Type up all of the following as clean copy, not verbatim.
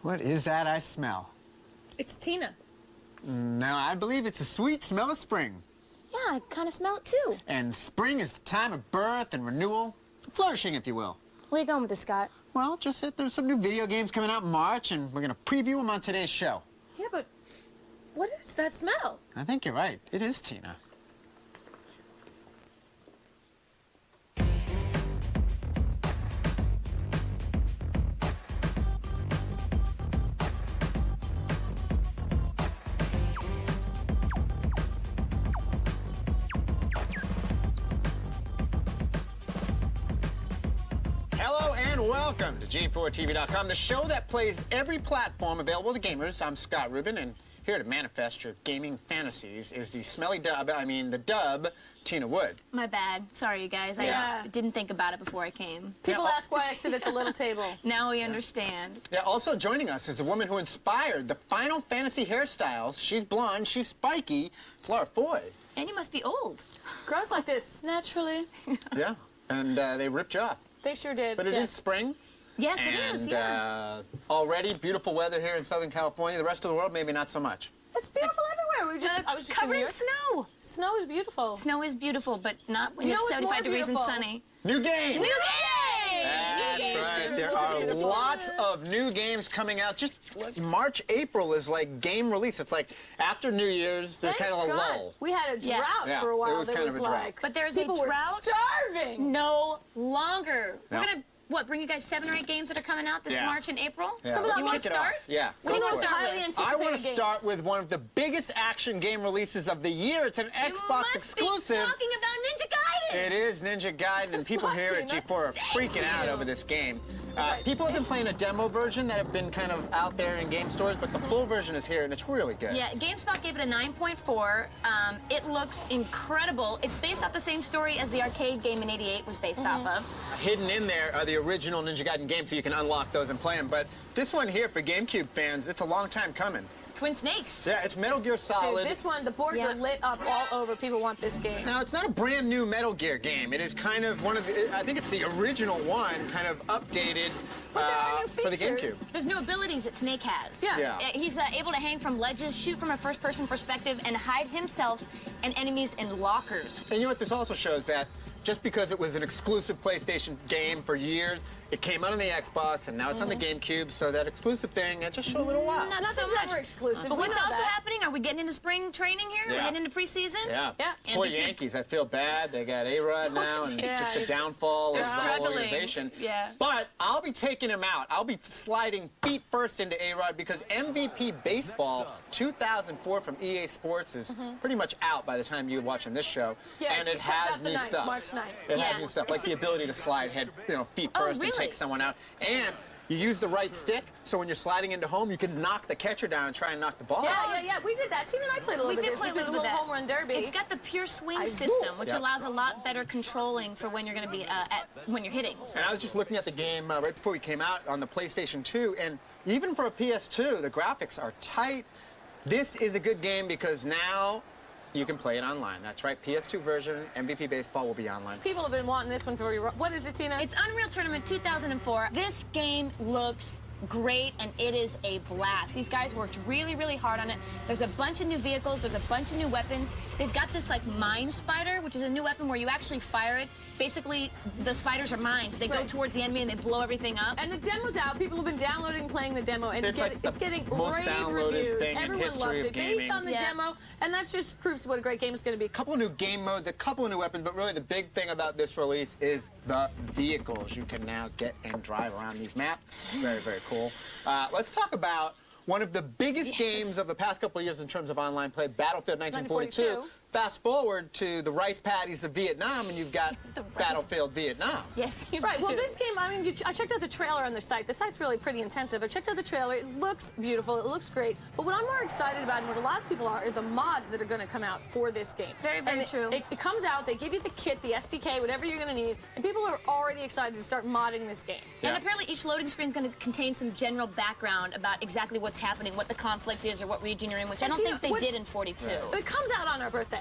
What is that I smell? It's Tina. No, I believe it's a sweet smell of spring. Yeah, I kind of smell it too. And spring is the time of birth and renewal, flourishing, if you will. Where are you going with this, Scott? Well, just that there's some new video games coming out in March, and we're going to preview them on today's show. Yeah, but what is that smell? I think you're right. It is Tina. Welcome to G4TV.com, the show that plays every platform available to gamers. I'm Scott Rubin, and here to manifest your gaming fantasies is the smelly the dub, Tina Wood. My bad. Sorry, you guys. Yeah. I didn't think about it before I came. People ask why I sit at the little table. Now we understand. Yeah, also joining us is a woman who inspired the Final Fantasy hairstyles. She's blonde, she's spiky. It's Laura Foy. And you must be old. Girls like this, naturally. Yeah, and they ripped you off. They sure did. But it is spring. Yes, it is, yeah. And already beautiful weather here in Southern California. The rest of the world, maybe not so much. It's beautiful everywhere. I was just covered in snow. Snow is beautiful. Snow is beautiful, but not when it's 75 degrees and sunny. New games! New games! That's right. There are lots of new games coming out. Just like March, April is like game release. It's like after New Year's, there's kind of a lull. We had a drought for a while. It was kind of a drought. But there's people a drought. Were starving. No longer. No. We're going to, bring you guys 7 or 8 games that are coming out this March and April? Yeah. Some of Let's you want to kick it start? off. Yeah. What do you want to start highly with? I want to games. start with one of the biggest action game releases of the year. It's an Xbox exclusive. You must be talking about Ninja Gaiden. It is Ninja Gaiden, and people here at G4 are freaking out over this game. People have been playing a demo version that have been kind of out there in game stores, but the full version is here, and it's really good. Yeah, GameSpot gave it a 9.4. It looks incredible. It's based off the same story as the arcade game in '88 was based off of. Hidden in there are the original Ninja Gaiden games, so you can unlock those and play them. But this one here, for GameCube fans, it's a long time coming. Twin Snakes. Yeah, it's Metal Gear Solid. Dude, this one, the boards are lit up all over. People want this game. Now, it's not a brand new Metal Gear game. It is kind of one of the, I think it's the original one, kind of updated for the GameCube. There's new abilities that Snake has. Yeah. He's able to hang from ledges, shoot from a first-person perspective, and hide himself and enemies in lockers. And you know what this also shows? That just because it was an exclusive PlayStation game for years, it came out on the Xbox, and now it's on the GameCube, so that exclusive thing, it just showed a little while. Not so Nothing's much. ever exclusive. But We what's know also that. happening? Are we getting into spring training here? Yeah. We're getting into preseason? Yeah. And Poor the- Yankees, I feel bad. They got A-Rod now, and just the downfall of the whole struggling. organization. Yeah. But I'll be taking him out. I'll be sliding feet first into A-Rod because MVP Baseball 2004 from EA Sports is pretty much out by the time you're watching this show. Yeah, and it it comes has out the new 9th, stuff. March 9th. It Yeah. has new stuff, like the ability to slide feet first and really? take someone out. And you use the right stick, so when you're sliding into home, you can knock the catcher down and try and knock the ball out. Yeah. We did that. Tina and I played a little We bit. did of this. play a We did little bit of that. home run derby. It's got the pure swing I- system, which Yeah. allows a lot better controlling for when you're going to be when you're hitting. So. And I was just looking at the game right before we came out on the PlayStation 2, and even for a PS2, the graphics are tight. This is a good game because now you can play it online. That's right, PS2 version, MVP Baseball will be online. People have been wanting this one for. What is it, Tina? It's Unreal Tournament 2004. This game looks great, and it is a blast. These guys worked really, really hard on it. There's a bunch of new vehicles. There's a bunch of new weapons. They've got this, like, mine spider, which is a new weapon where you actually fire it. Basically, the spiders are mines. They go towards the enemy, and they blow everything up. And the demo's out. People have been downloading and playing the demo, and It's like it's the getting most rave downloaded reviews. thing in Everyone history loves of it. Based gaming. on the demo, and that's just proves what a great game is going to be. A couple of new game modes, a couple of new weapons, but really the big thing about this release is the vehicles. You can now get and drive around these maps. Very, very cool. Let's talk about one of the biggest games of the past couple of years in terms of online play, Battlefield 1942. fast forward to the rice paddies of Vietnam, and you've got Battlefield Vietnam. Yes, you Right, do. well, this game, I mean, I checked out the trailer on the site. The site's really pretty intensive. I checked out the trailer. It looks beautiful. It looks great. But what I'm more excited about, and what a lot of people are the mods that are going to come out for this game. Very, very and true. It comes out, they give you the kit, the SDK, whatever you're going to need, and people are already excited to start modding this game. And apparently each loading screen is going to contain some general background about exactly what's happening, what the conflict is, or what region you're in, which I don't think they did in 42. It comes out on our birthday.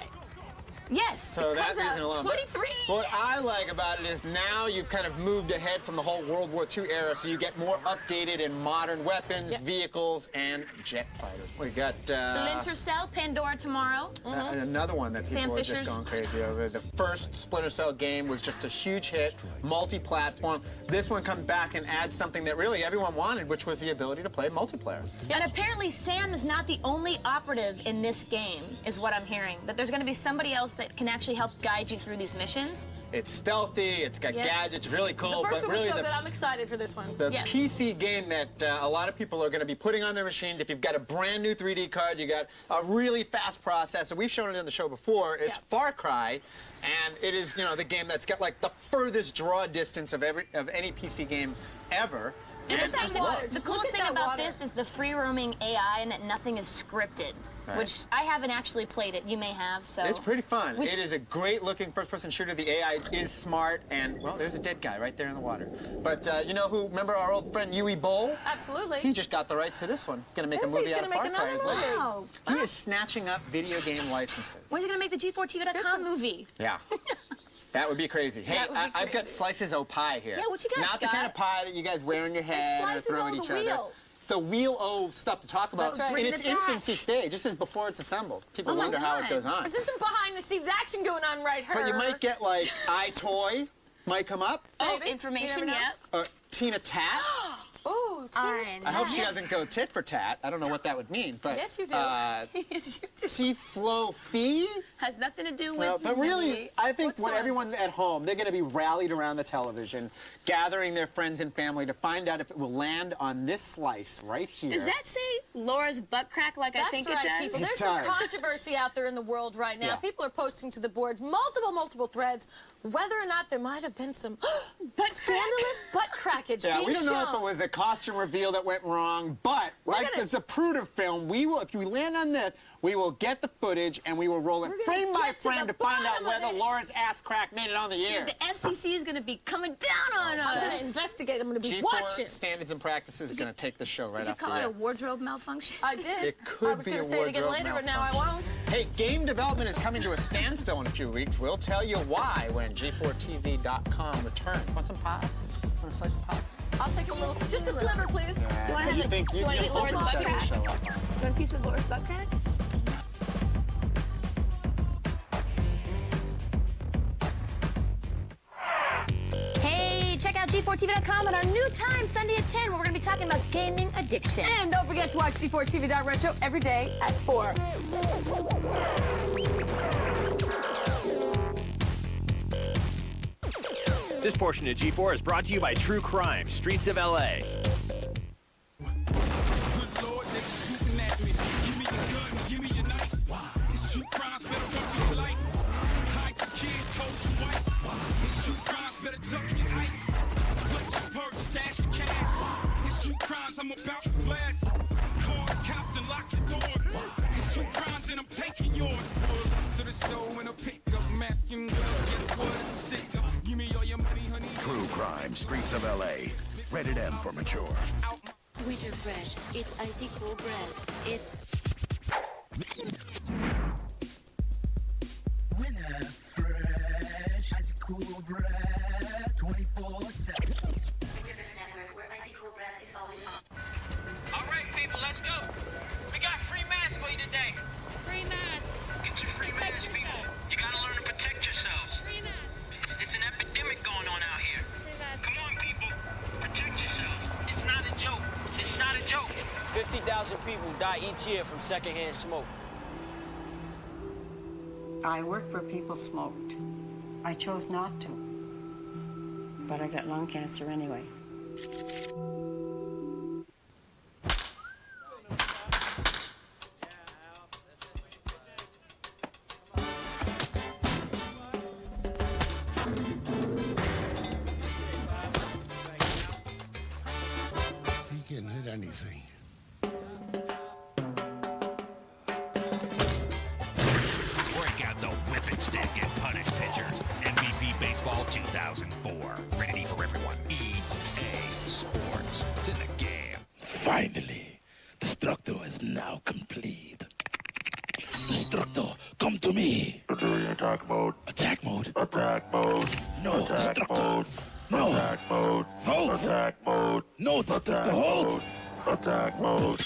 Yes. So It that comes reason out alone. 23. What I like about it is now you've kind of moved ahead from the whole World War II era, so you get more updated and modern weapons, vehicles, and jet fighters. We got Splinter Cell, Pandora tomorrow. and another one that Sam people are just Fisher's. going crazy over. The first Splinter Cell game was just a huge hit, multi-platform. This one comes back and adds something that really everyone wanted, which was the ability to play multiplayer. And apparently Sam is not the only operative in this game, is what I'm hearing. That there's going to be somebody else that can actually help guide you through these missions. It's stealthy, it's got gadgets, really cool, The first but one was really so good. I'm excited for this one. the Yes. PC game that a lot of people are going to be putting on their machines. If you've got a brand new 3D card, you got a really fast processor. We've shown it in the show before. It's Far Cry, and it is, you know, the game that's got like the furthest draw distance of any PC game ever. And it's just water. the Just coolest look at thing that about water. this is the free roaming AI and that nothing is scripted, which I haven't actually played it. You may have, so. It's pretty fun. We- It is a great looking first person shooter. The AI is smart, and well, there's a dead guy right there in the water. But you know who, remember our old friend Yui Bowl? Absolutely. He just got the rights to this one. He's going to make Is a he? movie He's out of gonna Far make Cry. another movie? Wow. He is snatching up video game licenses. When's he going to make the G4TV.com movie? Yeah. That would be crazy. Hey, That would be I've got crazy. slices of pie here. Yeah, what you got, Not the Scott? kind of pie that you guys wear on your head or slices throw on at each the other. wheel. The wheel stuff to talk about That's right. in Bring its it back. infancy stage. This is before it's assembled. People Oh my wonder how it God. goes on. This is some behind-the-scenes action going on right here. But you might get like iToy might come up. Oh, Maybe. information, You never know. yep. Tina Tat. Ooh, Tina's I hope she doesn't go tit for tat. I don't know what that would mean, but Yes, you do. T-Flo Fee. Has nothing to do with No, but really, movie. I think What's what going on? everyone at home, they're going to be rallied around the television, gathering their friends and family to find out if it will land on this slice right here. Does that say Laura's butt crack like I That's think right, it does? people. It There's some does. controversy out there in the world right now. Yeah. People are posting to the boards multiple threads, whether or not there might have been some scandalous butt crackage Yeah, being we don't know if shown. it was a costume reveal that went wrong, but like gonna- the Zapruder film, we will, if we land on this, we will get the footage and we will roll it We're gonna frame by get to frame the to find out bottom of whether this. Lawrence ass crack made it on the air. The FCC is going to be coming down on I'm going to us. investigate. I'm going to be G4 watching. Standards and Practices is going to take the show right Did you off call the it air. a wardrobe malfunction? I did. It could I was be gonna a say it again wardrobe later, but now I won't. Hey, game development is coming to a standstill in a few weeks. We'll tell you why when G4TV.com returns. Want some pie? Want a slice of pie? I'll take a little, just a sliver, please. You want to think you eat Laura's butt crack? show You up. want a piece of Laura's butt crack? Hey, check out G4TV.com at our new time, Sunday at 10, where we're going to be talking about gaming addiction. And don't forget to watch G4TV.retro every day at 4. This portion of G4 is brought to you by True Crime, Streets of LA. Good Lord, they shooting at me. Give me your gun, give me your knife. It's true crimes, better tuck your light. Hide your kids, hold your wife. It's true crimes, better tuck your ice. Flex your purse, stash your cash. It's true crimes, I'm about to blast. Call the cops and lock the door. It's true crimes and I'm taking yours. To the store in a pickup, masking guns. Guess what? It's a stick up. Give me all your money, honey. True Crime, Streets of LA. Rated M for mature. Winter Fresh. It's icy cool bread. It's Winter Fresh, icy cool bread, 24/7. Network, where icy cool bread is always on. All right, people, let's go. We got free masks for you today. Free mask. Get your free masks, people. You gotta learn to protect yourselves. Free mask. It's an epidemic going on out here. Free mask. Come on, people. Protect yourselves. It's not a joke. It's not a joke. 50,000 people die each year from secondhand smoke. I worked where people smoked. I chose not to, but I got lung cancer anyway. outstanding and punished pitchers. MVP Baseball 2004. Rated E for everyone. EA Sports. It's in the game. Finally, Destructo is now complete. Destructo, come to me. Entering attack mode. Attack mode. Attack mode. No, attack Destructo. mode. No. Attack mode. Halt. Attack mode. No, Destructo, halt. Attack mode.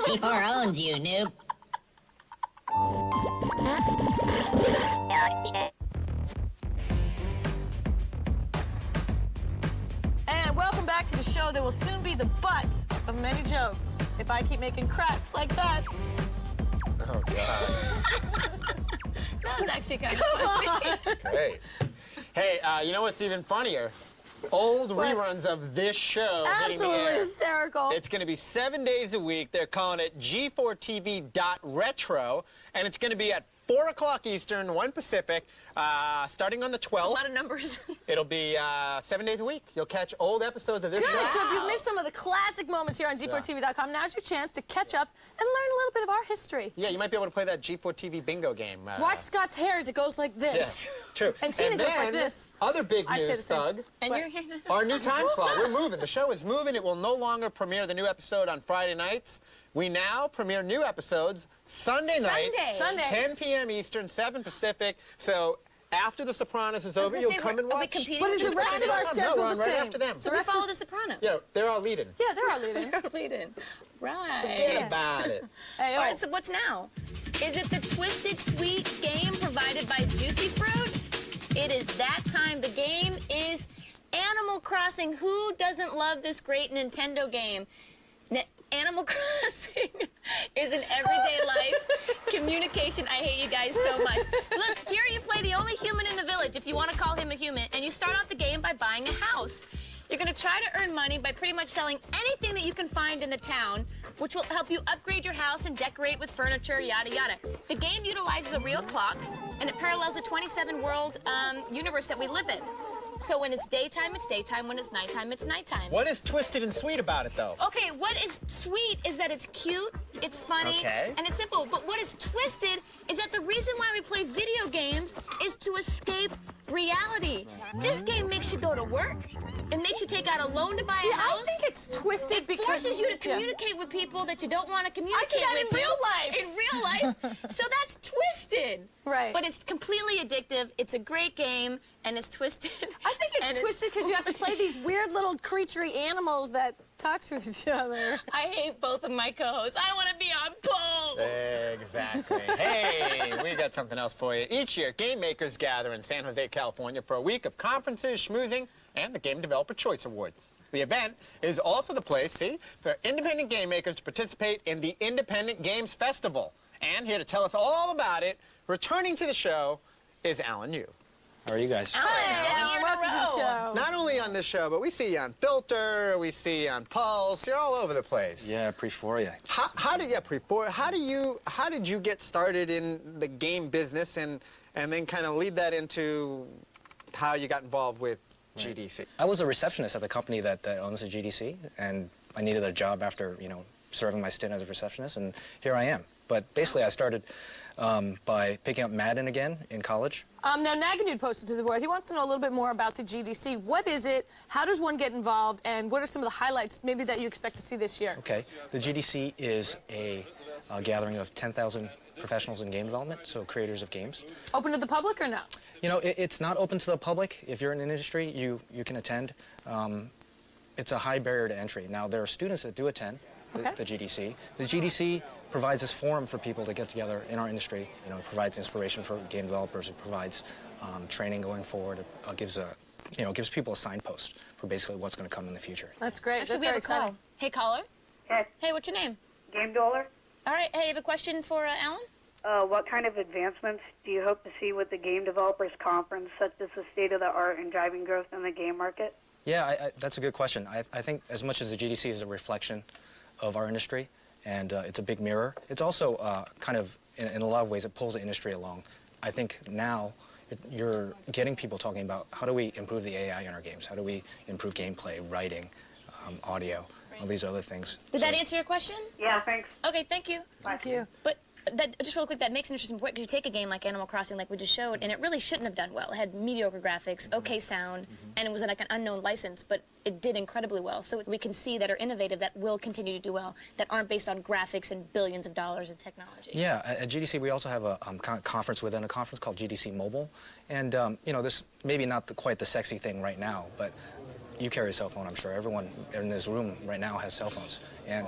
G4 owns you, noob. And welcome back to the show that will soon be the butt of many jokes if I keep making cracks like that. Oh, God. That was actually kind of funny. Great. Hey, you know what's even funnier? Old reruns of this show hitting the Absolutely air. hysterical. It's going to be 7 days a week. They're calling it G4TV.retro, and it's going to be at 4 o'clock Eastern, 1 Pacific, starting on the 12th. That's a lot of numbers. It'll be 7 days a week. You'll catch old episodes of this show. Good. So if you've missed some of the classic moments here on G4TV.com, now's your chance to catch up and learn a little bit of our history. Yeah, you might be able to play that G4TV bingo game. Watch Scott's hair as it goes like this. Yeah, true. And Tina goes like this. Other big I say news, the same. Thug. And you're Our new time slot. We're moving. The show is moving. It will no longer premiere the new episode on Friday nights. We now premiere new episodes Sunday nights, Sundays. 10 p.m. Eastern, 7 Pacific. So after The Sopranos is over, you'll come and Are we watch. competing But with is the rest of our No, schedule we're the right same? after them. So we follow The Sopranos. Yeah, they're all leading. Yeah, they're all leading. They're leading. Right. Forget about it. Hey, All right, so what's now? Is it the Twisted Sweet game provided by Juicy Fruits? It is that time. The game is Animal Crossing. Who doesn't love this great Nintendo game? Animal Crossing is an everyday life communication. I hate you guys so much. Look, here you play the only human in the village, if you want to call him a human, and you start off the game by buying a house. You're going to try to earn money by pretty much selling anything that you can find in the town, which will help you upgrade your house and decorate with furniture, yada, yada. The game utilizes a real clock, and it parallels the 27-world universe that we live in. So when it's daytime, it's daytime. When it's nighttime, it's nighttime. What is twisted and sweet about it, though? Okay, what is sweet is that it's cute, it's funny, Okay. and it's simple. But what is twisted is that the reason why we play video games is to escape reality. This game makes you go to work. It makes you take out a loan to buy a house. I think it's twisted it because forces you to communicate with people that you don't want to communicate I with. do that in real life. In real life. So that's twisted. Right. But it's completely addictive. It's a great game, and it's twisted. I think it's twisted because you have to play these weird little creaturey animals that talk to each other. I hate both of my co-hosts. I want to be on both. Exactly. Hey, we got something else for you. Each year, game makers gather in San Jose, California for a week of conferences, schmoozing, and the Game Developer Choice Award. The event is also the place, for independent game makers to participate in the Independent Games Festival. And here to tell us all about it, returning to the show, is Alan Yu. How are you guys? Alan, welcome to the show. Not only on this show, but we see you on Filter, we see you on Pulse. You're all over the place. Yeah, pre-4, How did you get started in the game business and then kind of lead that into how you got involved with GDC? I was a receptionist at the company that owns the GDC, and I needed a job after, serving my stint as a receptionist, and here I am. But basically, I started by picking up Madden again in college. Now, Naganude posted to the board. He wants to know a little bit more about the GDC. What is it? How does one get involved? And what are some of the highlights maybe that you expect to see this year? Okay. The GDC is a gathering of 10,000 professionals in game development, so creators of games. Open to the public or no? It's not open to the public. If you're in an industry, you can attend. It's a high barrier to entry. Now, there are students that do attend, the GDC. The GDC provides this forum for people to get together in our industry. You know, it provides inspiration for game developers. It provides training going forward. It gives gives people a signpost for basically what's going to come in the future. That's great. Actually, That's we have very a call. exciting. Hey, caller. Hey. Hey, what's your name? Game Dollar. All right. Hey, you have a question for Alan? What kind of advancements do you hope to see with the Game Developers Conference, such as the state of the art and driving growth in the game market? Yeah, that's a good question. I think as much as the GDC is a reflection of our industry, and it's a big mirror, it's also kind of, in a lot of ways, it pulls the industry along. I think now you're getting people talking about how do we improve the AI in our games? How do we improve gameplay, writing, audio, all these other things. Did that answer your question? Yeah, thanks. Okay, thank you. Thank you. But that, just real quick, that makes an interesting point, because you take a game like Animal Crossing, like we just showed, and it really shouldn't have done well. It had mediocre graphics, okay sound, and it was like an unknown license, but it did incredibly well. So we can see that are innovative, that will continue to do well, that aren't based on graphics and billions of dollars in technology. Yeah, at GDC we also have a conference within a conference called GDC Mobile, and you know, this maybe not quite the sexy thing right now, but you carry a cell phone, I'm sure. Everyone in this room right now has cell phones, and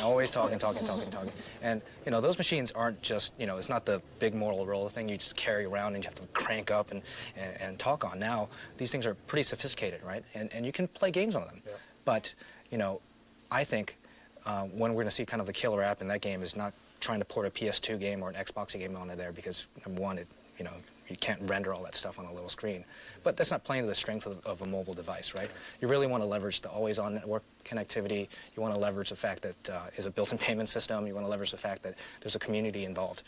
always talking. And, you know, those machines aren't just, you know, it's not the big Motorola thing you just carry around and you have to crank up and talk on. Now, these things are pretty sophisticated, right? And you can play games on them. Yeah. But, you know, I think when we're going to see kind of the killer app in that game is not trying to port a PS2 game or an Xbox game onto there, because, number one, you know, you can't render all that stuff on a little screen. But that's not playing to the strength of a mobile device, right? You really want to leverage the always-on network connectivity. You want to leverage the fact that is a built-in payment system. You want to leverage the fact that there's a community involved.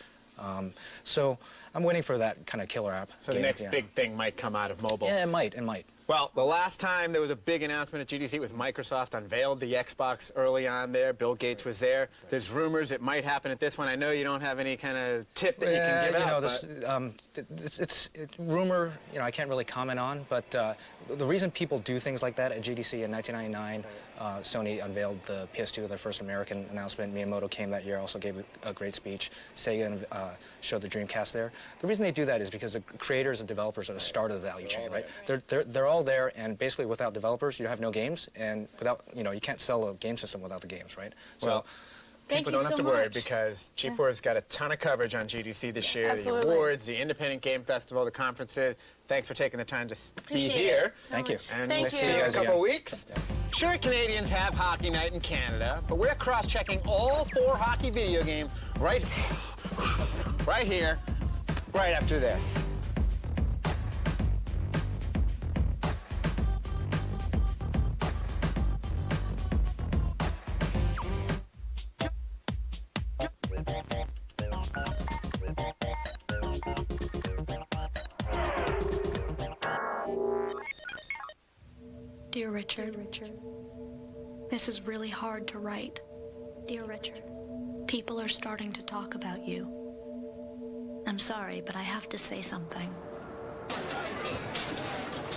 So I'm waiting for that kind of killer app. So the next big thing might come out of mobile. Yeah, it might. Well, the last time there was a big announcement at GDC was Microsoft unveiled the Xbox early on there. Bill Gates was there. There's rumors it might happen at this one. I know you don't have any kind of tip that you can give out. It's rumor, you know, I can't really comment on, but the reason people do things like that at GDC in 1999, Sony unveiled the PS2, their first American announcement. Miyamoto came that year, also gave a great speech. Sega showed the Dreamcast there. The reason they do that is because the creators and developers are the start of the value chain, right? They're all there, and basically without developers, you have no games, and without, you know, you can't sell a game system without the games, right? Well, people don't have to worry, because G4's got a ton of coverage on GDC this year. Absolutely. The awards, the Independent Game Festival, the conferences. Thanks for taking the time to be here. Thank you. And we'll see you in a couple of weeks. Yeah. Sure, Canadians have hockey night in Canada, but we're cross-checking all 4 hockey video games right here, right after this. Dear Richard, this is really hard to write. Dear Richard, people are starting to talk about you. I'm sorry, but I have to say something.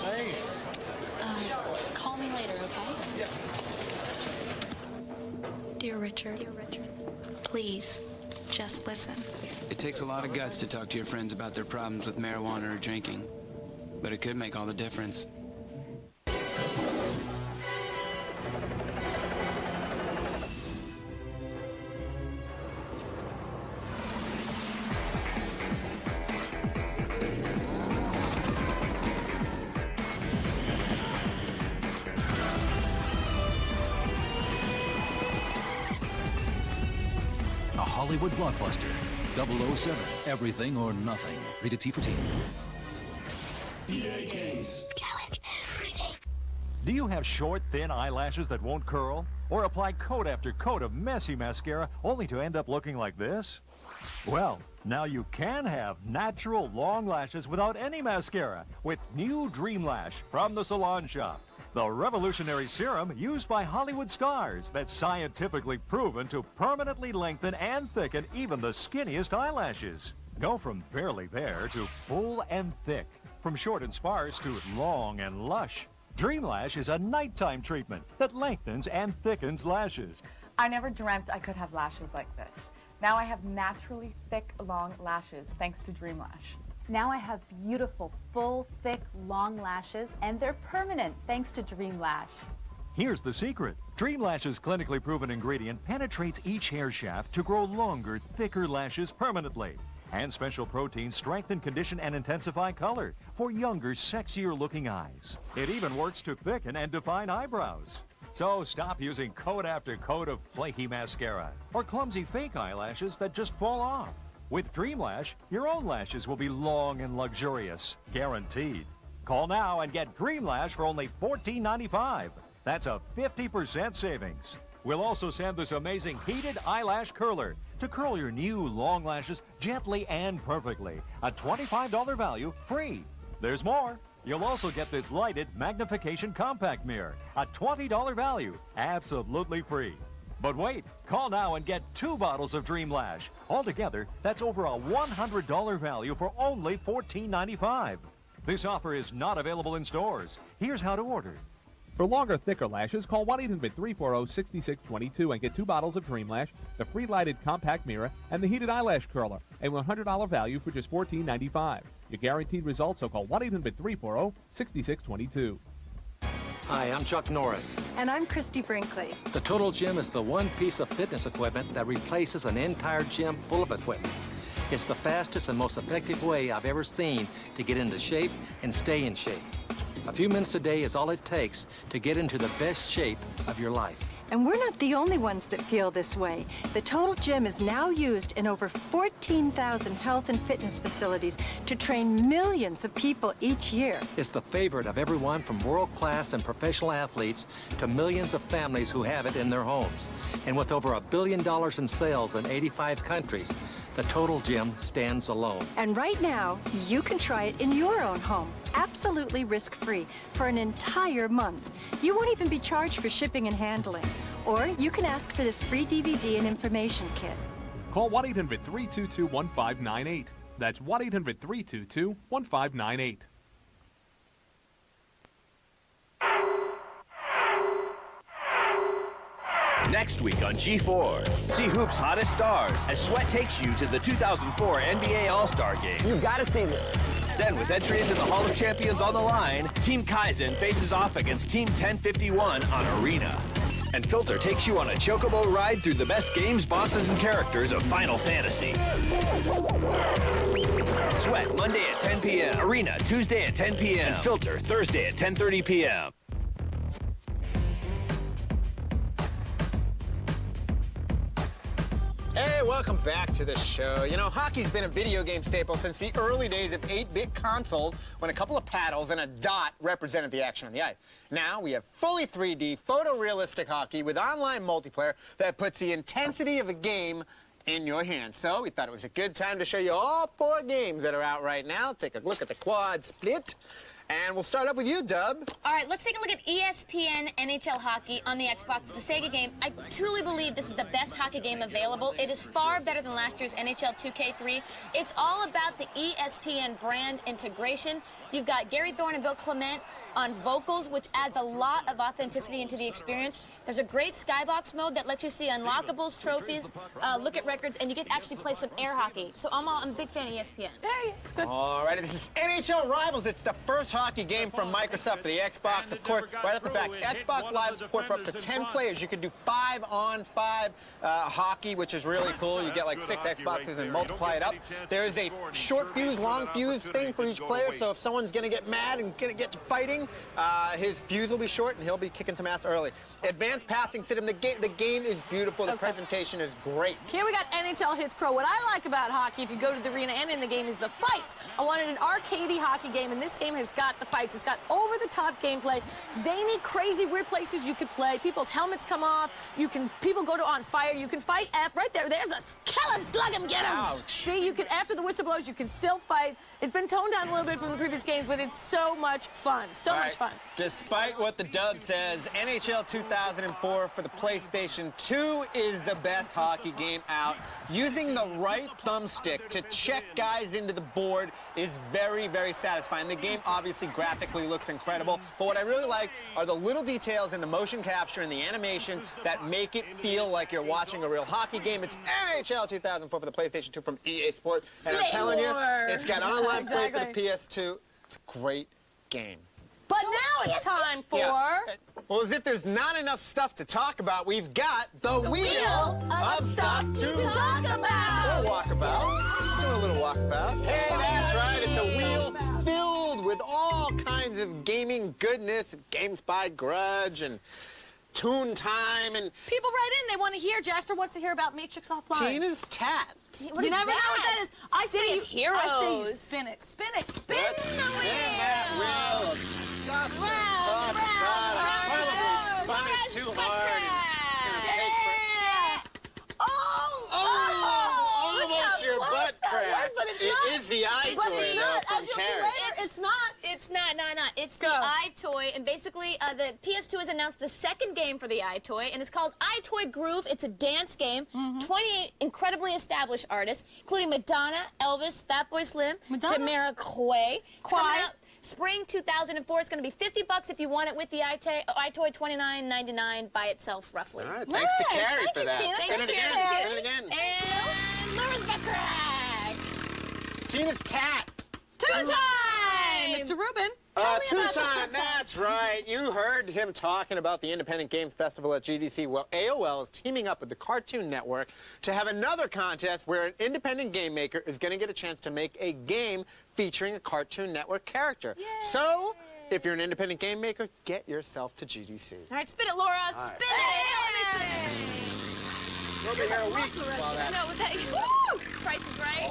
Hey. Call me later, okay? Dear Richard, please, just listen. It takes a lot of guts to talk to your friends about their problems with marijuana or drinking, but it could make all the difference. Hollywood blockbuster, 007, Everything or Nothing. Rated T for Teen. EA Games. Challenge everything. Do you have short, thin eyelashes that won't curl? Or apply coat after coat of messy mascara only to end up looking like this? Well, now you can have natural long lashes without any mascara with new Dream Lash from the Salon Shop. The revolutionary serum used by Hollywood stars that's scientifically proven to permanently lengthen and thicken even the skinniest eyelashes. Go from barely there to full and thick, from short and sparse to long and lush. Dream Lash is a nighttime treatment that lengthens and thickens lashes. I never dreamt I could have lashes like this. Now I have naturally thick, long lashes thanks to Dream Lash. Now I have beautiful, full, thick, long lashes, and they're permanent thanks to Dream Lash. Here's the secret. Dream Lash's clinically proven ingredient penetrates each hair shaft to grow longer, thicker lashes permanently. And special proteins strengthen, condition, and intensify color for younger, sexier-looking eyes. It even works to thicken and define eyebrows. So stop using coat after coat of flaky mascara or clumsy fake eyelashes that just fall off. With Dream Lash, your own lashes will be long and luxurious, guaranteed. Call now and get Dream Lash for only $14.95. That's a 50% savings. We'll also send this amazing heated eyelash curler to curl your new long lashes gently and perfectly. A $25 value free. There's more. You'll also get this lighted magnification compact mirror, a $20 value, absolutely free. But wait, call now and get 2 bottles of Dream Lash. Altogether, that's over a $100 value for only $14.95. This offer is not available in stores. Here's how to order. For longer, thicker lashes, call 1-800-340-6622 and get 2 bottles of Dream Lash, the free lighted compact mirror, and the heated eyelash curler, a $100 value for just $14.95. Your guaranteed results, so call 1-800-340-6622. Hi, I'm Chuck Norris. And I'm Christy Brinkley. The Total Gym is the one piece of fitness equipment that replaces an entire gym full of equipment. It's the fastest and most effective way I've ever seen to get into shape and stay in shape. A few minutes a day is all it takes to get into the best shape of your life. And we're not the only ones that feel this way. The Total Gym is now used in over 14,000 health and fitness facilities to train millions of people each year. It's the favorite of everyone from world-class and professional athletes to millions of families who have it in their homes. And with over $1 billion in sales in 85 countries, the Total Gym stands alone. And right now, you can try it in your own home, absolutely risk-free, for an entire month. You won't even be charged for shipping and handling. Or you can ask for this free DVD and information kit. Call 1-800-322-1598. That's 1-800-322-1598. Next week on G4, see Hoop's hottest stars as Sweat takes you to the 2004 NBA All-Star Game. You gotta see this. Then, with entry into the Hall of Champions on the line, Team Kaizen faces off against Team 1051 on Arena. And Filter takes you on a chocobo ride through the best games, bosses, and characters of Final Fantasy. Sweat, Monday at 10 p.m. Arena, Tuesday at 10 p.m. And Filter, Thursday at 10:30 p.m. Hey, welcome back to the show. You know, hockey's been a video game staple since the early days of 8-bit consoles, when a couple of paddles and a dot represented the action on the ice. Now we have fully 3D, photorealistic hockey with online multiplayer that puts the intensity of a game in your hands. So we thought it was a good time to show you all 4 games that are out right now. Take a look at the quad split. And we'll start off with you, Dub. All right, let's take a look at ESPN NHL Hockey on the Xbox. It's a Sega game. I truly believe this is the best hockey game available. It is far better than last year's NHL 2K3. It's all about the ESPN brand integration. You've got Gary Thorne and Bill Clement on vocals, which adds a lot of authenticity into the experience. There's a great skybox mode that lets you see unlockables, trophies, look at records, and you get to actually play some air hockey. So I'm a big fan of ESPN. Hey, it's good. All right, this is NHL Rivals. It's the first hockey game from Microsoft for the Xbox. Of course, right off the back, Xbox Live support for up to 10 players. You can do 5-on-5 hockey, which is really cool. You get like 6 Xboxes and multiply it up. There is a short fuse, long fuse thing for each player, so if someone's going to get mad and going to get to fighting, his fuse will be short and he'll be kicking some ass early. Advanced passing system. The game is beautiful. The presentation is great. Here we got NHL Hits Pro. What I like about hockey, if you go to the arena and in the game, is the fights. I wanted an arcadey hockey game, and this game has got the fights. It's got over-the-top gameplay, zany, crazy, weird places you could play. People's helmets come off. People go on fire. You can fight right there. There's a kill him, slug him, get him. Ouch. See, you can, after the whistle blows, you can still fight. It's been toned down a little bit from the previous games, but it's so much fun. So much fun. Despite what the dub says, NHL 2004 for the PlayStation 2 is the best hockey game out. Using the right thumbstick to check guys into the board is very, very satisfying. The game obviously graphically looks incredible, but what I really like are the little details in the motion capture and the animation that make it feel like you're watching a real hockey game. It's NHL 2004 for the PlayStation 2 from EA Sports, and I'm telling you, it's got online play for the PS2. It's a great game. But now it's time for... Yeah. Well, as if there's not enough stuff to talk about, we've got the Wheel of Stuff to Talk About. We'll walk about. Do a little walkabout. Hey, that's right. It's a wheel filled with all kinds of gaming goodness, games by grudge and Toon Time and... People write in. They want to hear. Jasper wants to hear about Matrix Offline. Tina's Tat. You never know what that is. I say you spin it. Spin it. Spin the wheel. Spin that wheel. Stop spun it too hard. Almost your butt crack. It is the eye toy, though, from Karen. It's not. It's the iToy, and basically the PS2 has announced the second game for the iToy, and it's called iToy Groove. It's a dance game. 28 incredibly established artists, including Madonna, Elvis, Fatboy Slim, Jamiroquai. Coming out spring 2004. It's going to be $50 if you want it with the iToy, $29.99 by itself, roughly. All right, thanks to Carrie for that. Tina. Spin it again. Spin it again. And Laura's butt crack. Tina's Tat. Toon Time! Mr. Rubin. Toon Time, that's right. You heard him talking about the Independent Game Festival at GDC. Well, AOL is teaming up with the Cartoon Network to have another contest where an independent game maker is going to get a chance to make a game featuring a Cartoon Network character. Yay. So, if you're an independent game maker, get yourself to GDC. All right, spin it, Laura. Spin it. We'll be here a week while that... No, with that... Woo! Price is Right.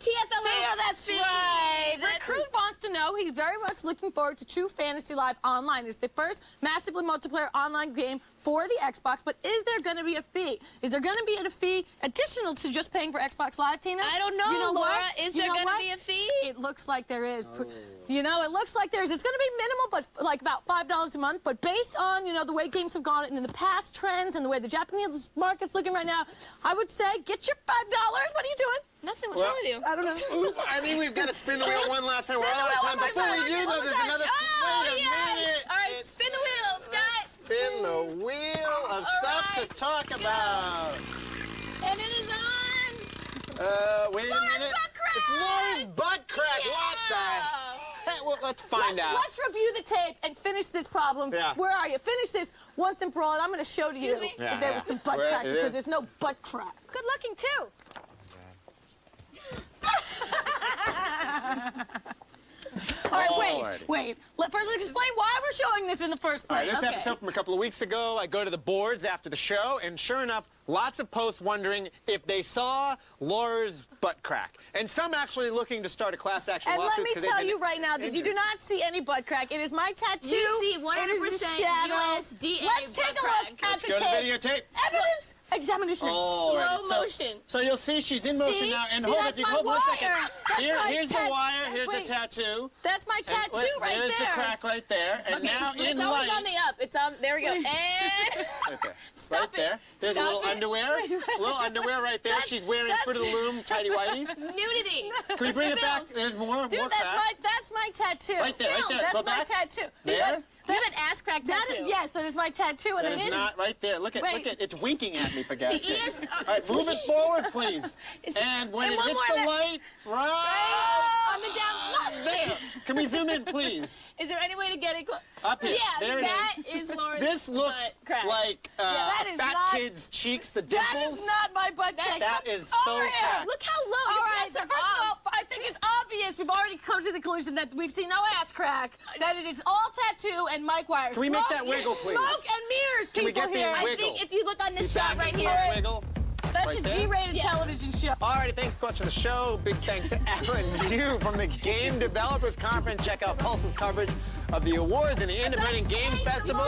TFL, that's right. Recruit wants to know, he's very much looking forward to True Fantasy Live Online. It's the first massively multiplayer online game for the Xbox, but is there going to be a fee? Is there going to be a fee additional to just paying for Xbox Live, Tina? I don't know, you know Laura. What? Is there going to be a fee? It looks like there is. You know, it looks like there is. It's going to be minimal, but like about $5 a month. But based on, you know, the way games have gone and in the past trends and the way the Japanese market's looking right now, I would say get your $5. What are you doing? Nothing. What's wrong with you? I don't know. I think we've got to spin the wheel one last time. We're out of time. Before we do, though, there's another... Wait a minute. All right, spin the wheel, Scott. Spin the wheel of stuff to talk about. And it is on... Wait a minute. It's Laura's butt crack. What the heck? Well, let's find out. Let's review the tape and finish this problem. Yeah. Where are you? Finish this once and for all, and I'm going to show to you if there was some butt crack, because there's no butt crack. Good looking, too. All right, wait. First, let's explain why we're showing this in the first place. All right, this episode from a couple of weeks ago, I go to the boards after the show, and sure enough, lots of posts wondering if they saw Laura's butt crack. And some actually looking to start a class action lawsuit. And let me tell you right now that you do not see any butt crack. It is my tattoo. You see 100% USDA Let's take a look at the tape. Let's go to videotape. Evidence. Examination. Slow motion. So you'll see she's in motion now. And hold it, hold on a second. Here's the wire. Here's the tattoo. That's my tattoo right there. There's the crack right there. And now in it's light. always on the up. It's on. There we go. And right there. Stop right there. There's a little underwear. A little underwear right there. She's wearing Fruit of the Loom tighty whities. Nudity. Can we bring it back? There's more. Dude, that's my tattoo. Right there. Right there. That's Go my back. tattoo. There. You have an ass crack tattoo. Yes, that is my tattoo. And that is not right there. Look at it's winking at me for God's sake. All right, move it forward, please. And when it hits the light, right on the down. There. Can we zoom in, please? Is there any way to get it close? Up here. Yeah, there that is Laura's This looks butt crack. like fat kid's cheeks, the dimples. That is not my butt crack. That is so fat. Look how low All your right, pants so are first off. of all, I think it's obvious. We've already come to the conclusion that we've seen no ass crack, that it is all tattoo and mic wires. Can we make that wiggle, please? Smoke and mirrors, Can we get the here. wiggle? I think if you look on this shot right here. Wiggle. That's right a there. G-rated television show. All righty, thanks for watching the show. Big thanks to Alan Yu from the Game Developers Conference. Check out Pulse's coverage of the awards and the Independent Game Festival.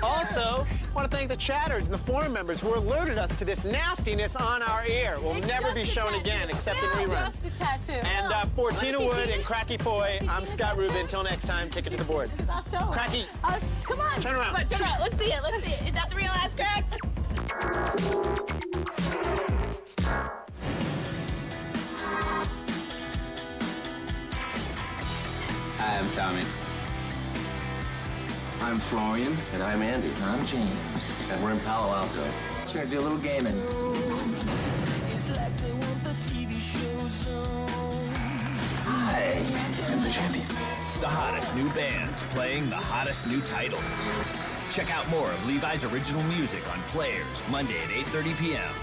Also, I want to thank the chatters and the forum members who alerted us to this nastiness on our air. Will never be shown again except in reruns. Just a tattoo. And for Tina Wood and Cracky Foy, I'm Scott Rubin. Until next time, take it to the board. Cracky, come on. Turn around. Turn around. Let's see it. Let's see it. Is that the real ass crack? Hi, I'm Tommy. I'm Florian. And I'm Andy. I'm James. And we're in Palo Alto. So we're gonna do a little gaming. It's like they want the TV shows on. Hi, I'm the champion. The hottest new bands playing the hottest new titles. Check out more of Levi's original music on Players, Monday at 8:30 p.m.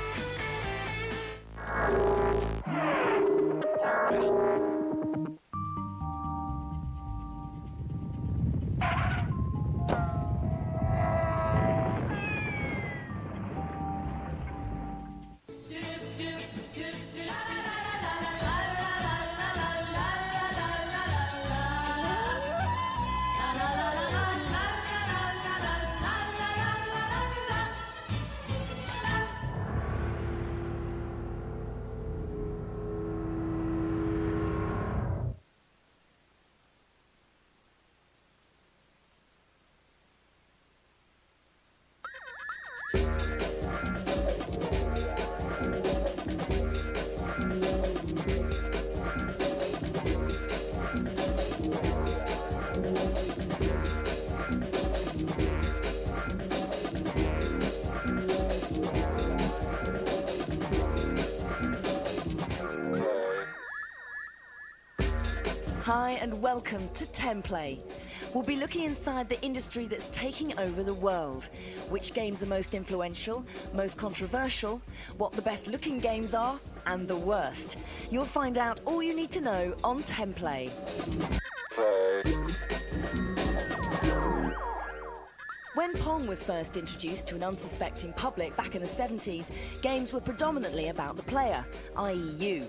Hi and welcome to Templay. We'll be looking inside the industry that's taking over the world. Which games are most influential, most controversial, what the best looking games are, and the worst. You'll find out all you need to know on Templay. When Pong was first introduced to an unsuspecting public back in the 70s, games were predominantly about the player, i.e. you.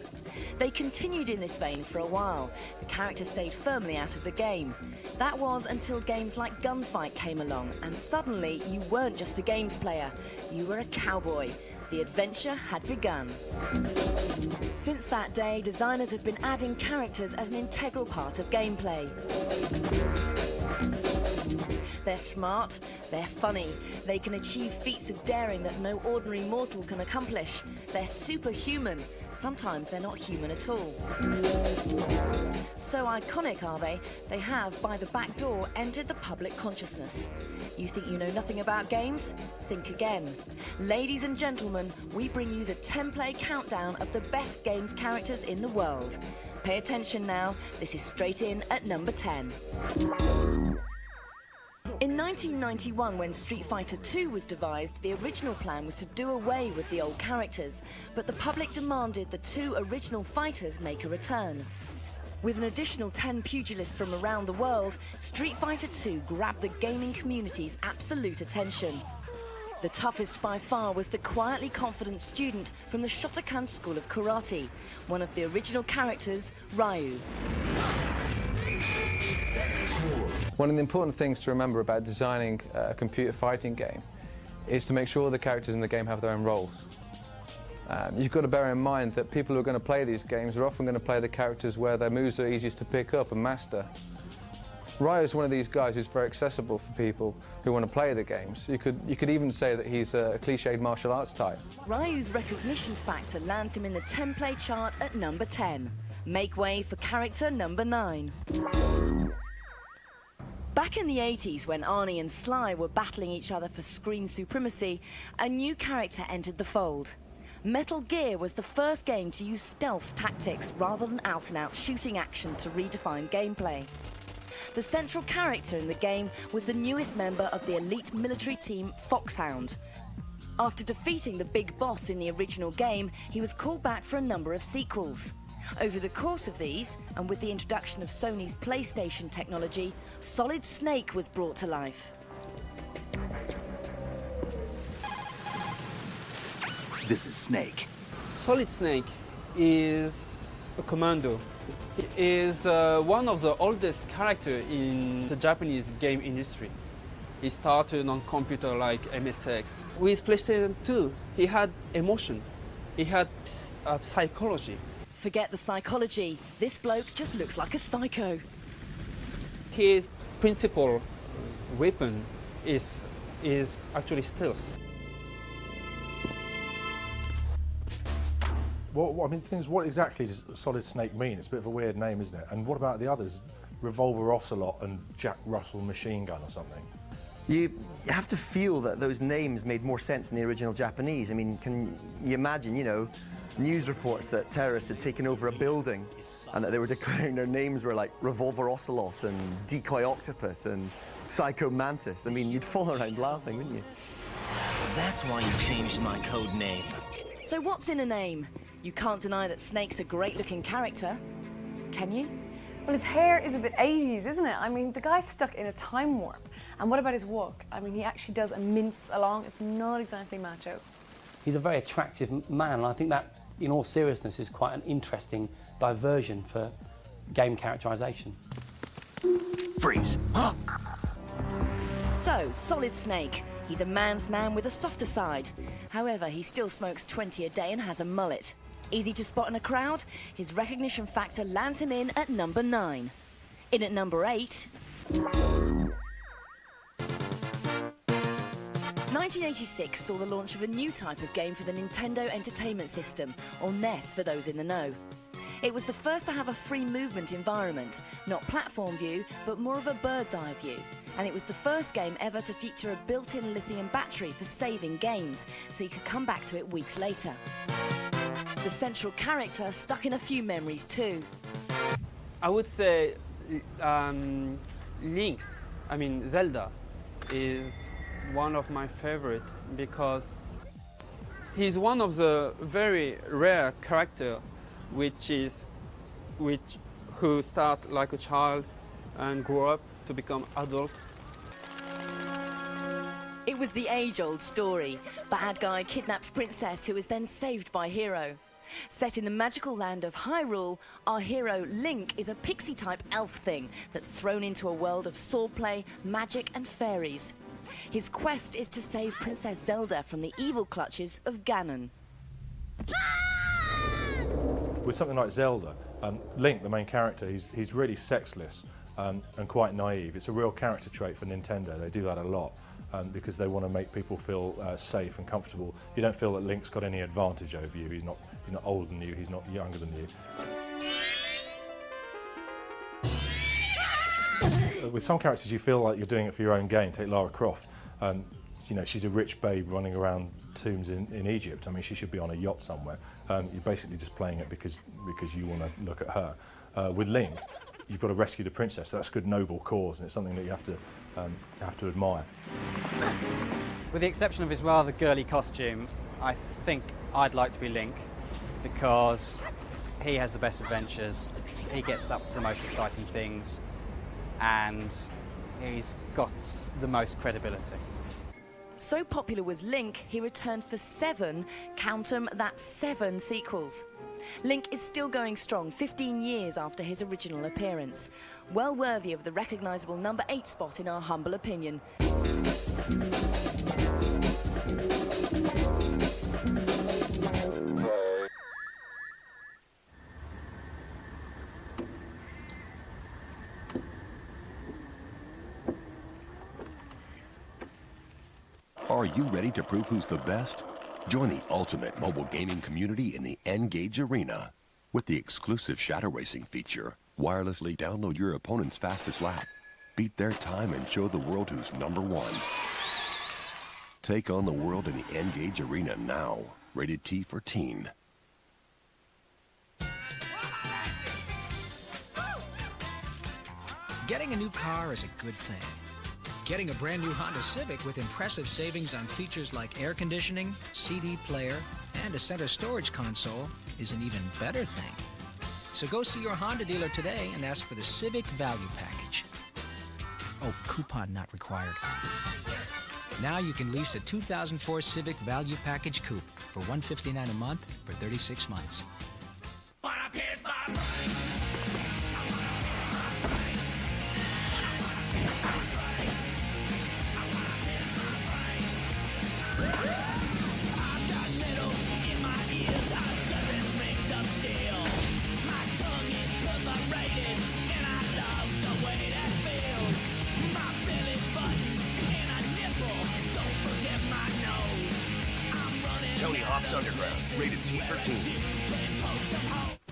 They continued in this vein for a while. The character stayed firmly out of the game. That was until games like Gunfight came along, and suddenly you weren't just a games player, you were a cowboy. The adventure had begun. Since that day, designers have been adding characters as an integral part of gameplay. They're smart, they're funny, they can achieve feats of daring that no ordinary mortal can accomplish. They're superhuman, sometimes they're not human at all. So iconic are they have, by the back door, entered the public consciousness. You think you know nothing about games? Think again. Ladies and gentlemen, we bring you the Templay countdown of the best games characters in the world. Pay attention now, this is straight in at number 10. In 1991, when Street Fighter II was devised, the original plan was to do away with the old characters, but the public demanded the two original fighters make a return. With an additional 10 pugilists from around the world, Street Fighter II grabbed the gaming community's absolute attention. The toughest by far was the quietly confident student from the Shotokan School of Karate, one of the original characters, Ryu. One of the important things to remember about designing a computer fighting game is to make sure the characters in the game have their own roles. You've got to bear in mind that people who are going to play these games are often going to play the characters where their moves are easiest to pick up and master. Ryu is one of these guys who's very accessible for people who want to play the games. You could even say that he's a cliched martial arts type. Ryu's recognition factor lands him in the Templay chart at number 10. Make way for character number 9. Back in the 80s, when Arnie and Sly were battling each other for screen supremacy, a new character entered the fold. Metal Gear was the first game to use stealth tactics rather than out-and-out shooting action to redefine gameplay. The central character in the game was the newest member of the elite military team, Foxhound. After defeating the big boss in the original game, he was called back for a number of sequels. Over the course of these, and with the introduction of Sony's PlayStation technology, Solid Snake was brought to life. This is Snake. Solid Snake is a commando. He is one of the oldest characters in the Japanese game industry. He started on computer like MSX. With PlayStation 2, he had emotion. He had psychology. Forget the psychology. This bloke just looks like a psycho. His principal weapon is actually stealth. Well, I mean, what exactly does Solid Snake mean? It's a bit of a weird name, isn't it? And what about the others? Revolver Ocelot and Jack Russell Machine Gun or something? You have to feel that those names made more sense in the original Japanese. I mean, can you imagine, you know, news reports that terrorists had taken over a building and that they were declaring their names were like Revolver Ocelot and Decoy Octopus and Psycho Mantis? I mean, you'd fall around laughing, wouldn't you? So that's why you changed my code name. So what's in a name? You can't deny that Snake's a great-looking character, can you? Well, his hair is a bit 80s, isn't it? I mean, the guy's stuck in a time warp. And what about his walk? I mean, he actually does a mince along. It's not exactly macho. He's a very attractive man, and I think that, in all seriousness, is quite an interesting diversion for game characterization. Freeze. Huh? So, Solid Snake. He's a man's man with a softer side. However, he still smokes 20 a day and has a mullet. Easy to spot in a crowd, his recognition factor lands him in at number 9. In at number 8... 1986 saw the launch of a new type of game for the Nintendo Entertainment System, or NES for those in the know. It was the first to have a free movement environment, not platform view, but more of a bird's eye view. And it was the first game ever to feature a built-in lithium battery for saving games, so you could come back to it weeks later. The central character stuck in a few memories too. I would say Zelda, is one of my favorite because he's one of the very rare character who start like a child and grow up to become adult. It was the age-old story. Bad guy kidnaps princess who is then saved by hero. Set in the magical land of Hyrule, our hero Link is a pixie-type elf thing that's thrown into a world of swordplay, magic and fairies. His quest is to save Princess Zelda from the evil clutches of Ganon. With something like Zelda, Link, the main character, he's really sexless and quite naive. It's a real character trait for Nintendo. They do that a lot because they want to make people feel safe and comfortable. You don't feel that Link's got any advantage over you. He's not older than you, he's not younger than you. With some characters you feel like you're doing it for your own gain. Take Lara Croft. You know, she's a rich babe running around tombs in Egypt. I mean, she should be on a yacht somewhere. You're basically just playing it because you want to look at her. With Link, you've got to rescue the princess. That's a good noble cause, and it's something that you have to admire. With the exception of his rather girly costume, I think I'd like to be Link because he has the best adventures, he gets up to the most exciting things, and he's got the most credibility. So popular was Link, he returned for 7, count 'em, that's 7 sequels. Link is still going strong 15 years after his original appearance. Well worthy of the recognisable number 8 spot in our humble opinion. Are you ready to prove who's the best? Join the ultimate mobile gaming community in the N-Gage Arena. With the exclusive shadow racing feature, wirelessly download your opponent's fastest lap, beat their time, and show the world who's number 1. Take on the world in the N-Gage Arena now. Rated T for teen. Getting a new car is a good thing. Getting a brand new Honda Civic with impressive savings on features like air conditioning, CD player, and a center storage console is an even better thing. So go see your Honda dealer today and ask for the Civic Value Package. Oh, coupon not required. Now you can lease a 2004 Civic Value Package Coupe for $159 a month for 36 months. Tony Hawk's Underground, rated T for teen.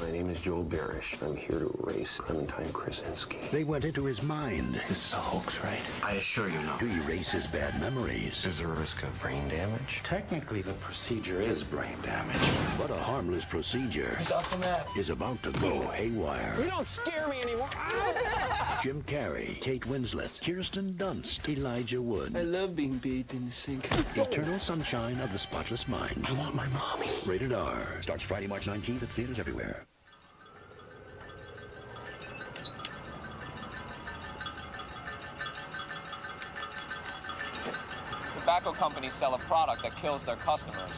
My name is Joel Barish. I'm here to erase Clementine Krasinski. They went into his mind. This is a hoax, right? I assure you no. To erase his bad memories. Is there a risk of brain damage? Technically, the procedure is brain damage. But a harmless procedure He's off the map. is about to go haywire. You don't scare me anymore. Jim Carrey, Kate Winslet, Kirsten Dunst, Elijah Wood. I love being bathed in the sink. Eternal Sunshine of the Spotless Mind. I want my mommy. Rated R. Starts Friday, March 19th at theaters everywhere. Tobacco companies sell a product that kills their customers.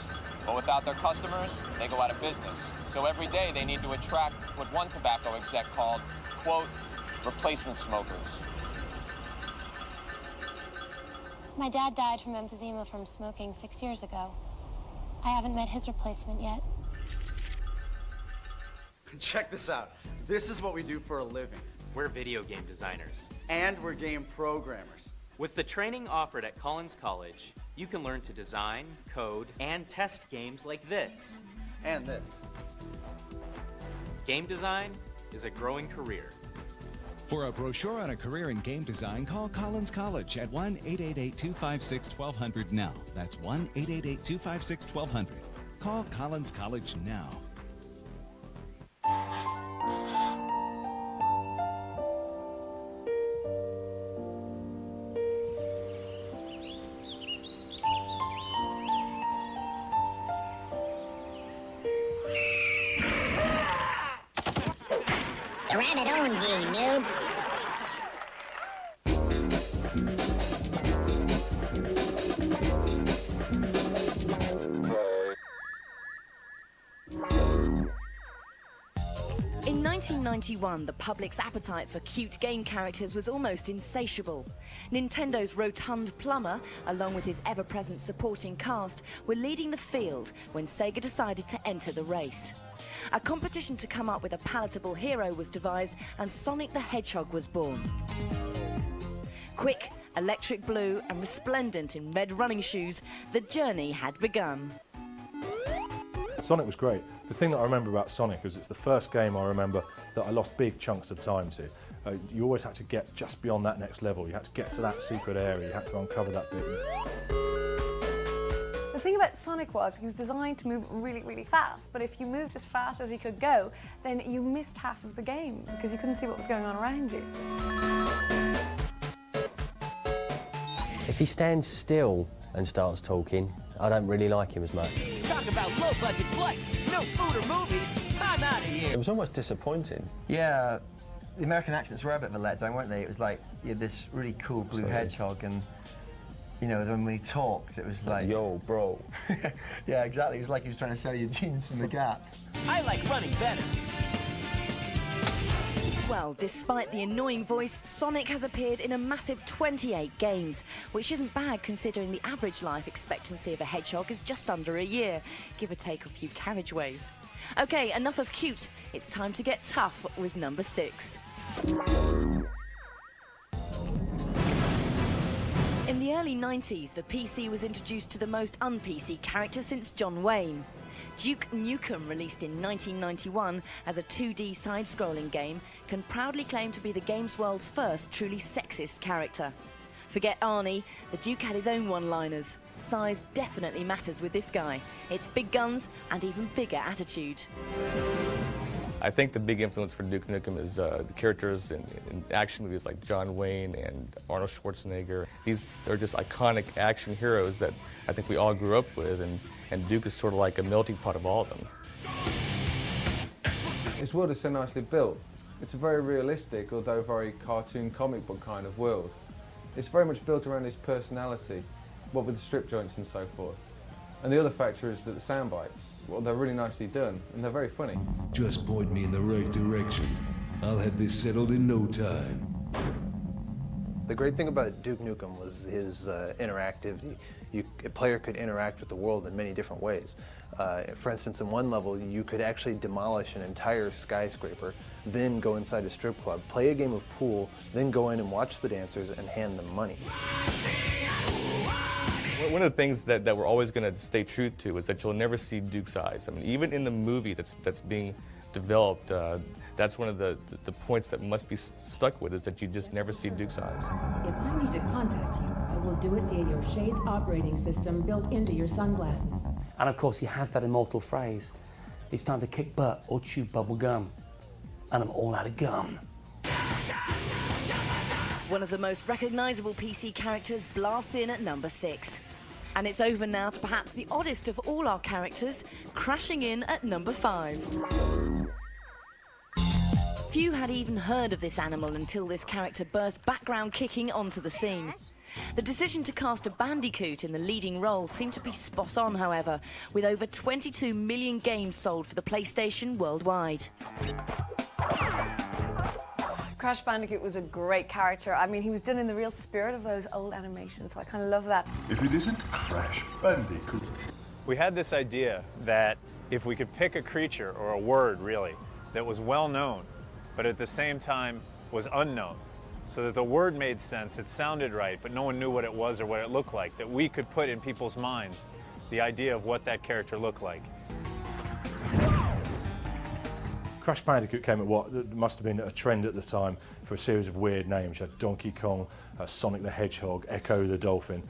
But without their customers, they go out of business. So every day they need to attract what one tobacco exec called, quote, replacement smokers. My dad died from emphysema from smoking 6 years ago. I haven't met his replacement yet. Check this out. This is what we do for a living. We're video game designers. And we're game programmers. With the training offered at Collins College, you can learn to design, code, and test games like this. And this. Game design is a growing career. For a brochure on a career in game design, call Collins College at 1-888-256-1200 now. That's 1-888-256-1200. Call Collins College now. The rabbit owns you, noob. In 1991, the public's appetite for cute game characters was almost insatiable. Nintendo's rotund plumber, along with his ever-present supporting cast, were leading the field when Sega decided to enter the race. A competition to come up with a palatable hero was devised, and Sonic the Hedgehog was born. Quick, electric blue, and resplendent in red running shoes, the journey had begun. Sonic was great. The thing that I remember about Sonic is it's the first game I remember that I lost big chunks of time to. You always had to get just beyond that next level. You had to get to that secret area. You had to uncover that bit. The thing about Sonic was he was designed to move really, really fast, but if you moved as fast as he could go, then you missed half of the game because you couldn't see what was going on around you. If he stands still and starts talking, I don't really like him as much. Talk about low-budget flights, no food or movies. I'm out of here. It was almost disappointing. Yeah, the American accents were a bit of a letdown, weren't they? It was like you had this really cool blue hedgehog, and you know, when we talked, it was like, yo, bro. Yeah, exactly. It was like he was trying to sell you jeans from the Gap. I like running better. Well, despite the annoying voice, Sonic has appeared in a massive 28 games, which isn't bad considering the average life expectancy of a hedgehog is just under a year, give or take a few carriageways. Okay, enough of cute. It's time to get tough with number 6. In the early 90s, the PC was introduced to the most un-PC character since John Wayne. Duke Nukem, released in 1991 as a 2D side-scrolling game, can proudly claim to be the game's world's first truly sexist character. Forget Arnie, the Duke had his own one-liners. Size definitely matters with this guy. It's big guns and even bigger attitude. I think the big influence for Duke Nukem is the characters in action movies like John Wayne and Arnold Schwarzenegger. These are just iconic action heroes that I think we all grew up with, and Duke is sort of like a melting pot of all of them. This world is so nicely built. It's a very realistic, although very cartoon comic book kind of world. It's very much built around his personality, what with the strip joints and so forth. And the other factor is that the sound bites, well, they're really nicely done, and they're very funny. Just point me in the right direction. I'll have this settled in no time. The great thing about Duke Nukem was his interactivity. A player could interact with the world in many different ways. For instance, in one level, you could actually demolish an entire skyscraper, then go inside a strip club, play a game of pool, then go in and watch the dancers and hand them money. One of the things that we're always going to stay true to is that you'll never see Duke's eyes. I mean, even in the movie that's being developed, that's one of the points that must be stuck with, is that you just never see Duke's eyes. If I need to contact you, I will do it via your Shades operating system built into your sunglasses. And of course, he has that immortal phrase, it's time to kick butt or chew bubble gum. And I'm all out of gum. One of the most recognisable PC characters blasts in at number 6. And it's over now to perhaps the oddest of all our characters, crashing in at number 5. Few had even heard of this animal until this character burst background kicking onto the scene. The decision to cast a bandicoot in the leading role seemed to be spot on, however, with over 22 million games sold for the PlayStation worldwide. Crash Bandicoot was a great character. I mean, he was done in the real spirit of those old animations, so I kind of love that. If it isn't Crash Bandicoot. We had this idea that if we could pick a creature, or a word really, that was well known, but at the same time was unknown, so that the word made sense, it sounded right, but no one knew what it was or what it looked like, that we could put in people's minds the idea of what that character looked like. Crash Bandicoot came at what must have been a trend at the time for a series of weird names. You had Donkey Kong, Sonic the Hedgehog, Echo the Dolphin.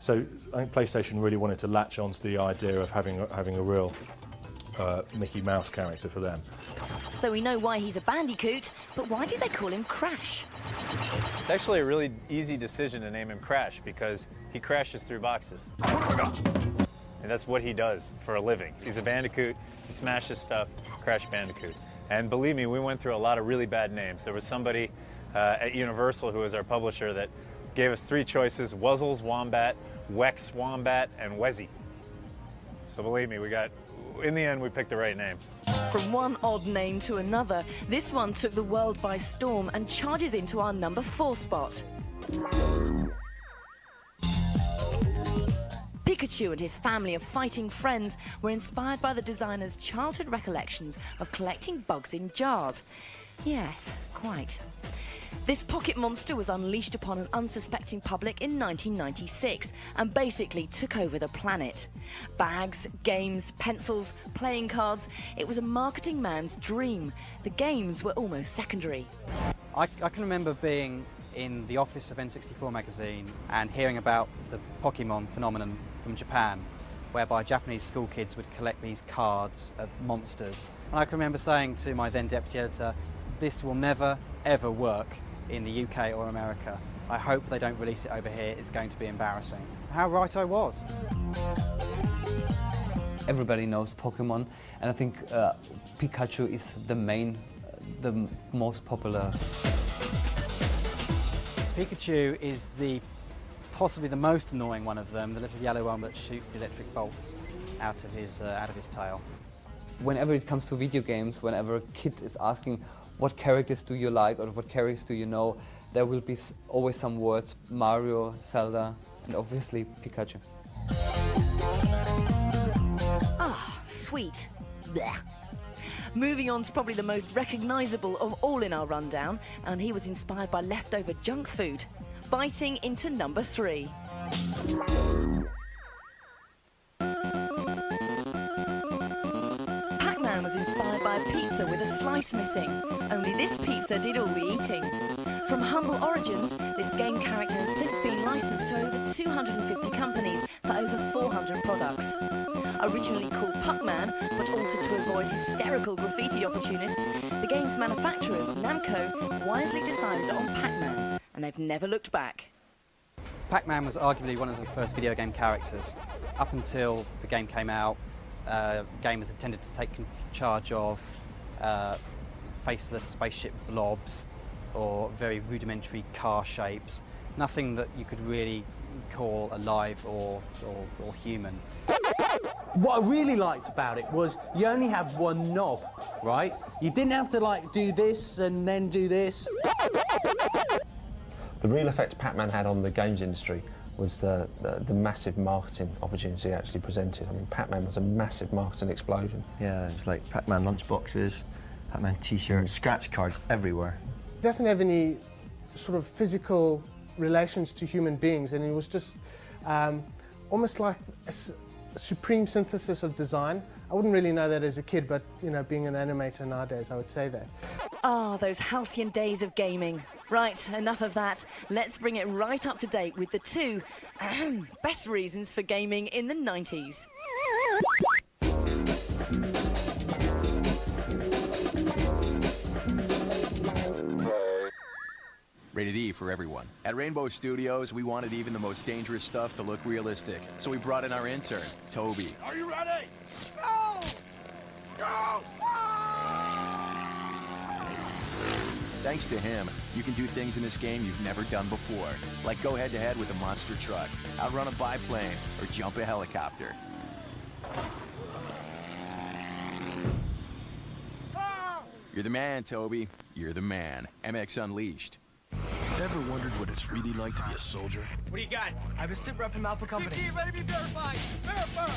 So I think PlayStation really wanted to latch onto the idea of having a real Mickey Mouse character for them. So we know why he's a bandicoot, but why did they call him Crash? It's actually a really easy decision to name him Crash because he crashes through boxes. And that's what he does for a living. He's a bandicoot, he smashes stuff, Crash Bandicoot. And believe me, we went through a lot of really bad names. There was somebody at Universal, who was our publisher, that gave us 3 choices: Wuzzles Wombat, Wex Wombat, and Wezzy. So believe me, in the end, we picked the right name. From one odd name to another, this one took the world by storm and charges into our number 4 spot. Pikachu and his family of fighting friends were inspired by the designer's childhood recollections of collecting bugs in jars. Yes, quite. This pocket monster was unleashed upon an unsuspecting public in 1996 and basically took over the planet. Bags, games, pencils, playing cards, it was a marketing man's dream. The games were almost secondary. I can remember being in the office of N64 magazine and hearing about the Pokemon phenomenon from Japan, whereby Japanese school kids would collect these cards of monsters. And I can remember saying to my then deputy editor, this will never, ever work in the UK or America. I hope they don't release it over here, it's going to be embarrassing. How right I was. Everybody knows Pokemon, and I think Pikachu is the most popular. Pikachu is possibly the most annoying one of them, the little yellow one that shoots the electric bolts out of his tail. Whenever it comes to video games, whenever a kid is asking what characters do you like or what characters do you know, there will be always some words: Mario, Zelda, and obviously Pikachu. Ah, sweet. Blech. Moving on to probably the most recognisable of all in our rundown, and he was inspired by leftover junk food, biting into number 3. Pac-Man was inspired by a pizza with a slice missing, only this pizza did all the eating. From humble origins, this game character has since been licensed to over 250 companies for over 400 products. Originally called Puckman, but altered to avoid hysterical graffiti opportunists, the game's manufacturers, Namco, wisely decided on Pac-Man, and they've never looked back. Pac-Man was arguably one of the first video game characters. Up until the game came out, gamers intended to take charge of faceless spaceship blobs or very rudimentary car shapes. Nothing that you could really call alive or human. What I really liked about it was you only had one knob, right? You didn't have to like do this and then do this. The real effect Pac-Man had on the games industry was the massive marketing opportunity it actually presented. I mean, Pac-Man was a massive marketing explosion. Yeah, it's like Pac-Man lunchboxes, Pac-Man t-shirts, scratch cards everywhere. He doesn't have any sort of physical relations to human beings, and he was just almost like a supreme synthesis of design. I wouldn't really know that as a kid, but you know, being an animator nowadays, I would say that. Ah, those halcyon days of gaming. Right, enough of that. Let's bring it right up to date with the two best reasons for gaming in the 90s. Rated E for everyone. At Rainbow Studios, we wanted even the most dangerous stuff to look realistic. So we brought in our intern, Toby. Are you ready? Go! Go! Thanks to him, you can do things in this game you've never done before, like go head-to-head with a monster truck, outrun a biplane, or jump a helicopter. You're the man, Toby. You're the man. MX Unleashed. Ever wondered what it's really like to be a soldier? What do you got? I have a sit rep from Alpha Company. BT, ready to be verified. Verified.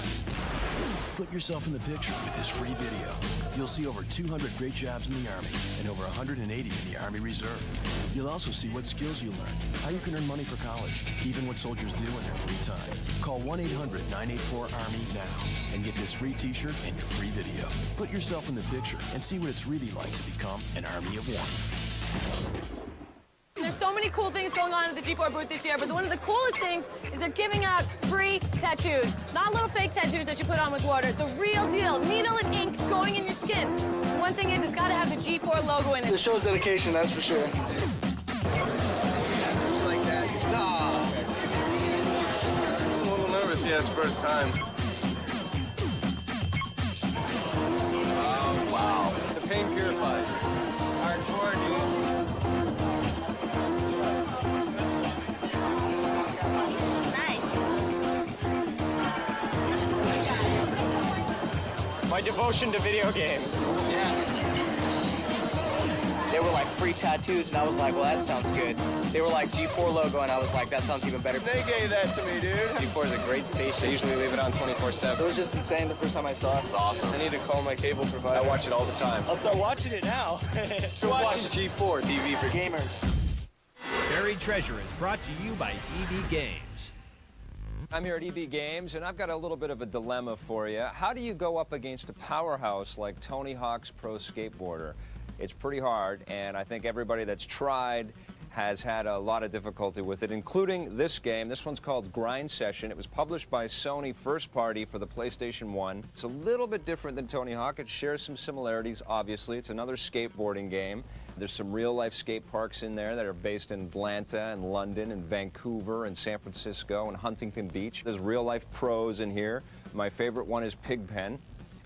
Put yourself in the picture with this free video. You'll see over 200 great jobs in the Army and over 180 in the Army Reserve. You'll also see what skills you learn, how you can earn money for college, even what soldiers do in their free time. Call 1-800-984-ARMY now and get this free t-shirt and your free video. Put yourself in the picture and see what it's really like to become an Army of One. There's so many cool things going on at the G4 booth this year, but one of the coolest things is they're giving out free tattoos. Not little fake tattoos that you put on with water. The real deal. Needle and ink going in your skin. One thing is, it's got to have the G4 logo in it. It shows dedication, that's for sure. Just like that. Nah. I'm a little nervous, yeah, it's first time. Oh, wow. The pain purifies. Hardcore, dude. My devotion to video games. Yeah. They were like free tattoos, and I was like, well, that sounds good. They were like G4 logo, and I was like, that sounds even better. They gave that to me, dude. G4 is a great station. They usually leave it on 24/7. It was just insane the first time I saw it. It's awesome. I need to call my cable provider. I watch it all the time. I'll start watching it now. Watch G4 TV for gamers. Buried Treasure is brought to you by EB Games. I'm here at EB Games, and I've got a little bit of a dilemma for you. How do you go up against a powerhouse like Tony Hawk's Pro Skateboarder? It's pretty hard, and I think everybody that's tried has had a lot of difficulty with it, including this game. This one's called Grind Session. It was published by Sony first party for the PlayStation 1. It's a little bit different than Tony Hawk. It shares some similarities, obviously. It's another skateboarding game. There's some real-life skate parks in there that are based in Atlanta and London and Vancouver and San Francisco and Huntington Beach. There's real-life pros in here. My favorite one is Pigpen.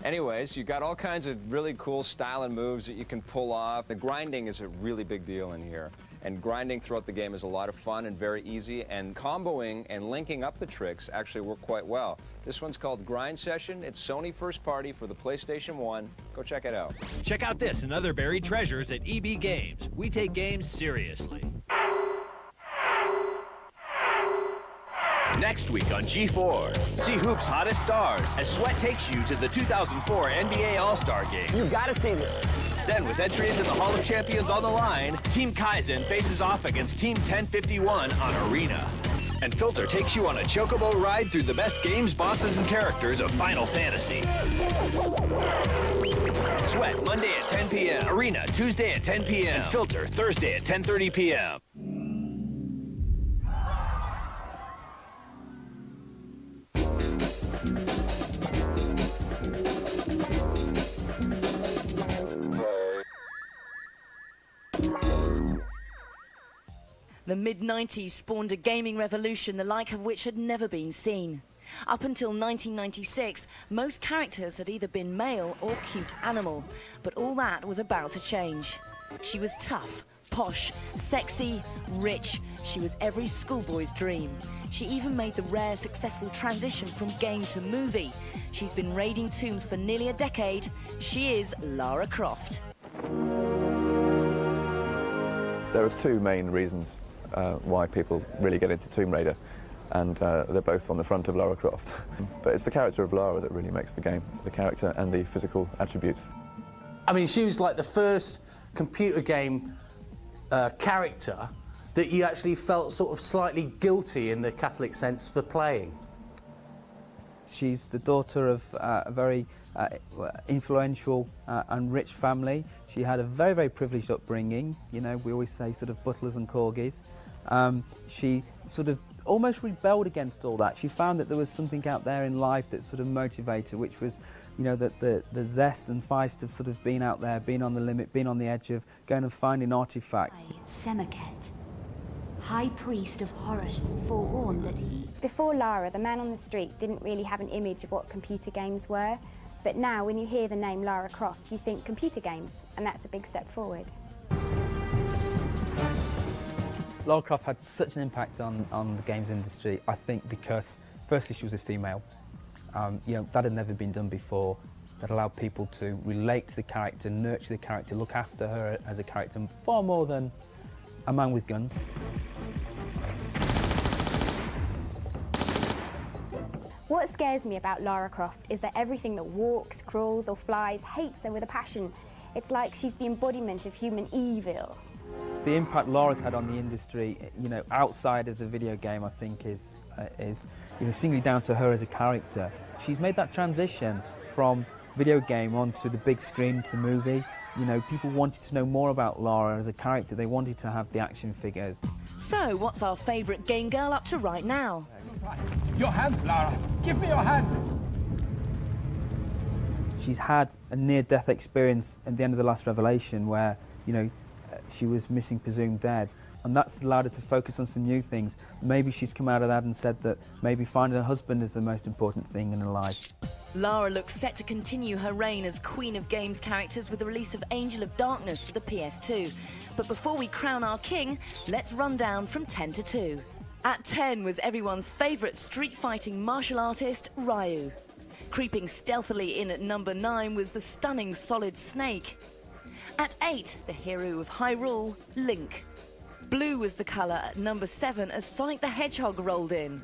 Anyways, you got all kinds of really cool style and moves that you can pull off. The grinding is a really big deal in here. And grinding throughout the game is a lot of fun and very easy. And comboing and linking up the tricks actually work quite well. This one's called Grind Session. It's Sony first party for the PlayStation 1. Go check it out. Check out this and other buried treasures at EB Games. We take games seriously. Next week on G4, see Hoop's hottest stars as Sweat takes you to the 2004 NBA All-Star Game. You gotta see this. Then, with entry into the Hall of Champions on the line, Team Kaizen faces off against Team 1051 on Arena. And Filter takes you on a chocobo ride through the best games, bosses, and characters of Final Fantasy. Sweat, Monday at 10 p.m. Arena, Tuesday at 10 p.m. And Filter, Thursday at 10:30 p.m. The mid-90s spawned a gaming revolution the like of which had never been seen. Up until 1996, most characters had either been male or cute animal, but all that was about to change. She was tough, posh, sexy, rich. She was every schoolboy's dream. She even made the rare successful transition from game to movie. She's been raiding tombs for nearly a decade. She is Lara Croft. There are two main reasons why people really get into Tomb Raider, and they're both on the front of Lara Croft. But it's the character of Lara that really makes the game, the character and the physical attributes. I mean, she was like the first computer game character that you actually felt sort of slightly guilty in the Catholic sense for playing. She's the daughter of a very influential and rich family. She had a very, very privileged upbringing. You know, we always say sort of butlers and corgis. She sort of almost rebelled against all that. She found that there was something out there in life that sort of motivated her, which was, you know, the zest and feist of sort of being out there, being on the limit, being on the edge of going and finding artifacts. Semaket, High Priest of Horus, forewarned that he... Before Lara, the man on the street didn't really have an image of what computer games were, but now when you hear the name Lara Croft, you think computer games, and that's a big step forward. Lara Croft had such an impact on the games industry, I think, because firstly she was a female. You know, that had never been done before. That allowed people to relate to the character, nurture the character, look after her as a character far more than a man with guns. What scares me about Lara Croft is that everything that walks, crawls or flies hates her with a passion. It's like she's the embodiment of human evil. The impact Lara's had on the industry, you know, outside of the video game, I think is you know, singly down to her as a character. She's made that transition from video game onto the big screen, to the movie. You know, people wanted to know more about Lara as a character. They wanted to have the action figures. So, what's our favourite game girl up to right now? Your hand, Lara. Give me your hand. She's had a near-death experience at the end of the last Revelation where, you know, she was missing, presumed dead, and that's allowed her to focus on some new things. Maybe she's come out of that and said that maybe finding a husband is the most important thing in her life. Lara looks set to continue her reign as Queen of Games characters with the release of Angel of Darkness for the PS2. But before we crown our king, let's run down from 10 to 2. At 10 was everyone's favourite street fighting martial artist, Ryu. Creeping stealthily in at number 9 was the stunning Solid Snake. At 8, the hero of Hyrule, Link. Blue was the colour at number 7 as Sonic the Hedgehog rolled in.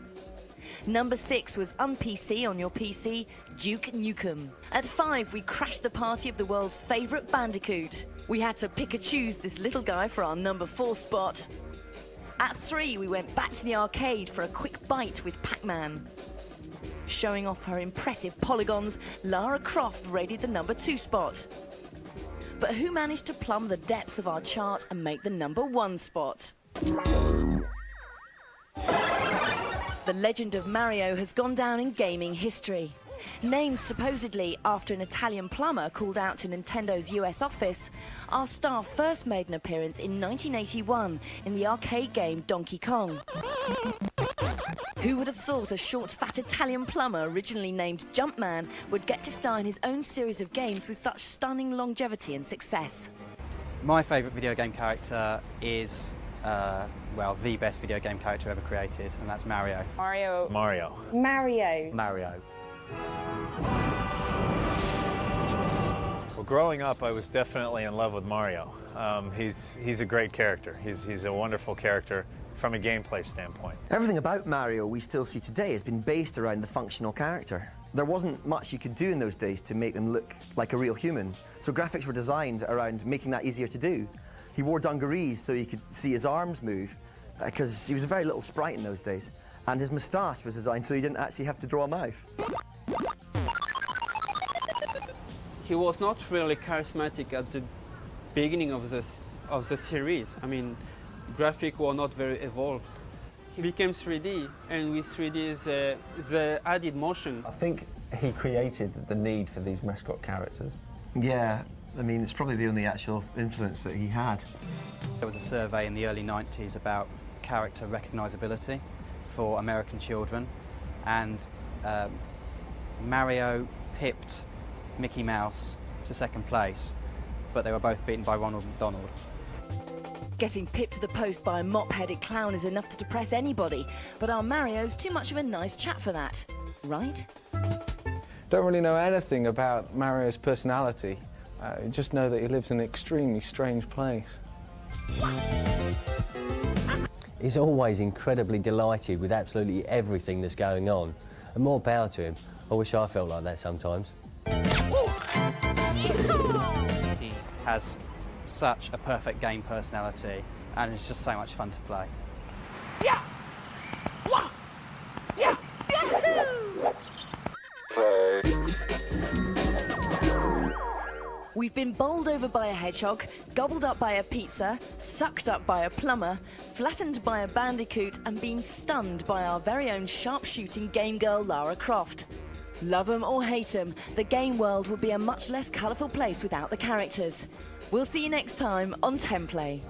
Number 6 was un-PC on your PC, Duke Nukem. At 5, we crashed the party of the world's favourite Bandicoot. We had to pick and choose this little guy for our number 4 spot. At 3, we went back to the arcade for a quick bite with Pac-Man. Showing off her impressive polygons, Lara Croft raided the number 2 spot. But who managed to plumb the depths of our chart and make the number 1 spot? The legend of Mario has gone down in gaming history. Named supposedly after an Italian plumber called out to Nintendo's US office, our star first made an appearance in 1981 in the arcade game Donkey Kong. Who would have thought a short, fat Italian plumber originally named Jumpman would get to star in his own series of games with such stunning longevity and success? My favourite video game character is, well, the best video game character ever created, and that's Mario. Mario. Mario. Mario. Mario. Well, growing up, I was definitely in love with Mario. He's a great character. He's a wonderful character from a gameplay standpoint. Everything about Mario we still see today has been based around the functional character. There wasn't much you could do in those days to make them look like a real human, so graphics were designed around making that easier to do. He wore dungarees so you could see his arms move, because he was a very little sprite in those days, and his moustache was designed so you didn't actually have to draw a mouth. He was not really charismatic at the beginning of the series. I mean, graphics were not very evolved. He became 3D, and with 3D the added motion. I think he created the need for these mascot characters. Yeah, I mean, it's probably the only actual influence that he had. There was a survey in the early 90s about character recognisability for American children, and Mario pipped Mickey Mouse to second place, but they were both beaten by Ronald McDonald. Getting pipped to the post by a mop-headed clown is enough to depress anybody, but our Mario's too much of a nice chap for that, right? Don't really know anything about Mario's personality. Just know that he lives in an extremely strange place. He's always incredibly delighted with absolutely everything that's going on, and more power to him. I wish I felt like that sometimes. He has such a perfect game personality, and it's just so much fun to play. Yeah! Yeah! We've been bowled over by a hedgehog, gobbled up by a pizza, sucked up by a plumber, flattened by a bandicoot, and been stunned by our very own sharpshooting game girl Lara Croft. Love 'em or hate 'em, the game world would be a much less colourful place without the characters. We'll see you next time on Templay.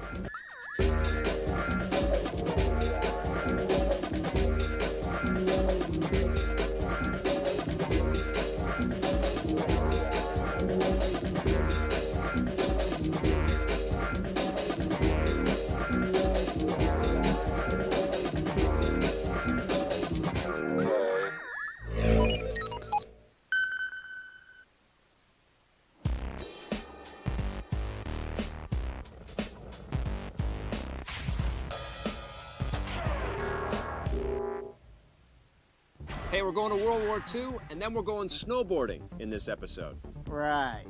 Hey, we're going to World War II, and then we're going snowboarding in this episode. Right.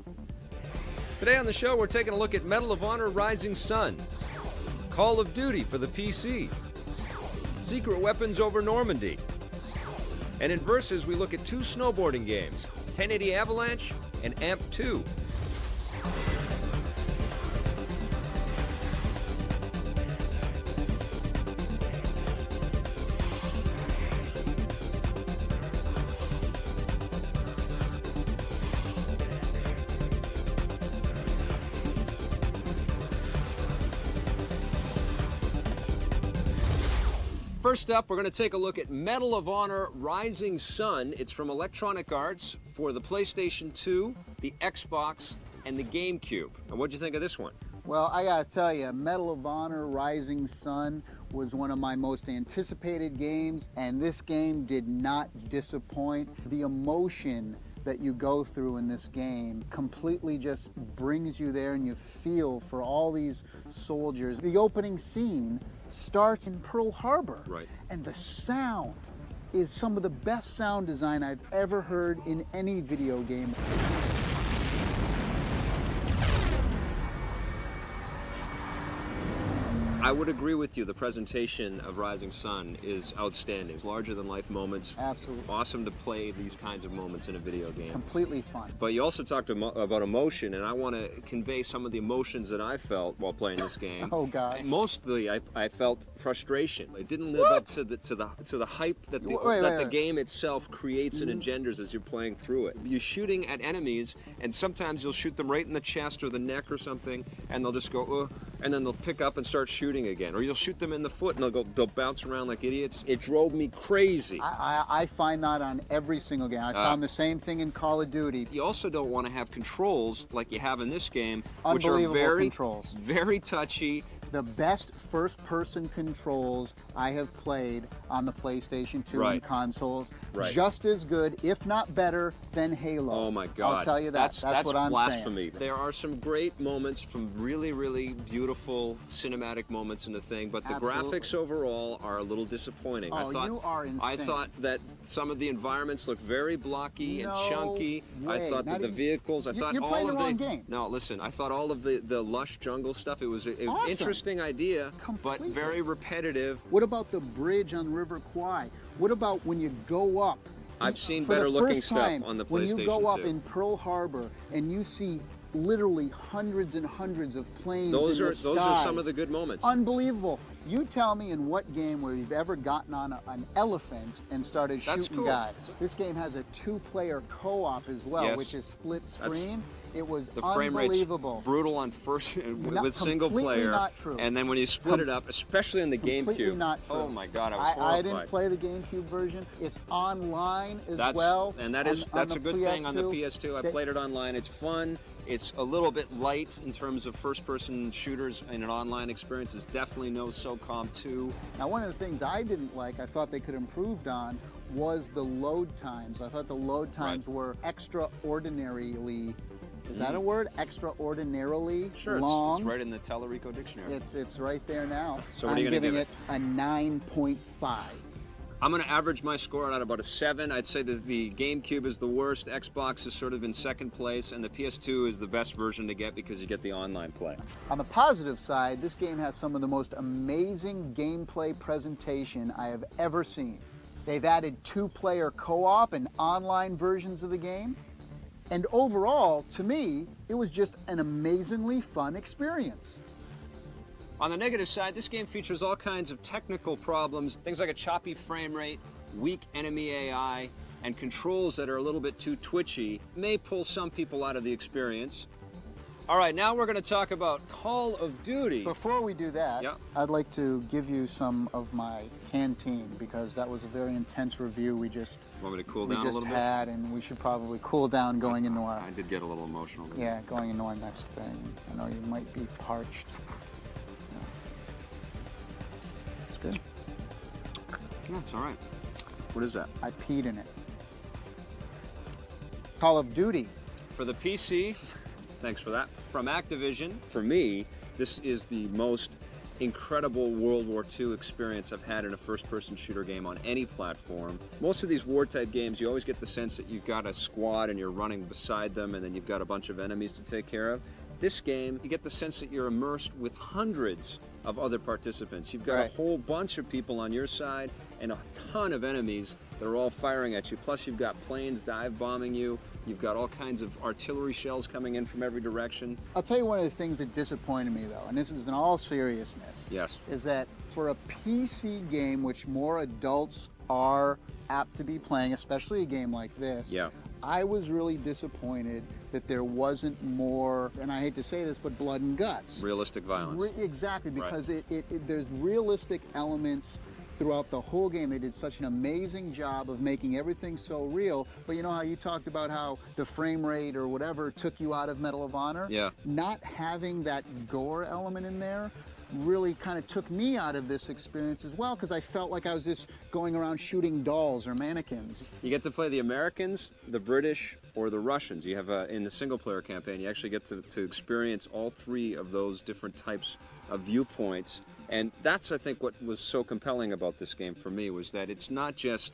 Today on the show, we're taking a look at Medal of Honor Rising Sun, Call of Duty for the PC, Secret Weapons over Normandy, and in Versus, we look at two snowboarding games, 1080 Avalanche and Amp 2. First up, we're going to take a look at Medal of Honor Rising Sun. It's from Electronic Arts for the PlayStation 2, the Xbox, and the GameCube. And what'd you think of this one? Well, I gotta tell you, Medal of Honor Rising Sun was one of my most anticipated games, and this game did not disappoint. The emotion that you go through in this game completely just brings you there, and you feel for all these soldiers. The opening scene starts in Pearl Harbor, right, and the sound is some of the best sound design I've ever heard in any video game. I would agree with you. The presentation of Rising Sun is outstanding. It's larger-than-life moments. Absolutely. Awesome to play these kinds of moments in a video game. Completely fun. But you also talked about emotion, and I want to convey some of the emotions that I felt while playing this game. Oh God! Mostly, I felt frustration. It didn't live up to the hype that the game itself creates and engenders as you're playing through it. You're shooting at enemies, and sometimes you'll shoot them right in the chest or the neck or something, and they'll just go, and then they'll pick up and start shooting again, or you'll shoot them in the foot and they'll bounce around like idiots. It drove me crazy. I find that on every single game. I found the same thing in Call of Duty. You also don't want to have controls like you have in this game, which are controls. very touchy. The best first-person controls I have played on the PlayStation 2 and consoles. Right. Just as good, if not better, than Halo. Oh my God! I'll tell you that. That's what I'm blasphemy. saying. There are some great moments from really, really beautiful cinematic moments in the thing, but the graphics overall are a little disappointing. You are insane. I thought that some of the environments looked very blocky and chunky. Way. I thought that the vehicles. I thought you're all playing of the wrong game. No, listen. I thought all of the lush jungle stuff. It was an interesting idea, but very repetitive. What about the bridge on River Kwai? What about when you go up? I've seen better looking stuff on the PlayStation 2. When you go up in Pearl Harbor and you see literally hundreds and hundreds of planes in the skies. Those are some of the good moments. Unbelievable. You tell me in what game where you've ever gotten on an elephant and started shooting guys. This game has a two-player co-op as well, which is split screen. It was the frame unbelievable. rate's brutal on first with single player, not true. And then when you split it up, especially in the GameCube. Not true. Oh my God, I was horrified. I didn't play the GameCube version. It's online as well. And that's a good PS2. thing on the PS2. I played it online. It's fun. It's a little bit light in terms of first-person shooters in an online experience. It's definitely no SOCOM 2. Now, one of the things I didn't like, I thought they could have improved on, was the load times. I thought the load times were extraordinarily. Is that a word? Extraordinarily long. It's right in the Tallarico dictionary. It's right there now. So what are you going to give it? I'm giving it a 9.5. I'm going to average my score out about a 7. I'd say that the GameCube is the worst. Xbox is sort of in second place, and the PS2 is the best version to get because you get the online play. On the positive side, this game has some of the most amazing gameplay presentation I have ever seen. They've added two-player co-op and online versions of the game. And overall, to me, it was just an amazingly fun experience. On the negative side, this game features all kinds of technical problems, things like a choppy frame rate, weak enemy AI, and controls that are a little bit too twitchy may pull some people out of the experience. All right, now we're going to talk about Call of Duty. Before we do that, I'd like to give you some of my canteen, because that was a very intense review we just Want me to cool down a little bit? had, and we should probably cool down going into our... I did get a little emotional. Yeah, going into our next thing. I know you might be parched. It's good. Yeah, it's all right. What is that? I peed in it. Call of Duty. For the PC, thanks for that. From Activision, for me, this is the most incredible World War II experience I've had in a first-person shooter game on any platform. Most of these war-type games, you always get the sense that you've got a squad and you're running beside them, and then you've got a bunch of enemies to take care of. This game, you get the sense that you're immersed with hundreds of other participants. You've got a whole bunch of people on your side and a ton of enemies that are all firing at you. Plus, you've got planes dive bombing you. You've got all kinds of artillery shells coming in from every direction. I'll tell you one of the things that disappointed me, though, and this is in all seriousness, is that for a PC game, which more adults are apt to be playing, especially a game like this, I was really disappointed that there wasn't more, and I hate to say this, but blood and guts. Realistic violence. Exactly, because there's realistic elements throughout the whole game. They did such an amazing job of making everything so real. But you know how you talked about how the frame rate or whatever took you out of Medal of Honor? Yeah. Not having that gore element in there really kind of took me out of this experience as well, because I felt like I was just going around shooting dolls or mannequins. You get to play the Americans, the British, or the Russians. You have in the single-player campaign, you actually get to experience all three of those different types of viewpoints. And that's, I think, what was so compelling about this game for me, was that it's not just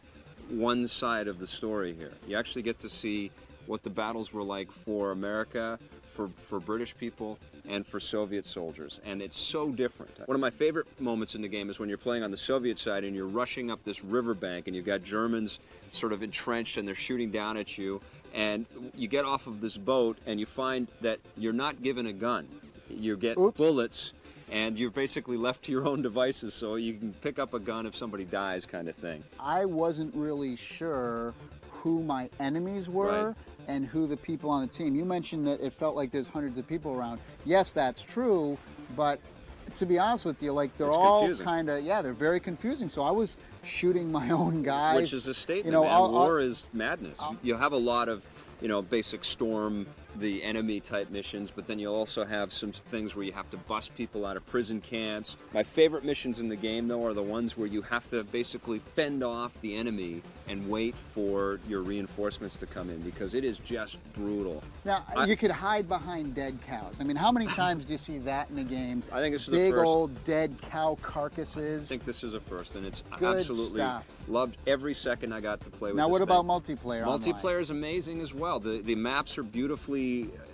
one side of the story here. You actually get to see what the battles were like for America, for British people, and for Soviet soldiers. And it's so different. One of my favorite moments in the game is when you're playing on the Soviet side and you're rushing up this riverbank and you've got Germans sort of entrenched and they're shooting down at you. And you get off of this boat and you find that you're not given a gun. You get bullets, and you're basically left to your own devices, so you can pick up a gun if somebody dies, kind of thing. I wasn't really sure who my enemies were and who the people on the team. You mentioned that it felt like there's hundreds of people around. Yes, that's true, but to be honest with you, like they're all kind of, they're very confusing. So I was shooting my own guys. Which is a statement, man. War is madness. You have a lot of, basic storm, the enemy type missions, but then you'll also have some things where you have to bust people out of prison camps. My favorite missions in the game, though, are the ones where you have to basically fend off the enemy and wait for your reinforcements to come in, because it is just brutal. Now, you could hide behind dead cows. I mean, how many times do you see that in a game? I think this is big the first. Old dead cow carcasses. I think this is a first, and it's Good absolutely stuff. Loved every second I got to play with Now, this what about thing. multiplayer? Multiplayer is amazing as well. The maps are beautifully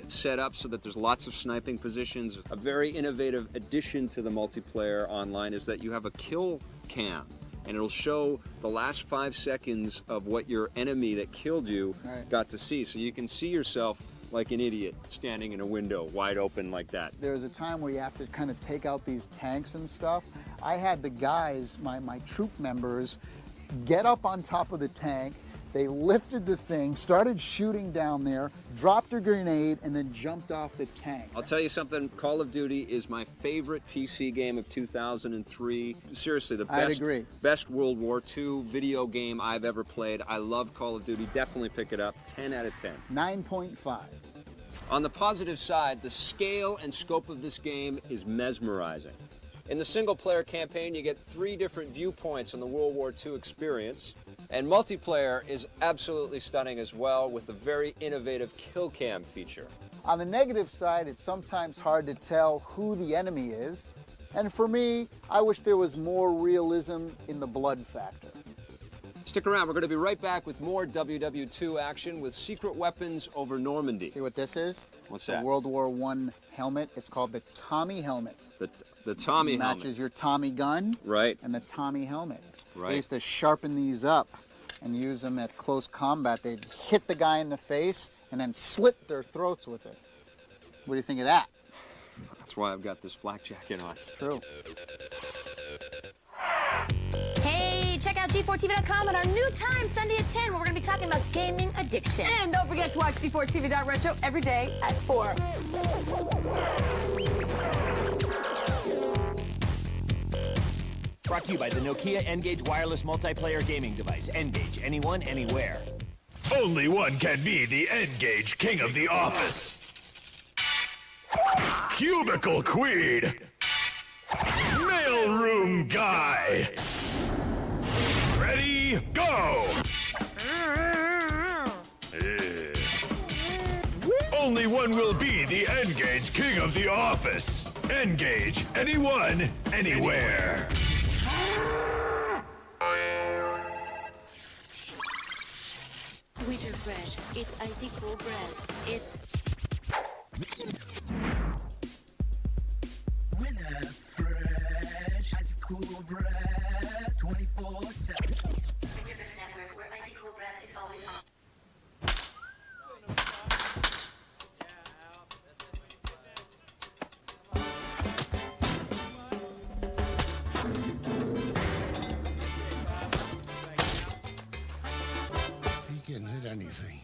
set up so that there's lots of sniping positions. A very innovative addition to the multiplayer online is that you have a kill cam, and it'll show the last 5 seconds of what your enemy that killed you got to see. So you can see yourself like an idiot standing in a window wide open like that. There's a time where you have to kind of take out these tanks and stuff. I had the guys, my troop members, get up on top of the tank. They lifted the thing, started shooting down there, dropped a grenade, and then jumped off the tank. I'll tell you something, Call of Duty is my favorite PC game of 2003. Seriously, the best World War II video game I've ever played. I love Call of Duty. Definitely pick it up. 10 out of 10. 9.5. On the positive side, the scale and scope of this game is mesmerizing. In the single-player campaign, you get 3 different viewpoints on the World War II experience. And multiplayer is absolutely stunning as well, with a very innovative kill cam feature. On the negative side, it's sometimes hard to tell who the enemy is. And for me, I wish there was more realism in the blood factor. Stick around, we're going to be right back with more WW2 action with secret weapons over Normandy. See what this is? What's that? A World War I helmet. It's called the Tommy helmet. The Tommy helmet. Matches your Tommy gun. Right. And the Tommy helmet. Right. They used to sharpen these up and use them at close combat. They'd hit the guy in the face and then slit their throats with it. What do you think of that? That's why I've got this flak jacket on. It's true. Hey, check out G4TV.com at our new time, Sunday at 10, where we're going to be talking about gaming addiction. And don't forget to watch G4TV.retro every day at 4. Brought to you by the Nokia N-Gage wireless multiplayer gaming device. N-Gage, anyone, anywhere. Only one can be the N-Gage king of the office. Cubicle Queen. Mailroom guy. Ready, go! Only one will be the N-Gage king of the office. N-Gage, anyone, anywhere. Winter Fresh. It's icy cool bread. It's Winter Fresh. Icy cool bread. 24/7. Winter Fresh Network, where icy cool breath is always on. He can hit anything.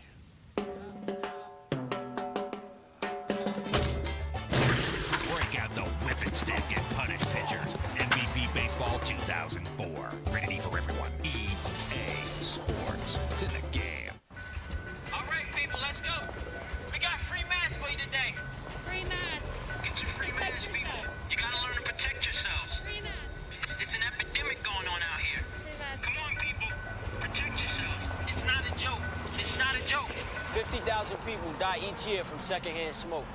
Break out the whip and stick and punish pitchers. MVP Baseball 2004. Rated for everyone. EA Sports. It's in the game. All right, people, let's go. We got free masks for you today. Free mask. Get your free masks, people. You gotta learn to protect yourselves. Free mask. It's an epidemic going on out here. Come on, people. Protect yourselves. It's not a joke. It's not a joke. 50,000 people die each year from secondhand smoke.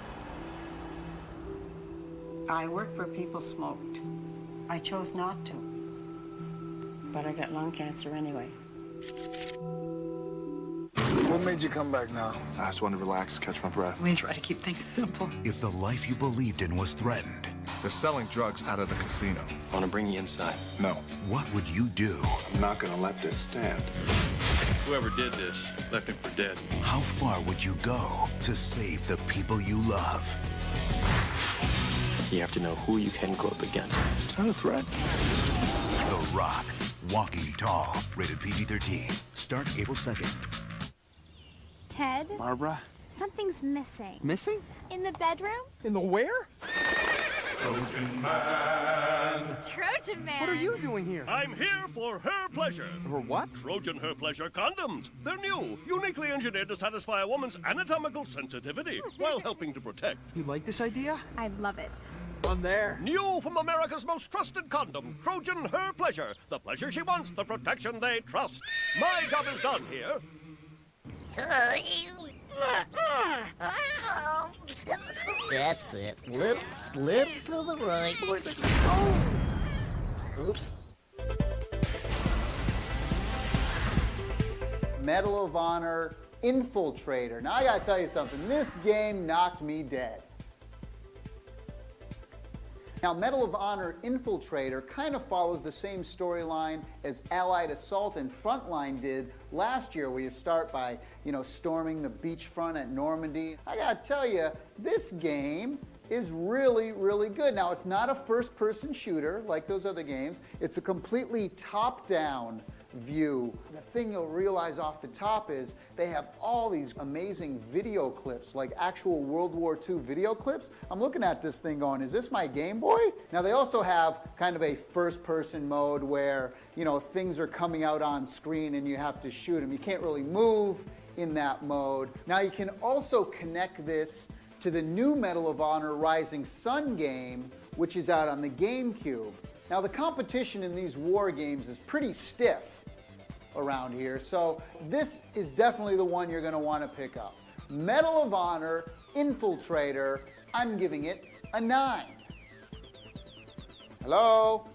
I worked where people smoked. I chose not to. But I got lung cancer anyway. What made you come back now? I just wanted to relax, catch my breath. We try to keep things simple. If the life you believed in was threatened, They're selling drugs out of the casino. I want to bring you inside. No. what would you do? I'm not going to let this stand. Whoever did this left him for dead. How far would you go to save the people you love? You have to know who you can go up against. It's not a threat. The Rock, Walking Tall, rated PG-13. Starts April 2nd. Ted, Barbara? something's missing. Missing? In the bedroom? In the where? Trojan Man. What are you doing here? I'm here for Her Pleasure. Her what? Trojan Her Pleasure condoms. They're new, uniquely engineered to satisfy a woman's anatomical sensitivity while helping to protect. You like this idea? I love it. On there. New from America's most trusted condom, Trojan Her Pleasure. The pleasure she wants, the protection they trust. My job is done here. That's it. Lip to the right. Oh! Oops. Medal of Honor Infiltrator. Now I gotta tell you something, this game knocked me dead. Now, Medal of Honor Infiltrator kind of follows the same storyline as Allied Assault and Frontline did last year, where you start by, storming the beachfront at Normandy. I gotta tell you, this game is really, really good. Now, it's not a first-person shooter like those other games. It's a completely top-down view. The thing you'll realize off the top is they have all these amazing video clips, like actual World War II video clips. I'm looking at this thing going, is this my Game Boy? Now they also have kind of a first-person mode where, things are coming out on screen and you have to shoot them. You can't really move in that mode. Now you can also connect this to the new Medal of Honor Rising Sun game, which is out on the GameCube. Now the competition in these war games is pretty stiff around here, so this is definitely the one you're going to want to pick up. Medal of Honor Infiltrator, I'm giving it a 9. Hello?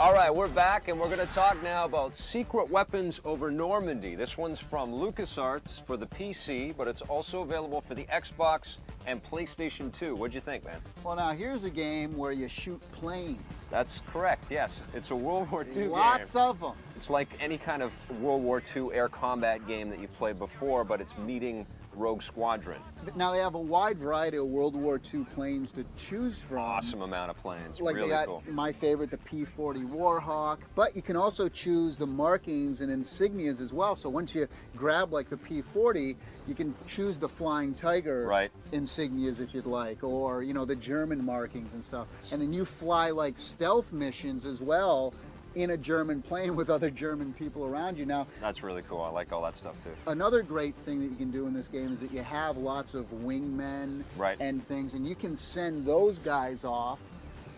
All right, we're back, and we're going to talk now about Secret Weapons over Normandy. This one's from LucasArts for the PC, but it's also available for the Xbox and PlayStation 2. What'd you think, man? Well, now here's a game where you shoot planes. That's correct, yes. It's a World War II game. Lots of them. It's like any kind of World War II air combat game that you've played before, but it's meeting Rogue Squadron. Now they have a wide variety of World War II planes to choose from. Awesome amount of planes, Like really they got cool. my favorite, the P-40 Warhawk, but you can also choose the markings and insignias as well. So once you grab like the P-40, you can choose the Flying Tiger insignias if you'd like, or you know, the German markings and stuff. And then you fly like stealth missions as well in a German plane with other German people around you. Now, That's really cool. I like all that stuff too. another great thing that you can do in this game is that you have lots of wingmen Right. and things, and you can send those guys off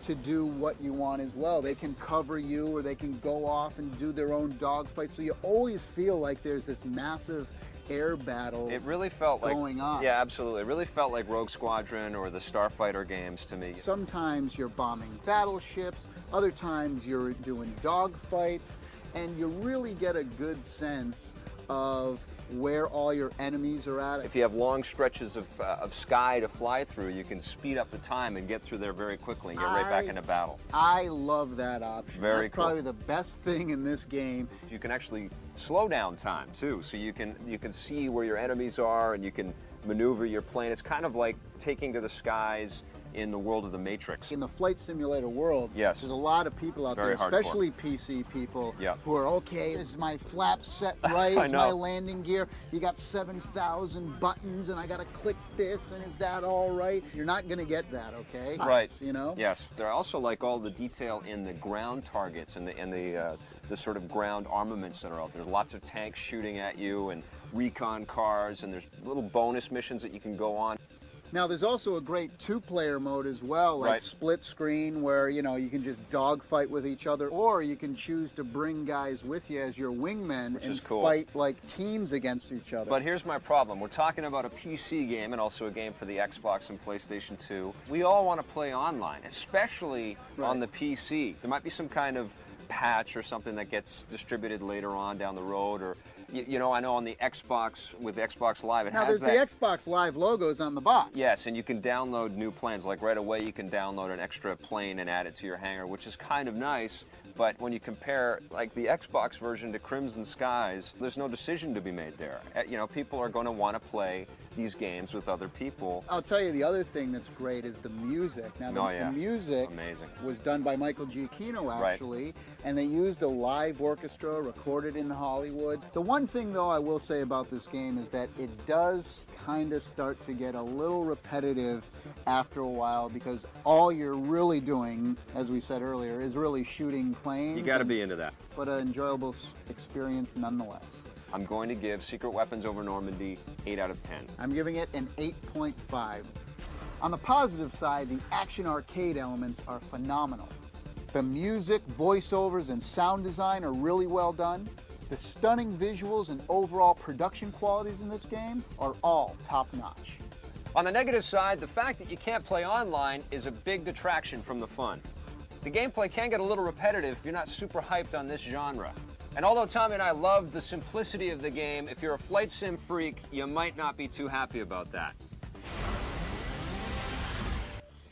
to do what you want as well. They can cover you, or they can go off and do their own dogfight. So you always feel like there's this massive air battle It really felt like going on. Yeah, absolutely. It really felt like Rogue Squadron or the Starfighter games to me. Sometimes you're bombing battleships, other times you're doing dogfights, and you really get a good sense of where all your enemies are at. If you have long stretches of sky to fly through, you can speed up the time and get through there very quickly and get right back into battle. I love that option. Very That's cool. probably the best thing in this game. You can actually slow down time too, so you can see where your enemies are and you can maneuver your plane. It's kind of like taking to the skies in the world of the Matrix. In the flight simulator world, Yes. there's a lot of people out Very there, hardcore. especially PC people, Yeah. who are, okay, is my flap set right? I Is my know. landing gear? You got 7,000 buttons and I gotta click this, and is that all right? You're not gonna get that, okay? Right. You know? Yes. There are also like all the detail in the ground targets and the sort of ground armaments that are out there. Lots of tanks shooting at you and recon cars, and there's little bonus missions that you can go on. Now, there's also a great two-player mode as well, like Right. split screen, where, you know, you can just dogfight with each other, or you can choose to bring guys with you as your wingmen Which and is cool. fight like teams against each other. But here's my problem. We're talking about a PC game and also a game for the Xbox and PlayStation 2. We all want to play online, especially on the PC. There might be some kind of patch or something that gets distributed later on down the road, or you know, I know on the Xbox, with the Xbox Live, it Now, has there's that. the Xbox Live logos on the box. Yes, and you can download new planes. Like right away, you can download an extra plane and add it to your hangar, which is kind of nice. But when you compare like the Xbox version to Crimson Skies, there's no decision to be made there. You know, people are going to want to play these games with other people. I'll tell you, the other thing that's great is the music. Now, the music Amazing. was done by Michael Giacchino, actually, and they used a live orchestra recorded in Hollywood. The one thing, though, I will say about this game is that it does kind of start to get a little repetitive after a while, because all you're really doing, as we said earlier, is really shooting planes. You got to be into that. But an enjoyable experience nonetheless. I'm going to give Secret Weapons over Normandy 8 out of 10. I'm giving it an 8.5. On the positive side, the action arcade elements are phenomenal. The music, voiceovers, and sound design are really well done. The stunning visuals and overall production qualities in this game are all top-notch. On the negative side, the fact that you can't play online is a big detraction from the fun. The gameplay can get a little repetitive if you're not super hyped on this genre. And although Tommy and I love the simplicity of the game, if you're a flight sim freak, you might not be too happy about that.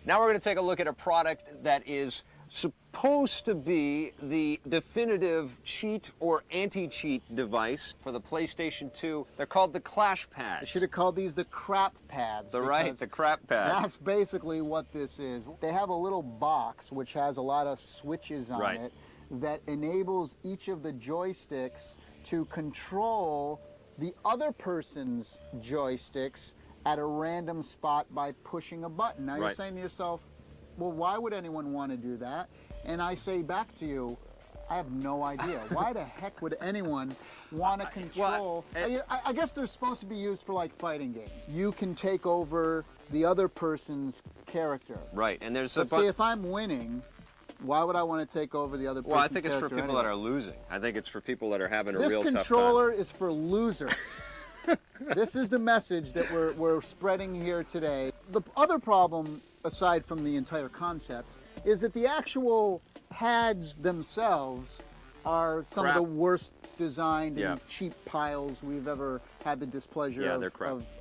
Now we're going to take a look at a product that is supposed to be the definitive cheat or anti-cheat device for the PlayStation 2. They're called the Clash Pads. I should have called these the crap pads. The crap pads. That's basically what this is. They have a little box which has a lot of switches on it that enables each of the joysticks to control the other person's joysticks at a random spot by pushing a button. Now you're saying to yourself, well, why would anyone want to do that? And I say back to you, I have no idea. Why the heck would anyone want to control? I guess they're supposed to be used for like fighting games. You can take over the other person's character. Right, and there's But see, if I'm winning, why would I want to take over the other person's Well, I think it's for character people anyway? that are losing. I think it's for people that are having a This real tough time. controller is for losers. This is the message that we're spreading here today. The other problem, aside from the entire concept, is that the actual pads themselves are some of the worst designed and cheap piles we've ever had the displeasure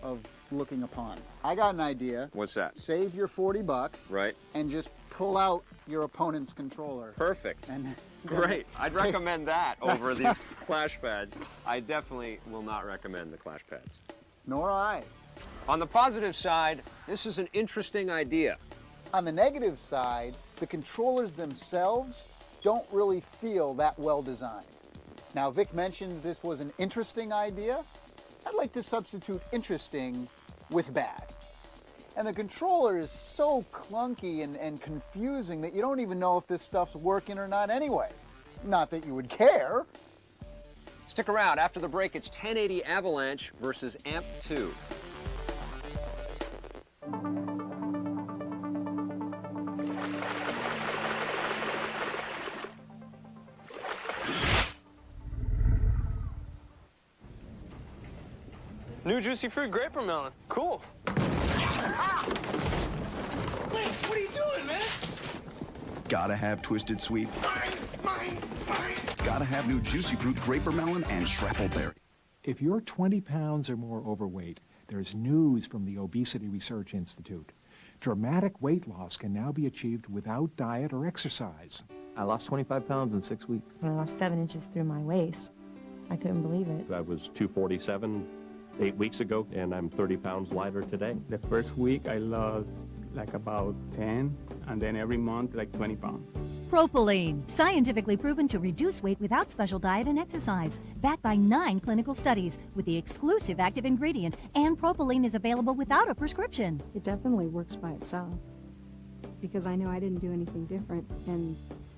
of looking upon. I got an idea. What's that? Save your $40, right, and just pull out your opponent's controller. Perfect. And great. I'd recommend that over these Clash pads. I definitely will not recommend the Clash pads. Nor I. On the positive side, this is an interesting idea. On the negative side, the controllers themselves don't really feel that well designed. Now, Vic mentioned this was an interesting idea. I'd like to substitute interesting with bad. And the controller is so clunky and confusing that you don't even know if this stuff's working or not anyway. Not that you would care. Stick around. After the break, it's 1080 Avalanche versus Amp 2. New juicy fruit grape melon. Cool. Ah! Wait, what are you doing, man? Gotta have Twisted Sweet. Mine. Gotta have new Juicy Fruit Grape Melon and Schrappleberry. If you're 20 pounds or more overweight, there's news from the Obesity Research Institute. Dramatic weight loss can now be achieved without diet or exercise. I lost 25 pounds in 6 weeks. When I lost 7 inches through my waist, I couldn't believe it. I was 247 8 weeks ago, and I'm 30 pounds lighter today. The first week I lost like about 10, and then every month like 20 pounds. Propylene, scientifically proven to reduce weight without special diet and exercise. Backed by 9 clinical studies with the exclusive active ingredient, and propylene is available without a prescription. It definitely works by itself because I know I didn't do anything different, and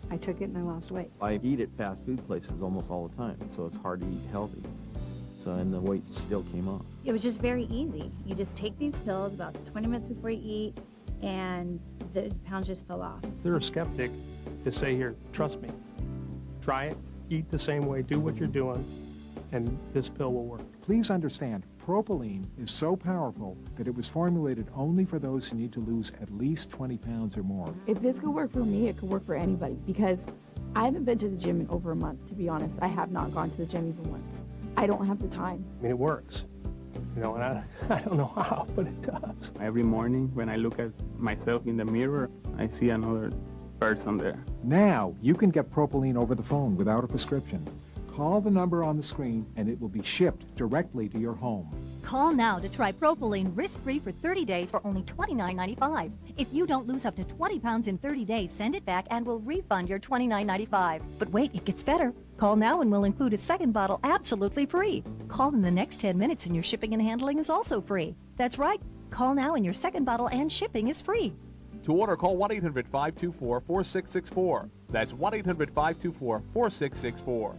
I took it and I lost weight. I eat at fast food places almost all the time, so it's hard to eat healthy. And the weight still came off. It was just very easy. You just take these pills about 20 minutes before you eat, and the pounds just fell off. If they're a skeptic, just say, here, trust me. Try it, eat the same way, do what you're doing, and this pill will work. Please understand, propylene is so powerful that it was formulated only for those who need to lose at least 20 pounds or more. If this could work for me, it could work for anybody, because I haven't been to the gym in over a month, to be honest. I have not gone to the gym even once. I don't have the time. I mean, it works. You know, and I don't know how, but it does. Every morning when I look at myself in the mirror, I see another person there. Now you can get propylene over the phone without a prescription. Call the number on the screen and it will be shipped directly to your home. Call now to try propylene risk-free for 30 days for only $29.95. If you don't lose up to 20 pounds in 30 days, send it back and we'll refund your $29.95. But wait, it gets better. Call now and we'll include a second bottle absolutely free. Call in the next 10 minutes and your shipping and handling is also free. That's right. Call now and your second bottle and shipping is free. To order, call 1-800-524-4664. That's 1-800-524-4664.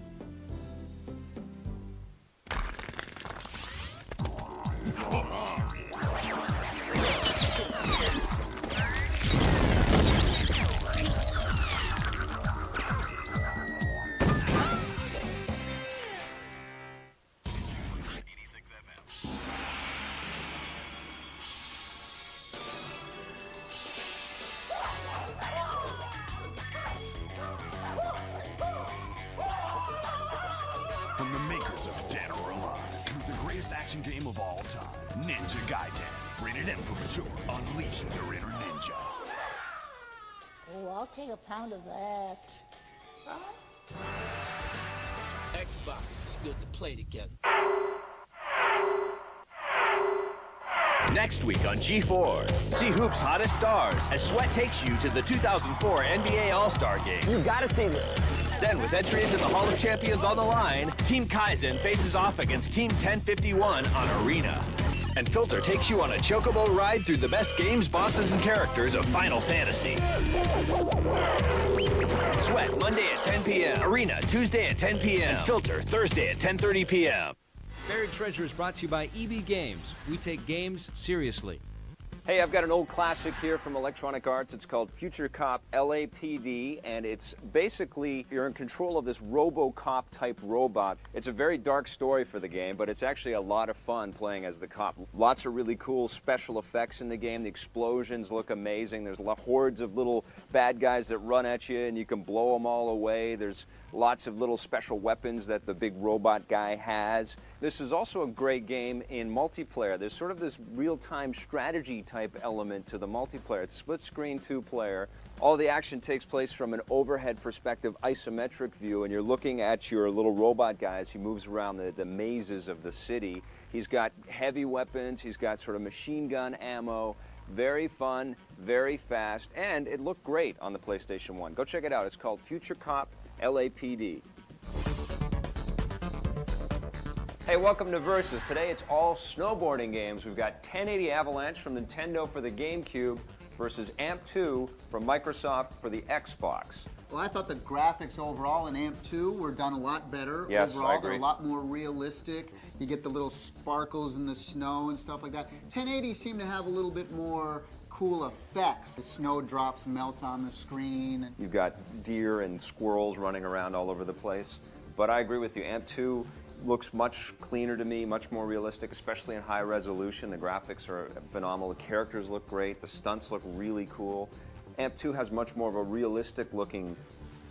From the makers of Dead or Alive comes the greatest action game of all time, Ninja Gaiden. Rated M for mature. Unleash your inner ninja. Oh, I'll take a pound of that. Xbox, it's good to play together. Next week on G4, see Hoop's hottest stars as Sweat takes you to the 2004 NBA All-Star Game. You gotta see this. Then, with entry into the Hall of Champions on the line, Team Kaizen faces off against Team 1051 on Arena. And Filter takes you on a chocobo ride through the best games, bosses, and characters of Final Fantasy. Sweat, Monday at 10 p.m. Arena, Tuesday at 10 p.m. And Filter, Thursday at 10:30 p.m. Buried Treasure is brought to you by EB Games. We take games seriously. Hey, I've got an old classic here from Electronic Arts. It's called Future Cop LAPD, and it's basically you're in control of this RoboCop type robot. It's a very dark story for the game, but it's actually a lot of fun playing as the cop. Lots of really cool special effects in the game. The explosions look amazing. There's hordes of little bad guys that run at you and you can blow them all away. There's lots of little special weapons that the big robot guy has. This is also a great game in multiplayer. There's sort of this real-time strategy type element to the multiplayer. It's split-screen, two-player. All the action takes place from an overhead perspective, isometric view, and you're looking at your little robot guy as he moves around the mazes of the city. He's got heavy weapons, he's got sort of machine gun ammo. Very fun, very fast, and it looked great on the PlayStation 1. Go check it out. It's called Future Cop LAPD. Hey, welcome to Versus. Today it's all snowboarding games. We've got 1080 Avalanche from Nintendo for the GameCube versus AMP2 from Microsoft for the Xbox. Well, I thought the graphics overall in AMP2 were done a lot better. Yes, overall, I agree. They're a lot more realistic. You get the little sparkles in the snow and stuff like that. 1080 seemed to have a little bit more cool effects. The snowdrops melt on the screen. You've got deer and squirrels running around all over the place. But I agree with you. AMP2 looks much cleaner to me, much more realistic, especially in high resolution. The graphics are phenomenal. The characters look great. The stunts look really cool. AMP2 has much more of a realistic looking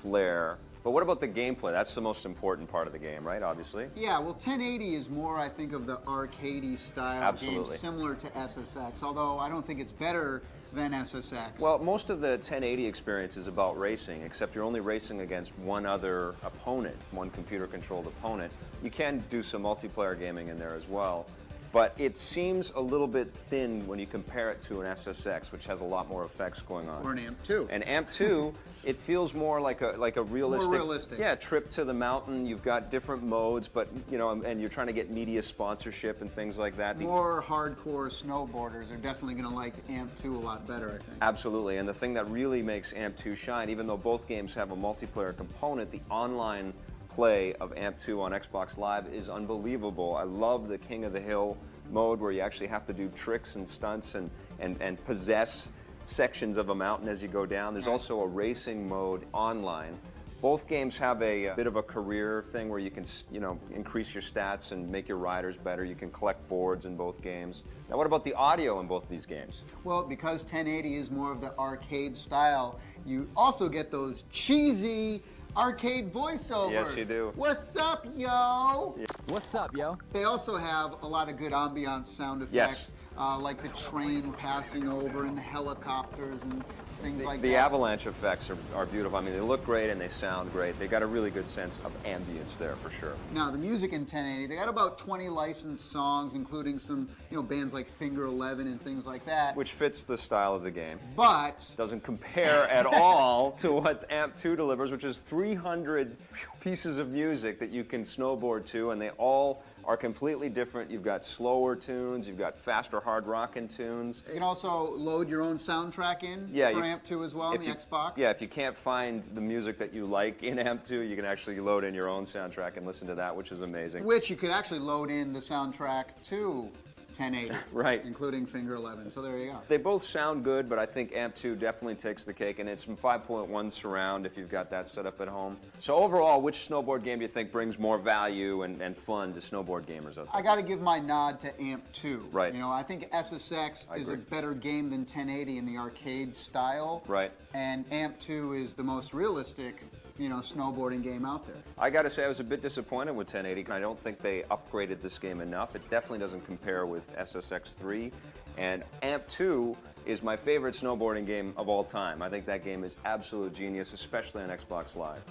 flair. But what about the gameplay? That's the most important part of the game, right? Obviously. Yeah, well, 1080 is more, I think, of the arcadey style game, similar to SSX, although I don't think it's better than SSX. Well, most of the 1080 experience is about racing, except you're only racing against one other opponent, one computer-controlled opponent. You can do some multiplayer gaming in there as well. But it seems a little bit thin when you compare it to an SSX, which has a lot more effects going on. Or an AMP2. And AMP2, it feels more like a realistic, more realistic. Yeah, trip to the mountain. You've got different modes, but you know, and you're trying to get media sponsorship and things like that. More hardcore snowboarders are definitely going to like AMP2 a lot better, I think. Absolutely, and the thing that really makes AMP2 shine, even though both games have a multiplayer component, the online play of AMP2 on Xbox Live is unbelievable. I love the King of the Hill mode where you actually have to do tricks and stunts and possess sections of a mountain as you go down. There's also a racing mode online. Both games have a bit of a career thing where you can, you know, increase your stats and make your riders better. You can collect boards in both games. Now, what about the audio in both of these games? Well, because 1080 is more of the arcade style, you also get those cheesy arcade voiceover. Yes, you do. What's up, yo? Yeah. What's up, yo? They also have a lot of good ambiance sound effects, like the train passing over and the helicopters and things like that. The avalanche effects are beautiful. I mean, they look great and they sound great. They got a really good sense of ambience there for sure. Now, the music in 1080, they got about 20 licensed songs, including some, you know, bands like Finger 11 and things like that. Which fits the style of the game. But doesn't compare at all to what AMP2 delivers, which is 300 pieces of music that you can snowboard to, and they all are completely different. You've got slower tunes, you've got faster hard rockin' tunes. You can also load your own soundtrack in for AMP2 as well on the Xbox. Yeah, if you can't find the music that you like in AMP2, you can actually load in your own soundtrack and listen to that, which is amazing. Which you could actually load in the soundtrack to 1080, right, including Finger 11. So there you go. They both sound good, but I think AMP2 definitely takes the cake, and it's from 5.1 surround if you've got that set up at home. So overall, which snowboard game do you think brings more value and fun to snowboard gamers out there? I got to give my nod to AMP2. Right. You know, I think SSX is a better game than 1080 in the arcade style. Right. And AMP2 is the most realistic, you know, snowboarding game out there. I got to say I was a bit disappointed with 1080. I don't think they upgraded this game enough. It definitely doesn't compare with SSX3. And AMP2 is my favorite snowboarding game of all time. I think that game is absolute genius, especially on Xbox Live.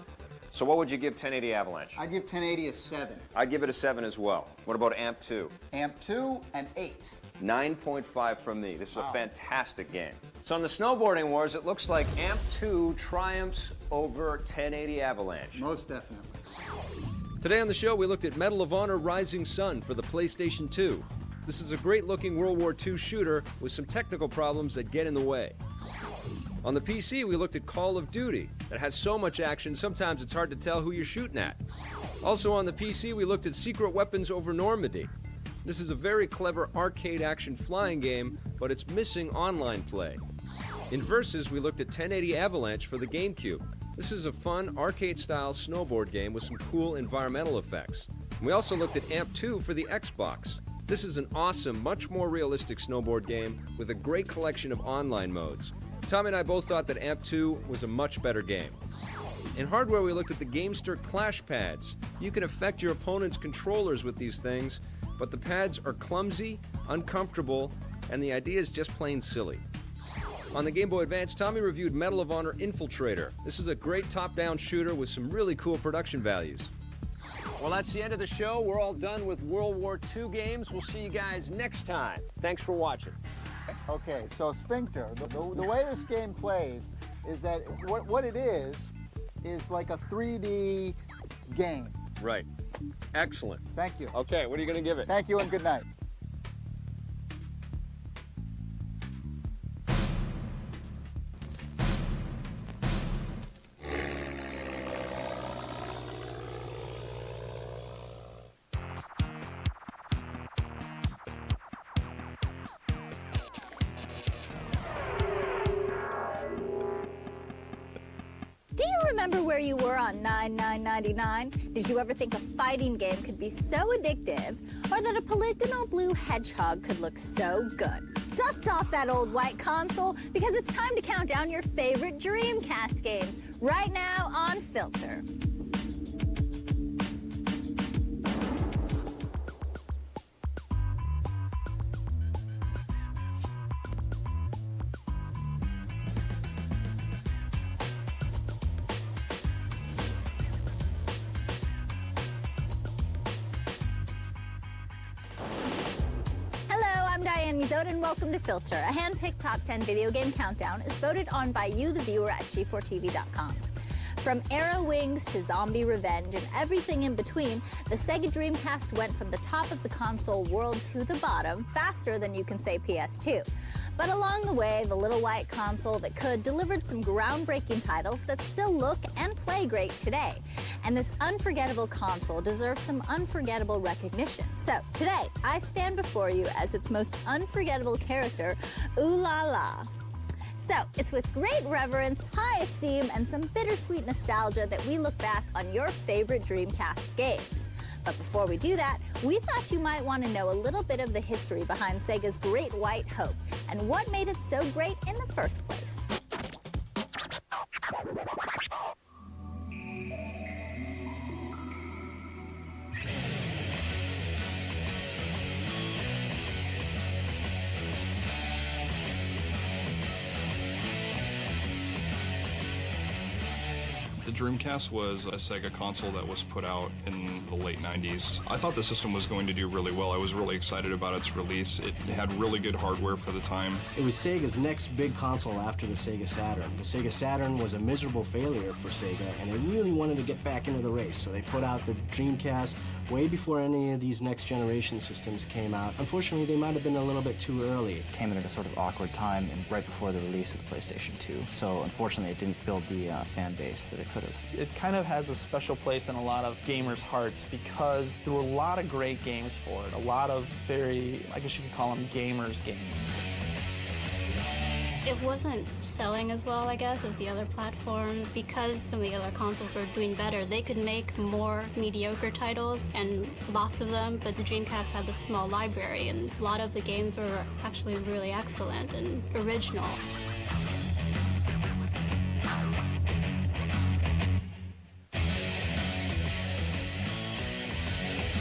So what would you give 1080 Avalanche? I'd give 1080 a 7. I'd give it a 7 as well. What about AMP2? AMP2, an 8. 9.5 from me. This is a fantastic game. So in the snowboarding wars, it looks like AMP2 triumphs over 1080 Avalanche. Most definitely. Today on the show, we looked at Medal of Honor Rising Sun for the PlayStation 2. This is a great-looking World War II shooter with some technical problems that get in the way. On the PC, we looked at Call of Duty. That has so much action, sometimes it's hard to tell who you're shooting at. Also on the PC, we looked at Secret Weapons over Normandy. This is a very clever arcade action flying game, but it's missing online play. In Versus, we looked at 1080 Avalanche for the GameCube. This is a fun arcade-style snowboard game with some cool environmental effects. And we also looked at AMP2 for the Xbox. This is an awesome, much more realistic snowboard game with a great collection of online modes. Tommy and I both thought that Amp 2 was a much better game. In hardware, we looked at the Gamester Clash Pads. You can affect your opponent's controllers with these things, but the pads are clumsy, uncomfortable, and the idea is just plain silly. On the Game Boy Advance, Tommy reviewed Medal of Honor Infiltrator. This is a great top-down shooter with some really cool production values. Well, that's the end of the show. We're all done with World War II games. We'll see you guys next time. Thanks for watching. Okay, so Sphincter, the way this game plays is that what it is like a 3D game. Right. Excellent. Thank you. Okay, what are you going to give it? Thank you and good night. Do you remember where you were on $9.99? Did you ever think a fighting game could be so addictive, or that a polygonal blue hedgehog could look so good? Dust off that old white console, because it's time to count down your favorite Dreamcast games right now on Filter. I'm Diane Mizota, and welcome to Filter. A hand-picked top 10 video game countdown is voted on by you, the viewer, at G4TV.com. From Arrow Wings to Zombie Revenge and everything in between, the Sega Dreamcast went from the top of the console world to the bottom faster than you can say PS2. But along the way, the little white console that could delivered some groundbreaking titles that still look and play great today. And this unforgettable console deserves some unforgettable recognition. So today, I stand before you as its most unforgettable character, Ooh La La. So it's with great reverence, high esteem, and some bittersweet nostalgia that we look back on your favorite Dreamcast games. But before we do that, we thought you might want to know a little bit of the history behind Sega's Great White Hope and what made it so great in the first place. The Dreamcast was a Sega console that was put out in the late 90s. I thought the system was going to do really well. I was really excited about its release. It had really good hardware for the time. It was Sega's next big console after the Sega Saturn. The Sega Saturn was a miserable failure for Sega, and they really wanted to get back into the race, so they put out the Dreamcast way before any of these next generation systems came out. Unfortunately, they might have been a little bit too early. It came at a sort of awkward time and right before the release of the PlayStation 2. So unfortunately, it didn't build the fan base that it could have. It kind of has a special place in a lot of gamers' hearts because there were a lot of great games for it. A lot of very, I guess you could call them gamers' games. It wasn't selling as well, I guess, as the other platforms. Because some of the other consoles were doing better, they could make more mediocre titles, and lots of them, but the Dreamcast had this small library, and a lot of the games were actually really excellent and original.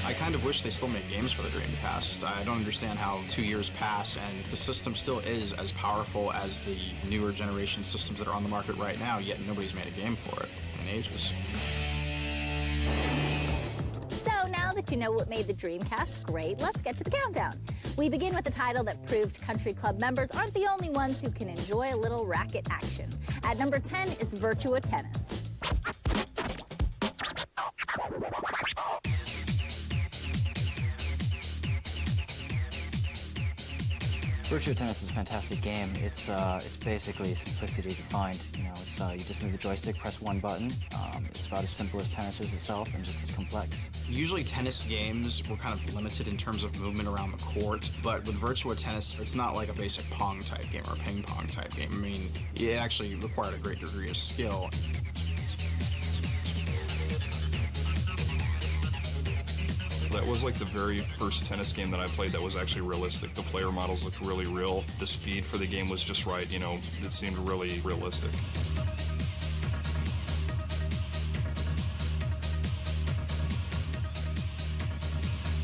I kind of wish they still made games for the Dreamcast. I don't understand how 2 years pass and the system still is as powerful as the newer generation systems that are on the market right now, yet nobody's made a game for it in ages. So now that you know what made the Dreamcast great, let's get to the countdown. We begin with a title that proved country club members aren't the only ones who can enjoy a little racket action. At number 10 is Virtua Tennis. Virtua Tennis is a fantastic game. It's basically simplicity defined. You know, it's you just move the joystick, press one button. It's about as simple as tennis is itself, and just as complex. Usually tennis games were kind of limited in terms of movement around the court, but with Virtua Tennis, it's not like a basic Pong type game or a ping pong type game. I mean, it actually required a great degree of skill. That was like the very first tennis game that I played that was actually realistic. The player models looked really real. The speed for the game was just right, you know, it seemed really realistic.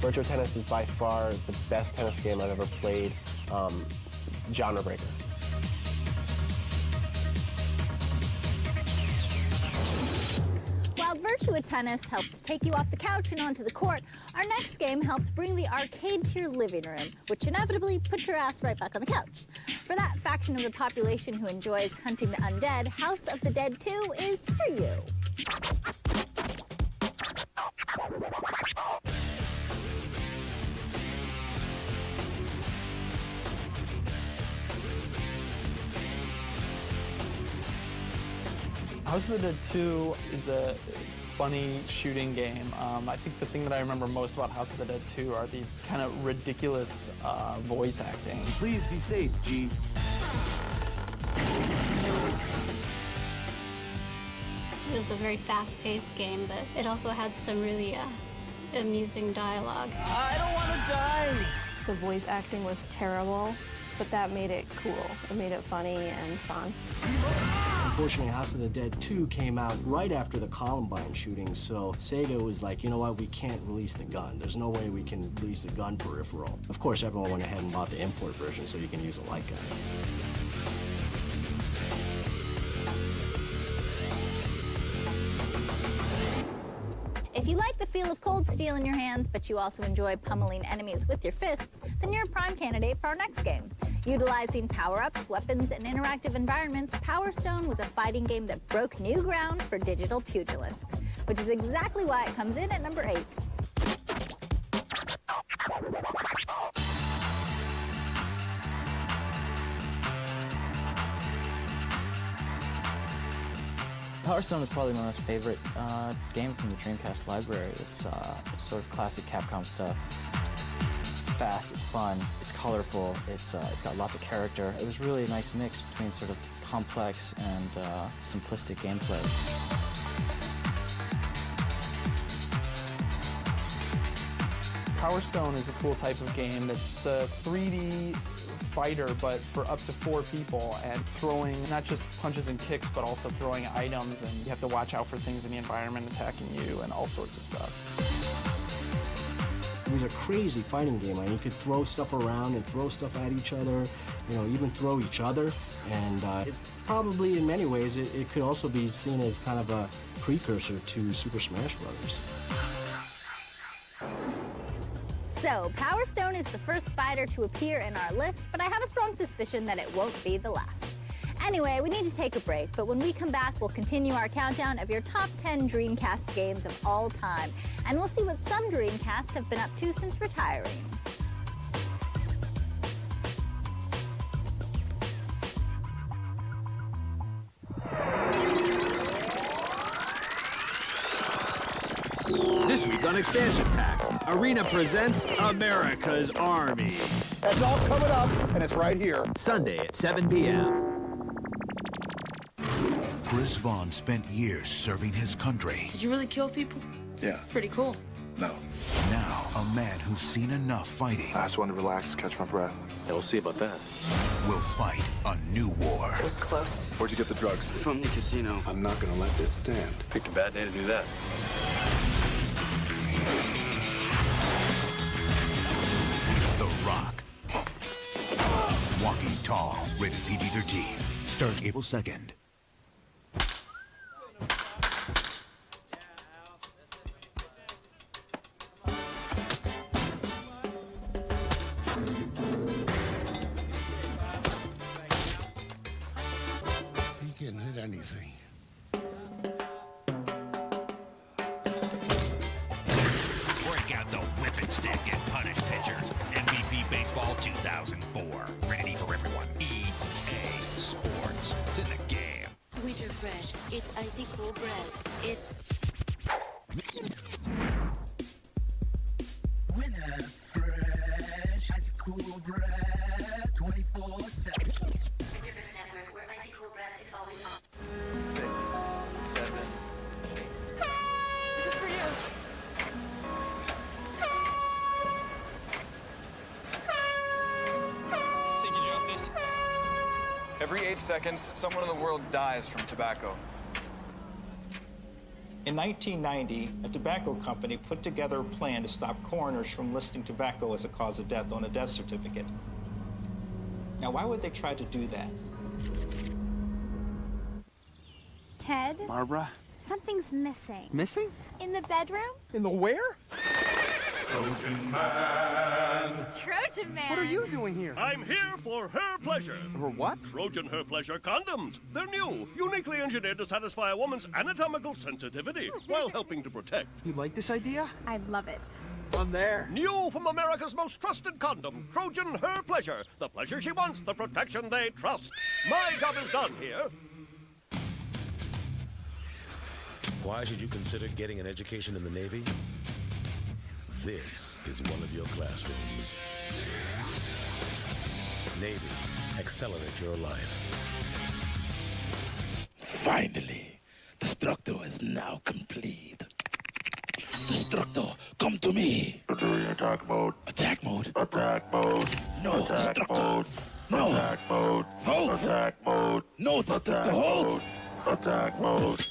Virtua Tennis is by far the best tennis game I've ever played, genre breaker. While Virtua Tennis helped take you off the couch and onto the court, our next game helped bring the arcade to your living room, which inevitably put your ass right back on the couch. For that faction of the population who enjoys hunting the undead, House of the Dead 2 is for you. House of the Dead 2 is a funny shooting game. I think the thing that I remember most about House of the Dead 2 are these kind of ridiculous voice acting. Please be safe, G. It was a very fast-paced game, but it also had some really amusing dialogue. I don't want to die! The voice acting was terrible, but that made it cool. It made it funny and fun. Unfortunately, House of the Dead 2 came out right after the Columbine shootings, so Sega was like, you know what, we can't release the gun. There's no way we can release the gun peripheral. Of course, everyone went ahead and bought the import version so you can use a light gun. If you like the feel of cold steel in your hands, but you also enjoy pummeling enemies with your fists, then you're a prime candidate for our next game. Utilizing power-ups, weapons, and interactive environments, Power Stone was a fighting game that broke new ground for digital pugilists, which is exactly why it comes in at number 8. Power Stone is probably my most favorite game from the Dreamcast library. It's sort of classic Capcom stuff. It's fast, it's fun, it's colorful, it's got lots of character. It was really a nice mix between sort of complex and simplistic gameplay. Power Stone is a cool type of game that's a 3D fighter, but for up to 4 people, and throwing not just punches and kicks, but also throwing items, and you have to watch out for things in the environment attacking you and all sorts of stuff. It was a crazy fighting game. I mean, you could throw stuff around and throw stuff at each other, you know, even throw each other. And it probably, in many ways, it could also be seen as kind of a precursor to Super Smash Brothers. So, Power Stone is the first fighter to appear in our list, but I have a strong suspicion that it won't be the last. Anyway, we need to take a break, but when we come back, we'll continue our countdown of your top 10 Dreamcast games of all time, and we'll see what some Dreamcasts have been up to since retiring. This week on Expansion Pack, Arena presents America's Army. That's all coming up, and it's right here. Sunday at 7 p.m. Chris Vaughn spent years serving his country. Did you really kill people? Yeah. Pretty cool. No. Now, a man who's seen enough fighting. I just wanted to relax, catch my breath. Yeah, we'll see about that. Will fight a new war. It was close. Where'd you get the drugs? From the casino. I'm not gonna let this stand. Picked a bad day to do that. The Rock. Walking Tall. Rated PG-13. Starts April 2nd. He can hit anything. Break out the whipping stick and punish pitchers. MVP Baseball 2004. Ready for everyone. EA Sports. It's in the game. Winter Fresh. It's icy cold bread. It's... Winter Fresh. Icy cool bread. 24/7. Matravers Network, where icy cold bread is always on. 6, 7. This is for you. seconds, someone in the world dies from tobacco. In 1990, a tobacco company put together a plan to stop coroners from listing tobacco as a cause of death on a death certificate. Now, why would they try to do that? Ted? Barbara? Something's missing. Missing? In the bedroom? In the where? Trojan Man. Trojan Man. What are you doing here? I'm here for Her Pleasure. For what? Trojan Her Pleasure condoms. They're new, uniquely engineered to satisfy a woman's anatomical sensitivity while helping to protect. You like this idea? I love it. I'm there. New from America's most trusted condom, Trojan Her Pleasure. The pleasure she wants, the protection they trust. My job is done here. Why should you consider getting an education in the Navy? This is one of your classrooms. Navy, accelerate your life. Finally, Destructo is now complete. Destructo, come to me. During attack mode. Attack mode? Attack mode. No, attack Destructo. mode. No. Attack mode. Halt. Attack mode. No, Destructo, halt. Attack mode.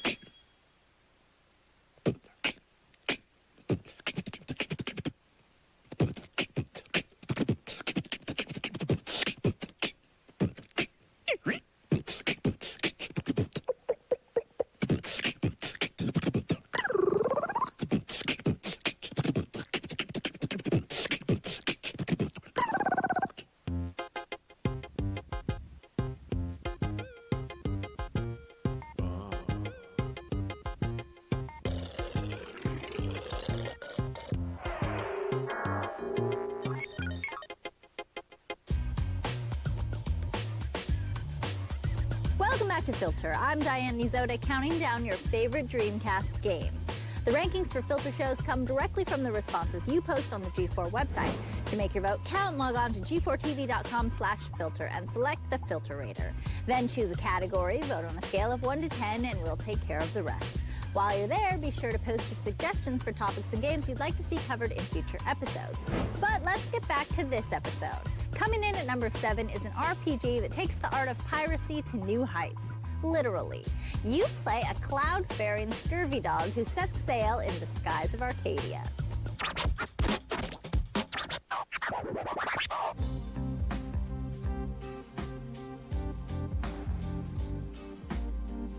Welcome back to Filter. I'm Diane Mizota, counting down your favorite Dreamcast games. The rankings for Filter shows come directly from the responses you post on the G4 website. To make your vote count, log on to g4tv.com/filter and select the Filter Rater. Then choose a category, vote on a scale of 1 to 10, and we'll take care of the rest. While you're there, be sure to post your suggestions for topics and games you'd like to see covered in future episodes. But let's get back to this episode. Coming in at number 7 is an RPG that takes the art of piracy to new heights. Literally. You play a cloud-faring scurvy dog who sets sail in the skies of Arcadia.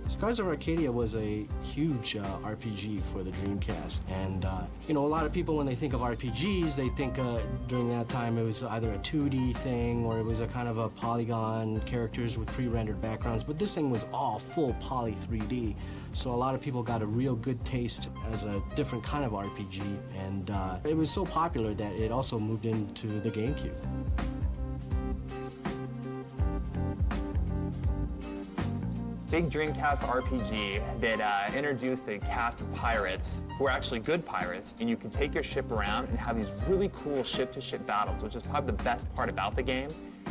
Skies of Arcadia was a huge RPG for the Dreamcast, and you know, a lot of people when they think of RPGs, they think during that time it was either a 2D thing or it was a kind of a polygon characters with pre-rendered backgrounds, but this thing was all full poly 3D, so a lot of people got a real good taste as a different kind of RPG, and it was so popular that it also moved into the GameCube. Big Dreamcast RPG that introduced a cast of pirates who are actually good pirates, and you can take your ship around and have these really cool ship-to-ship battles, which is probably the best part about the game.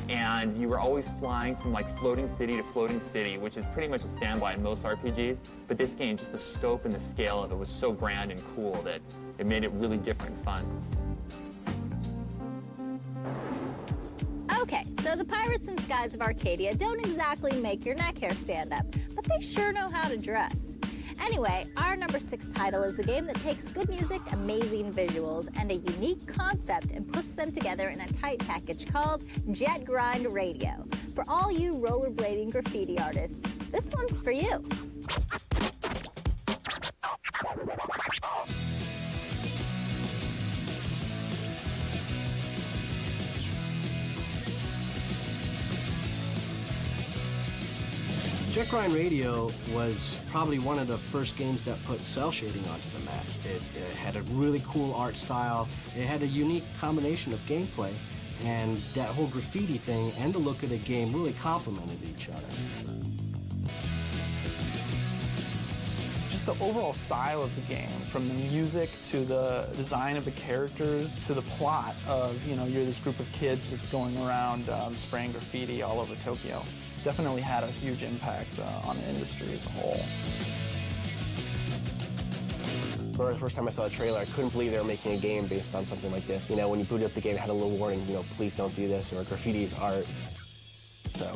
And you were always flying from like floating city to floating city, which is pretty much a standby in most RPGs. But this game, just the scope and the scale of it was so grand and cool that it made it really different and fun. Okay, so the pirates and skies of Arcadia don't exactly make your neck hair stand up, but they sure know how to dress. Anyway, our number 6 title is a game that takes good music, amazing visuals, and a unique concept and puts them together in a tight package called Jet Grind Radio. For all you rollerblading graffiti artists, this one's for you. Jet Grind Radio was probably one of the first games that put cell shading onto the map. It had a really cool art style. It had a unique combination of gameplay, and that whole graffiti thing and the look of the game really complemented each other. Just the overall style of the game, from the music to the design of the characters to the plot of, you know, you're this group of kids that's going around spraying graffiti all over Tokyo. Definitely had a huge impact on the industry as a whole. For the first time I saw the trailer, I couldn't believe they were making a game based on something like this. You know, when you booted up the game, it had a little warning, you know, please don't do this, or graffiti is art. So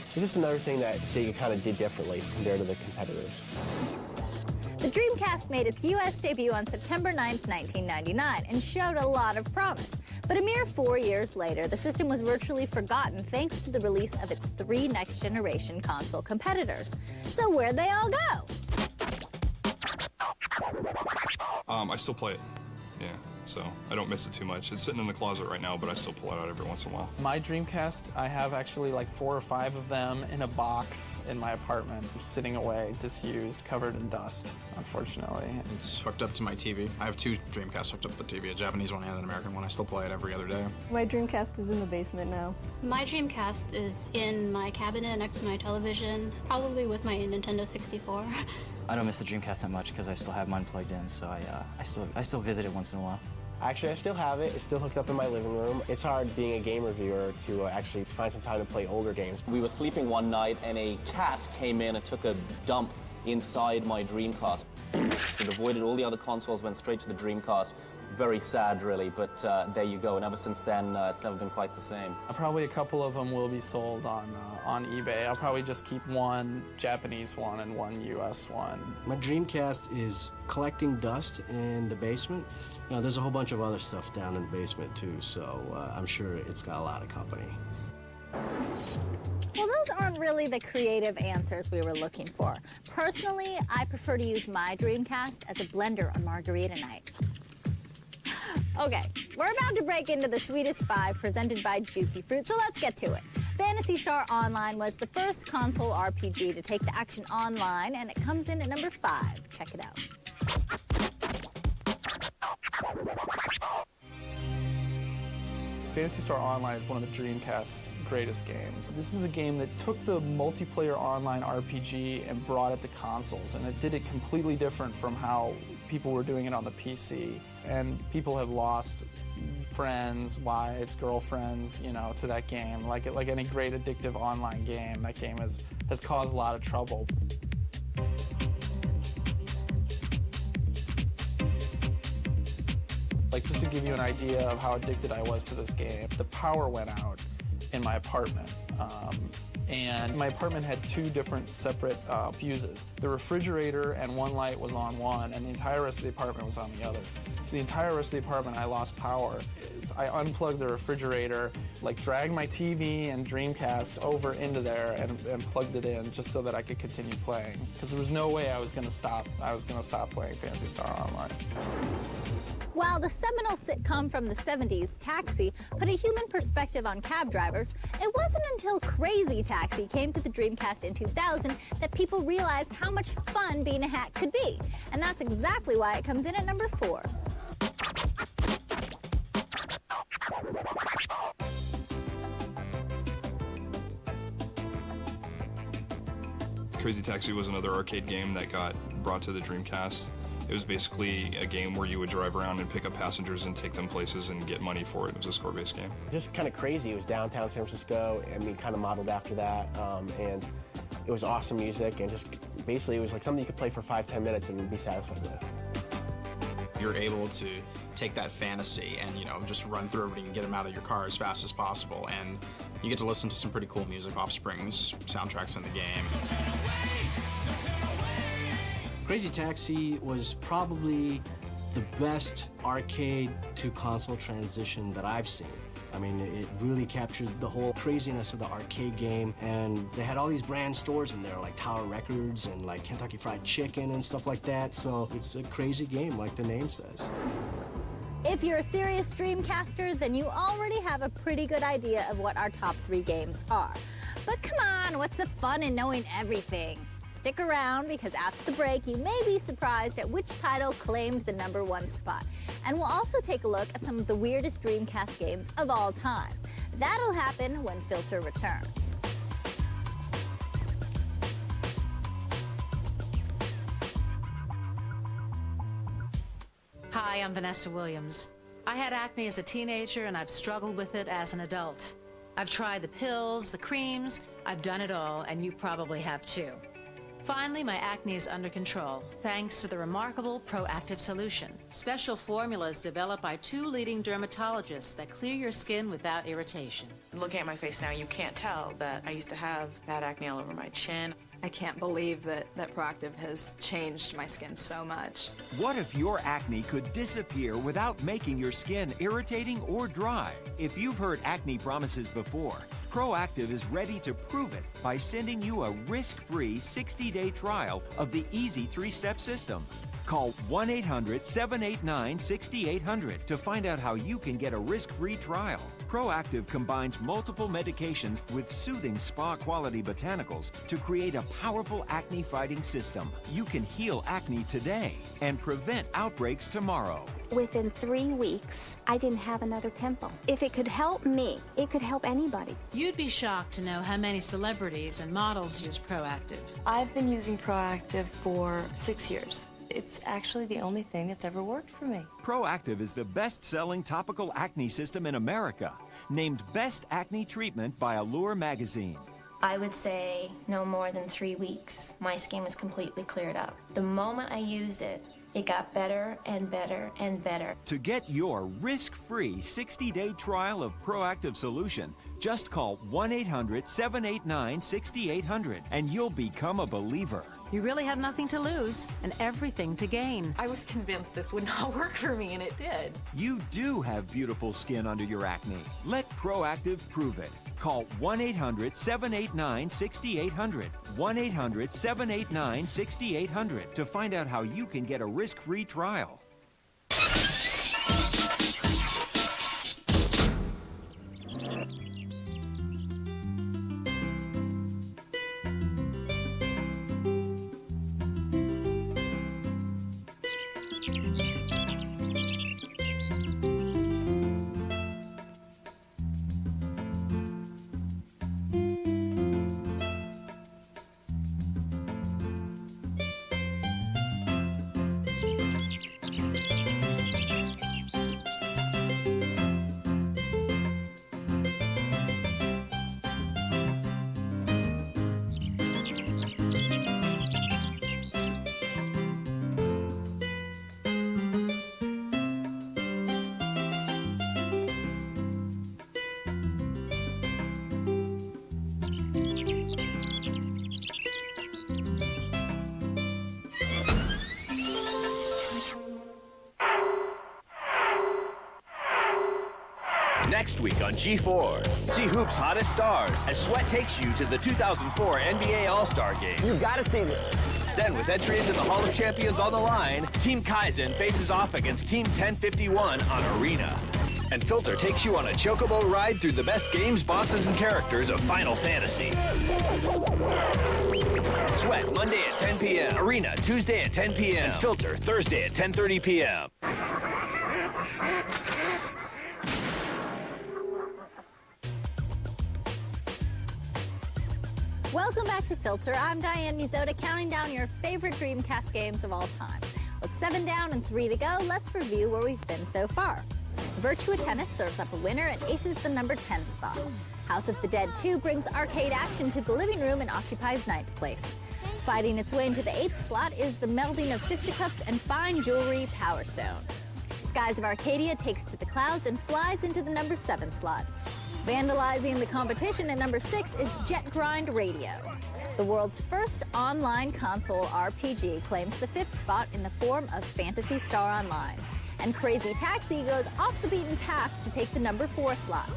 it's just another thing that Sega kind of did differently compared to the competitors. The Dreamcast made its U.S. debut on September 9th, 1999, and showed a lot of promise. But a mere 4 years later, the system was virtually forgotten thanks to the release of its 3 next-generation console competitors. So where'd they all go? I still play it, yeah, so I don't miss it too much. It's sitting in the closet right now, but I still pull it out every once in a while. My Dreamcast, I have actually like 4 or 5 of them in a box in my apartment, sitting away, disused, covered in dust, unfortunately. It's hooked up to my TV. I have 2 Dreamcasts hooked up to the TV, a Japanese one and an American one. I still play it every other day. My Dreamcast is in the basement now. My Dreamcast is in my cabinet next to my television, probably with my Nintendo 64. I don't miss the Dreamcast that much because I still have mine plugged in, so I still visit it once in a while. Actually, I still have it. It's still hooked up in my living room. It's hard being a game reviewer to actually find some time to play older games. We were sleeping one night and a cat came in and took a dump inside my Dreamcast. It avoided all the other consoles, went straight to the Dreamcast. Very sad, really, but there you go. And ever since then, it's never been quite the same. Probably a couple of them will be sold on eBay. I'll probably just keep 1 Japanese one and 1 US one. My Dreamcast is collecting dust in the basement. You know, there's a whole bunch of other stuff down in the basement too, so I'm sure it's got a lot of company. Well, those aren't really the creative answers we were looking for. Personally, I prefer to use my Dreamcast as a blender on margarita night. Okay, we're about to break into the sweetest 5 presented by Juicy Fruit, so let's get to it. Phantasy Star Online was the first console RPG to take the action online, and it comes in at number 5. Check it out. Phantasy Star Online is one of the Dreamcast's greatest games. This is a game that took the multiplayer online RPG and brought it to consoles, and it did it completely different from how people were doing it on the PC. And people have lost friends, wives, girlfriends, you know, to that game. Like any great addictive online game, that game has caused a lot of trouble. Like, just to give you an idea of how addicted I was to this game, the power went out in my apartment. And my apartment had 2 different separate fuses. The refrigerator and 1 light was on one, and the entire rest of the apartment was on the other. So the entire rest of the apartment, I lost power. I unplugged the refrigerator, like dragged my TV and Dreamcast over into there and plugged it in just so that I could continue playing. Because there was no way I was gonna stop playing Phantasy Star Online. While the seminal sitcom from the 70s, Taxi, put a human perspective on cab drivers, it wasn't until Crazy Taxi came to the Dreamcast in 2000 that people realized how much fun being a hack could be. And that's exactly why it comes in at number 4. Crazy Taxi was another arcade game that got brought to the Dreamcast. It was basically a game where you would drive around and pick up passengers and take them places and get money for it. It was a score-based game. Just kind of crazy. It was downtown San Francisco. I mean, kind of modeled after that. And it was awesome music, and just basically it was like something you could play for 5-10 minutes and be satisfied with. You're able to take that fantasy and, you know, just run through everything and get them out of your car as fast as possible. And you get to listen to some pretty cool music. Offspring's soundtracks in the game. Crazy Taxi was probably the best arcade to console transition that I've seen. I mean, it really captured the whole craziness of the arcade game, and they had all these brand stores in there, like Tower Records and like Kentucky Fried Chicken and stuff like that, so it's a crazy game, like the name says. If you're a serious Dreamcaster, then you already have a pretty good idea of what our top 3 games are. But come on, what's the fun in knowing everything? Stick around, because after the break, you may be surprised at which title claimed the number 1 spot. And we'll also take a look at some of the weirdest Dreamcast games of all time. That'll happen when Filter returns. Hi, I'm Vanessa Williams. I had acne as a teenager, and I've struggled with it as an adult. I've tried the pills, the creams, I've done it all, and you probably have too. Finally, my acne is under control, thanks to the remarkable Proactive solution. Special formulas developed by 2 leading dermatologists that clear your skin without irritation. Looking at my face now, you can't tell that I used to have bad acne all over my chin. I can't believe that Proactive has changed my skin so much. What if your acne could disappear without making your skin irritating or dry? If you've heard acne promises before, Proactive is ready to prove it by sending you a risk-free 60-day trial of the easy 3-step system. Call 1-800-789-6800 to find out how you can get a risk-free trial. Proactive combines multiple medications with soothing spa-quality botanicals to create a powerful acne-fighting system. You can heal acne today and prevent outbreaks tomorrow. Within 3 weeks, I didn't have another pimple. If it could help me, it could help anybody. You'd be shocked to know how many celebrities and models use Proactive. I've been using Proactive for 6 years. It's actually the only thing that's ever worked for me. Proactive is the best-selling topical acne system in America, named Best Acne Treatment by Allure magazine. I would say no more than 3 weeks, my skin was completely cleared up. The moment I used it, it got better and better and better. To get your risk-free 60-day trial of Proactive Solution, just call 1-800-789-6800 and you'll become a believer. You really have nothing to lose and everything to gain. I was convinced this would not work for me, and it did. You do have beautiful skin under your acne. Let Proactive prove it. Call 1-800-789-6800. 1-800-789-6800 to find out how you can get a risk-free trial. Next week on G4, see Hoop's hottest stars as Sweat takes you to the 2004 NBA All-Star Game. You gotta see this. Then, with entry into the Hall of Champions on the line, Team Kaizen faces off against Team 1051 on Arena. And Filter takes you on a chocobo ride through the best games, bosses, and characters of Final Fantasy. Sweat, Monday at 10 p.m. Arena, Tuesday at 10 p.m. And Filter, Thursday at 10:30 p.m. Welcome back to Filter. I'm Diane Mizota, counting down your favorite Dreamcast games of all time. With 7 down and 3 to go, let's review where we've been so far. Virtua Tennis serves up a winner and aces the number 10 spot. House of the Dead 2 brings arcade action to the living room and occupies 9th place. Fighting its way into the 8th slot is the melding of fisticuffs and fine jewelry, Power Stone. Skies of Arcadia takes to the clouds and flies into the number 7 slot. Vandalizing the competition at number 6 is Jet Grind Radio. The world's first online console RPG claims the 5th spot in the form of Phantasy Star Online. And Crazy Taxi goes off the beaten path to take the number 4 slot.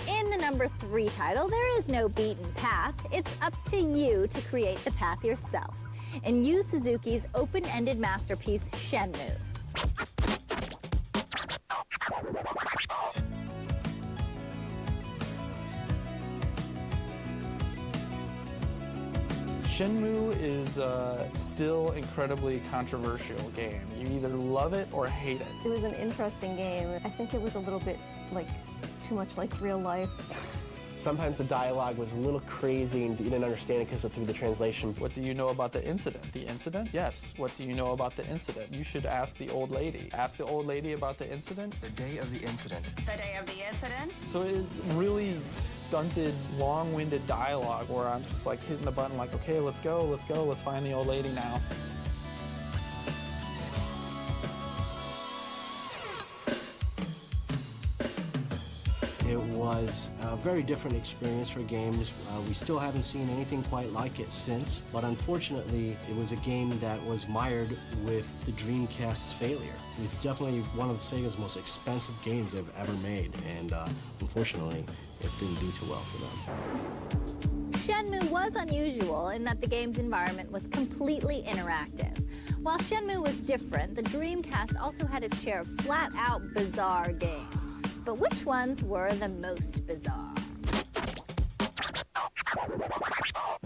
In the number 3 title, there is no beaten path. It's up to you to create the path yourself. In Yu Suzuki's open-ended masterpiece, Shenmue. Shenmue is a still incredibly controversial game. You either love it or hate it. It was an interesting game. I think it was a little bit too much like real life. Sometimes the dialogue was a little crazy and you didn't understand it because of through the translation. What do you know about the incident? The incident? Yes. What do you know about the incident? You should ask the old lady. Ask the old lady about the incident. The day of the incident. The day of the incident? So it's really stunted, long-winded dialogue where I'm just like hitting the button like, okay, let's go, let's find the old lady now. It was a very different experience for games. We still haven't seen anything quite like it since, but unfortunately, it was a game that was mired with the Dreamcast's failure. It was definitely one of Sega's most expensive games they've ever made, and unfortunately, it didn't do too well for them. Shenmue was unusual in that the game's environment was completely interactive. While Shenmue was different, the Dreamcast also had its share of flat-out bizarre games. But which ones were the most bizarre?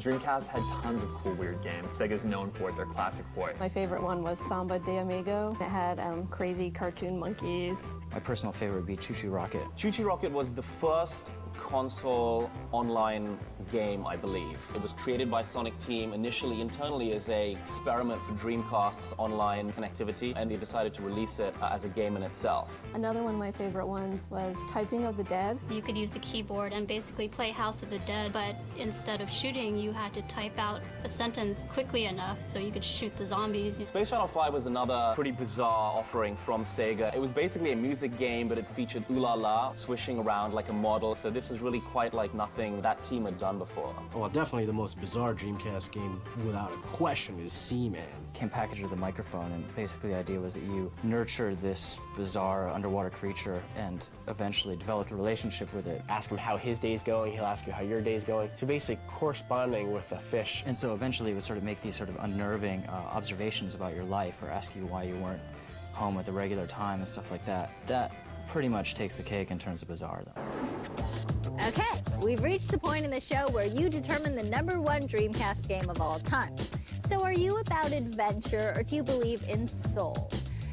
Dreamcast had tons of cool, weird games. Sega's known for it, they're classic for it. My favorite one was Samba de Amigo. It had crazy cartoon monkeys. My personal favorite would be Choo Choo Rocket. Choo Choo Rocket was the first console online game, I believe. It was created by Sonic Team initially internally as an experiment for Dreamcast's online connectivity, and they decided to release it as a game in itself. Another one of my favorite ones was Typing of the Dead. You could use the keyboard and basically play House of the Dead, but instead of shooting, you had to type out a sentence quickly enough so you could shoot the zombies. Space Channel 5 was another pretty bizarre offering from Sega. It was basically a music game, but it featured Ooh La La swishing around like a model, so this is really quite like nothing that team had done before. Well, definitely the most bizarre Dreamcast game, without a question, is Seaman. Came packaged with a microphone, and basically the idea was that you nurtured this bizarre underwater creature and eventually developed a relationship with it. Ask him how his day's going, he'll ask you how your day's going. So basically corresponding with a fish. And so eventually it would sort of make these sort of unnerving observations about your life or ask you why you weren't home at the regular time and stuff like that. That pretty much takes the cake in terms of bizarre, though. Okay, we've reached the point in the show where you determine the #1 Dreamcast game of all time. So are you about adventure or do you believe in soul?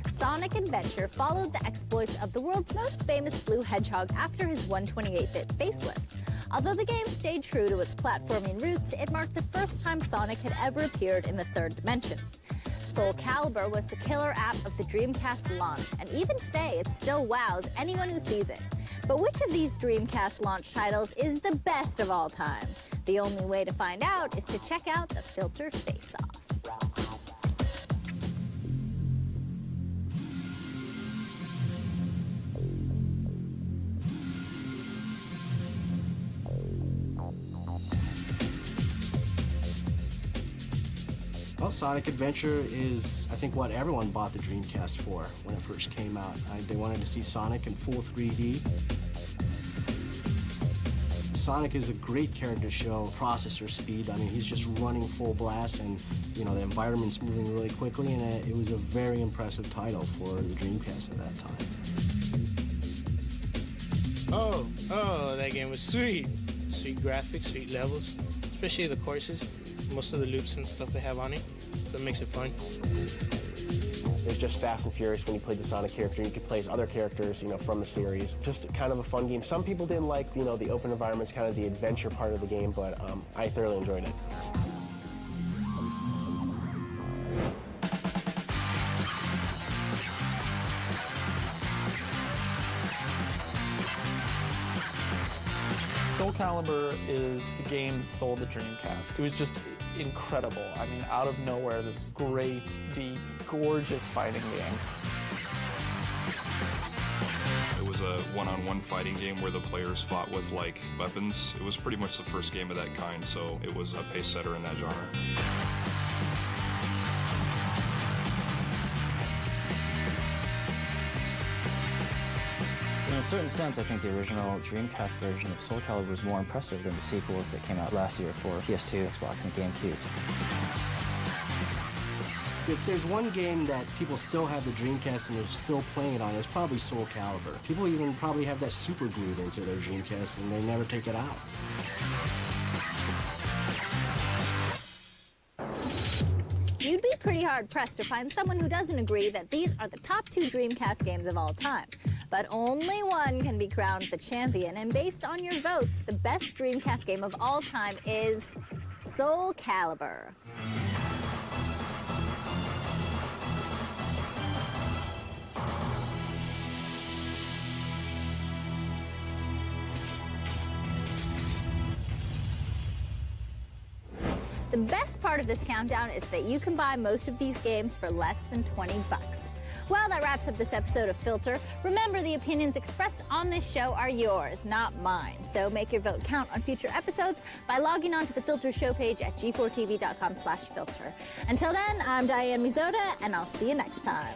Sonic Adventure followed the exploits of the world's most famous blue hedgehog after his 128-bit facelift. Although the game stayed true to its platforming roots, it marked the first time Sonic had ever appeared in the third dimension. Soul Calibur was the killer app of the Dreamcast launch, and even today it still wows anyone who sees it. But which of these Dreamcast launch titles is the best of all time? The only way to find out is to check out the Filter Face-Off. Well, Sonic Adventure is, I think, what everyone bought the Dreamcast for when it first came out. They wanted to see Sonic in full 3D. Sonic is a great character to show processor speed. I mean, he's just running full blast, and you know the environment's moving really quickly, and it was a very impressive title for the Dreamcast at that time. Oh, that game was sweet. Sweet graphics, sweet levels, especially the courses. Most of the loops and stuff they have on it, so it makes it fun. It was just fast and furious when you played the Sonic character. You could play as other characters, from the series. Just kind of a fun game. Some people didn't like, the open environments, kind of the adventure part of the game, but I thoroughly enjoyed it. Soul Calibur is the game that sold the Dreamcast. It was just incredible. I mean, out of nowhere, this great, deep, gorgeous fighting game. It was a one-on-one fighting game where the players fought with, weapons. It was pretty much the first game of that kind, so it was a pace setter in that genre. In a certain sense, I think the original Dreamcast version of Soul Calibur was more impressive than the sequels that came out last year for PS2, Xbox, and GameCube. If there's one game that people still have the Dreamcast and they're still playing it on, it's probably Soul Calibur. People even probably have that super glued into their Dreamcast and they never take it out. You'd be pretty hard-pressed to find someone who doesn't agree that these are the top 2 Dreamcast games of all time. But only one can be crowned the champion, and based on your votes, the best Dreamcast game of all time is Soul Calibur. The best part of this countdown is that you can buy most of these games for less than 20 bucks. Well, that wraps up this episode of Filter. Remember, the opinions expressed on this show are yours, not mine. So make your vote count on future episodes by logging on to the Filter show page at g4tv.com/filter. Until then, I'm Diane Mizota, and I'll see you next time.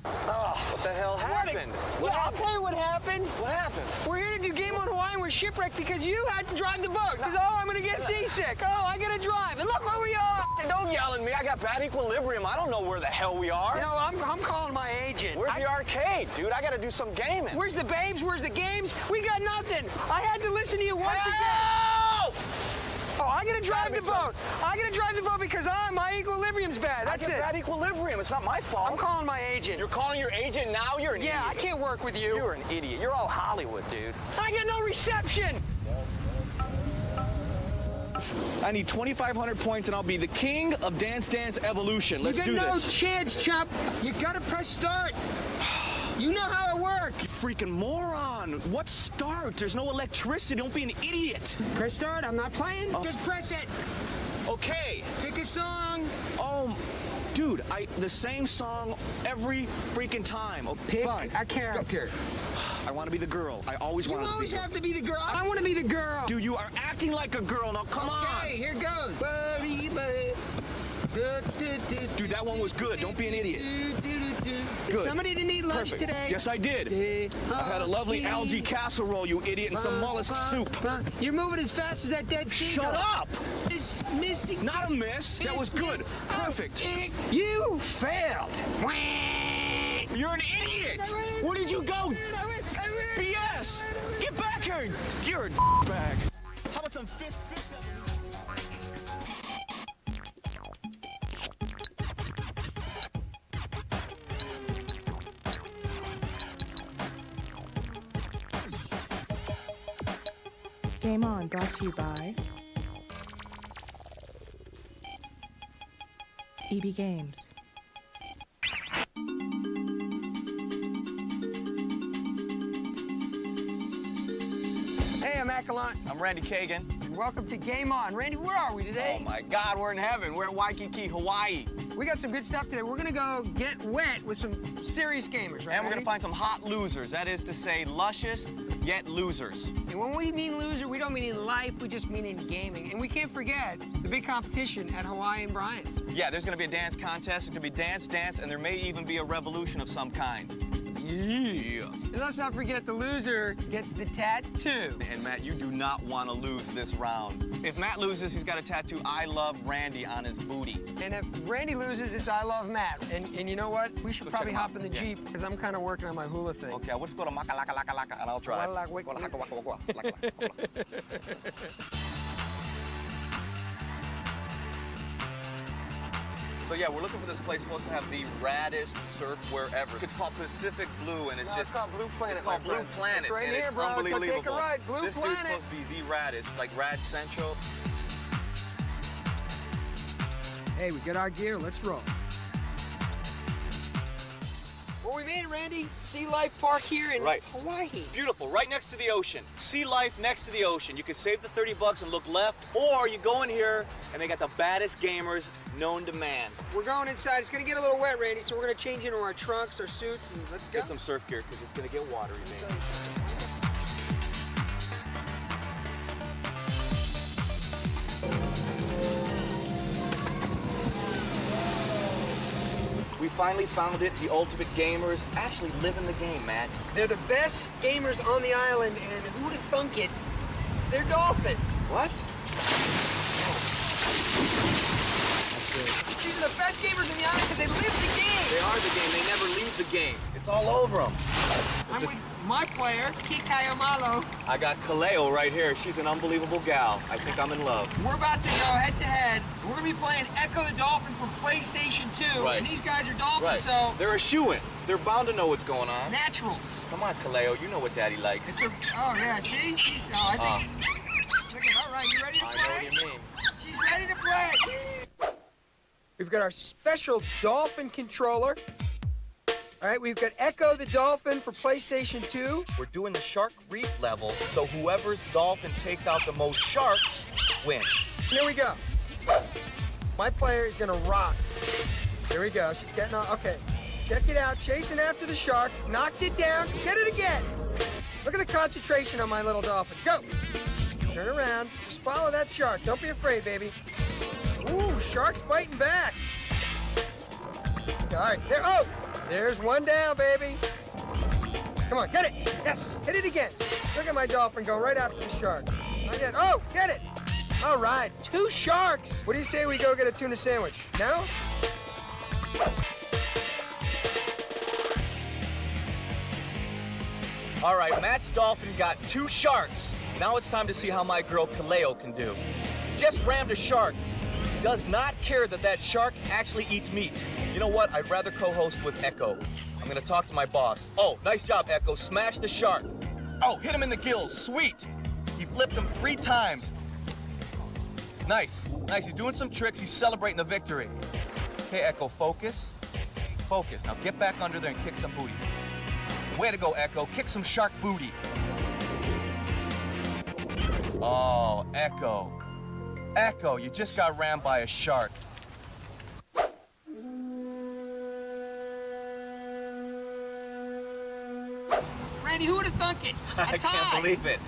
What the hell happened? I'll tell you what happened. What happened? We're here to do Game on Hawaii and we're shipwrecked because you had to drive the boat. Because, oh, I'm going to get seasick. Oh, I got to drive. And look where we are. Don't yell at me. I got bad equilibrium. I don't know where the hell we are. You know, I'm calling my agent. Where's the arcade, dude? I got to do some gaming. Where's the babes? Where's the games? We got nothing. I had to listen to you once again. Oh, I gotta drive the boat. I gotta drive the boat because my equilibrium's bad. That's it. I get bad equilibrium. It's not my fault. I'm calling my agent. You're calling your agent now? You're an idiot. Yeah, I can't work with you. You're an idiot. You're all Hollywood, dude. I get no reception. I need 2,500 points and I'll be the king of Dance Dance Evolution. Let's do this. You got no chance, chump. You gotta press start. You know how it works. You freaking moron. What start? There's no electricity. Don't be an idiot. Press start. I'm not playing. Just press it. Okay. Pick a song. Oh, dude, the same song every freaking time. Oh, Pick fine. a character. I want to be the girl. I always want to be. You always have to be the girl. I want to be the girl. Dude, you are acting like a girl. Now, come on. Okay, here goes. Dude, that one was good. Don't be an idiot. Good. Somebody didn't eat lunch Perfect. today. Yes, I did. I had a lovely algae casserole, you idiot, and some mollusk soup. You're moving as fast as that dead seagull. Shut up! It's missing. Not a miss. That was good. Perfect. You failed. You're an idiot. Where did you go? BS. Get back here. You're a bag. How about some fist? Game On, brought to you by EB Games. Hey, I'm Gallant. I'm Randy Kagan. And welcome to Game On. Randy, where are we today? Oh my God, we're in heaven. We're at Waikiki, Hawaii. We got some good stuff today. We're gonna go get wet with some serious gamers, right? And we're gonna find some hot losers. That is to say, luscious yet losers. And when we mean loser, we don't mean in life, we just mean in gaming. And we can't forget the big competition at Hawaii and Bryant's. Yeah, there's gonna be a dance contest. It's gonna be dance, and there may even be a revolution of some kind. Yeah. And let's not forget the loser gets the tattoo. And Matt, you do not want to lose this round. If Matt loses, he's got a tattoo, I love Randy, on his booty. And if Randy loses, it's I love Matt. And you know what? We should probably hop in the Jeep because I'm kind of working on my hula thing. Okay, let's go to Maka Laka Laka Laka and I'll try. So yeah, we're looking for this place supposed to have the raddest surf wherever. It's called Pacific Blue, and it's It's called Blue Planet. It's called Blue Planet. It's right and here, it's bro. So unbelievable. take a ride, Blue this Planet. This dude's supposed to be the raddest, like Rad Central. Hey, we got our gear. Let's roll. Well, we made it, Randy. Sea Life Park here in Hawaii. Beautiful, right next to the ocean. Sea life next to the ocean. You can save the $30 and look left, or you go in here and they got the baddest gamers known to man. We're going inside. It's going to get a little wet, Randy, so we're going to change into our trunks, our suits, and let's go. Get some surf gear, because it's going to get watery, man. We finally found it. The ultimate gamers actually live in the game, Matt. They're the best gamers on the island, and who'd have thunk it? They're dolphins. What? These are the best gamers on the island because they live the game. They are the game. They never leave the game. It's all over them. I'm with my player, Kikai Amalo. I got Kaleo right here. She's an unbelievable gal. I think I'm in love. We're about to go head-to-head. We're going to be playing Echo the Dolphin from PlayStation 2. Right. And these guys are dolphins, Right. so... They're a shoo-in. They're bound to know what's going on. Naturals. Come on, Kaleo. You know what Daddy likes. Oh, yeah, see? She's... Oh, I think... Look at... All right, you ready to play? I know what you mean. She's ready to play. We've got our special dolphin controller. All right, we've got Echo the Dolphin for PlayStation 2. We're doing the shark reef level, so whoever's dolphin takes out the most sharks wins. Here we go. My player is gonna rock. Here we go. She's getting on. Okay, check it out. Chasing after the shark. Knocked it down. Get it again. Look at the concentration on my little dolphin. Go. Turn around. Just follow that shark. Don't be afraid, baby. Ooh, shark's biting back. All right, there. Oh, there's one down, baby. Come on, get it. Yes, hit it again. Look at my dolphin go right after the shark. Not yet. Oh, get it. All right, 2 sharks. What do you say we go get a tuna sandwich? No? All right, Matt's dolphin got 2 sharks. Now it's time to see how my girl Kaleo can do. Just rammed a shark. Does not care that that shark actually eats meat. You know what? I'd rather co-host with Echo. I'm gonna talk to my boss. Oh, nice job, Echo. Smash the shark. Oh, hit him in the gills. Sweet. He flipped him 3 times. Nice. Nice. He's doing some tricks. He's celebrating the victory. Okay, Echo, focus. Focus. Now get back under there and kick some booty. Way to go, Echo. Kick some shark booty. Oh, Echo. Echo, you just got rammed by a shark. Randy, who would have thunk it? I can't believe it.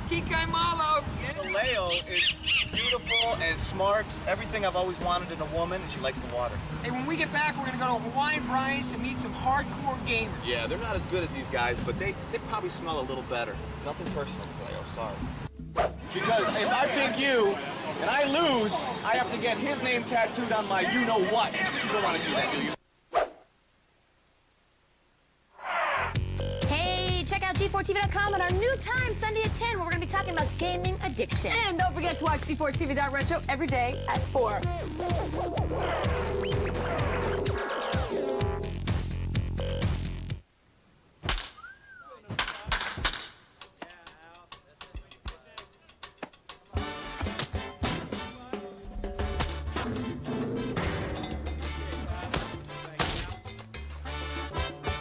Kikai Malo. Kaleo is beautiful and smart. Everything I've always wanted in a woman, and she likes the water. Hey, when we get back, we're going to go to Hawaiian Brian's to meet some hardcore gamers. Yeah, they're not as good as these guys, but they probably smell a little better. Nothing personal, Kaleo, sorry. Because if I pick you and I lose, I have to get his name tattooed on my you-know-what. You don't want to see that, do you? Hey, check out g4tv.com and our new time, Sunday at 10, where we're going to be talking about gaming addiction. And don't forget to watch g4tv.retro every day at 4.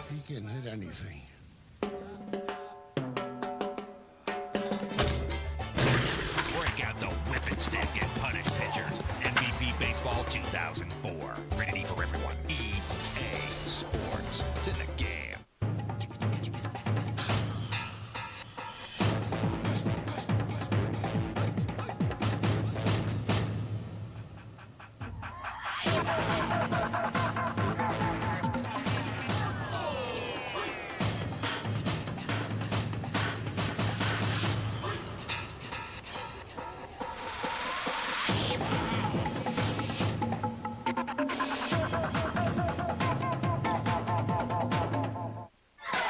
He can hit anything. Break out the whipping stick and punish pitchers. MVP Baseball 2004. Rated E for everyone. EA Sports. It's in the game.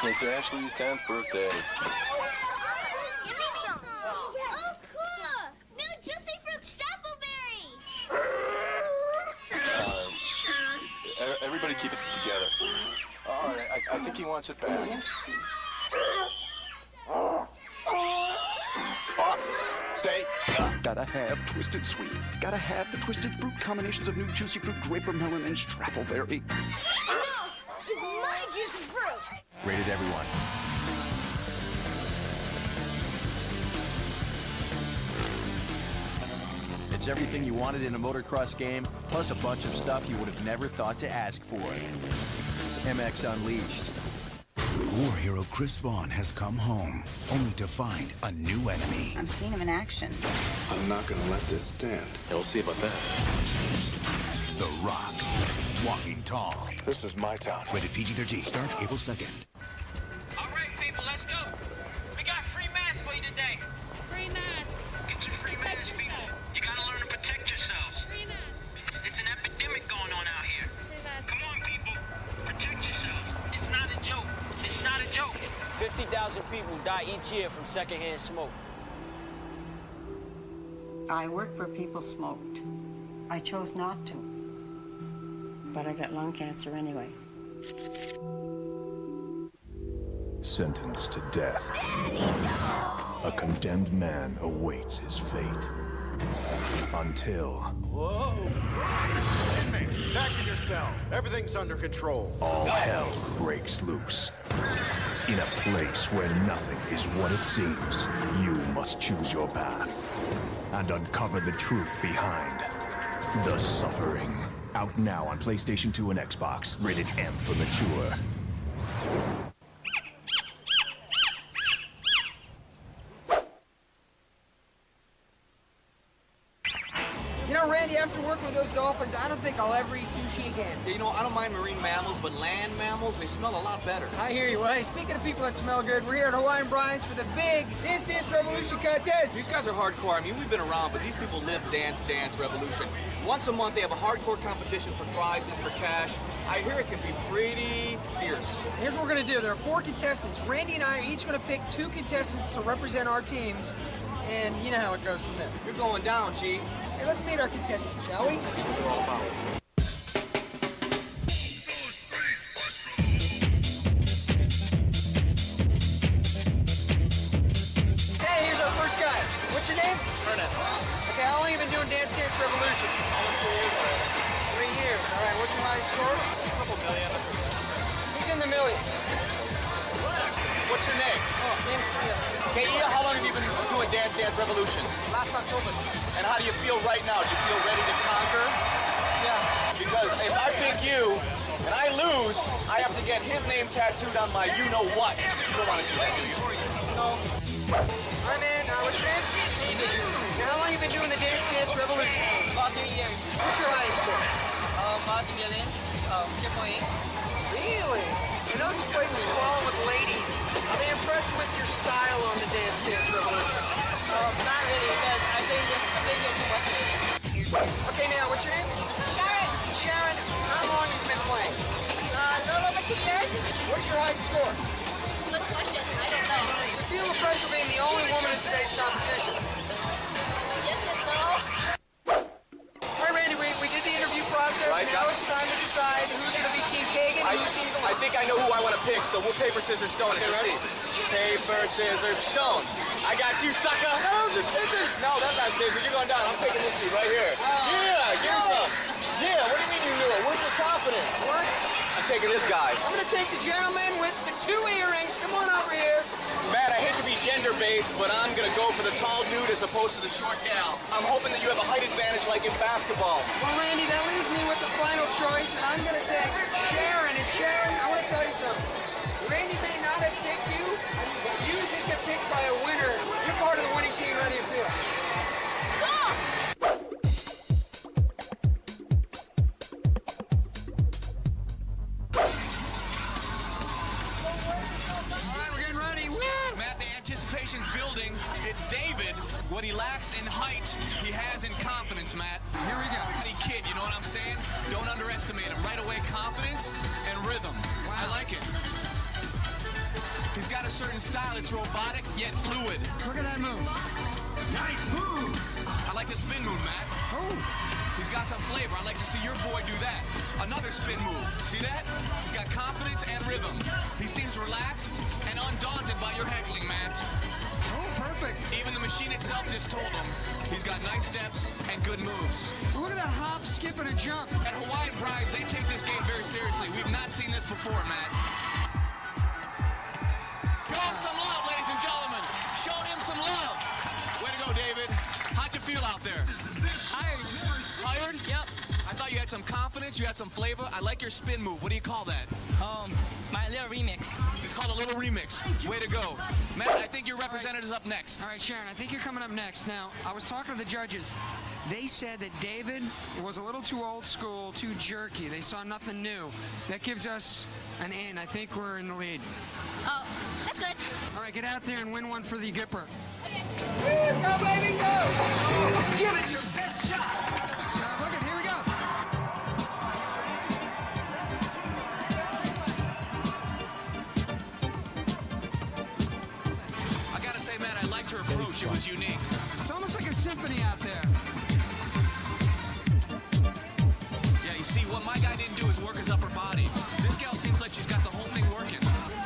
It's Ashley's 10th birthday. Give me some. Oh, cool. New Juicy Fruit Strawberry. together. All right, I think he wants it back. Off. Stay. Gotta have Twisted Sweet. Gotta have the twisted fruit combinations of new juicy fruit, graper melon, and strappleberry. No! It's my juicy fruit! Rated everyone. It's everything you wanted in a motocross game, plus a bunch of stuff you would have never thought to ask for. MX Unleashed. War hero Chris Vaughn has come home, only to find a new enemy. I'm seeing him in action. I'm not gonna let this stand. Yeah, we'll see about that. The Rock. Walking Tall. This is my town. Rated PG-13. Starts April 2nd. All right, people, let's go. We got free masks for you today. Free mask. Get your free masks, people. You gotta learn to protect yourselves. Free mask. It's an epidemic going on out here. Free mask. Come on, people. Protect yourselves. It's not a joke. It's not a joke. 50,000 people die each year from secondhand smoke. I worked where people smoked. I chose not to. But I got lung cancer anyway. Sentenced to death. A condemned man awaits his fate. Until... Whoa! Inmate, back in your cell. Everything's under control. all hell breaks loose. In a place where nothing is what it seems, you must choose your path and uncover the truth behind the suffering. Out now on PlayStation 2 and Xbox. Rated M for mature. You know, Randy, after working with those dolphins, I don't think I'll ever eat sushi again. Yeah, you know, I don't mind marine mammals, but land mammals, they smell a lot better. I hear you. Well, hey, speaking of people that smell good, we're here at Hawaiian Brian's for the big Dance Dance Revolution contest. These guys are hardcore. I mean, we've been around, but these people live Dance Dance Revolution. Once a month, they have a hardcore competition for prizes, for cash. I hear it can be pretty fierce. Here's what we're going to do. There are 4 contestants. Randy and I are each going to pick 2 contestants to represent our teams, and you know how it goes from there. You're going down, G. Hey, let's meet our contestants, shall we? See what they're all about. Hey, here's our first guy. What's your name? Ernest. Okay, how long have you been doing Dance Dance Revolution? Almost 2 years already. 3 years. All right, what's your highest score? A couple million. He's in the millions. What's your name? Oh, name's Kia. Kia, how long have you been doing Dance Dance Revolution? Last October. And how do you feel right now? Do you feel ready to conquer? Yeah. Because if I pick you and I lose, I have to get his name tattooed on my you-know-what. You don't want to see that, do you? No. All right, man. What's your name? Steven. Now, how long have you been doing the Dance Dance Revolution? About 3 years. What's your highest score? About a million. Triple A. Really? You know this place is crawling with ladies. Are they impressed with your style on the Dance Dance Revolution? Not really, because I think you're too much already. Okay, now, what's your name? Sharon. Sharon, how long have you been playing? A little over 2 years. What's your highest score? Good question. I don't know. You feel the pressure being the only woman in today's competition. Yes and no. All right, Randy, we did the interview process. Right, now it's time to decide who's going to be Team Kagan and who's Team I Gallant. think I know who I want to pick, so we'll paper, scissors, stone. Okay, ready? Paper, scissors, stone. I got you, sucker. No, those are scissors. No, that's not scissors. You're going down. I'm taking this seat right here. Yeah, give me some. Yeah, what do you mean you knew it? Where's your confidence? What? I'm taking this guy. I'm going to take the gentleman with the 2 earrings. Come on over here. Matt, I hate to be gender-based, but I'm going to go for the tall dude as opposed to the short gal. I'm hoping that you have a height advantage like in basketball. Well, Randy, that leaves me with the final choice, and I'm going to take Sharon. And Sharon, I want to tell you something. Randy may not have picked you, but you just get picked by a winner. You're part of the winning team. How do you feel? Go! Matt, the anticipation's building. It's David. What he lacks in height, he has in confidence, Matt. Here we go. Any kid, you know what I'm saying? Don't underestimate him. Right away, confidence and rhythm. Wow. I like it. He's got a certain style. It's robotic, yet fluid. Look at that move. Nice move. I like the spin move, Matt. Oh. He's got some flavor. I'd like to see your boy do that. Another spin move. See that? He's got confidence and rhythm. He seems relaxed and undaunted by your heckling, Matt. Oh, perfect. Even the machine itself just told him he's got nice steps and good moves. Look at that hop, skip, and a jump. At Hawaiian Prize, they take this game very seriously. We've not seen this before, Matt. Show him some love, ladies and gentlemen. Show him some love. Way to go, David. How'd you feel out there? Tired. Tired? Yep. I thought you had some confidence, you had some flavor. I like your spin move. What do you call that? My little remix. It's called a little remix. Way to go. Matt, I think your representative's up next. All right, Sharon, I think you're coming up next. Now, I was talking to the judges. They said that David was a little too old school, too jerky. They saw nothing new. That gives us an in. I think we're in the lead. Oh, that's good. All right, get out there and win one for the Gipper. Go, baby, go! Give it your best shot! So, look at, here we go. I gotta say, Matt, I liked her approach. It was unique. It's almost like a symphony out there. Yeah, you see, what my guy didn't do is work his upper body. This gal seems like she's got the whole thing working.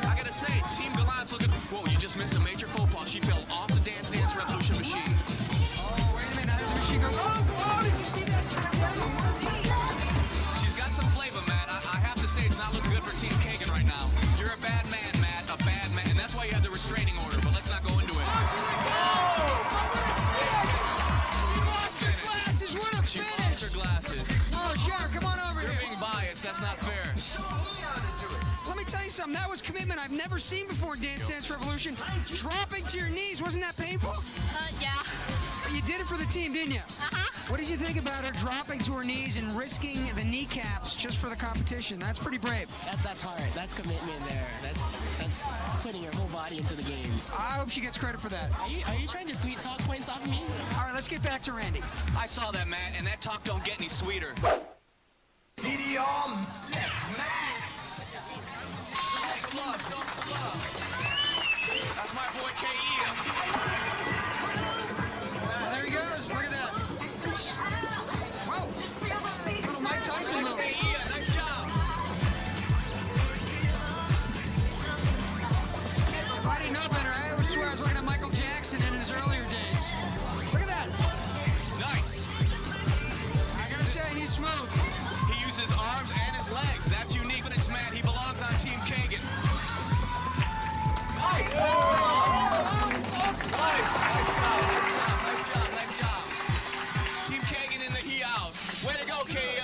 I gotta say, Team Gallant's looking... Whoa, you just missed a major faux pas. She fell off the Dance Dance Revolution machine. Oh, wait a minute. How did the machine go? Oh, did you see that? She's got some flavor, Matt. I have to say, it's not looking good for Team Kagan right now. You're a bad man, Matt. A bad man. And that's why you had the restraining order, but let's not go into it. She lost her glasses. What a She finish. lost her glasses. Oh, Sharon, come on over You're here. being biased. That's not fair. Let me tell you something. That was commitment I've never seen before in Dance Dance Revolution. Dropping to your knees. Wasn't that painful? Yeah. But you did it for the team, didn't you? Uh-huh. What did you think about her dropping to her knees and risking the kneecaps just for the competition? That's pretty brave. That's hard. That's commitment there. That's putting your whole body into the game. I hope she gets credit for that. Are you trying to sweet talk points off of me? All right, let's get back to Randy. I saw that, Matt, and that talk don't get any sweeter. DDR, let's max! That's my boy K.E. There he goes. Look at that. Whoa. Little Mike Tyson move. K.E. Nice job. If I didn't know better, I would swear I was looking at Michael Jackson in his earlier days. Look at that. Nice. I gotta say, he's smooth. He uses arms and his legs. That's unique, but it's Matt. He belongs on Team Kagan. Nice. Nice job. Team Kagan in the he-house. Way to go, Kea.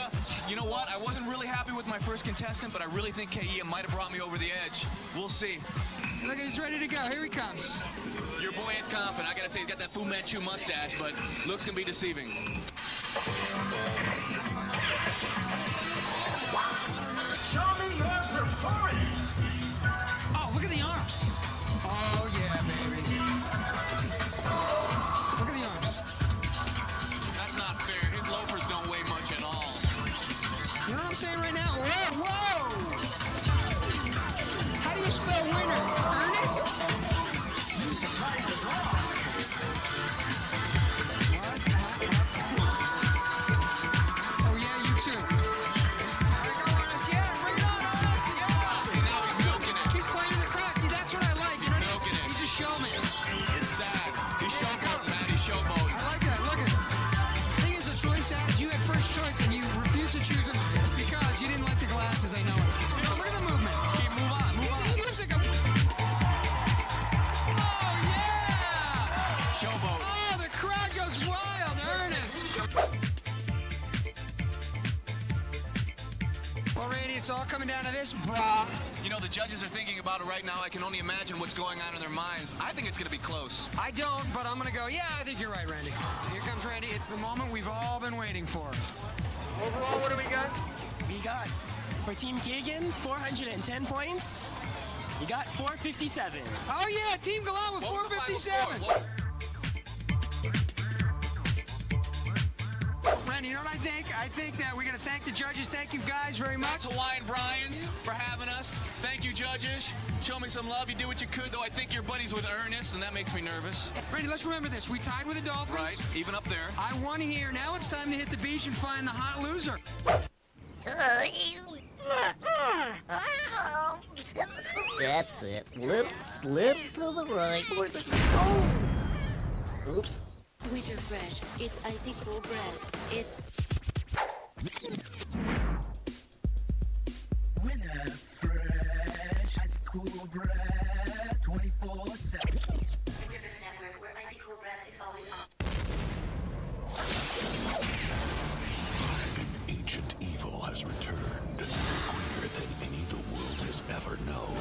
You know what? I wasn't really happy with my first contestant, but I really think Kea might have brought me over the edge. We'll see. Look, he's ready to go. Here he comes. Your boy is confident. I gotta say, he's got that Fu Manchu mustache, but looks can be deceiving. Show me your performance! Oh, look at the arms. Oh, yeah, baby. Look at the arms. That's not fair. His loafers don't weigh much at all. You know what I'm saying right now? Whoa, whoa! How do you spell winner? Ernest? Oh, yeah, you too. There we go, Ernest. Yeah, bring it on, Ernest. Yeah. See, now he's milking it. He's playing in the crowd. See, that's what I like. You know, Milking it. he's a showman. It's sad. He's showboating, man. He's showboating. I like that. Look at it. The thing is, what's really sad is you had first choice and you refused to choose him because you didn't like the glasses. I know it. You know, look at the movement. Move on. He moves like a... Oh, yeah! Showboat. Oh, the crowd goes wild. Ernest. Well, Randy, it's all coming down to this, brah. You know, the judges are thinking about it right now. I can only imagine what's going on in their minds. I think it's going to be close. I don't, but I'm going to go, yeah, I think you're right, Randy. Here comes Randy. It's the moment we've all been waiting for. Overall, what do we got? We got, for Team Kagan, 410 points. You got 457. Oh, yeah, Team Gallant with 457. Randy, you know what I think that we're going to thank the judges. Thank you guys very much. Thanks, Hawaiian Brian's, for having us. Thank you, judges. Show me some love. You do what you could, though. I think you're buddies with Ernest, and that makes me nervous. Randy, let's remember this. We tied with the Dolphins. Right, even up there. I won here. Now it's time to hit the beach and find the hot loser. That's it. Lip to the right. Oh! Oops. Winter Fresh. It's icy cool bread. It's... Winter Fresh. Icy cool bread. 24/7. Winter Fresh Network, where icy cool bread is always on. An ancient evil has returned, greater than any the world has ever known.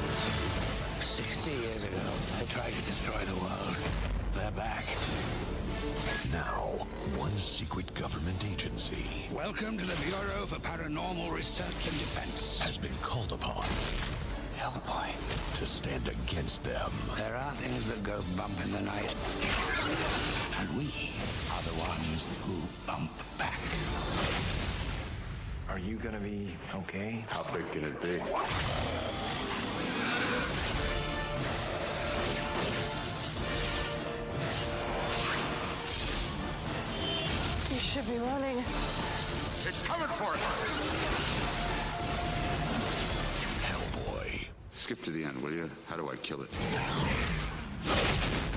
60 years ago, they tried to destroy the world. They're back. Now, one secret government agency. Welcome to the Bureau for Paranormal Research and Defense. Has been called upon. Hellboy. To stand against them. There are things that go bump in the night. And we are the ones who bump back. Are you gonna be okay? How big can it be? You should be running. It's coming for us! Hellboy. Skip to the end, will you? How do I kill it?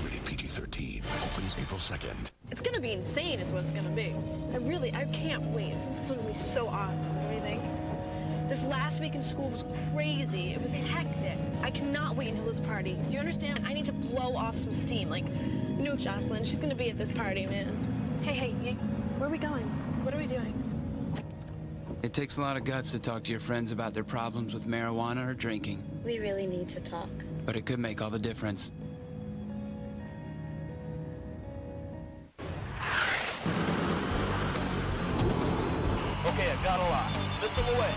Rated PG-13. Opens April 2nd. It's gonna be insane is what it's gonna be. I can't wait. This one's gonna be so awesome. What do you think? This last week in school was crazy. It was hectic. I cannot wait until this party. Do you understand? I need to blow off some steam. Like, you know Jocelyn, she's gonna be at this party, man. Hey, where are we going? What are we doing? It takes a lot of guts to talk to your friends about their problems with marijuana or drinking. We really need to talk. But it could make all the difference. Okay, I got a lot. Lift them away.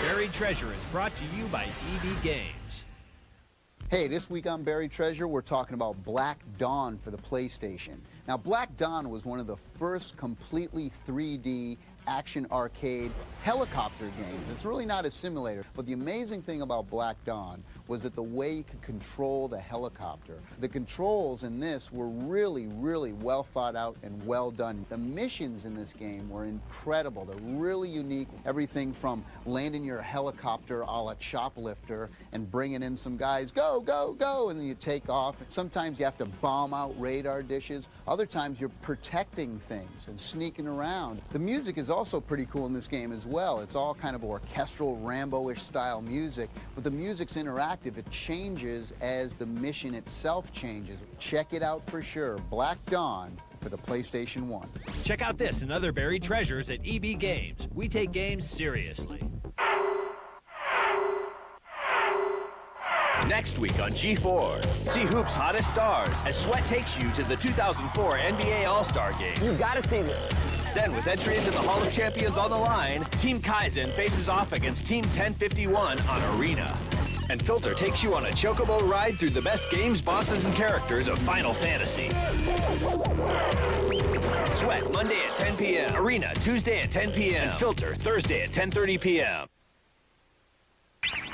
Buried Treasure is brought to you by EB Games. Hey, this week on Buried Treasure, we're talking about Black Dawn for the PlayStation. Now, Black Dawn was one of the first completely 3D action arcade helicopter games. It's really not a simulator, but the amazing thing about Black Dawn was that the way you could control the helicopter. The controls in this were really, really well thought out and well done. The missions in this game were incredible. They're really unique. Everything from landing your helicopter a la Choplifter and bringing in some guys, go, go, go, and then you take off. Sometimes you have to bomb out radar dishes. Other times you're protecting things and sneaking around. The music is also pretty cool in this game as well. It's all kind of orchestral, Rambo-ish style music, but the music's interactive. It changes as the mission itself changes. Check it out for sure. Black Dawn for the PlayStation 1. Check out this and other buried treasures at EB Games. We take games seriously. Next week on G4, see Hoop's hottest stars as Sweat takes you to the 2004 NBA All-Star Game. You gotta see this. Then, with entry into the Hall of Champions on the line, Team Kaizen faces off against Team 1051 on Arena. And Filter takes you on a chocobo ride through the best games, bosses, and characters of Final Fantasy. Sweat, Monday at 10 p.m. Arena, Tuesday at 10 p.m. And Filter, Thursday at 10:30 p.m.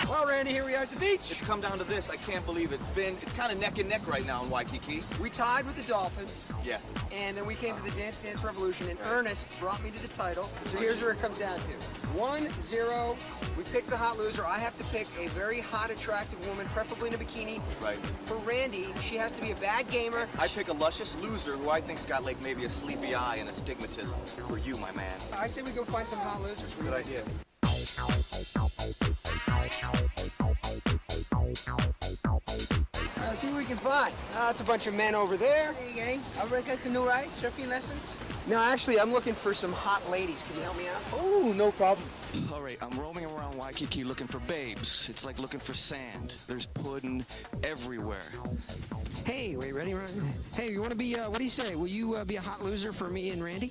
Well, Randy, here we are at the beach. It's come down to this. I can't believe it. It's kind of neck and neck right now in Waikiki. We tied with the Dolphins. Yeah. And then we came to the Dance Dance Revolution, and Ernest brought me to the title. So here's where it comes down to. 1-0. We pick the hot loser. I have to pick a very hot, attractive woman, preferably in a bikini. Right. For Randy, she has to be a bad gamer. I pick a luscious loser who I think's got like maybe a sleepy eye and astigmatism. For you, my man. I say we go find some hot losers. Good idea. Let's see what we can find. That's a bunch of men over there. Hey, gang. I reckon canoe ride, surfing lessons. No, actually, I'm looking for some hot ladies. Can you help me out? Oh, no problem. All right, I'm roaming around Waikiki looking for babes. It's like looking for sand. There's pudding everywhere. Hey, wait, ready? Hey, you want to be, what do you say? Will you be a hot loser for me and Randy?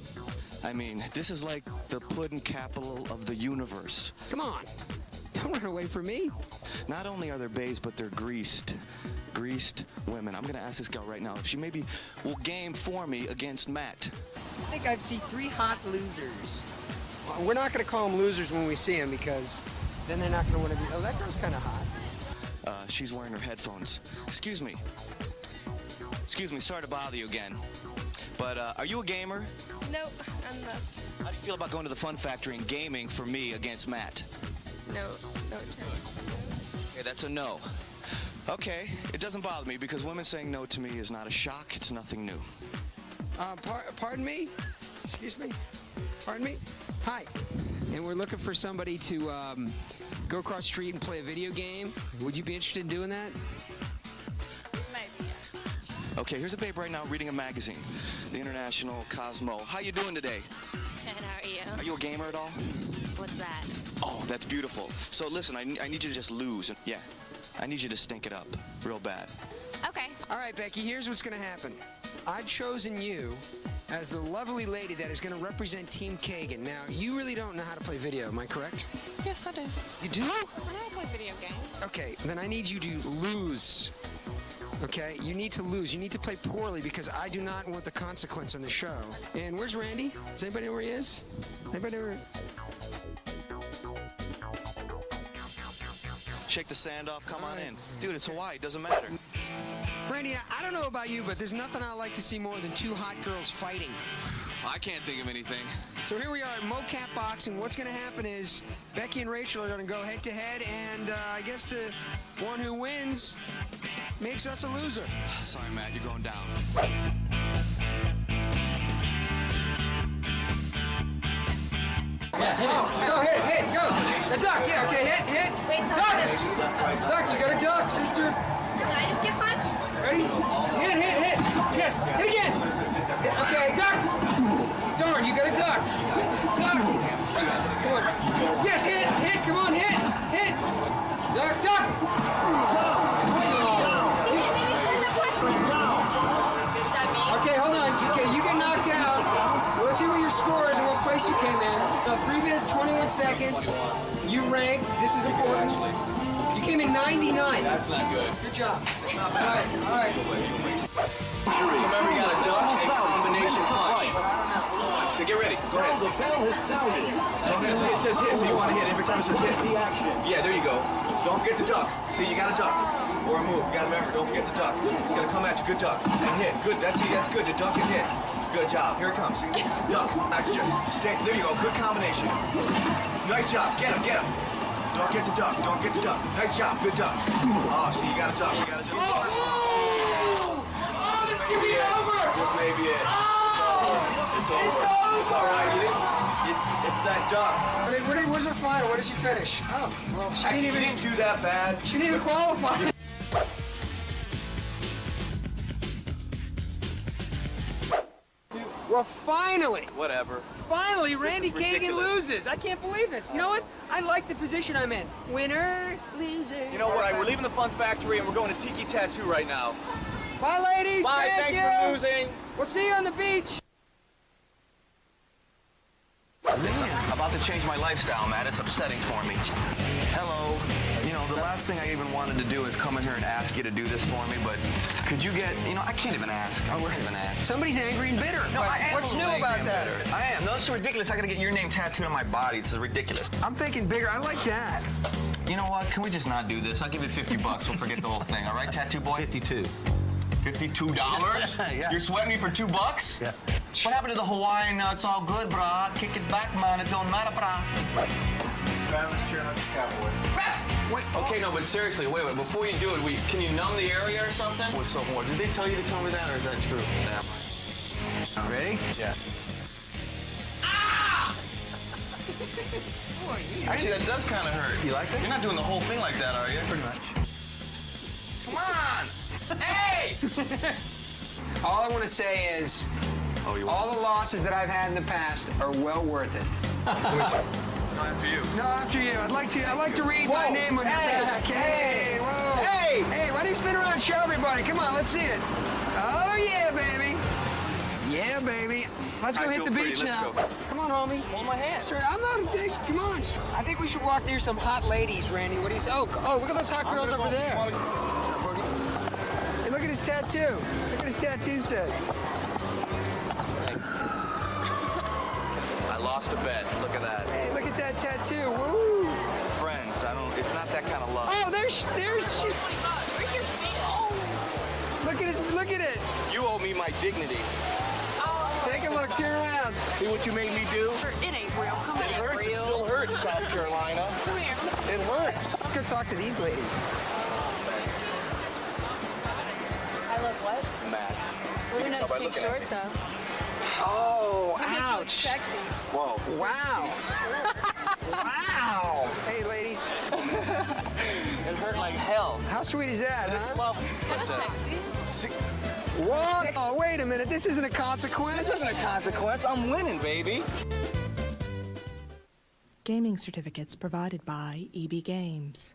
I mean, this is like the pudding capital of the universe. Come on. Don't run away from me. Not only are there babes, but they're greased women. I'm gonna ask this girl right now if she maybe will game for me against Matt. I think I've seen 3 hot losers. Well, we're not gonna call them losers when we see them because then they're not gonna want to be, oh, that girl's kind of hot. She's wearing her headphones. Excuse me, sorry to bother you again. But are you a gamer? Nope, I'm not. How do you feel about going to the Fun Factory and gaming for me against Matt? No, Okay, that's a no. Okay, it doesn't bother me because women saying no to me is not a shock. It's nothing new. Pardon me? Excuse me? Pardon me? Hi. And we're looking for somebody to go across the street and play a video game. Would you be interested in doing that? Maybe. Okay, here's a babe right now reading a magazine, the International Cosmo. How you doing today? And how are you? Are you a gamer at all? What's that? Oh, that's beautiful. So listen, I need you to just lose. Yeah, I need you to stink it up real bad. Okay. All right, Becky, here's what's going to happen. I've chosen you as the lovely lady that is going to represent Team Kagan. Now, you really don't know how to play video, am I correct? Yes, I do. You do? I don't play video games. Okay, then I need you to lose. Okay, you need to lose. You need to play poorly because I do not want the consequence on the show. And where's Randy? Does anybody know where he is? Anybody know where? Shake the sand off, come on in. Dude, it's Hawaii, doesn't matter. Randy, I don't know about you, but there's nothing I like to see more than 2 hot girls fighting. I can't think of anything. So here we are at mocap boxing. What's going to happen is Becky and Rachel are going to go head-to-head, and I guess the one who wins makes us a loser. Sorry, Matt, you're going down. Yeah, go, hit, go. The duck, yeah, okay, hit. Wait, Duck, you gotta duck, sister. Did I just get punched? Ready? Hit. Yes, hit again. Okay, duck. Darn, you gotta duck. Duck. Come on. Yes, hit, come on, hit. Duck. Okay, hold on. Okay, you get knocked out. Well, let's see what your score is and what place you came in. 3 minutes, 21 seconds. You ranked. This is important. You came in 99. That's not good. Good job. It's not bad. All right. So remember, you got a duck and combination punch. So get ready. Go ahead. It says hit, so you want to hit every time it says hit. Yeah, there you go. Don't forget to duck. See, you got to duck. Or move. You got to remember, don't forget to duck. It's going to come at you. Good duck. And hit. Good. That's good. To duck and hit. Good job. Here it comes. Duck. Extra. Stay. There you go. Good combination. Nice job. Get him. Don't get to duck. Nice job. Good duck. Oh, see, you got to duck. Oh, this could be over. This may be it. It's over. It's all right. It's that duck. Where's her final? Where did she finish? Oh, well, she didn't do that bad. She didn't even qualify. Well, finally. Whatever. Finally, Randy Kagan loses. I can't believe this. You know what? I like the position I'm in. Winner, loser. You know what? We're leaving the Fun Factory and we're going to Tiki Tattoo right now. Bye, ladies. Bye. Thanks for losing. We'll see you on the beach. I'm about to change my lifestyle, Matt. It's upsetting for me. Hello. You know, the last thing I even wanted to do is come in here and ask you to do this for me, but could you get, I can't even ask. I wouldn't even ask. Somebody's angry and bitter. No, I am. What's new about that? I am. No, it's ridiculous. I gotta get your name tattooed on my body. This is ridiculous. I'm thinking bigger. I like that. You know what? Can we just not do this? I'll give you $50. We'll forget the whole thing. All right, tattoo boy? 52. $52? Yeah. You're sweating me for $2? Yeah. What happened to the Hawaiian, it's all good, brah. Kick it back, man. It don't matter, brah. Wait, okay, no, but seriously, wait. Before you do it, can you numb the area or something? What's so hard? Did they tell you to tell me that, or is that true? Yeah. Ready? Yeah. Ah! Actually, that does kind of hurt. You like it? You're not doing the whole thing like that, are you? Pretty much. Come on! Hey! All I want to say is, all the losses that I've had in the past are well worth it. No, after you. No, after you. I'd like to read my name on your back. Hey, whoa. Hey, why don't you spin around and show everybody? Come on, let's see it. Oh, yeah, baby. Yeah, baby. Let's go I hit feel the pretty. beach Let's now. go. Come on, homie. Hold my hand. Straight. I'm not a big. Come on. I think we should walk near some hot ladies, Randy. What do you say? Oh, look at those hot girls over there. Hey, look at his tattoo. Look what his tattoo says. I lost a bet. Look at that. Hey, look at that tattoo. Woo! Friends, it's not that kind of love. Oh, there's. Where's your feet? Oh. Look at it. You owe me my dignity. Take a look. Turn around. See what you made me do? It ain't real. Come on, It hurts. real. It still hurts, South Carolina. Come here. It hurts. Let's go talk to these ladies. I love what? Matt. Really You can nice tell by pink looking at short, me. though. Oh, You just look ouch. sexy. Whoa. Wow. Wow. Hey, ladies. It hurt like hell. How sweet is that, huh? Lovely. Kind of sexy. What? Oh, wait a minute. This isn't a consequence. This isn't a consequence. I'm winning, baby. Gaming certificates provided by EB Games.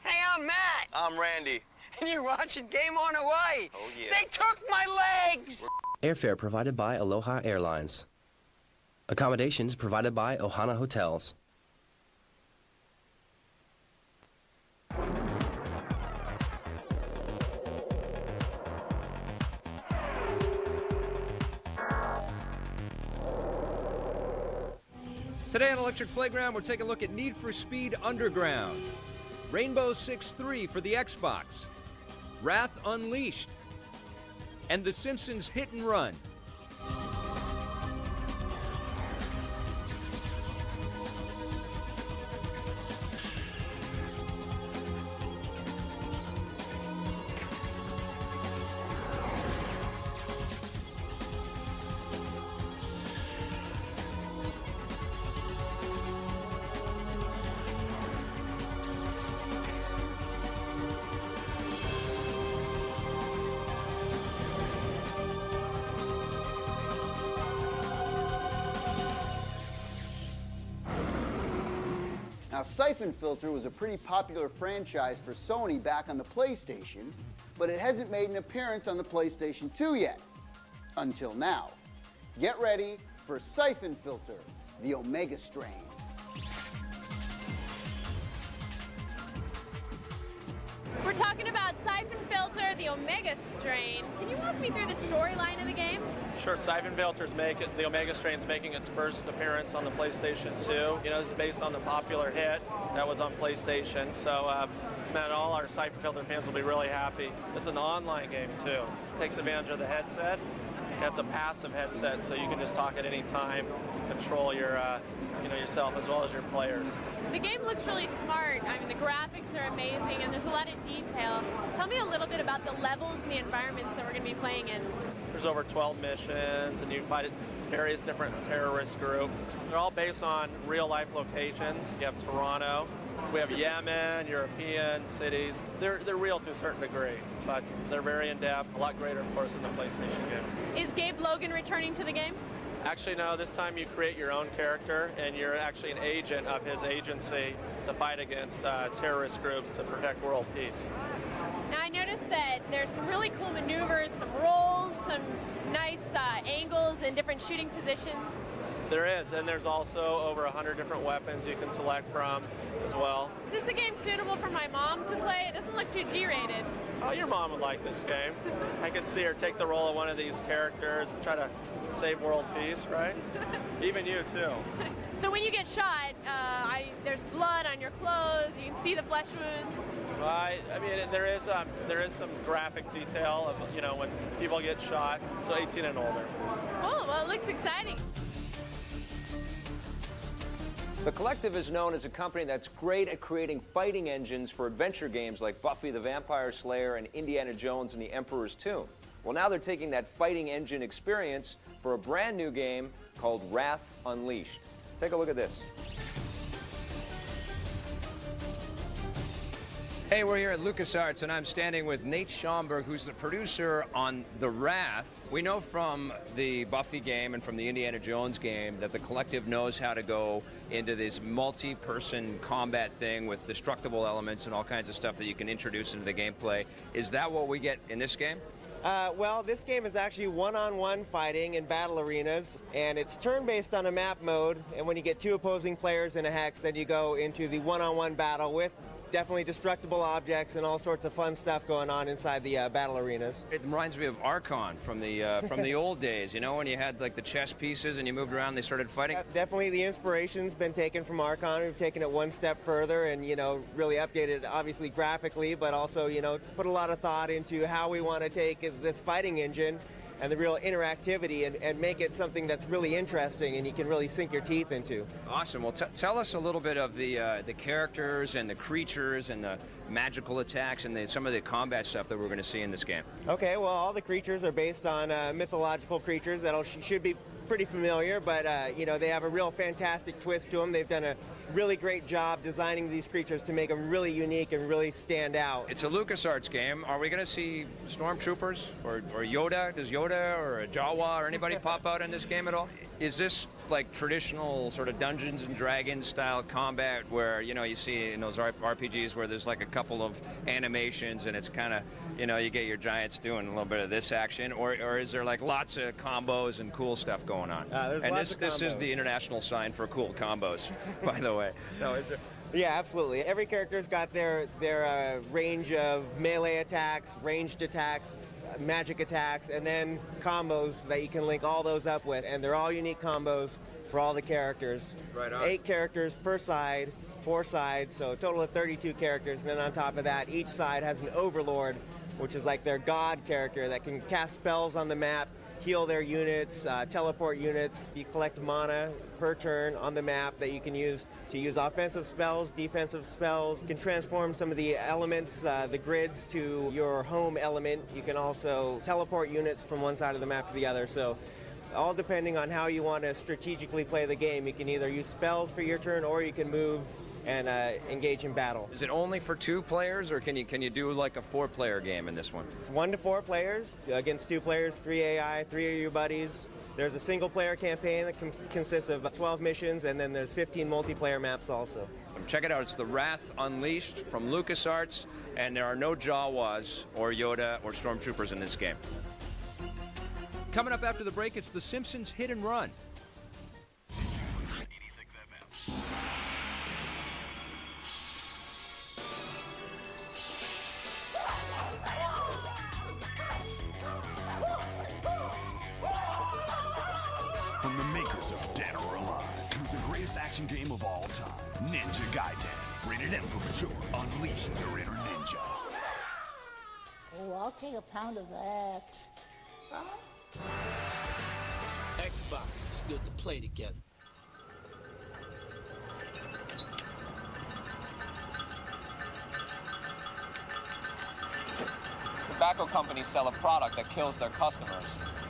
Hey, I'm Matt. I'm Randy. And you're watching Game On Hawaii. Oh, yeah. They took my legs. Airfare provided by Aloha Airlines. Accommodations provided by Ohana Hotels. Today on Electric Playground, we're taking a look at Need for Speed Underground, Rainbow Six 3 for the Xbox, Wrath Unleashed, and The Simpsons Hit and Run. Now, Siphon Filter was a pretty popular franchise for Sony back on the PlayStation, but it hasn't made an appearance on the PlayStation 2 yet. Until now. Get ready for Siphon Filter, the Omega Strain. We're talking about Siphon Filter, the Omega Strain. Can you walk me through the storyline of the game? Sure, Siphon Filter's the Omega Strain's making its first appearance on the PlayStation 2. You know, this is based on the popular hit that was on PlayStation. So, man, all our Siphon Filter fans will be really happy. It's an online game, too. It takes advantage of the headset. It's a passive headset, so you can just talk at any time, control your, yourself as well as your players. The game looks really smart. I mean, the graphics are amazing, and there's a lot of detail. Tell me a little bit about the levels and the environments that we're going to be playing in. There's over 12 missions, and you can fight various different terrorist groups. They're all based on real-life locations. You have Toronto, we have Yemen, European cities. They're real to a certain degree, but they're very in-depth, a lot greater, of course, than the PlayStation game. Is Gabe Logan returning to the game? Actually, no, this time you create your own character, and you're actually an agent of his agency to fight against terrorist groups to protect world peace. Now, I noticed that there's some really cool maneuvers, some rolls, some nice angles and different shooting positions. There is, and there's also over 100 different weapons you can select from as well. Is this a game suitable for my mom to play? It doesn't look too G-rated. Oh, your mom would like this game. I could see her take the role of one of these characters and try to save world peace, right? Even you, too. So when you get shot, there's blood on your clothes, you can see the flesh wounds. Well, I mean, there is some graphic detail of, when people get shot, so 18 and older. Oh, well, it looks exciting. The Collective is known as a company that's great at creating fighting engines for adventure games like Buffy the Vampire Slayer and Indiana Jones and the Emperor's Tomb. Well, now they're taking that fighting engine experience for a brand new game called Wrath Unleashed. Take a look at this. Hey, we're here at LucasArts, and I'm standing with Nate Schaumburg, who's the producer on The Wrath. We know from the Buffy game and from the Indiana Jones game that the Collective knows how to go into this multi-person combat thing with destructible elements and all kinds of stuff that you can introduce into the gameplay. Is that what we get in this game? Well, this game is actually one-on-one fighting in battle arenas, and it's turn-based on a map mode, and when you get two opposing players in a hex, then you go into the one-on-one battle with definitely destructible objects and all sorts of fun stuff going on inside the battle arenas. It reminds me of Archon from the old days, you know, when you had like the chess pieces and you moved around and they started fighting? Definitely the inspiration's been taken from Archon. We've taken it one step further and, you know, really updated, obviously graphically, but also, you know, put a lot of thought into how we want to take this fighting engine and the real interactivity and make it something that's really interesting and you can really sink your teeth into. Awesome. Well, tell us a little bit of the characters and the creatures and the magical attacks and some of the combat stuff that we're going to see in this game. Okay, well, all the creatures are based on mythological creatures that should be pretty familiar, but you know, they have a real fantastic twist to them. They've done a really great job designing these creatures to make them really unique and really stand out. It's a LucasArts game. Are we going to see stormtroopers or Yoda? Does Yoda or a Jawa or anybody pop out in this game at all? Is this like traditional sort of Dungeons and Dragons style combat where, you know, you see in those RPGs where there's like a couple of animations and it's kind of, you know, you get your giants doing a little bit of this action, or is there like lots of combos and cool stuff going on? And this is the international sign for cool combos, by the way. No, is there? Yeah, absolutely. Every character's got their range of melee attacks, ranged attacks, magic attacks, and then combos that you can link all those up with, and they're all unique combos for all the characters. Right on. 8 characters per side, 4 sides, so a total of 32 characters, and then on top of that, each side has an overlord, which is like their god character that can cast spells on the map, heal their units, teleport units. You collect mana per turn on the map that you can use to use offensive spells, defensive spells. You can transform some of the elements, the grids, to your home element. You can also teleport units from one side of the map to the other. So all depending on how you want to strategically play the game, you can either use spells for your turn or you can move and engage in battle. Is it only for 2 players, or can you do like a 4-player game in this one? It's 1 to 4 players against 2 players, 3 AI, 3 of your buddies. There's a single-player campaign that consists of 12 missions, and then there's 15 multiplayer maps also. Check it out. It's The Wrath Unleashed from LucasArts, and there are no Jawas or Yoda or Stormtroopers in this game. Coming up after the break, it's The Simpsons Hit and Run. From the makers of Dead or Alive comes the greatest action game of all time, Ninja Gaiden. Rated M for mature. Unleash your inner ninja. Oh, I'll take a pound of that. Xbox, it's good to play together. Tobacco companies sell a product that kills their customers.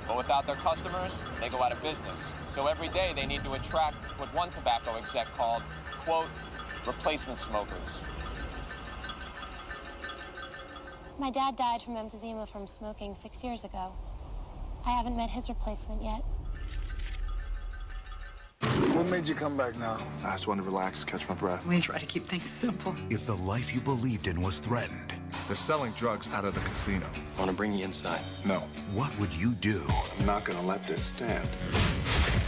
But without their customers, they go out of business. So every day they need to attract what one tobacco exec called, quote, replacement smokers. My dad died from emphysema from smoking 6 years ago. I haven't met his replacement yet. What made you come back now? I just wanted to relax, catch my breath. We try to keep things simple. If the life you believed in was threatened, they're selling drugs out of the casino. I want to bring you inside. No. What would you do? I'm not gonna let this stand.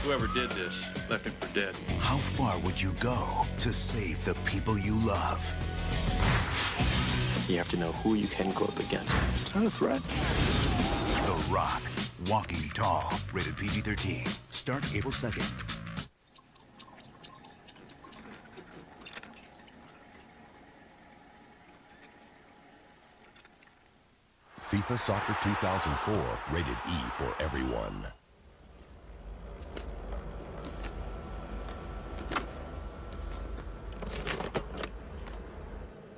Whoever did this left him for dead. How far would you go to save the people you love? You have to know who you can go up against. Is that a threat? The Rock, Walking Tall, rated PG-13. Starting April 2nd. FIFA Soccer 2004, rated E for everyone.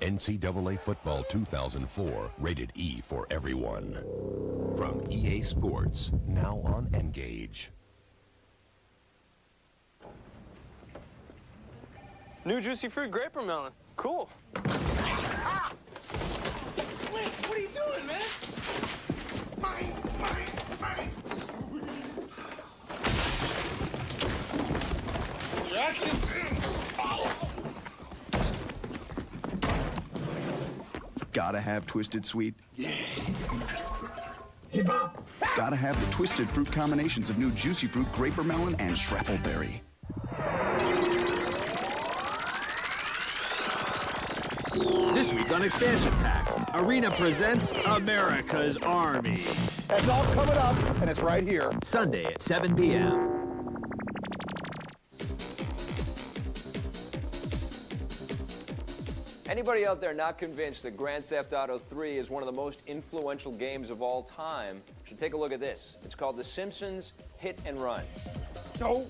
NCAA Football 2004, rated E for everyone. From EA Sports, now on Engage. New juicy fruit grape or melon. Cool. Ah! Wait, what are you doing, man? Mine. Jackets. Gotta have Twisted Sweet. Yeah. Gotta have the twisted fruit combinations of new juicy fruit, grape or melon, and strappleberry. This week on Expansion Pack, Arena presents America's Army. That's all coming up, and it's right here. Sunday at 7 p.m. Anybody out there not convinced that Grand Theft Auto 3 is one of the most influential games of all time should take a look at this. It's called The Simpsons Hit and Run. No.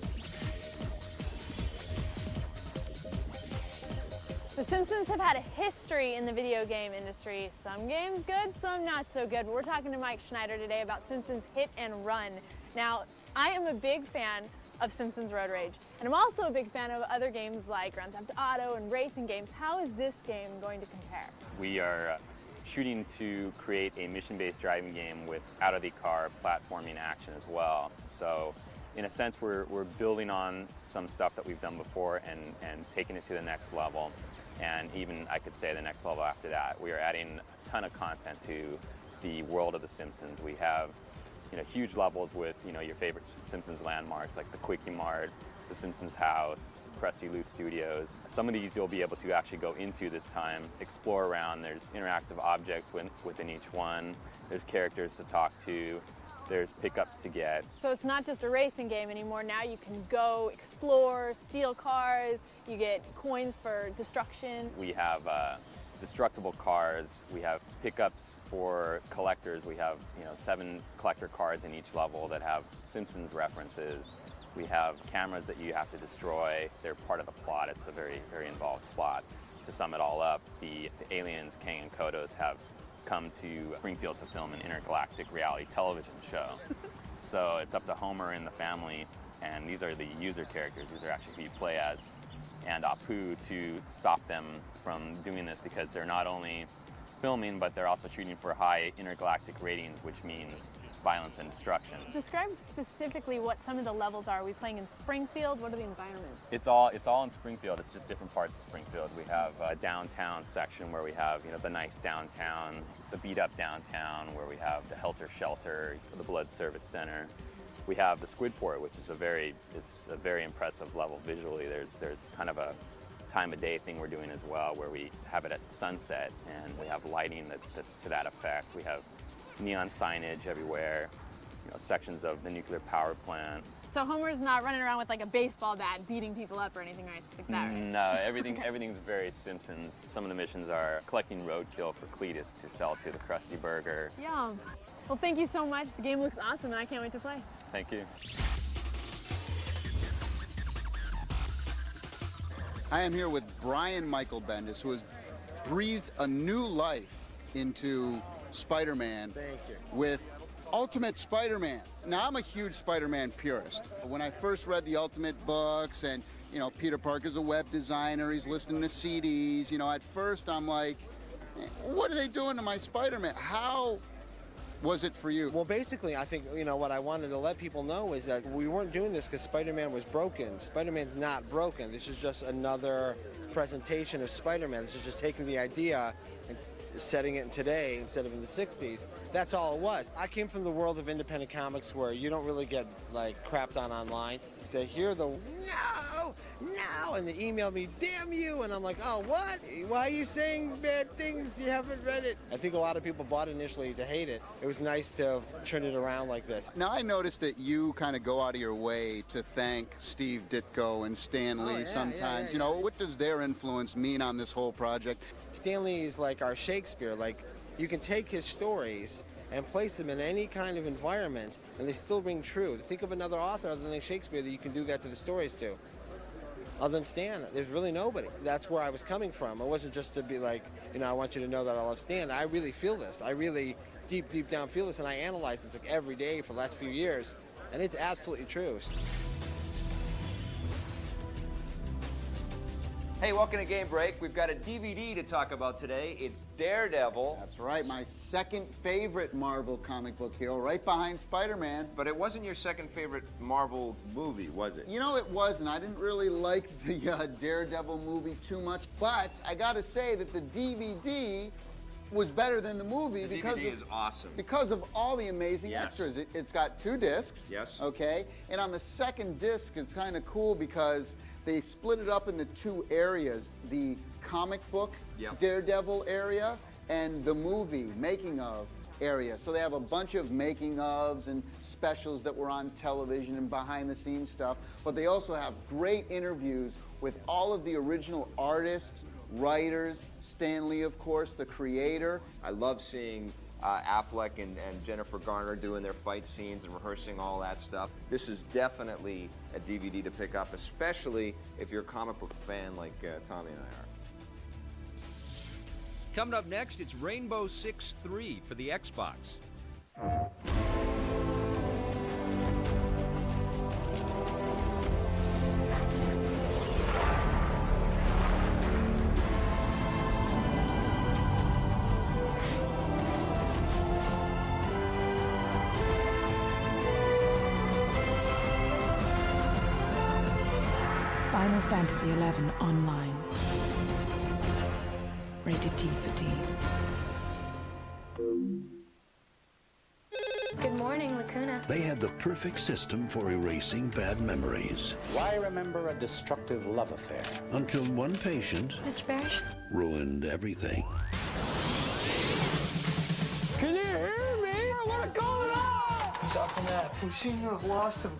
The Simpsons have had a history in the video game industry. Some games good, some not so good. But we're talking to Mike Schneider today about Simpsons Hit and Run. Now, I am a big fan of Simpsons Road Rage, and I'm also a big fan of other games like Grand Theft Auto and racing games. How is this game going to compare? We are shooting to create a mission-based driving game with out-of-the-car platforming action as well. So in a sense, we're building on some stuff that we've done before and taking it to the next level. And even, I could say, the next level after that. We are adding a ton of content to the world of The Simpsons. We have huge levels with, your favorite Simpsons landmarks like the Quickie Mart, the Simpsons house, Krusty Lou Studios. Some of these you'll be able to actually go into this time, explore around. There's interactive objects within each one. There's characters to talk to. There's pickups to get. So it's not just a racing game anymore. Now you can go explore, steal cars, you get coins for destruction. We have destructible cars. We have pickups for collectors. We have 7 collector cards in each level that have Simpsons references. We have cameras that you have to destroy. They're part of the plot. It's a very, very involved plot. To sum it all up, the aliens, Kang and Kodos, have come to Springfield to film an intergalactic reality television show. So it's up to Homer and the family, and these are the user characters. These are actually who you play as, and Apu to stop them from doing this, because they're not only filming, but they're also shooting for high intergalactic ratings, which means violence and destruction. Describe specifically what some of the levels are. Are we playing in Springfield? What are the environments? It's all in Springfield. It's just different parts of Springfield. We have a downtown section where we have the nice downtown, the beat up downtown, where we have the Helter Shelter, the Blood Service Center. We have the Squidport, which is a very impressive level visually. There's kind of a time of day thing we're doing as well, where we have it at sunset, and we have lighting that's to that effect. We have neon signage everywhere, sections of the nuclear power plant. So Homer's not running around with like a baseball bat beating people up or anything like that, right? No, everything's very Simpsons. Some of the missions are collecting roadkill for Cletus to sell to the Krusty Burger. Yum. Well, thank you so much. The game looks awesome, and I can't wait to play. Thank you. I am here with Brian Michael Bendis, who has breathed a new life into Spider-Man with Ultimate Spider-Man. Now, I'm a huge Spider-Man purist. When I first read the Ultimate books, and Peter Parker's a web designer, he's listening to CDs, at first I'm like, what are they doing to my Spider-Man? How was it for you? Well, basically, I think, what I wanted to let people know is that we weren't doing this because Spider-Man was broken. Spider-Man's not broken. This is just another presentation of Spider-Man. This is just taking the idea and setting it in today instead of in the 60s. That's all it was. I came from the world of independent comics where you don't really get crapped on online. To hear the no, and they email me, damn you, and I'm like, oh, what? Why are you saying bad things? You haven't read it. I think a lot of people bought it initially to hate it. It was nice to turn it around like this. Now, I noticed that you kind of go out of your way to thank Steve Ditko and Stan Lee sometimes. What does their influence mean on this whole project? Stan Lee is like our Shakespeare. You can take his stories and place them in any kind of environment, and they still ring true. Think of another author other than Shakespeare that you can do that to the stories to. other than Stan. There's really nobody. That's where I was coming from. It wasn't just to be like, you know, I want you to know that I love Stan. I really feel this. I really deep down feel this, and I analyze this like every day for the last few years, and it's absolutely true. Hey, welcome to Game Break. We've got a DVD to talk about today. It's Daredevil. That's right, my second favorite Marvel comic book hero, right behind Spider-Man. But it wasn't your second favorite Marvel movie, was it? You know, it wasn't. I didn't really like the Daredevil movie too much, but I gotta say that the DVD was better than the movie because DVD is awesome. Because of all the amazing extras. It's got 2 discs. Yes. Okay, and on the second disc, it's kind of cool because they split it up into 2 areas: the comic book Daredevil area and the movie making of area. So they have a bunch of making ofs and specials that were on television and behind the scenes stuff, but they also have great interviews with all of the original artists, writers, Stan Lee, of course, the creator. I love seeing Affleck and Jennifer Garner doing their fight scenes and rehearsing all that stuff. This is definitely a DVD to pick up, especially if you're a comic book fan like Tommy and I are. Coming up next, it's Rainbow Six 3 for the Xbox. Final Fantasy XI Online. Rated T for Teen. Good morning, Lacuna. They had the perfect system for erasing bad memories. Why remember a destructive love affair? Until one patient Mr. Parrish? ruined everything. Can you hear me? What's going on? Stop from that. We've seen you have lost him.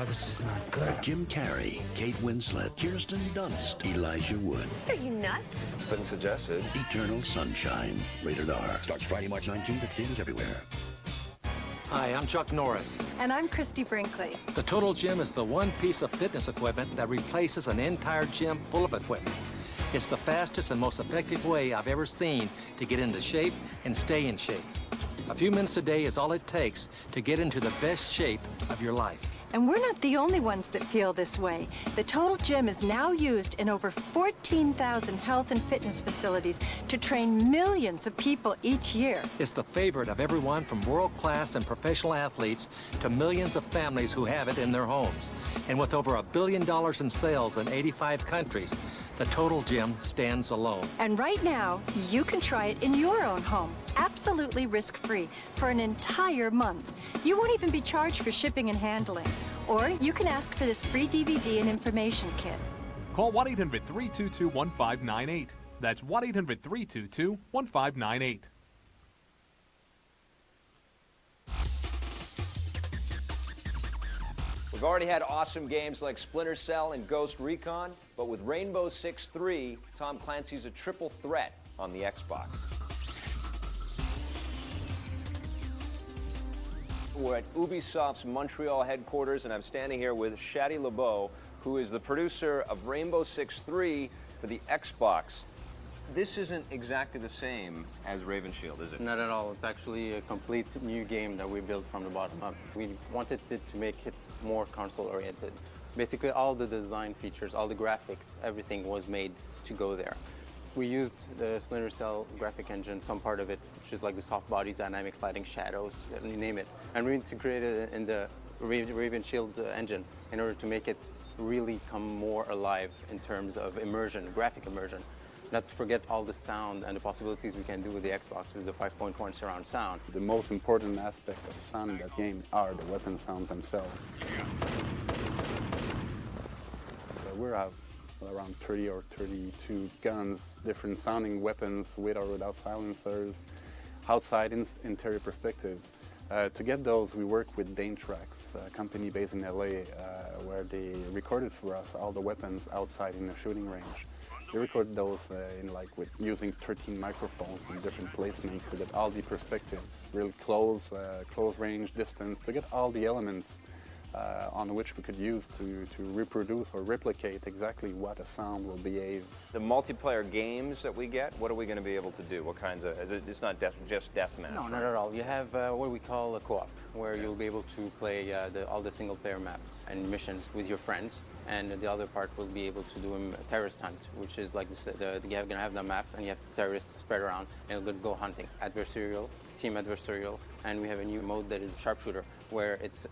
This is not good. Jim Carrey, Kate Winslet, Kirsten Dunst, Elijah Wood. Are you nuts? It's been suggested. Eternal Sunshine. Rated R. Starts Friday, March 19th at theaters everywhere. Hi, I'm Chuck Norris. And I'm Christy Brinkley. The Total Gym is the one piece of fitness equipment that replaces an entire gym full of equipment. It's the fastest and most effective way I've ever seen to get into shape and stay in shape. A few minutes a day is all it takes to get into the best shape of your life. And we're not the only ones that feel this way. The Total Gym is now used in over 14,000 health and fitness facilities to train millions of people each year. It's the favorite of everyone from world-class and professional athletes to millions of families who have it in their homes. And with over $1 billion in sales in 85 countries, the Total Gym stands alone. And right now, you can try it in your own home, absolutely risk-free, for an entire month. You won't even be charged for shipping and handling. Or you can ask for this free DVD and information kit. Call 1-800-322-1598. That's 1-800-322-1598. We've already had awesome games like Splinter Cell and Ghost Recon, but with Rainbow Six 3, Tom Clancy's a triple threat on the Xbox. We're at Ubisoft's Montreal headquarters, and I'm standing here with Shadi LeBeau, who is the producer of Rainbow Six 3 for the Xbox. This isn't exactly the same as Raven Shield, is it? Not at all. It's actually a complete new game that we built from the bottom up. We wanted it to make it more console-oriented. Basically, all the design features, all the graphics, everything was made to go there. We used the Splinter Cell graphic engine, some part of it, which is like the soft bodies, dynamic lighting, shadows, you name it. And we integrated it in the Raven Shield engine in order to make it really come more alive in terms of immersion, graphic immersion. Not to forget all the sound and the possibilities we can do with the Xbox with the 5.1 surround sound. The most important aspect of sound in that game are the weapon sounds themselves. We have around 30 or 32 guns, different sounding weapons with or without silencers, outside interior perspective. To get those, we work with Danetrax, a company based in LA, where they recorded for us all the weapons outside in a shooting range. We record those with using 13 microphones in different placements to get all the perspectives, real close range, distance, to get all the elements on which we could use to reproduce or replicate exactly what a sound will behave. The multiplayer games that we get, what are we going to be able to do? What kinds of, it's not just deathmatch? No, not at all. You have what we call a co-op, where you'll be able to play all the single-player maps and missions with your friends, and the other part will be able to do a terrorist hunt, which is like you're going to have the maps, and you have terrorists spread around, and you're going to go hunting. Adversarial, team adversarial, and we have a new mode that is sharpshooter, where it's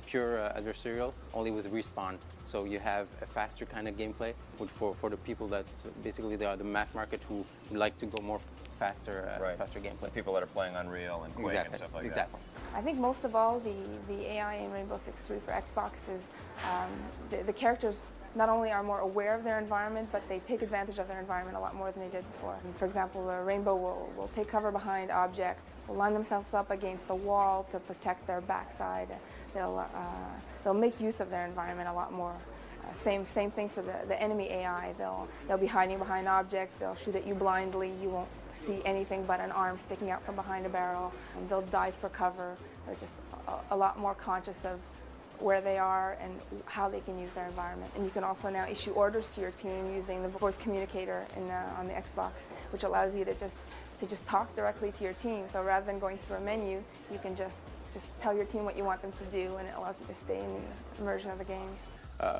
pure adversarial, only with respawn. So you have a faster kind of gameplay, which for the people that basically they are the mass market who like to go more faster gameplay. The people that are playing Unreal and Quake and stuff like that. Exactly. I think most of all, the AI in Rainbow Six 3 for Xbox is the characters not only are more aware of their environment, but they take advantage of their environment a lot more than they did before. For example, Rainbow will take cover behind objects, will line themselves up against the wall to protect their backside. They'll make use of their environment a lot more. Same thing for the enemy AI. They'll be hiding behind objects. They'll shoot at you blindly. You won't see anything but an arm sticking out from behind a barrel. And they'll dive for cover. They're just a lot more conscious of where they are and how they can use their environment. And you can also now issue orders to your team using the voice communicator on the Xbox, which allows you to just talk directly to your team. So rather than going through a menu, you can just tell your team what you want them to do, and it allows you to stay in the immersion of the game.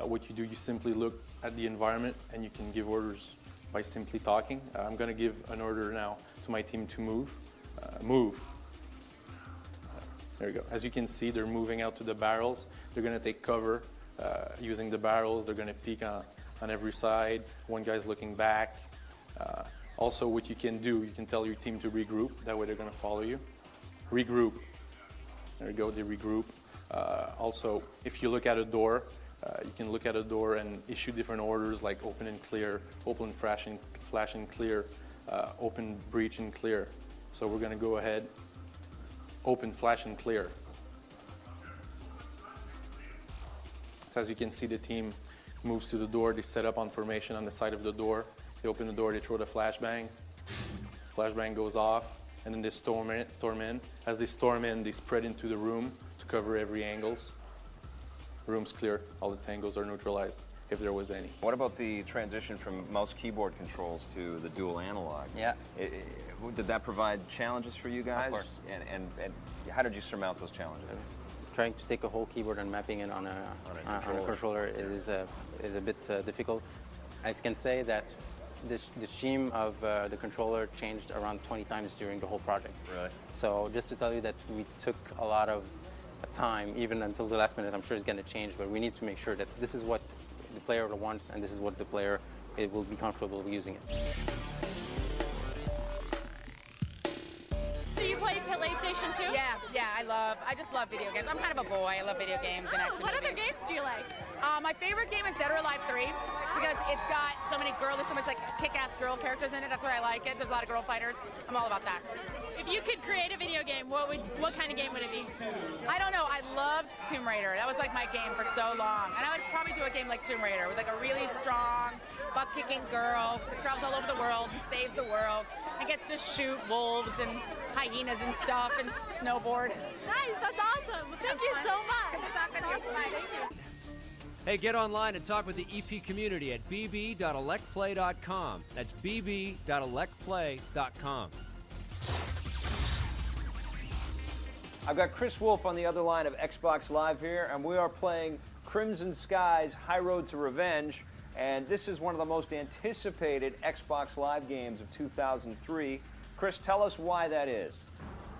What you do, you simply look at the environment and you can give orders by simply talking. I'm going to give an order now to my team to move. Move. There you go. As you can see, they're moving out to the barrels. They're going to take cover using the barrels. They're going to peek on every side. One guy's looking back. Also, what you can do, you can tell your team to regroup. That way they're going to follow you. Regroup. There you go, they regroup. Also, if you look at a door, you can look at a door and issue different orders like open and clear, open flash and clear, open breach and clear. So we're going to go ahead, open flash and clear. So as you can see, the team moves to the door. They set up on formation on the side of the door. They open the door, they throw the flashbang. Flashbang goes off, and then they storm in. As they storm in, they spread into the room to cover every angles. Room's clear. All the tangles are neutralized, if there was any. What about the transition from mouse keyboard controls to the dual analog? Yeah. Did that provide challenges for you guys? Of course. And how did you surmount those challenges? Trying to take a whole keyboard and mapping it on a controller is a bit difficult. I can say that the theme of the controller changed around 20 times during the whole project. Really? So just to tell you that we took a lot of time, even until the last minute. I'm sure it's going to change, but we need to make sure that this is what the player wants and this is what the player will be comfortable using it. Do you play PlayStation too? Yeah, I just love video games. I'm kind of a boy. I love video games and action What movies. other games do you like? My favorite game is Dead or Alive 3 because it's got so many there's so much like kick-ass girl characters in it. That's why I like it. There's a lot of girl fighters. I'm all about that. If you could create a video game, what kind of game would it be? I don't know. I loved Tomb Raider. That was like my game for so long. And I would probably do a game like Tomb Raider with like a really strong, butt-kicking girl that travels all over the world and saves the world and gets to shoot wolves and hyenas and stuff and snowboard. Nice, that's awesome. Thank you so much. Thank you. Hey, get online and talk with the EP community at bb.electplay.com. That's bb.electplay.com. I've got Chris Wolf on the other line of Xbox Live here, and we are playing Crimson Skies High Road to Revenge. And this is one of the most anticipated Xbox Live games of 2003. Chris, tell us why that is.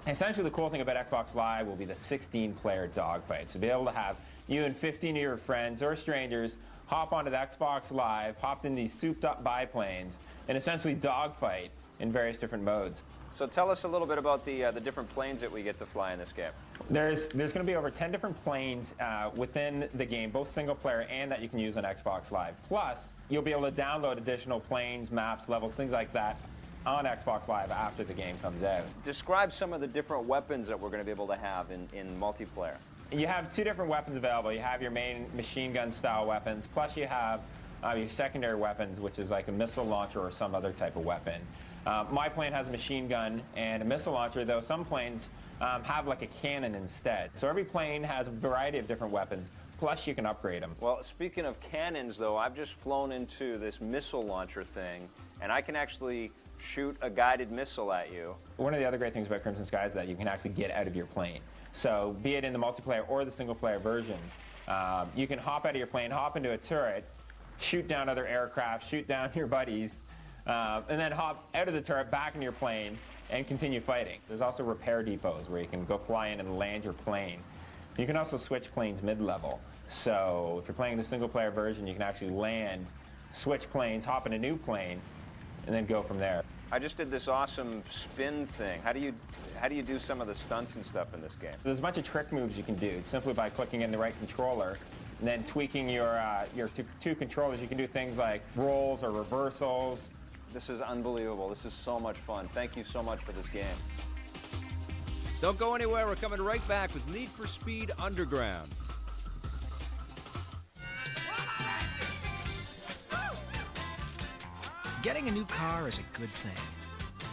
Essentially, the cool thing about Xbox Live will be the 16-player dogfight. So be able to have you and 15 of your friends or strangers hop onto the Xbox Live, hop in these souped-up biplanes, and essentially dogfight in various different modes. So tell us a little bit about the different planes that we get to fly in this game. There's going to be over 10 different planes within the game, both single-player and that you can use on Xbox Live. Plus, you'll be able to download additional planes, maps, levels, things like that on Xbox Live after the game comes out. Describe some of the different weapons that we're going to be able to have in multiplayer. You have two different weapons available. You have your main machine gun style weapons, plus you have your secondary weapons, which is like a missile launcher or some other type of weapon. My plane has a machine gun and a missile launcher, though some planes have like a cannon instead. So every plane has a variety of different weapons, plus you can upgrade them. Well, speaking of cannons, though, I've just flown into this missile launcher thing, and I can actually shoot a guided missile at you. One of the other great things about Crimson Sky is that you can actually get out of your plane. So be it in the multiplayer or the single-player version, you can hop out of your plane, hop into a turret, shoot down other aircraft, shoot down your buddies, and then hop out of the turret back into your plane and continue fighting. There's also repair depots where you can go fly in and land your plane. You can also switch planes mid-level. So if you're playing the single-player version, you can actually land, switch planes, hop in a new plane, and then go from there. I just did this awesome spin thing. How do you do some of the stunts and stuff in this game? There's a bunch of trick moves you can do simply by clicking in the right controller and then tweaking your two controllers. You can do things like rolls or reversals. This is unbelievable. This is so much fun. Thank you so much for this game. Don't go anywhere. We're coming right back with Need for Speed Underground. Getting a new car is a good thing.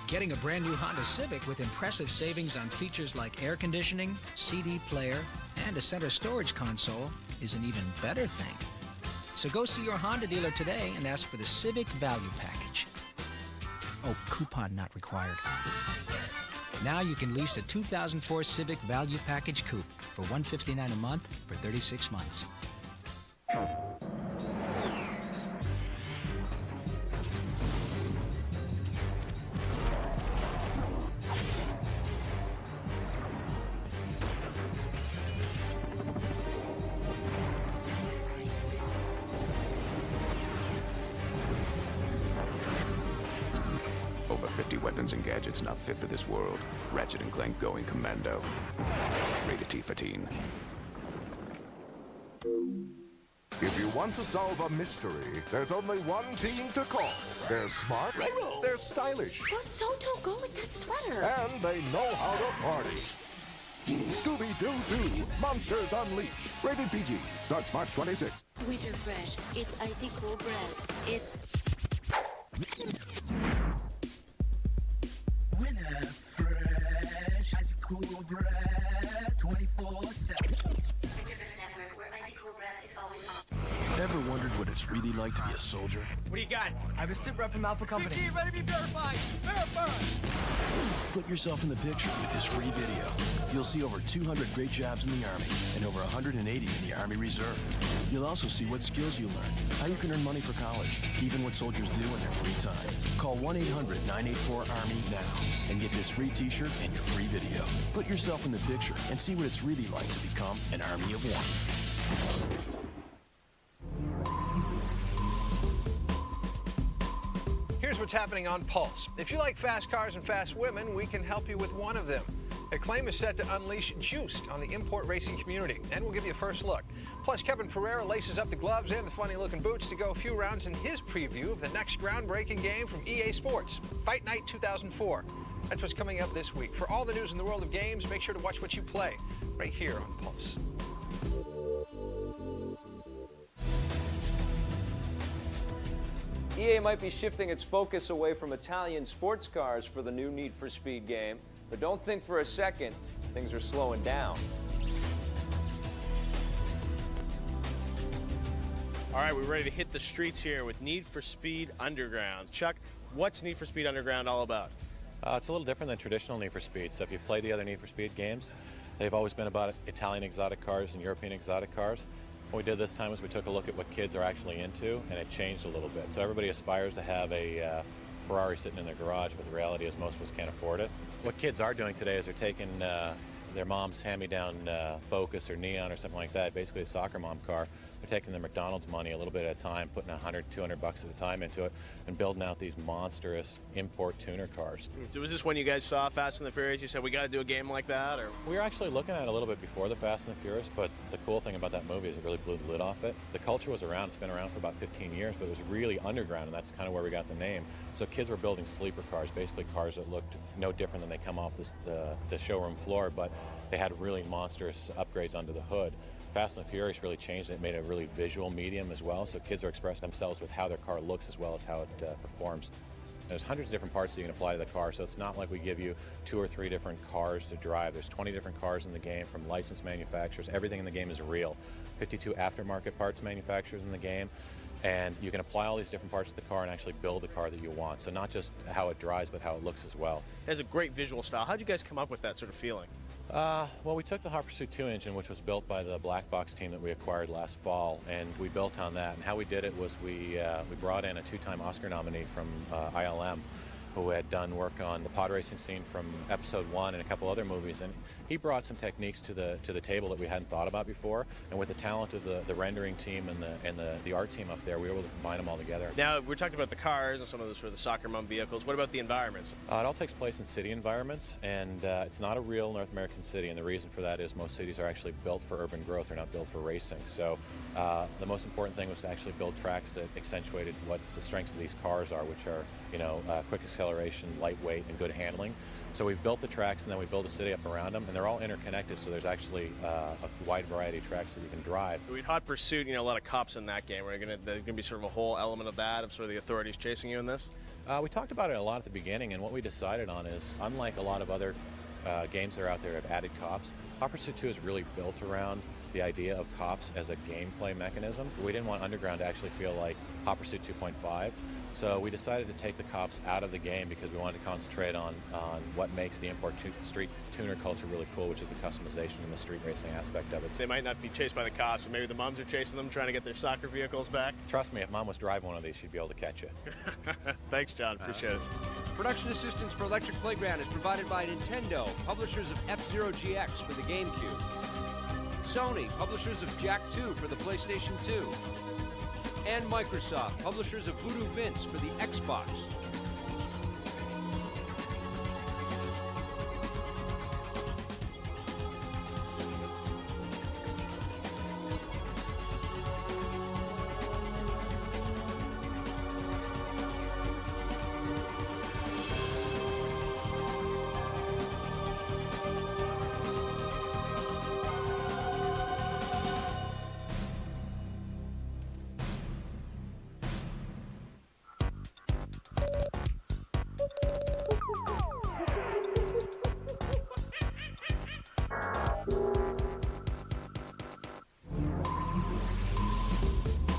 Getting a brand new Honda Civic with impressive savings on features like air conditioning, CD player, and a center storage console is an even better thing. So go see your Honda dealer today and ask for the Civic Value Package. Oh, coupon not required. Now you can lease a 2004 Civic Value Package Coupe for $159 a month for 36 months. Over 50 weapons and gadgets not fit for this world. Ratchet and Clank going commando. Rated T for teen. If you want to solve a mystery, there's only one team to call. They're smart, they're stylish, Those so don't go with that sweater. and they know how to party. Scooby-Doo 2, Monsters Unleashed. Rated PG. Starts March 26th. Winter Fresh. It's icy cold bread. It's... Winter Fresh, icy cool bread, 24/7. Network, where icy cold breath is always on. Ever wondered what it's really like to be a soldier? What do you got? I have a sit rep from Alpha Company. BG, ready to be verified. Verified. Put yourself in the picture with this free video. You'll see over 200 great jobs in the Army and over 180 in the Army Reserve. You'll also see what skills you learn, how you can earn money for college, even what soldiers do in their free time. Call 1-800-984-ARMY now and get this free t-shirt and your free video. Put yourself in the picture and see what it's really like to become an Army of One. Here's what's happening on Pulse. If you like fast cars and fast women, we can help you with one of them. Acclaim is set to unleash Juiced on the import racing community, and we'll give you a first look. Plus, Kevin Pereira laces up the gloves and the funny-looking boots to go a few rounds in his preview of the next groundbreaking game from EA Sports, Fight Night 2004. That's what's coming up this week. For all the news in the world of games, make sure to watch what you play right here on Pulse. EA might be shifting its focus away from Italian sports cars for the new Need for Speed game, but don't think for a second things are slowing down. All right, we're ready to hit the streets here with Need for Speed Underground. Chuck, what's Need for Speed Underground all about? It's a little different than traditional Need for Speed. So if you've played the other Need for Speed games, they've always been about Italian exotic cars and European exotic cars. What we did this time is we took a look at what kids are actually into, and it changed a little bit. So everybody aspires to have a Ferrari sitting in their garage, but the reality is most of us can't afford it. What kids are doing today is they're taking their mom's hand-me-down Focus or Neon or something like that, basically a soccer mom car. They're taking their McDonald's money a little bit at a time, putting $100, $200 at a time into it, and building out these monstrous import tuner cars. So was this when you guys saw Fast and the Furious? You said, we got to do a game like that? Or we were actually looking at it a little bit before the Fast and the Furious, but the cool thing about that movie is it really blew the lid off it. The culture was around. It's been around for about 15 years, but it was really underground, and that's kind of where we got the name. So kids were building sleeper cars, basically cars that looked no different than they come off the showroom floor, but they had really monstrous upgrades under the hood. Fast and the Furious really changed it. It made it really visual medium as well, so kids are expressing themselves with how their car looks as well as how it performs. There's hundreds of different parts that you can apply to the car, so it's not like we give you 2 or 3 different cars to drive. There's 20 different cars in the game from licensed manufacturers. Everything in the game is real. 52 aftermarket parts manufacturers in the game, and you can apply all these different parts to the car and actually build the car that you want. So not just how it drives, but how it looks as well. It has a great visual style. How'd you guys come up with that sort of feeling? Well, we took the Hot Pursuit 2 engine, which was built by the Black Box team that we acquired last fall, and we built on that. And how we did it was we brought in a 2-time Oscar nominee from ILM, who had done work on the pod racing scene from episode 1 and a couple other movies, and he brought some techniques to the table that we hadn't thought about before. And with the talent of the rendering team and the art team up there, we were able to combine them all together. Now, we're talking about the cars and some of those for the soccer mom vehicles. What about the environments? It all takes place in city environments, and it's not a real North American city, and the reason for that is most cities are actually built for urban growth. They're not built for racing. So the most important thing was to actually build tracks that accentuated what the strengths of these cars are, which are, quick acceleration, lightweight, and good handling. So we've built the tracks, and then we build a city up around them, and they're all interconnected, so there's actually a wide variety of tracks that you can drive. With Hot Pursuit, a lot of cops in that game. There's going to be sort of a whole element of that, of sort of the authorities chasing you in this? We talked about it a lot at the beginning, and what we decided on is, unlike a lot of other games that are out there that have added cops, Hot Pursuit 2 is really built around the idea of cops as a gameplay mechanism. We didn't want Underground to actually feel like Hot Pursuit 2.5. So we decided to take the cops out of the game because we wanted to concentrate on what makes the import street tuner culture really cool, which is the customization and the street racing aspect of it. They might not be chased by the cops, but maybe the moms are chasing them, trying to get their soccer vehicles back. Trust me, if Mom was driving one of these, she'd be able to catch it. Thanks, John. Appreciate it. Production assistance for Electric Playground is provided by Nintendo, publishers of F-Zero GX for the GameCube. Sony, publishers of Jak 2 for the PlayStation 2. And Microsoft, publishers of Voodoo Vince for the Xbox.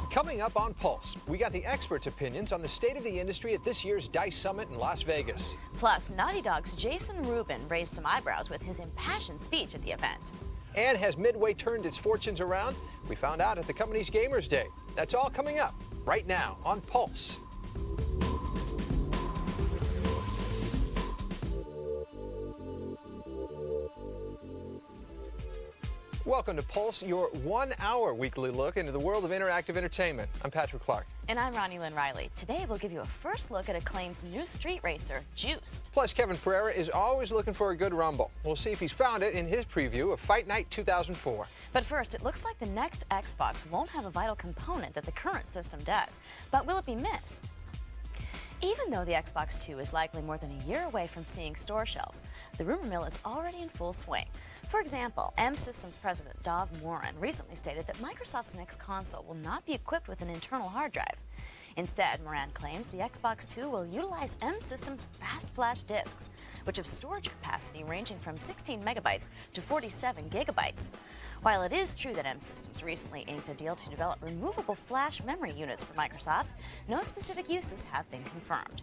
Coming up on Pulse, we got the experts' opinions on the state of the industry at this year's DICE Summit in Las Vegas. Plus, Naughty Dog's Jason Rubin raised some eyebrows with his impassioned speech at the event. And has Midway turned its fortunes around? We found out at the company's Gamers Day. That's all coming up right now on Pulse. Welcome to Pulse, your 1-hour weekly look into the world of interactive entertainment. I'm Patrick Clark. And I'm Ronnie Lynn Riley. Today we'll give you a first look at Acclaim's new street racer, Juiced. Plus, Kevin Pereira is always looking for a good rumble. We'll see if he's found it in his preview of Fight Night 2004. But first, it looks like the next Xbox won't have a vital component that the current system does. But will it be missed? Even though the Xbox 2 is likely more than a year away from seeing store shelves, the rumor mill is already in full swing. For example, M Systems president Dov Morin recently stated that Microsoft's next console will not be equipped with an internal hard drive. Instead, Moran claims the Xbox 2 will utilize M Systems fast flash disks, which have storage capacity ranging from 16 megabytes to 47 gigabytes. While it is true that M Systems recently inked a deal to develop removable flash memory units for Microsoft, no specific uses have been confirmed.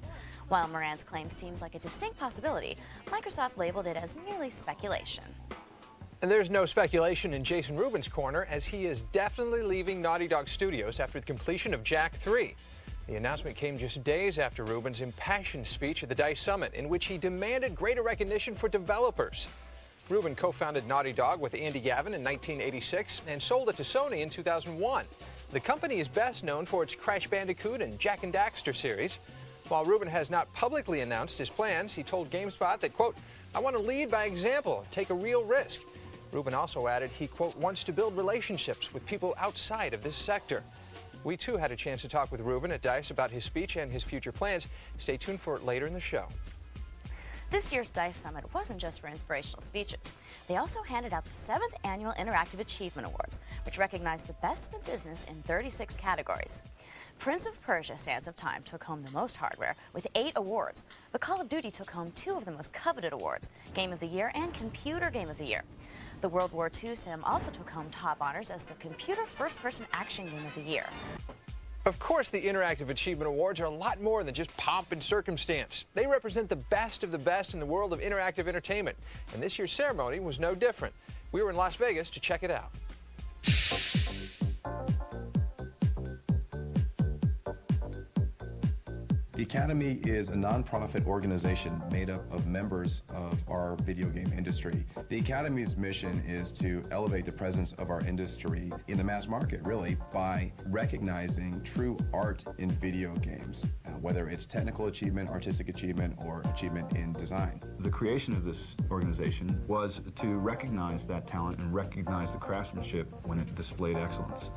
While Moran's claim seems like a distinct possibility, Microsoft labeled it as merely speculation. And there's no speculation in Jason Rubin's corner, as he is definitely leaving Naughty Dog Studios after the completion of Jak 3. The announcement came just days after Rubin's impassioned speech at the DICE Summit, in which he demanded greater recognition for developers. Rubin co-founded Naughty Dog with Andy Gavin in 1986 and sold it to Sony in 2001. The company is best known for its Crash Bandicoot and Jak and Daxter series. While Rubin has not publicly announced his plans, he told GameSpot that, quote, "I want to lead by example, take a real risk." Rubin also added he, quote, "wants to build relationships with people outside of this sector." We, too, had a chance to talk with Rubin at DICE about his speech and his future plans. Stay tuned for it later in the show. This year's DICE Summit wasn't just for inspirational speeches. They also handed out the 7th Annual Interactive Achievement Awards, which recognized the best in the business in 36 categories. Prince of Persia: Sands of Time took home the most hardware with 8 awards, but Call of Duty took home 2 of the most coveted awards, Game of the Year and Computer Game of the Year. The World War II sim also took home top honors as the Computer First-Person Action Game of the Year. Of course, the Interactive Achievement Awards are a lot more than just pomp and circumstance. They represent the best of the best in the world of interactive entertainment, and this year's ceremony was no different. We were in Las Vegas to check it out. The Academy is a nonprofit organization made up of members of our video game industry. The Academy's mission is to elevate the presence of our industry in the mass market, really, by recognizing true art in video games, whether it's technical achievement, artistic achievement, or achievement in design. The creation of this organization was to recognize that talent and recognize the craftsmanship when it displayed excellence.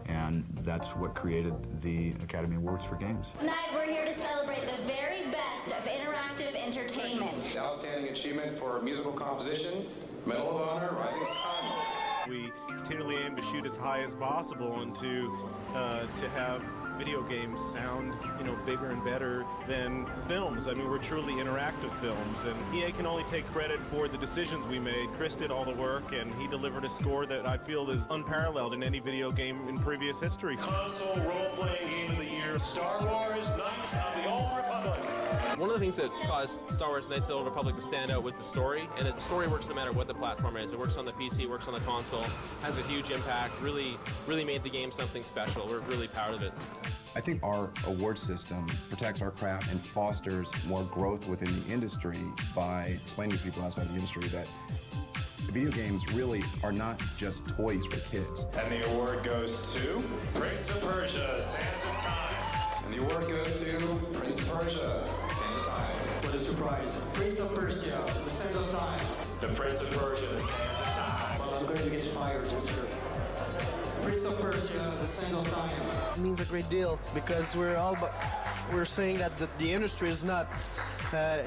And that's what created the Academy Awards for Games. Tonight we're here to celebrate the very best of interactive entertainment. Outstanding achievement for musical composition, Medal of Honor, Rising Sun. We continually aim to shoot as high as possible and to have video games sound, bigger and better than films. I mean, we're truly interactive films, and EA can only take credit for the decisions we made. Chris did all the work, and he delivered a score that I feel is unparalleled in any video game in previous history. Console role-playing game of the year, Star Wars Knights of the Old Republic. One of the things that caused Star Wars Knights of the Old Republic to stand out was the story, and the story works no matter what the platform is. It works on the PC, works on the console, has a huge impact, really made the game something special. We're really proud of it. I think our award system protects our craft and fosters more growth within the industry by explaining to people outside the industry that video games really are not just toys for kids. And the award goes to Prince of Persia: Sands of Time. And the award goes to Prince of Persia: Sands of Time. What a surprise. Prince of Persia: The Sands of Time. The Prince of Persia: The Sands of Time. Well, I'm going to get fired just for Prince of Persia: The Sands of Time. It means a great deal because we're saying that the industry is not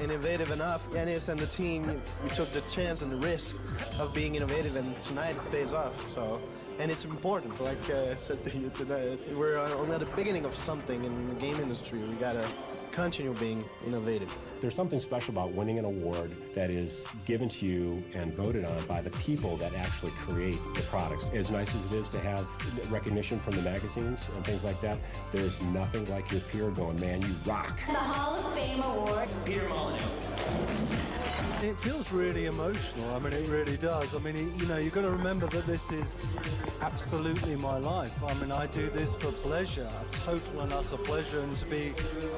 innovative enough. Dennis and the team, we took the chance and the risk of being innovative, and tonight it pays off. So, and it's important. Like I said to you today, we're only at the beginning of something in the game industry. We gotta continue being innovative. There's something special about winning an award that is given to you and voted on by the people that actually create the products. As nice as it is to have recognition from the magazines and things like that, there's nothing like your peer going, man, you rock. The Hall of Fame Award. Peter Molyneux. It feels really emotional. I mean, it really does. I mean, you've got to remember that this is absolutely my life. I mean, I do this for pleasure, total and utter pleasure, and to be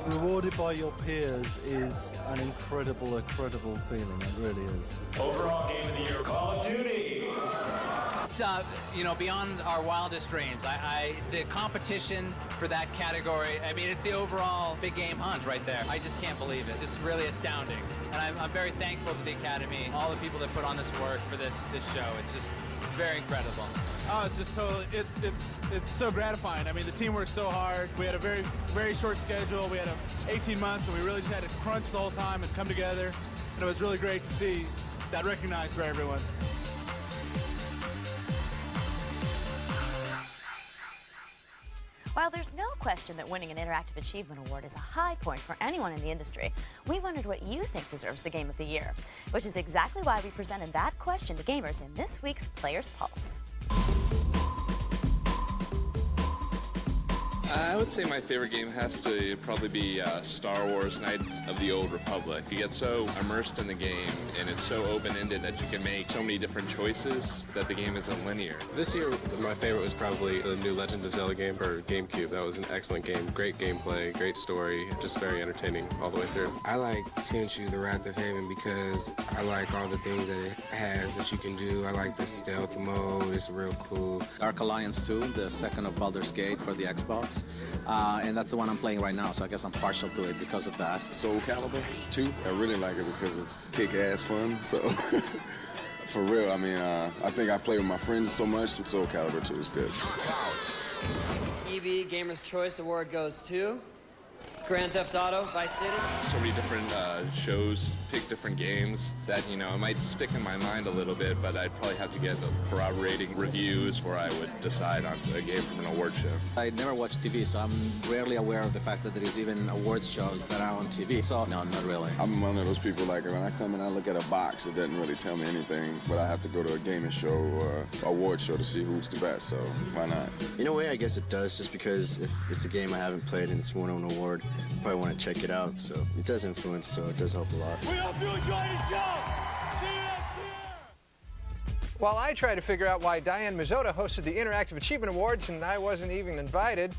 rewarded by your peers is an incredible feeling. It really is. Overall Game of the Year, Call of Duty. It's, beyond our wildest dreams. The competition for that category, I mean, it's the overall big game hunt right there. I just can't believe it. Just really astounding. And I'm very thankful to the Academy, all the people that put on this work for this show. It's very incredible. Oh, it's just it's so gratifying. I mean, the team worked so hard. We had a very, very short schedule. We had 18 months, and we really just had to crunch the whole time and come together. And it was really great to see that recognized for everyone. While there's no question that winning an Interactive Achievement Award is a high point for anyone in the industry, we wondered what you think deserves the Game of the Year, which is exactly why we presented that question to gamers in this week's Players Pulse. I would say my favorite game has to probably be Star Wars Knights of the Old Republic. You get so immersed in the game, and it's so open-ended that you can make so many different choices that the game isn't linear. This year, my favorite was probably the new Legend of Zelda game for GameCube. That was an excellent game. Great gameplay, great story, just very entertaining all the way through. I like Tenchu, the Wrath of Heaven, because I like all the things that it has that you can do. I like the stealth mode. It's real cool. Dark Alliance 2, the second of Baldur's Gate for the Xbox. And that's the one I'm playing right now, so I guess I'm partial to it because of that. Soul Calibur 2, I really like it because it's kick-ass fun, so for real, I mean, I think I play with my friends so much, Soul Calibur 2 is good. EV Gamer's Choice Award goes to Grand Theft Auto, Vice City. So many different shows, pick different games that, you know, it might stick in my mind a little bit, but I'd probably have to get the corroborating reviews before I would decide on a game from an award show. I never watch TV, so I'm rarely aware of the fact that there is even awards shows that are on TV. So, no, not really. I'm one of those people, like, when I come and I look at a box, it doesn't really tell me anything, but I have to go to a gaming show or award show to see who's the best, so why not? In a way, I guess it does, just because if it's a game I haven't played and it's won an award, I probably want to check it out, so it does influence, so it does help a lot. We hope you enjoy the show! See you next year! While I try to figure out why Diane Mizota hosted the Interactive Achievement Awards and I wasn't even invited,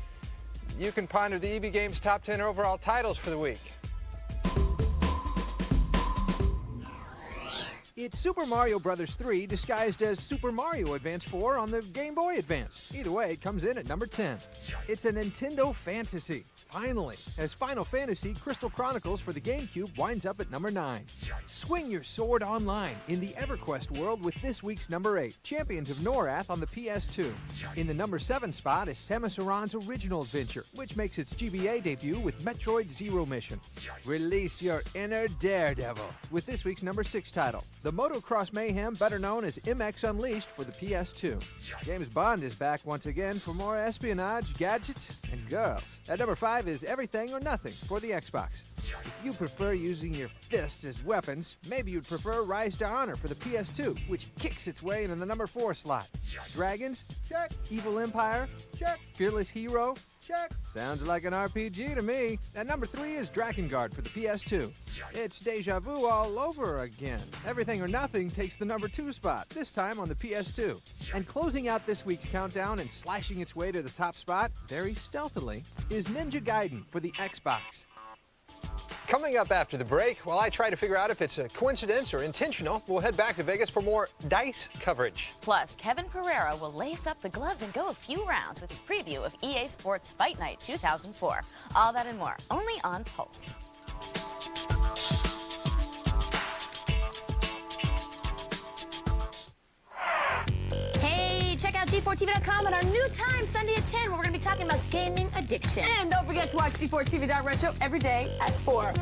you can ponder the EB Games top 10 overall titles for the week. It's Super Mario Bros. 3 disguised as Super Mario Advance 4 on the Game Boy Advance. Either way, it comes in at number 10. It's a Nintendo fantasy, finally, as Final Fantasy Crystal Chronicles for the GameCube winds up at number 9. Swing your sword online in the EverQuest world with this week's number 8, Champions of Norath on the PS2. In the number 7 spot is Samus Aran's original adventure, which makes its GBA debut with Metroid Zero Mission. Release your inner daredevil with this week's number 6 title, the Motocross Mayhem, better known as MX Unleashed for the PS2. James Bond is back once again for more espionage, gadgets, and girls. At number 5 is Everything or Nothing for the Xbox. If you prefer using your fists as weapons, maybe you'd prefer Rise to Honor for the PS2, which kicks its way into the number 4 slot. Dragons? Check. Evil Empire? Check. Fearless Hero? Check. Sounds like an RPG to me. At number 3 is Drakengard for the PS2. It's deja vu all over again. Everything or Nothing takes the number 2 spot, this time on the PS2. And closing out this week's countdown and slashing its way to the top spot, very stealthily, is Ninja Gaiden for the Xbox. Coming up after the break, while I try to figure out if it's a coincidence or intentional, we'll head back to Vegas for more DICE coverage. Plus, Kevin Pereira will lace up the gloves and go a few rounds with his preview of EA Sports Fight Night 2004. All that and more, only on Pulse. Check out D4TV.com at our new time, Sunday at 10, where we're going to be talking about gaming addiction. And don't forget to watch D4TV.retro every day at 4.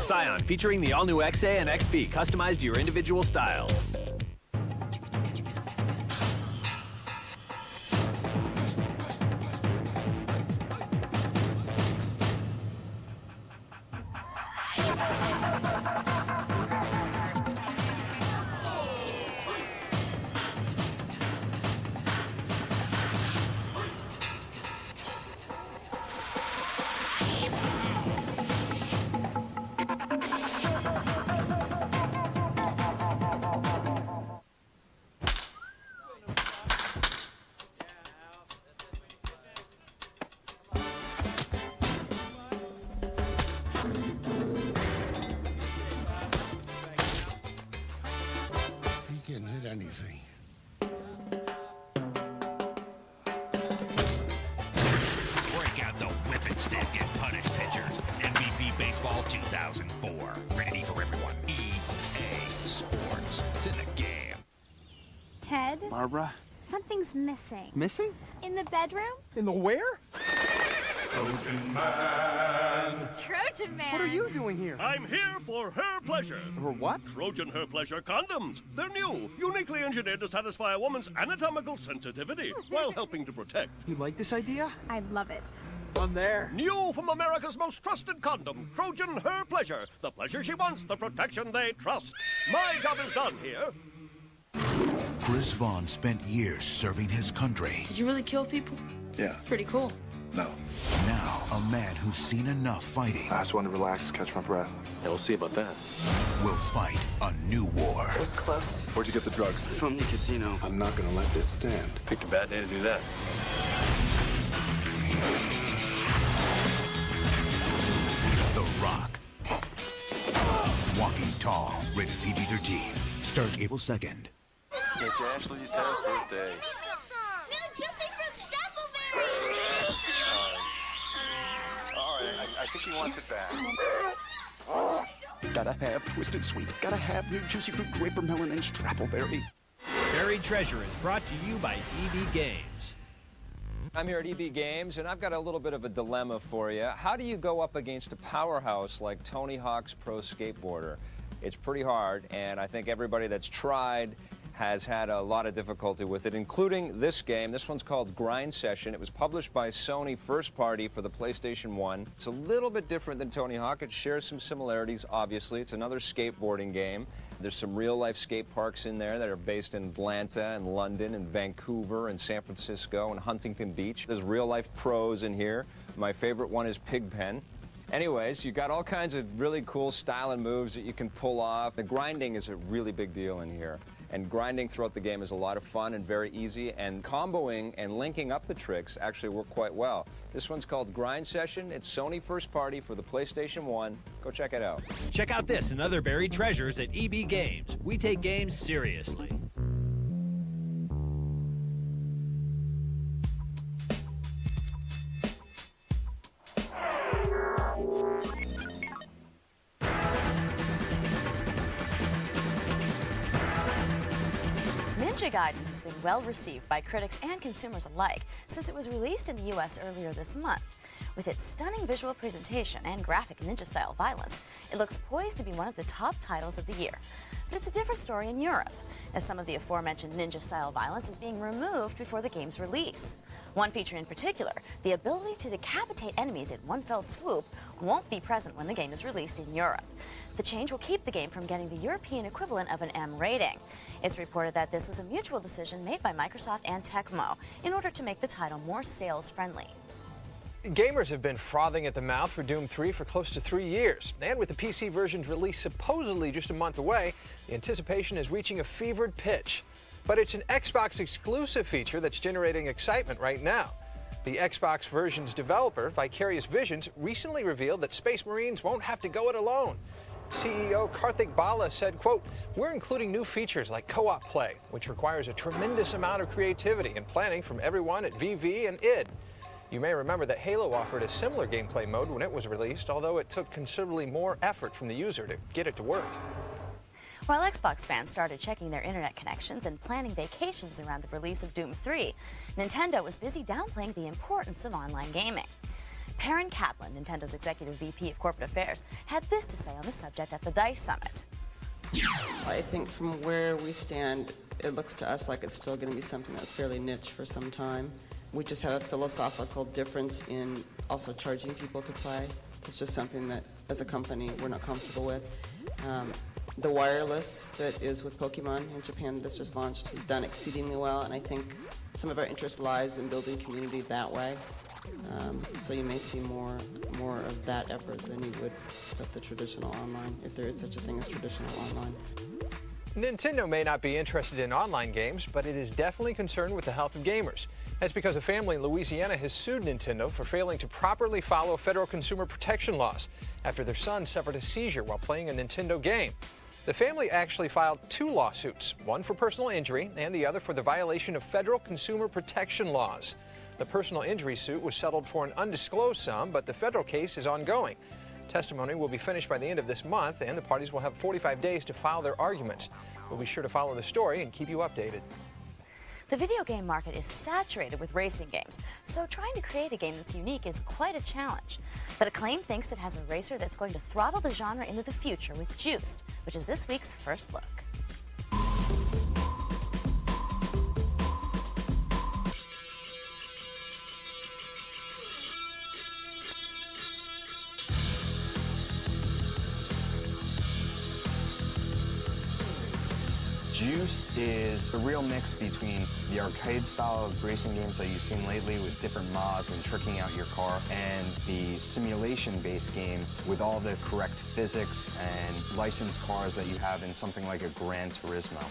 Scion, featuring the all-new XA and XB, customized to your individual style. Anything. Break out the whip and stick and punish pitchers. MVP Baseball 2004. Ready for everyone. EA Sports. It's in the game. Ted? Barbara? Something's missing. Missing? In the bedroom? In the where? Trojan Man! Trojan Man! What are you doing here? I'm here for Her Pleasure. For what? Trojan Her Pleasure condoms. They're new, uniquely engineered to satisfy a woman's anatomical sensitivity while helping to protect. You like this idea? I love it. On there. New from America's most trusted condom, Trojan Her Pleasure. The pleasure she wants, the protection they trust. My job is done here. Chris Vaughn spent years serving his country. Did you really kill people? Yeah. Pretty cool. No. Now, a man who's seen enough fighting. I just wanted to relax, catch my breath. Yeah, we'll see about that. Will fight a new war. It was close. Where'd you get the drugs? From the casino. I'm not gonna let this stand. Picked a bad day to do that. The Rock. Walking Tall. Rated PG-13. Starts April 2nd. It's Ashley's 10th birthday. New Juicy Fruit Strappleberry! All right, I think he wants it back. Gotta have Twisted Sweet. Gotta have new Juicy Fruit Draper Melon and Strappleberry. Buried Treasure is brought to you by EB Games. I'm here at EB Games, and I've got a little bit of a dilemma for you. How do you go up against a powerhouse like Tony Hawk's Pro Skateboarder? It's pretty hard, and I think everybody that's tried has had a lot of difficulty with it, including this game. This one's called Grind Session. It was published by Sony first party for the PlayStation 1. It's a little bit different than Tony Hawk. It shares some similarities, obviously. It's another skateboarding game. There's some real-life skate parks in there that are based in Atlanta and London and Vancouver and San Francisco and Huntington Beach. There's real-life pros in here. My favorite one is Pigpen. Anyways, you got all kinds of really cool style and moves that you can pull off. The grinding is a really big deal in here. And grinding throughout the game is a lot of fun and very easy, and comboing and linking up the tricks actually work quite well. This one's called Grind Session. It's Sony first party for the PlayStation 1. Go check it out. Check out this and other buried treasures at EB Games. We take games seriously. Ninja Gaiden has been well received by critics and consumers alike since it was released in the U.S. earlier this month. With its stunning visual presentation and graphic ninja-style violence, it looks poised to be one of the top titles of the year. But it's a different story in Europe, as some of the aforementioned ninja-style violence is being removed before the game's release. One feature in particular, the ability to decapitate enemies in one fell swoop, won't be present when the game is released in Europe. The change will keep the game from getting the European equivalent of an M rating. It's reported that this was a mutual decision made by Microsoft and Tecmo in order to make the title more sales-friendly. Gamers have been frothing at the mouth for Doom 3 for close to 3 years. And with the PC version's release supposedly just a month away, the anticipation is reaching a fevered pitch. But it's an Xbox exclusive feature that's generating excitement right now. The Xbox version's developer, Vicarious Visions, recently revealed that Space Marines won't have to go it alone. CEO Karthik Bala said, quote, "We're including new features like co-op play, which requires a tremendous amount of creativity and planning from everyone at VV and id. You may remember that Halo offered a similar gameplay mode when it was released, although it took considerably more effort from the user to get it to work." While Xbox fans started checking their internet connections and planning vacations around the release of Doom 3, Nintendo was busy downplaying the importance of online gaming. Perrin Kaplan, Nintendo's Executive VP of Corporate Affairs, had this to say on the subject at the DICE Summit. I think from where we stand, it looks to us like it's still going to be something that's fairly niche for some time. We just have a philosophical difference in also charging people to play. It's just something that, as a company, we're not comfortable with. The wireless that is with Pokemon in Japan that's just launched has done exceedingly well, and I think some of our interest lies in building community that way. So you may see more of that effort than you would with the traditional online, if there is such a thing as traditional online. Nintendo may not be interested in online games, but it is definitely concerned with the health of gamers. That's because a family in Louisiana has sued Nintendo for failing to properly follow federal consumer protection laws after their son suffered a seizure while playing a Nintendo game. The family actually filed 2 lawsuits, one for personal injury and the other for the violation of federal consumer protection laws. The personal injury suit was settled for an undisclosed sum, but the federal case is ongoing. Testimony will be finished by the end of this month, and the parties will have 45 days to file their arguments. We'll be sure to follow the story and keep you updated. The video game market is saturated with racing games, so trying to create a game that's unique is quite a challenge. But Acclaim thinks it has a racer that's going to throttle the genre into the future with Juiced, which is this week's first look. Juiced is a real mix between the arcade style of racing games that you've seen lately with different mods and tricking out your car, and the simulation-based games with all the correct physics and licensed cars that you have in something like a Gran Turismo.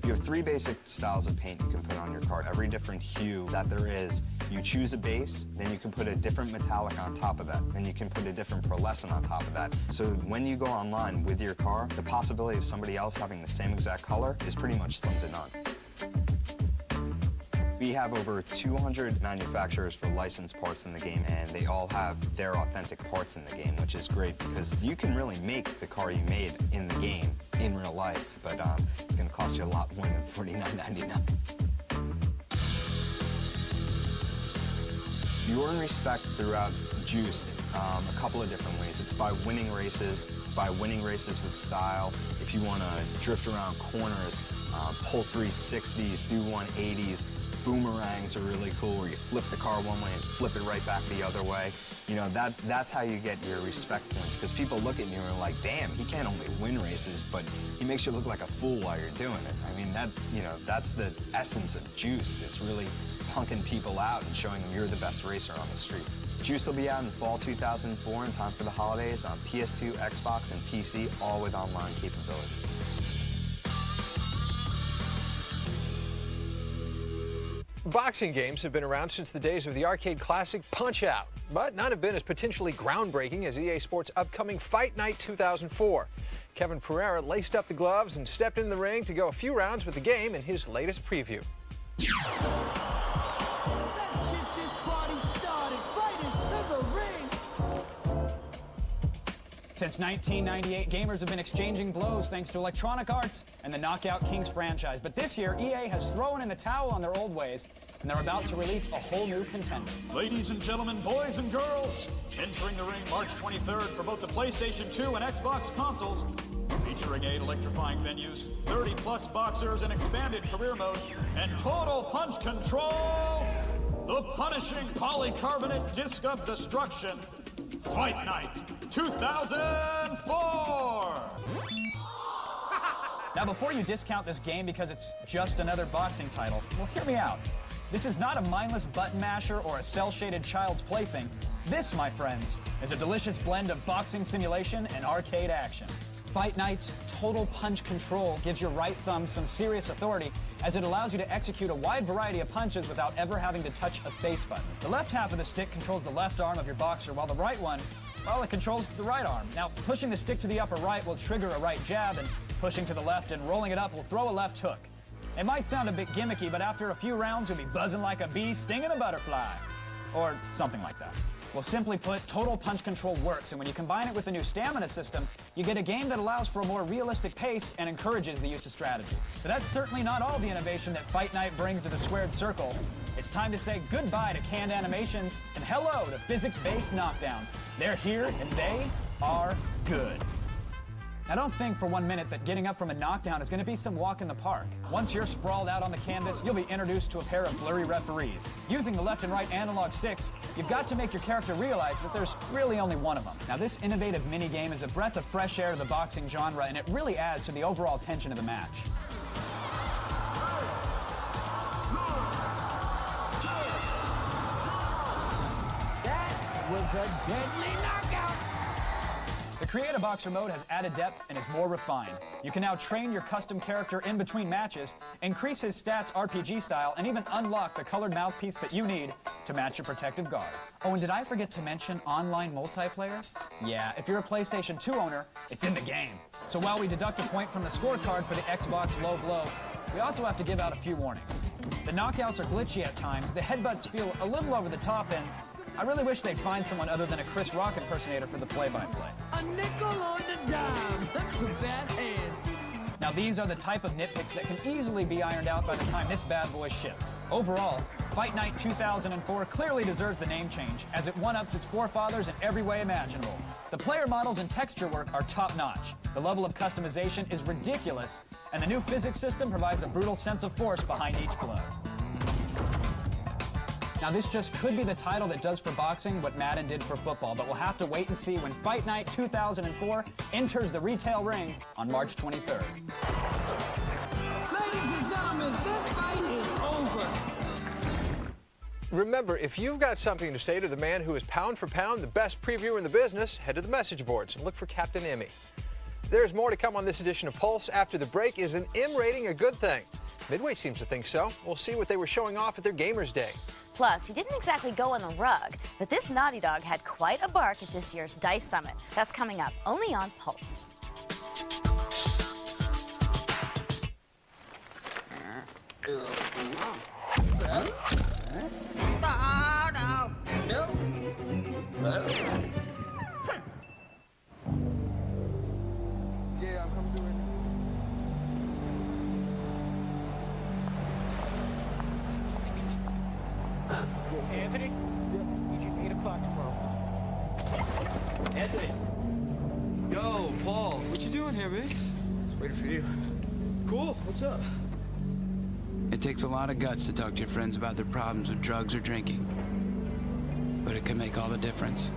You have 3 basic styles of paint you can put on your car. Every different hue that there is, you choose a base, then you can put a different metallic on top of that. Then you can put a different pearlescent on top of that. So when you go online with your car, the possibility of somebody else having the same exact color is pretty much slim to none. We have over 200 manufacturers for licensed parts in the game, and they all have their authentic parts in the game, which is great because you can really make the car you made in the game in real life, but it's going to cost you a lot more than $49.99. You earn respect throughout Juiced a couple of different ways. It's by winning races. It's by winning races with style. If you want to drift around corners, pull 360s, do 180s, boomerangs are really cool, where you flip the car one way and flip it right back the other way. You know, that's how you get your respect points, because people look at you and are like, damn, he can't only win races, but he makes you look like a fool while you're doing it. I mean, that's the essence of Juiced. It's really punking people out and showing them you're the best racer on the street. Juiced will be out in fall 2004 in time for the holidays on PS2, Xbox, and PC, all with online capabilities. Boxing games have been around since the days of the arcade classic Punch-Out, but none have been as potentially groundbreaking as EA Sports' upcoming Fight Night 2004. Kevin Pereira laced up the gloves and stepped into the ring to go a few rounds with the game in his latest preview. Since 1998, gamers have been exchanging blows thanks to Electronic Arts and the Knockout Kings franchise. But this year, EA has thrown in the towel on their old ways, and they're about to release a whole new contender. Ladies and gentlemen, boys and girls, entering the ring March 23rd for both the PlayStation 2 and Xbox consoles, featuring 8 electrifying venues, 30-plus boxers, an expanded career mode, and total punch control, the punishing polycarbonate disc of destruction, Fight Night 2004! Now, before you discount this game because it's just another boxing title, well, hear me out. This is not a mindless button masher or a cel-shaded child's plaything. This, my friends, is a delicious blend of boxing simulation and arcade action. Fight Night's total punch control gives your right thumb some serious authority, as it allows you to execute a wide variety of punches without ever having to touch a face button. The left half of the stick controls the left arm of your boxer, while the right one, well, it controls the right arm. Now, pushing the stick to the upper right will trigger a right jab, and pushing to the left and rolling it up will throw a left hook. It might sound a bit gimmicky, but after a few rounds, you'll be buzzing like a bee, stinging a butterfly. Or something like that. Well, simply put, total punch control works, and when you combine it with the new stamina system, you get a game that allows for a more realistic pace and encourages the use of strategy. But that's certainly not all the innovation that Fight Night brings to the squared circle. It's time to say goodbye to canned animations and hello to physics-based knockdowns. They're here, and they are good. Now, don't think for 1 minute that getting up from a knockdown is going to be some walk in the park. Once you're sprawled out on the canvas, you'll be introduced to a pair of blurry referees. Using the left and right analog sticks, you've got to make your character realize that there's really only one of them. Now, this innovative minigame is a breath of fresh air to the boxing genre, and it really adds to the overall tension of the match. That was a deadly knockout! The Create a Boxer mode has added depth and is more refined. You can now train your custom character in between matches, increase his stats RPG style, and even unlock the colored mouthpiece that you need to match your protective guard. Oh, and did I forget to mention online multiplayer? Yeah, if you're a PlayStation 2 owner, it's in the game. So while we deduct a point from the scorecard for the Xbox low blow, we also have to give out a few warnings. The knockouts are glitchy at times, the headbutts feel a little over the top, and I really wish they'd find someone other than a Chris Rock impersonator for the play-by-play. A nickel on the dime. Some fast hands. Now, these are the type of nitpicks that can easily be ironed out by the time this bad boy ships. Overall, Fight Night 2004 clearly deserves the name change, as it one-ups its forefathers in every way imaginable. The player models and texture work are top-notch. The level of customization is ridiculous, and the new physics system provides a brutal sense of force behind each blow. Now, this just could be the title that does for boxing what Madden did for football, but we'll have to wait and see when Fight Night 2004 enters the retail ring on March 23rd. Ladies and gentlemen, this fight is over. Remember, if you've got something to say to the man who is pound for pound the best previewer in the business, head to the message boards and look for Captain Emmy. There's more to come on this edition of Pulse. After the break, is an M rating a good thing? Midway seems to think so. We'll see what they were showing off at their Gamers Day. Plus, he didn't exactly go on the rug, but this naughty dog had quite a bark at this year's DICE Summit. That's coming up only on Pulse. me? Just waiting for you. Cool, what's up? It takes a lot of guts to talk to your friends about their problems with drugs or drinking. But it can make all the difference.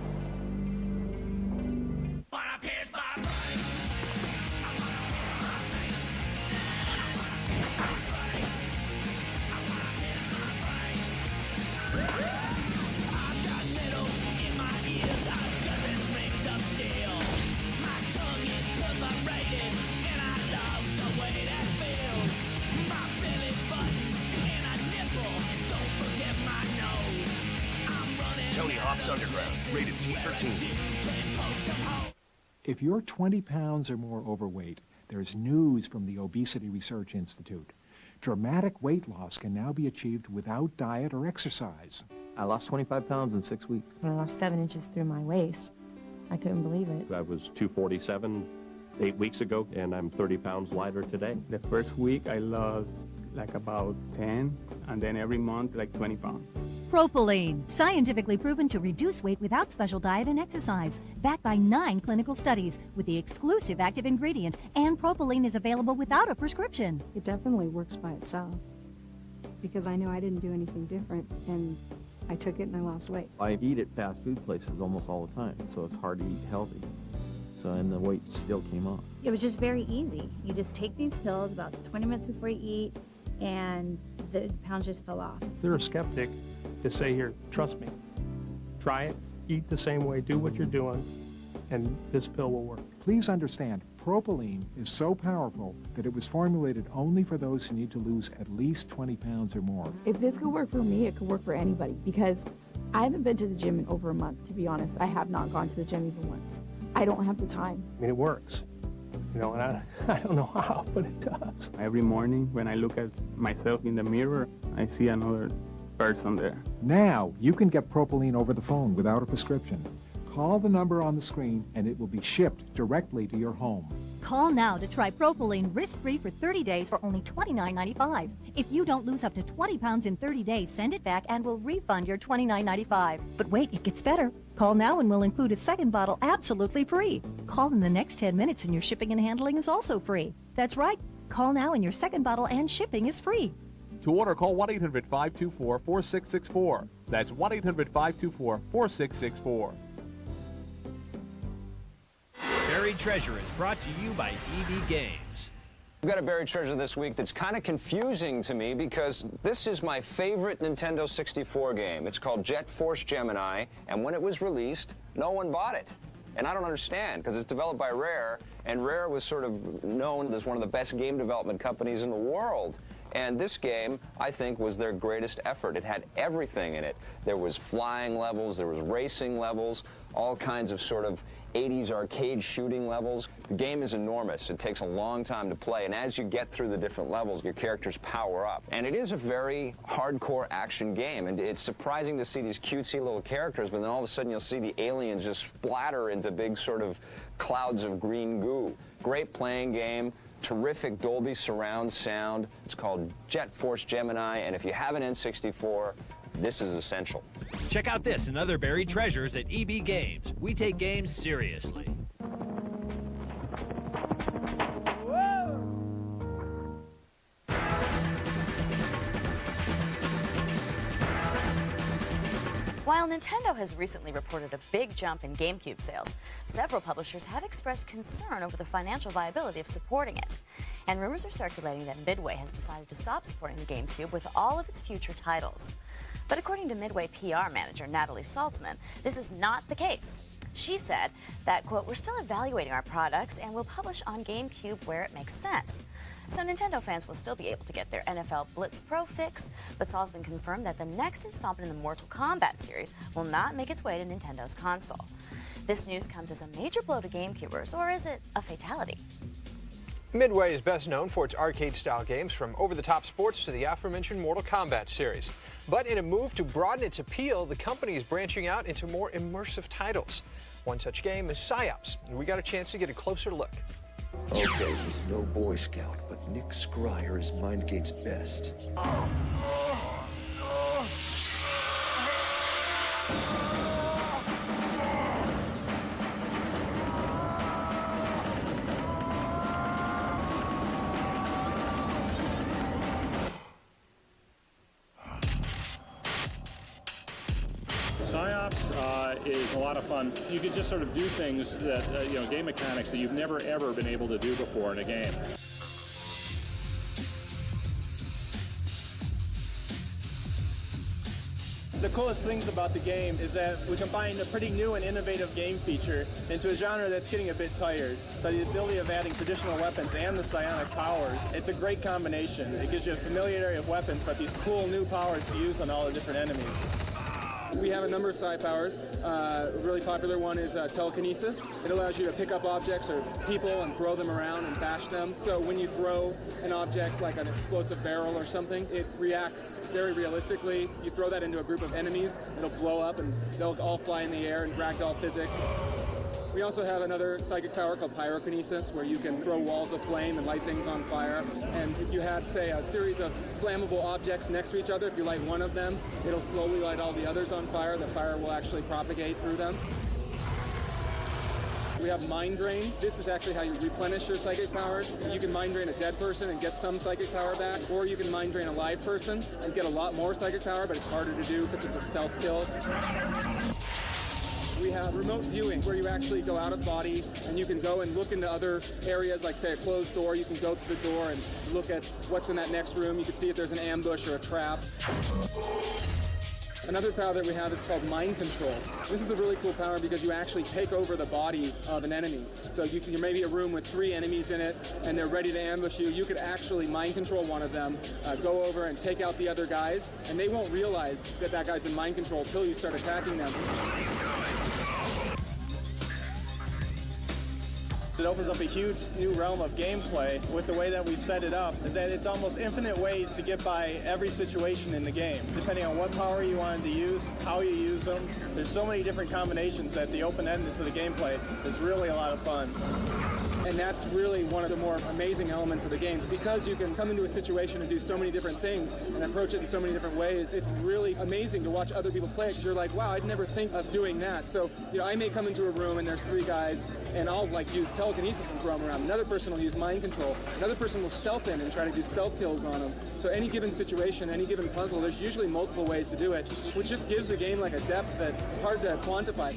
Tony Hawk's Underground, rated T for teen. If you're 20 pounds or more overweight, there's news from the Obesity Research Institute. Dramatic weight loss can now be achieved without diet or exercise. I lost 25 pounds in 6 weeks. When I lost 7 inches through my waist, I couldn't believe it. I was 247 8 weeks ago, and I'm 30 pounds lighter today. The first week, I lost like about 10, and then every month, like 20 pounds. Propylene, scientifically proven to reduce weight without special diet and exercise. Backed by 9 clinical studies with the exclusive active ingredient, and propylene is available without a prescription. It definitely works by itself because I know I didn't do anything different, and I took it and I lost weight. I eat at fast food places almost all the time, so it's hard to eat healthy. And the weight still came off. It was just very easy. You just take these pills about 20 minutes before you eat, and the pounds just fell off. If they're a skeptic, just say, here, trust me. Try it, eat the same way, do what you're doing, and this pill will work. Please understand, propylene is so powerful that it was formulated only for those who need to lose at least 20 pounds or more. If this could work for me, it could work for anybody, because I haven't been to the gym in over a month, to be honest. I have not gone to the gym even once. I don't have the time. I mean, it works. You know, and I don't know how, but it does. Every morning when I look at myself in the mirror, I see another person there. Now you can get propylene over the phone without a prescription. Call the number on the screen and it will be shipped directly to your home. Call now to try propylene risk-free for 30 days for only $29.95. If you don't lose up to 20 pounds in 30 days, send it back and we'll refund your $29.95. But wait, it gets better. Call now and we'll include a second bottle absolutely free. Call in the next 10 minutes and your shipping and handling is also free. That's right. Call now and your second bottle and shipping is free. To order, call 1-800-524-4664. That's 1-800-524-4664. Buried Treasure is brought to you by EB Games. I've got a buried treasure this week that's kind of confusing to me because this is my favorite Nintendo 64 game. It's called Jet Force Gemini, and when it was released, no one bought it. And I don't understand, because it's developed by Rare, and Rare was sort of known as one of the best game development companies in the world. And this game, I think, was their greatest effort. It had everything in it. There was flying levels, there was racing levels, all kinds of sort of 80s arcade shooting levels. The game is enormous. It takes a long time to play, and as you get through the different levels, your characters power up. And it is a very hardcore action game, and it's surprising to see these cutesy little characters, but then all of a sudden you'll see the aliens just splatter into big sort of clouds of green goo. Great playing game. Terrific Dolby surround sound. It's called Jet Force Gemini, and if you have an N64, this is essential. Check out this and other buried treasures at EB Games. We take games seriously. While Nintendo has recently reported a big jump in GameCube sales, several publishers have expressed concern over the financial viability of supporting it. And rumors are circulating that Midway has decided to stop supporting the GameCube with all of its future titles. But according to Midway PR manager Natalie Saltzman, this is not the case. She said that, quote, "We're still evaluating our products and will publish on GameCube where it makes sense." So Nintendo fans will still be able to get their NFL Blitz Pro fix, but Saltzman confirmed that the next installment in the Mortal Kombat series will not make its way to Nintendo's console. This news comes as a major blow to GameCubers, or is it a fatality? Midway is best known for its arcade-style games, from over-the-top sports to the aforementioned Mortal Kombat series. But in a move to broaden its appeal, the company is branching out into more immersive titles. One such game is PsyOps, and we got a chance to get a closer look. Okay, he's no Boy Scout, but Nick Scryer is MindGate's best. Ops is a lot of fun. You can just sort of do things that, game mechanics that you've never ever been able to do before in a game. The coolest things about the game is that we combine a pretty new and innovative game feature into a genre that's getting a bit tired. By the ability of adding traditional weapons and the psionic powers, it's a great combination. It gives you a familiarity of weapons, but these cool new powers to use on all the different enemies. We have a number of psi powers. A really popular one is telekinesis. It allows you to pick up objects or people and throw them around and bash them. So when you throw an object like an explosive barrel or something, it reacts very realistically. You throw that into a group of enemies, it'll blow up and they'll all fly in the air in ragdoll physics. We also have another psychic power called pyrokinesis, where you can throw walls of flame and light things on fire. And if you had, say, a series of flammable objects next to each other, if you light one of them, it'll slowly light all the others on fire. The fire will actually propagate through them. We have Mind Drain. This is actually how you replenish your psychic powers. You can Mind Drain a dead person and get some psychic power back, or you can Mind Drain a live person and get a lot more psychic power, but it's harder to do because it's a stealth kill. We have remote viewing, where you actually go out of body and you can go and look into other areas, like say a closed door. You can go to the door and look at what's in that next room. You can see if there's an ambush or a trap. Another power that we have is called mind control. This is a really cool power because you actually take over the body of an enemy. So you're maybe a room with 3 enemies in it and they're ready to ambush you. You could actually mind control one of them, go over and take out the other guys, and they won't realize that that guy's been mind controlled until you start attacking them. It opens up a huge new realm of gameplay with the way that we've set it up, is that it's almost infinite ways to get by every situation in the game. Depending on what power you wanted to use, how you use them, there's so many different combinations that the open-endedness of the gameplay is really a lot of fun. And that's really one of the more amazing elements of the game. Because you can come into a situation and do so many different things and approach it in so many different ways, it's really amazing to watch other people play it, because you're like, wow, I'd never think of doing that. So, I may come into a room and there's 3 guys and I'll use telekinesis and throw them around. Another person will use mind control. Another person will stealth in and try to do stealth kills on them. So any given situation, any given puzzle, there's usually multiple ways to do it, which just gives the game like a depth that it's hard to quantify.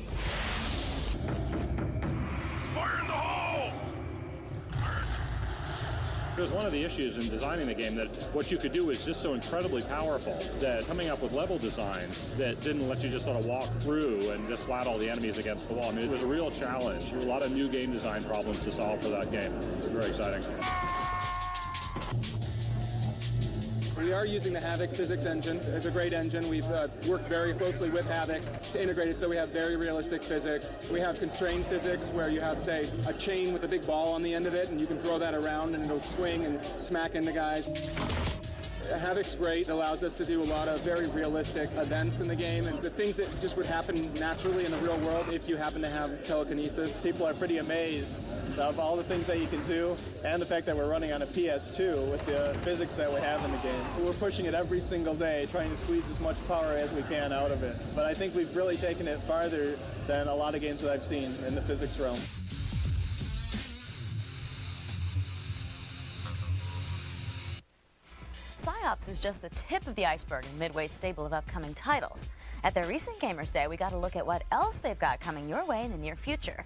It was one of the issues in designing the game, that what you could do is just so incredibly powerful that coming up with level designs that didn't let you just sort of walk through and just flat all the enemies against the wall. I mean, it was a real challenge. There were a lot of new game design problems to solve for that game. It was very exciting. We are using the Havoc physics engine. It's a great engine. We've worked very closely with Havoc to integrate it so we have very realistic physics. We have constrained physics where you have, say, a chain with a big ball on the end of it, and you can throw that around and it'll swing and smack into guys. Havoc's great. It allows us to do a lot of very realistic events in the game, and the things that just would happen naturally in the real world if you happen to have telekinesis. People are pretty amazed of all the things that you can do, and the fact that we're running on a PS2 with the physics that we have in the game. We're pushing it every single day, trying to squeeze as much power as we can out of it. But I think we've really taken it farther than a lot of games that I've seen in the physics realm. PsyOps is just the tip of the iceberg in Midway's stable of upcoming titles. At their recent Gamers Day, we got to look at what else they've got coming your way in the near future.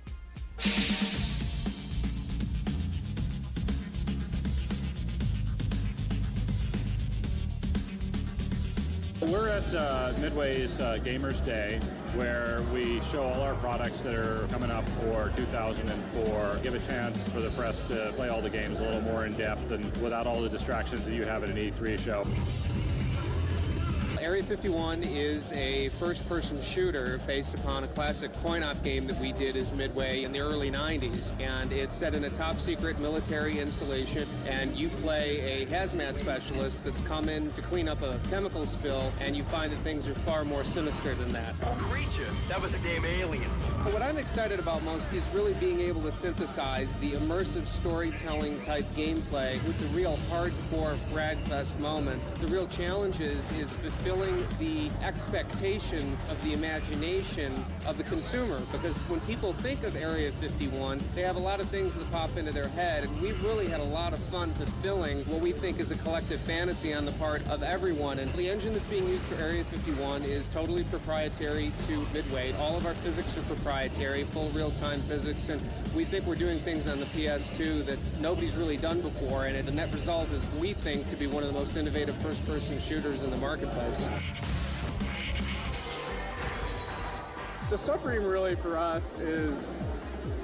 We're at Midway's Gamers Day, where we show all our products that are coming up for 2004. Give a chance for the press to play all the games a little more in depth and without all the distractions that you have at an E3 show. Area 51 is a first-person shooter based upon a classic coin-op game that we did as Midway in the early 90s. And it's set in a top-secret military installation, and you play a hazmat specialist that's come in to clean up a chemical spill, and you find that things are far more sinister than that. Oh, creature! That was a damn alien. But what I'm excited about most is really being able to synthesize the immersive storytelling type gameplay with the real hardcore frag fest moments. The real challenge is fulfilling fulfilling the expectations of the imagination of the consumer. Because when people think of Area 51, they have a lot of things that pop into their head, and we've really had a lot of fun fulfilling what we think is a collective fantasy on the part of everyone. And the engine that's being used for Area 51 is totally proprietary to Midway. All of our physics are proprietary, full real-time physics, and we think we're doing things on the PS2 that nobody's really done before, and the net result is, we think, to be one of the most innovative first-person shooters in the marketplace. The Suffering really for us is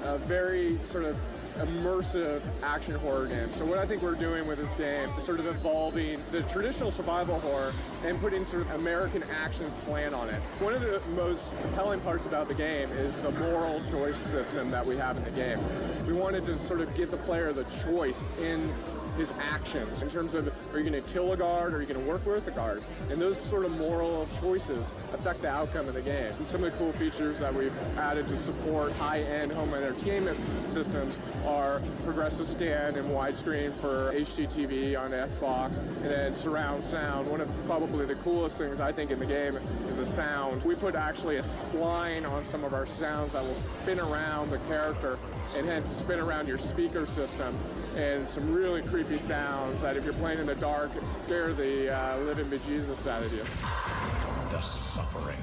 a very sort of immersive action horror game. So what I think we're doing with this game is sort of evolving the traditional survival horror and putting sort of American action slant on it. One of the most compelling parts about the game is the moral choice system that we have in the game. We wanted to sort of give the player the choice in his actions in terms of, are you going to kill a guard, or are you going to work with a guard? And those sort of moral choices affect the outcome of the game. And some of the cool features that we've added to support high-end home entertainment systems are progressive scan and widescreen for HDTV on the Xbox, and then surround sound. One of probably the coolest things I think in the game is the sound. We put actually a spline on some of our sounds that will spin around the character and hence spin around your speaker system, and some really creepy sounds that if you're playing in the dark, scare the living bejesus out of you. The Suffering.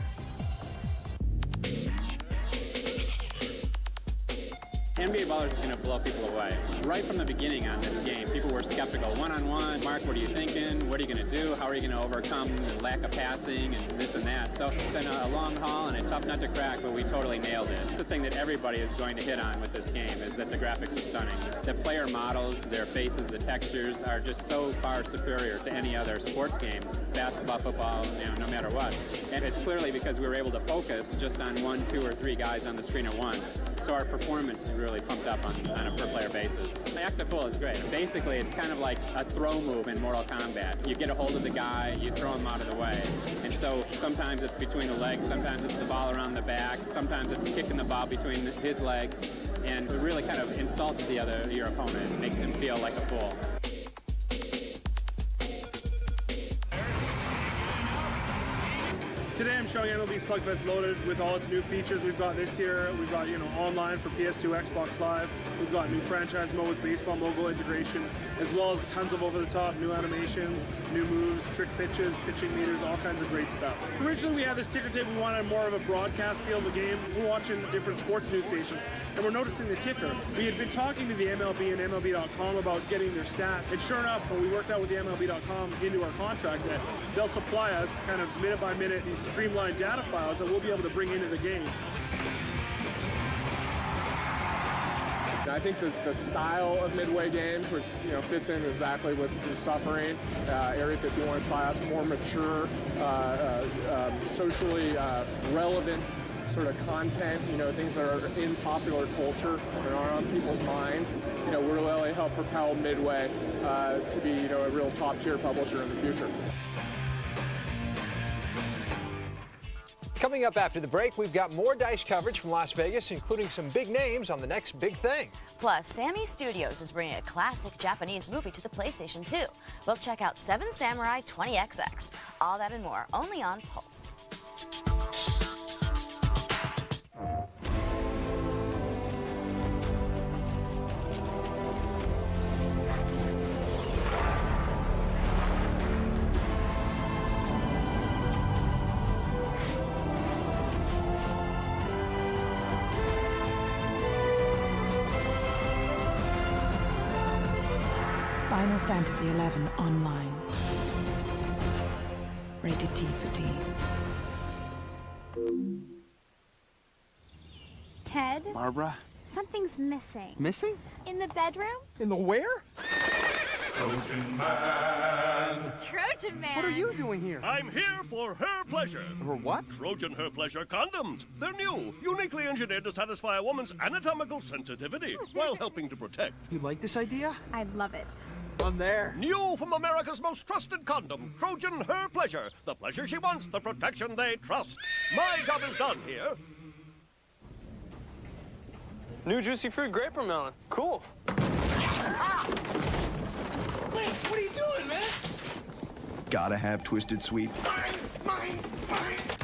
NBA Ballers is going to blow people away. Right from the beginning on this game, people were skeptical. One-on-one, Mark, what are you thinking? What are you going to do? How are you going to overcome the lack of passing and this and that? So it's been a long haul and a tough nut to crack, but we totally nailed it. The thing that everybody is going to hit on with this game is that the graphics are stunning. The player models, their faces, the textures are just so far superior to any other sports game, basketball, football, no matter what. And it's clearly because we were able to focus just on 1, 2, or 3 guys on the screen at once. So our performance is really pumped up on a per-player basis. The Active-Full is great. Basically, it's kind of like a throw move in Mortal Kombat. You get a hold of the guy, you throw him out of the way. And so sometimes it's between the legs, sometimes it's the ball around the back, sometimes it's kicking the ball between his legs, and it really kind of insults your opponent. It makes him feel like a fool. Today I'm showing MLB Slugfest Loaded with all its new features we've got this year. We've got, online for PS2, Xbox Live. We've got new franchise mode with baseball mogul integration, as well as tons of over-the-top new animations, new moves, trick pitches, pitching meters, all kinds of great stuff. Originally we had this ticker tape, we wanted more of a broadcast feel of the game. We're watching different sports news stations, and we're noticing the ticker. We had been talking to the MLB and MLB.com about getting their stats, and sure enough, when we worked out with the MLB.com into our contract that they'll supply us kind of minute by minute these streamlined data files that we'll be able to bring into the game. I think the style of Midway games, which fits in exactly with the Suffering. Area 51 style, more mature, socially relevant sort of content, things that are in popular culture and are on people's minds, will really help propel Midway to be, a real top-tier publisher in the future. Coming up after the break, we've got more DICE coverage from Las Vegas, including some big names on the next big thing. Plus, Sammy Studios is bringing a classic Japanese movie to the PlayStation 2. We'll check out 7 Samurai 20XX. All that and more, only on Pulse. Final Fantasy XI Online. Rated T for T. Ted? Barbara? Something's missing. Missing? In the bedroom? In the where? Trojan Man! Trojan Man! What are you doing here? I'm here for Her Pleasure. Her what? Trojan Her Pleasure condoms. They're new, uniquely engineered to satisfy a woman's anatomical sensitivity while helping to protect. You like this idea? I love it. I'm there. New from America's most trusted condom, Trojan Her Pleasure. The pleasure she wants, the protection they trust. My job is done here. New juicy fruit grape or melon. Cool. Wait, what are you doing, man? Gotta have Twisted Sweet. Mine!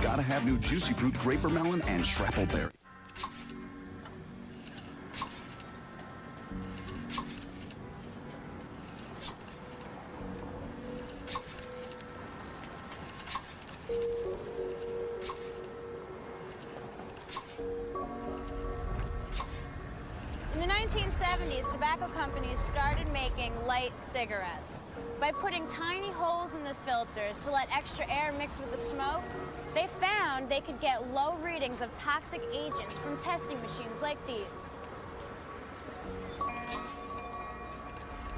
Gotta have new Juicy Fruit, Grape or Melon, and Shrapple Berry. In the 1970s, tobacco companies started making light cigarettes. By putting tiny holes in the filters to let extra air mix with the smoke, they found they could get low readings of toxic agents from testing machines like these.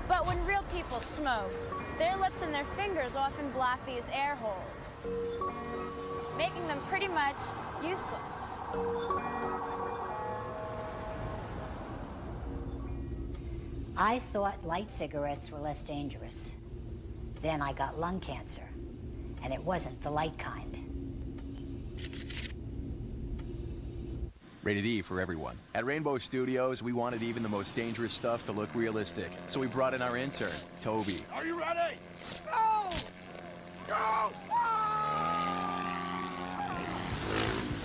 But when real people smoke, their lips and their fingers often block these air holes, making them pretty much useless. I thought light cigarettes were less dangerous. Then I got lung cancer, and it wasn't the light kind. Rated E for everyone. At Rainbow Studios, we wanted even the most dangerous stuff to look realistic, so we brought in our intern, Toby. Are you ready? Go! Go!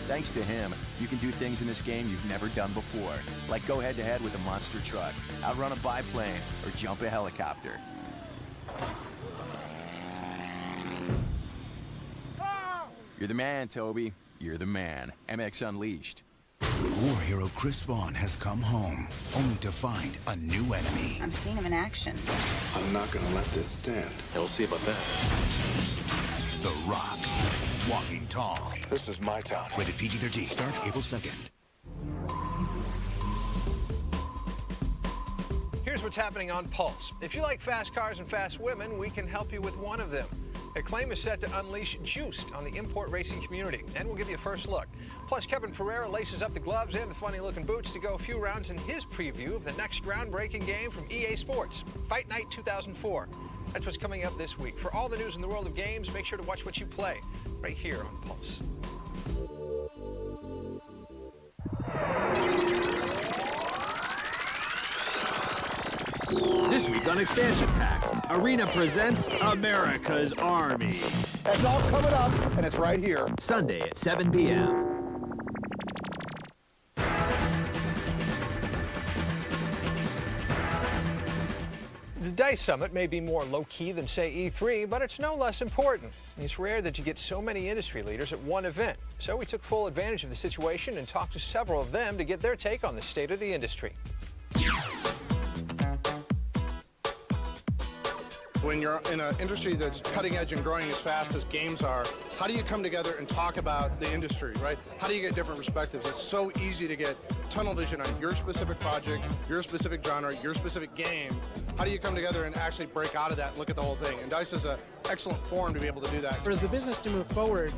Thanks to him, you can do things in this game you've never done before, like go head-to-head with a monster truck, outrun a biplane, or jump a helicopter. You're the man, Toby. You're the man. MX Unleashed. War hero Chris Vaughn has come home, only to find a new enemy. I'm seeing him in action. I'm not gonna let this stand. We'll see about that. The Rock. Walking Tall. This is my town. Rated PG-13. Starts April 2nd. Here's what's happening on Pulse. If you like fast cars and fast women, we can help you with one of them. Acclaim is set to unleash juiced on the import racing community, and we'll give you a first look. Plus, Kevin Pereira laces up the gloves and the funny-looking boots to go a few rounds in his preview of the next groundbreaking game from EA Sports, Fight Night 2004. That's what's coming up this week. For all the news in the world of games, make sure to watch what you play right here on Pulse. This week on Expansion Pack, Arena presents America's Army. That's all coming up, and it's right here. Sunday at 7 p.m. The DICE Summit may be more low-key than, say, E3, but it's no less important. It's rare that you get so many industry leaders at one event. So we took full advantage of the situation and talked to several of them to get their take on the state of the industry. When you're in an industry that's cutting edge and growing as fast as games are, how do you come together and talk about the industry, right? How do you get different perspectives? It's so easy to get tunnel vision on your specific project, your specific genre, your specific game. How do you come together and actually break out of that and look at the whole thing? And DICE is an excellent forum to be able to do that. For the business to move forward,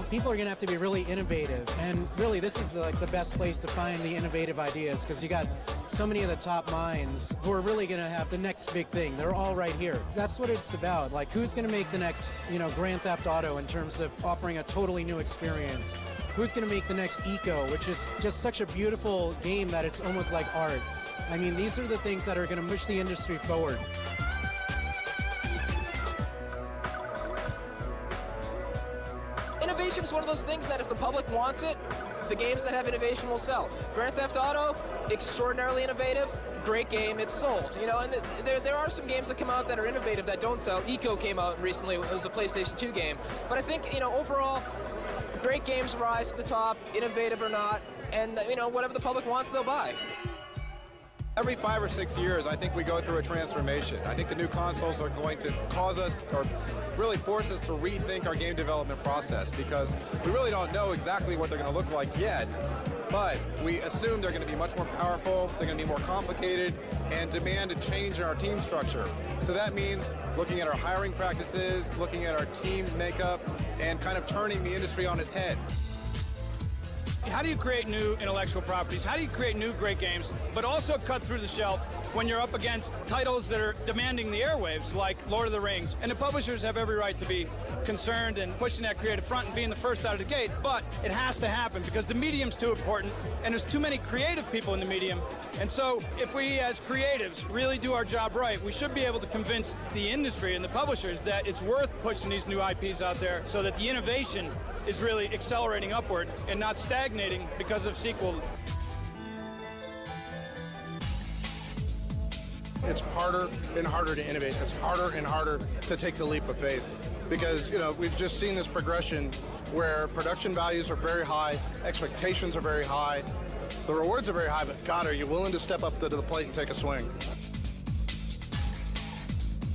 people are going to have to be really innovative. And really, this is the best place to find the innovative ideas, because you got so many of the top minds who are really going to have the next big thing. They're all right here. That's what it's about. Like, who's going to make the next, Grand Theft Auto in terms of offering a totally new experience? Who's going to make the next Eco, which is just such a beautiful game that it's almost like art. I mean, these are the things that are going to push the industry forward. Innovation is one of those things that if the public wants it, the games that have innovation will sell. Grand Theft Auto, extraordinarily innovative, great game, it's sold. And there are some games that come out that are innovative that don't sell. Eco came out recently, it was a PlayStation 2 game. But I think, overall, great games rise to the top, innovative or not, and, whatever the public wants, they'll buy. Every 5 or 6 years, I think we go through a transformation. I think the new consoles are going to cause us, or really force us to rethink our game development process, because we really don't know exactly what they're going to look like yet, but we assume they're going to be much more powerful, they're going to be more complicated, and demand a change in our team structure. So that means looking at our hiring practices, looking at our team makeup, and kind of turning the industry on its head. How do you create new intellectual properties? How do you create new great games, but also cut through the shelf when you're up against titles that are demanding the airwaves, like Lord of the Rings. And the publishers have every right to be concerned and pushing that creative front and being the first out of the gate, but it has to happen because the medium's too important, and there's too many creative people in the medium. And so if we as creatives really do our job right, we should be able to convince the industry and the publishers that it's worth pushing these new IPs out there so that the innovation is really accelerating upward and not stagnating because of sequel. It's harder and harder to innovate. It's harder and harder to take the leap of faith because, we've just seen this progression where production values are very high, expectations are very high, the rewards are very high, but God, are you willing to step up to the plate and take a swing?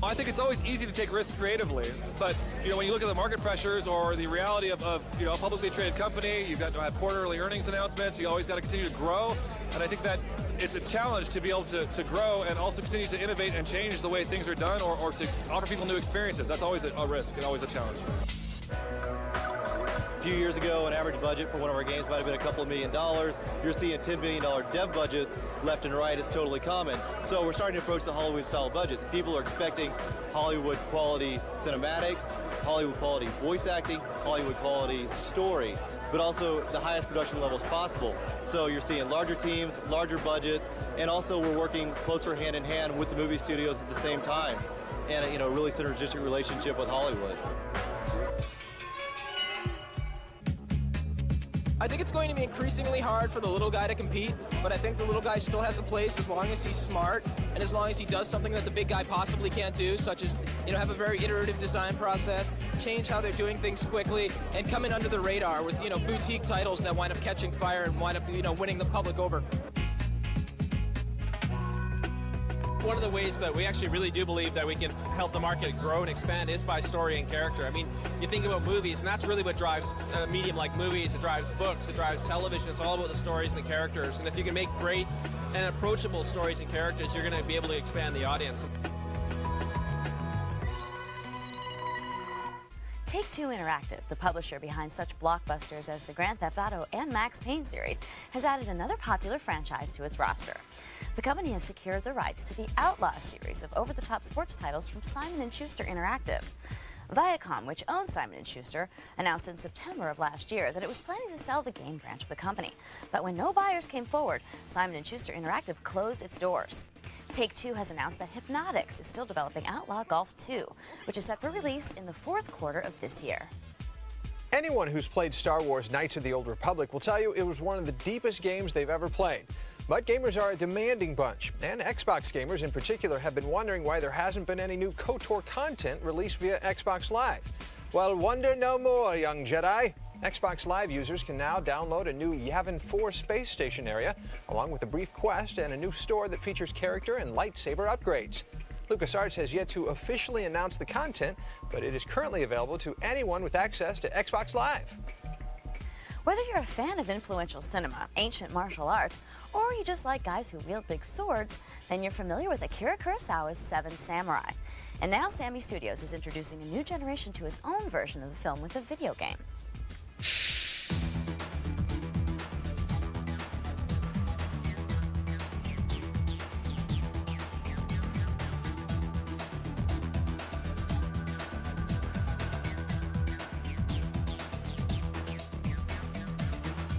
I think it's always easy to take risks creatively, but when you look at the market pressures or the reality of a publicly traded company, you've got to have quarterly earnings announcements. You always got to continue to grow, and I think that it's a challenge to be able to grow and also continue to innovate and change the way things are done, or to offer people new experiences. That's always a risk and always a challenge. A few years ago, an average budget for one of our games might have been a couple of $1 million. You're seeing $10 million dev budgets left and right. It's totally common. So we're starting to approach the Hollywood-style budgets. People are expecting Hollywood-quality cinematics, Hollywood-quality voice acting, Hollywood-quality story, but also the highest production levels possible. So you're seeing larger teams, larger budgets, and also we're working closer hand in hand with the movie studios at the same time, and a really synergistic relationship with Hollywood. I think it's going to be increasingly hard for the little guy to compete, but I think the little guy still has a place as long as he's smart and as long as he does something that the big guy possibly can't do, such as, have a very iterative design process, change how they're doing things quickly, and come in under the radar with, boutique titles that wind up catching fire and wind up, winning the public over. One of the ways that we actually really do believe that we can help the market grow and expand is by story and character. I mean, you think about movies, and that's really what drives a medium like movies. It drives books, it drives television. It's all about the stories and the characters. And if you can make great and approachable stories and characters, you're going to be able to expand the audience. Take-Two Interactive, the publisher behind such blockbusters as the Grand Theft Auto and Max Payne series, has added another popular franchise to its roster. The company has secured the rights to the Outlaw series of over-the-top sports titles from Simon & Schuster Interactive. Viacom, which owns Simon & Schuster, announced in September of last year that it was planning to sell the game branch of the company. But when no buyers came forward, Simon & Schuster Interactive closed its doors. Take-Two has announced that Hypnotics is still developing Outlaw Golf 2, which is set for release in the fourth quarter of this year. Anyone who's played Star Wars Knights of the Old Republic will tell you it was one of the deepest games they've ever played. But gamers are a demanding bunch, and Xbox gamers in particular have been wondering why there hasn't been any new KOTOR content released via Xbox Live. Well, wonder no more, young Jedi. Xbox Live users can now download a new Yavin 4 space station area, along with a brief quest and a new store that features character and lightsaber upgrades. LucasArts has yet to officially announce the content, but it is currently available to anyone with access to Xbox Live. Whether you're a fan of influential cinema, ancient martial arts, or you just like guys who wield big swords, then you're familiar with Akira Kurosawa's Seven Samurai. And now Sammy Studios is introducing a new generation to its own version of the film with a video game.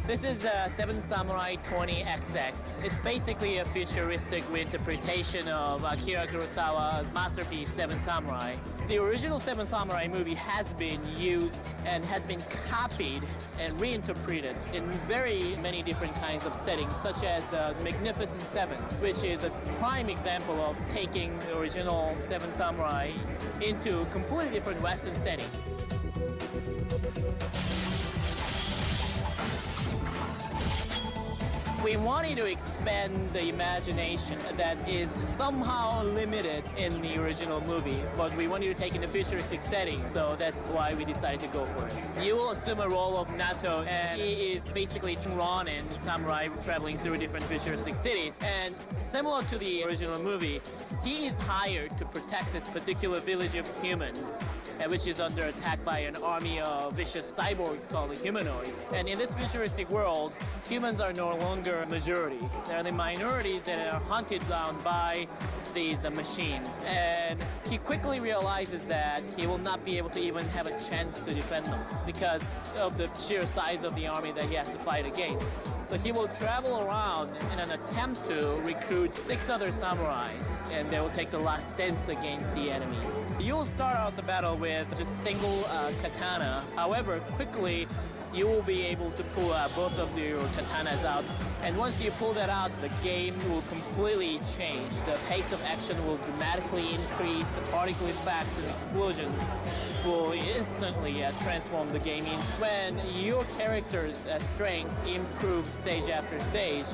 This is Seven Samurai 20XX. It's basically a futuristic reinterpretation of Akira Kurosawa's masterpiece, Seven Samurai. The original Seven Samurai movie has been used and has been copied and reinterpreted in very many different kinds of settings, such as the Magnificent Seven, which is a prime example of taking the original Seven Samurai into a completely different Western setting. We wanted to expand the imagination that is somehow limited in the original movie, but we wanted to take in a futuristic setting, so that's why we decided to go for it. You will assume a role of Nato, and he is basically Ronin, samurai traveling through different futuristic cities. And similar to the original movie, he is hired to protect this particular village of humans, which is under attack by an army of vicious cyborgs called the humanoids. And in this futuristic world, humans are no longer clear majority. There are the minorities that are hunted down by these machines. And he quickly realizes that he will not be able to even have a chance to defend them because of the sheer size of the army that he has to fight against. So he will travel around in an attempt to recruit 6 other samurais, and they will take the last stance against the enemies. You will start out the battle with just single katana. However, quickly you will be able to pull both of your katanas out. And once you pull that out, the game will completely change. The pace of action will dramatically increase. The particle effects and explosions will instantly transform the game. When your character's strength improves stage after stage,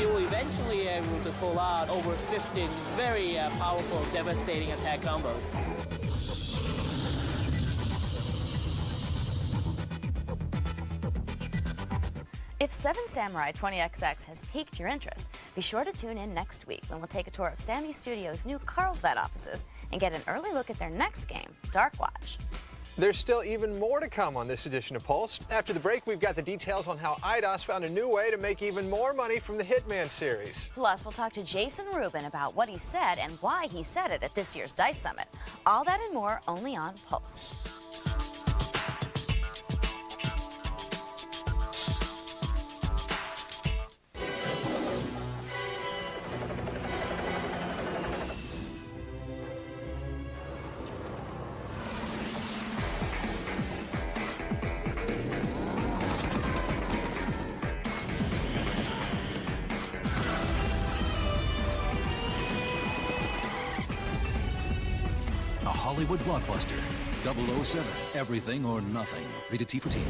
you will eventually be able to pull out over 15 very powerful, devastating attack combos. If 7 Samurai 20XX has piqued your interest, be sure to tune in next week when we'll take a tour of Sammy Studios' new Carlsbad offices and get an early look at their next game, Dark Watch. There's still even more to come on this edition of Pulse. After the break, we've got the details on how IDOS found a new way to make even more money from the Hitman series. Plus, we'll talk to Jason Rubin about what he said and why he said it at this year's DICE Summit. All that and more only on Pulse. Hollywood blockbuster, 007, Everything or Nothing. Rated T for Teen.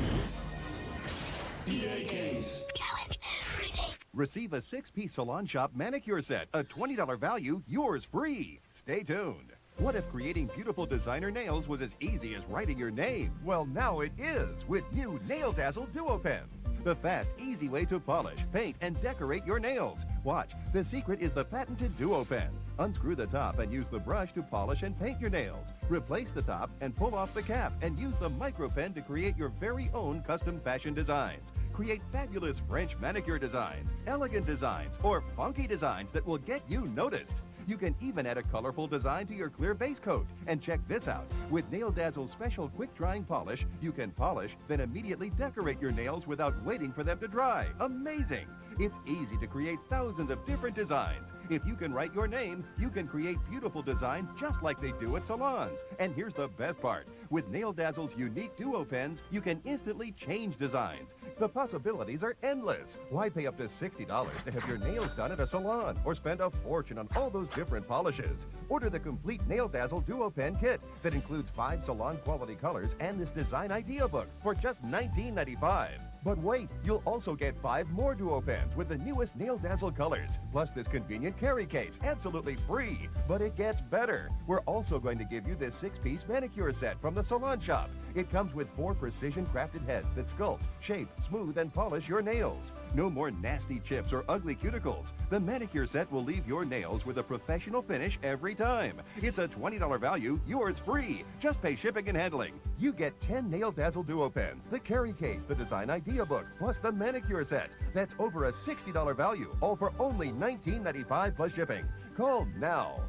EA Games. Challenge everything. Receive a 6-piece salon shop manicure set, a $20 value, yours free. Stay tuned. What if creating beautiful designer nails was as easy as writing your name? Well, now it is with new Nail Dazzle Duo Pens. The fast, easy way to polish, paint, and decorate your nails. Watch, the secret is the patented Duo Pen. Unscrew the top and use the brush to polish and paint your nails. Replace the top and pull off the cap and use the micro pen to create your very own custom fashion designs. Create fabulous French manicure designs, elegant designs, or funky designs that will get you noticed. You can even add a colorful design to your clear base coat. And check this out. With Nail Dazzle's special quick drying polish, you can polish, then immediately decorate your nails without waiting for them to dry. Amazing! It's easy to create thousands of different designs. If you can write your name, you can create beautiful designs just like they do at salons. And here's the best part. With Nail Dazzle's unique Duo Pens, you can instantly change designs. The possibilities are endless. Why pay up to $60 to have your nails done at a salon or spend a fortune on all those different polishes? Order the complete Nail Dazzle Duo Pen kit that includes 5 salon quality colors and this design idea book for just $19.95. But wait, you'll also get 5 more Duo Pens with the newest Nail Dazzle colors, plus this convenient carry case, absolutely free. But it gets better. We're also going to give you this 6-piece manicure set from the salon shop. It comes with 4 precision-crafted heads that sculpt, shape, smooth, and polish your nails. No more nasty chips or ugly cuticles. The manicure set will leave your nails with a professional finish every time. It's a $20 value, yours free. Just pay shipping and handling. You get 10 Nail Dazzle Duo Pens, the carry case, the design idea book, plus the manicure set. That's over a $60 value, all for only $19.95 plus shipping. Call now.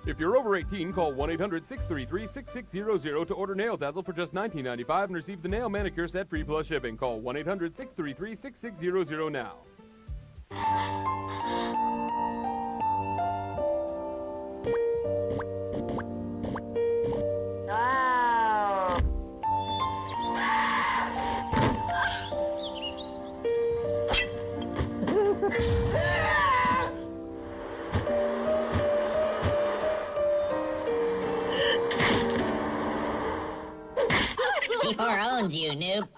If you're over 18, call 1-800-633-6600 to order Nail Dazzle for just $19.95 and receive the nail manicure set free plus shipping. Call 1-800-633-6600 now. G4 owns you, noob.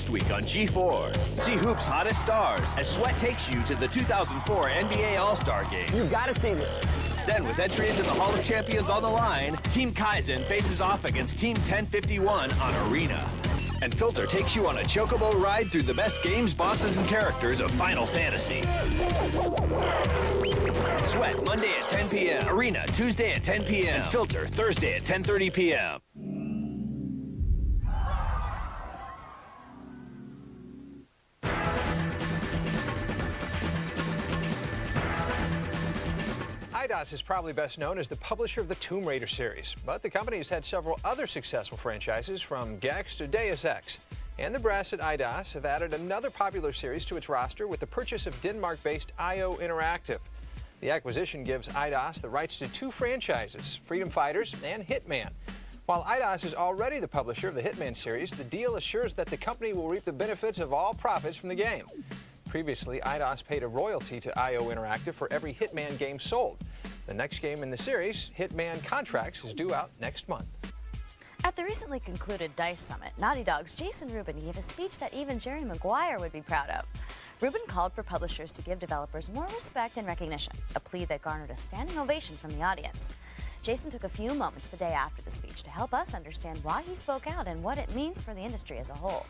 next week on G4. See Hoop's hottest stars as Sweat takes you to the 2004 NBA All-Star Game. You gotta see this. Then, with entry into the Hall of Champions on the line, Team Kaizen faces off against Team 1051 on Arena. And Filter takes you on a chocobo ride through the best games, bosses, and characters of Final Fantasy. Sweat, Monday at 10 p.m. Arena, Tuesday at 10 p.m. And Filter, Thursday at 10:30 p.m. Eidos is probably best known as the publisher of the Tomb Raider series, but the company has had several other successful franchises from Gex to Deus Ex. And the brass at Eidos have added another popular series to its roster with the purchase of Denmark-based IO Interactive. The acquisition gives Eidos the rights to two franchises, Freedom Fighters and Hitman. While Eidos is already the publisher of the Hitman series, the deal assures that the company will reap the benefits of all profits from the game. Previously, Eidos paid a royalty to IO Interactive for every Hitman game sold. The next game in the series, Hitman Contracts, is due out next month. At the recently concluded DICE Summit, Naughty Dog's Jason Rubin gave a speech that even Jerry Maguire would be proud of. Rubin called for publishers to give developers more respect and recognition, a plea that garnered a standing ovation from the audience. Jason took a few moments the day after the speech to help us understand why he spoke out and what it means for the industry as a whole.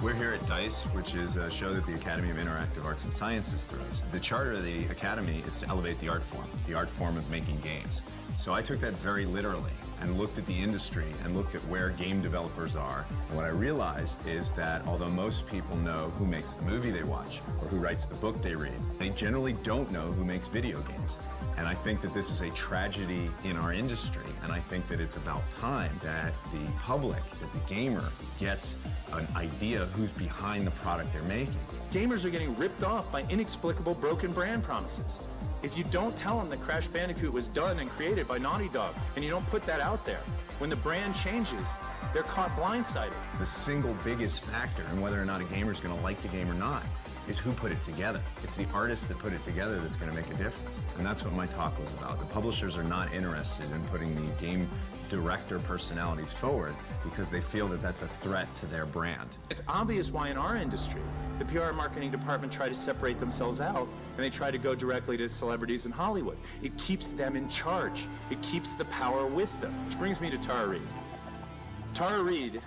We're here at DICE, which is a show that the Academy of Interactive Arts and Sciences throws. The charter of the Academy is to elevate the art form of making games. So I took that very literally and looked at the industry and looked at where game developers are. And what I realized is that although most people know who makes the movie they watch or who writes the book they read, they generally don't know who makes video games. And I think that this is a tragedy in our industry, and I think that it's about time that the public, that the gamer, gets an idea of who's behind the product they're making. Gamers are getting ripped off by inexplicable broken brand promises. If you don't tell them that Crash Bandicoot was done and created by Naughty Dog, and you don't put that out there, when the brand changes, they're caught blindsided. The single biggest factor in whether or not a gamer's going to like the game or not is who put it together. It's the artist that put it together that's going to make a difference. And that's what my talk was about. The publishers are not interested in putting the game director personalities forward because they feel that that's a threat to their brand. It's obvious why in our industry, the PR and marketing department try to separate themselves out and they try to go directly to celebrities in Hollywood. It keeps them in charge. It keeps the power with them. Which brings me to Tara Reid. Tara Reid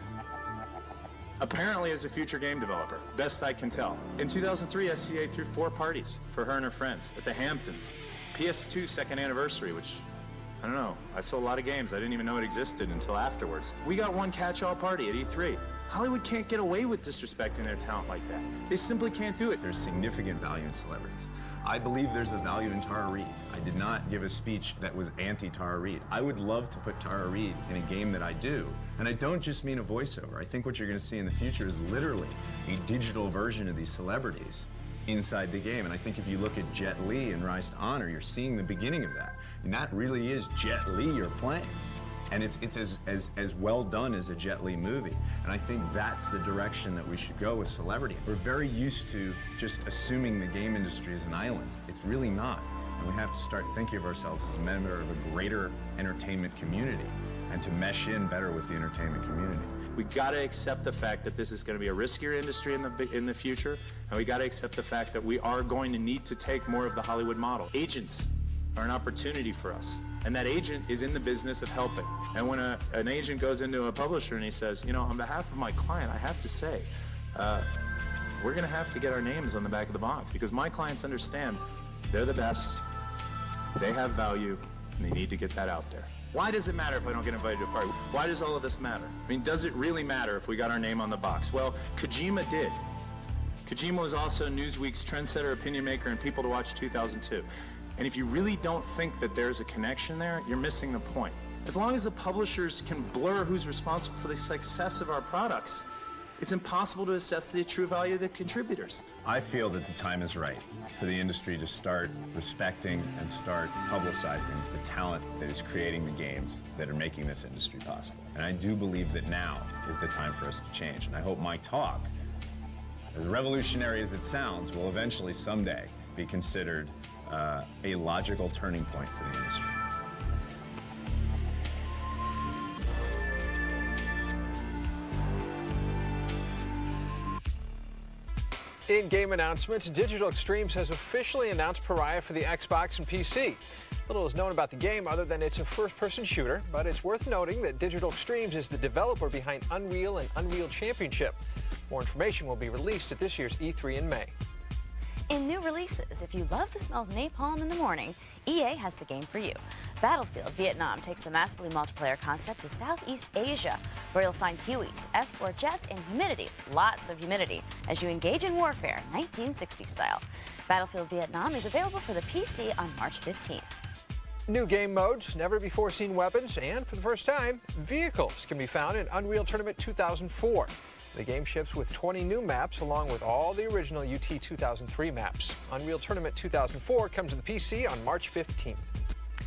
apparently is a future game developer, best I can tell. In 2003, SCA threw 4 parties for her and her friends at the Hamptons. PS2 second anniversary, which, I don't know, I sold a lot of games. I didn't even know it existed until afterwards. We got one catch-all party at E3. Hollywood can't get away with disrespecting their talent like that. They simply can't do it. There's significant value in celebrities. I believe there's a value in Tara Reid. I did not give a speech that was anti-Tara Reid. I would love to put Tara Reid in a game that I do. And I don't just mean a voiceover. I think what you're going to see in the future is literally a digital version of these celebrities inside the game. And I think if you look at Jet Li and Rise to Honor, you're seeing the beginning of that. And that really is Jet Li you're playing. And it's as well done as a Jet Li movie. And I think that's the direction that we should go with celebrity. We're very used to just assuming the game industry is an island. It's really not. And we have to start thinking of ourselves as a member of a greater entertainment community and to mesh in better with the entertainment community. We got to accept the fact that this is going to be a riskier industry in the future, and we got to accept the fact that we are going to need to take more of the Hollywood model. Agents are an opportunity for us. And that agent is in the business of helping. And when an agent goes into a publisher and he says, you know, on behalf of my client, I have to say, we're going to have to get our names on the back of the box because my clients understand they're the best, they have value, and they need to get that out there. Why does it matter if I don't get invited to a party? Why does all of this matter? I mean, does it really matter if we got our name on the box? Well, Kojima did. Kojima was also Newsweek's trendsetter, opinion maker, and People to Watch 2002. And if you really don't think that there's a connection there, you're missing the point. As long as the publishers can blur who's responsible for the success of our products, it's impossible to assess the true value of the contributors. I feel that the time is right for the industry to start respecting and start publicizing the talent that is creating the games that are making this industry possible. And I do believe that now is the time for us to change. And I hope my talk, as revolutionary as it sounds, will eventually someday be considered a logical turning point for the industry. In game announcements, Digital Extremes has officially announced Pariah for the Xbox and PC. Little is known about the game other than it's a first-person shooter, but it's worth noting that Digital Extremes is the developer behind Unreal and Unreal Championship. More information will be released at this year's E3 in May. In new releases, if you love the smell of napalm in the morning, EA has the game for you. Battlefield Vietnam takes the massively multiplayer concept to Southeast Asia, where you'll find Hueys, F-4 jets, and humidity, lots of humidity, as you engage in warfare, 1960 style. Battlefield Vietnam is available for the PC on March 15th. New game modes, never-before-seen weapons, and for the first time, vehicles can be found in Unreal Tournament 2004. The game ships with 20 new maps along with all the original UT 2003 maps. Unreal Tournament 2004 comes to the PC on March 15th.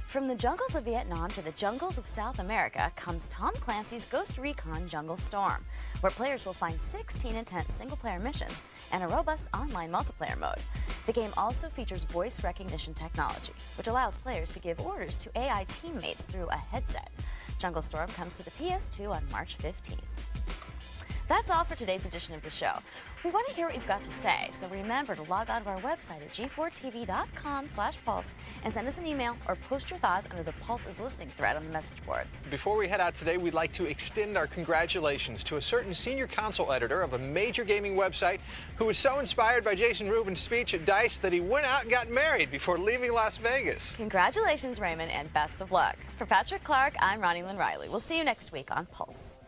From the jungles of Vietnam to the jungles of South America comes Tom Clancy's Ghost Recon Jungle Storm, where players will find 16 intense single-player missions and a robust online multiplayer mode. The game also features voice recognition technology, which allows players to give orders to AI teammates through a headset. Jungle Storm comes to the PS2 on March 15th. That's all for today's edition of the show. We want to hear what you've got to say, so remember to log on to our website at g4tv.com/pulse and send us an email or post your thoughts under the Pulse is Listening thread on the message boards. Before we head out today, we'd like to extend our congratulations to a certain senior console editor of a major gaming website who was so inspired by Jason Rubin's speech at DICE that he went out and got married before leaving Las Vegas. Congratulations, Raymond, and best of luck. For Patrick Clark, I'm Ronnie Lynn Riley. We'll see you next week on Pulse.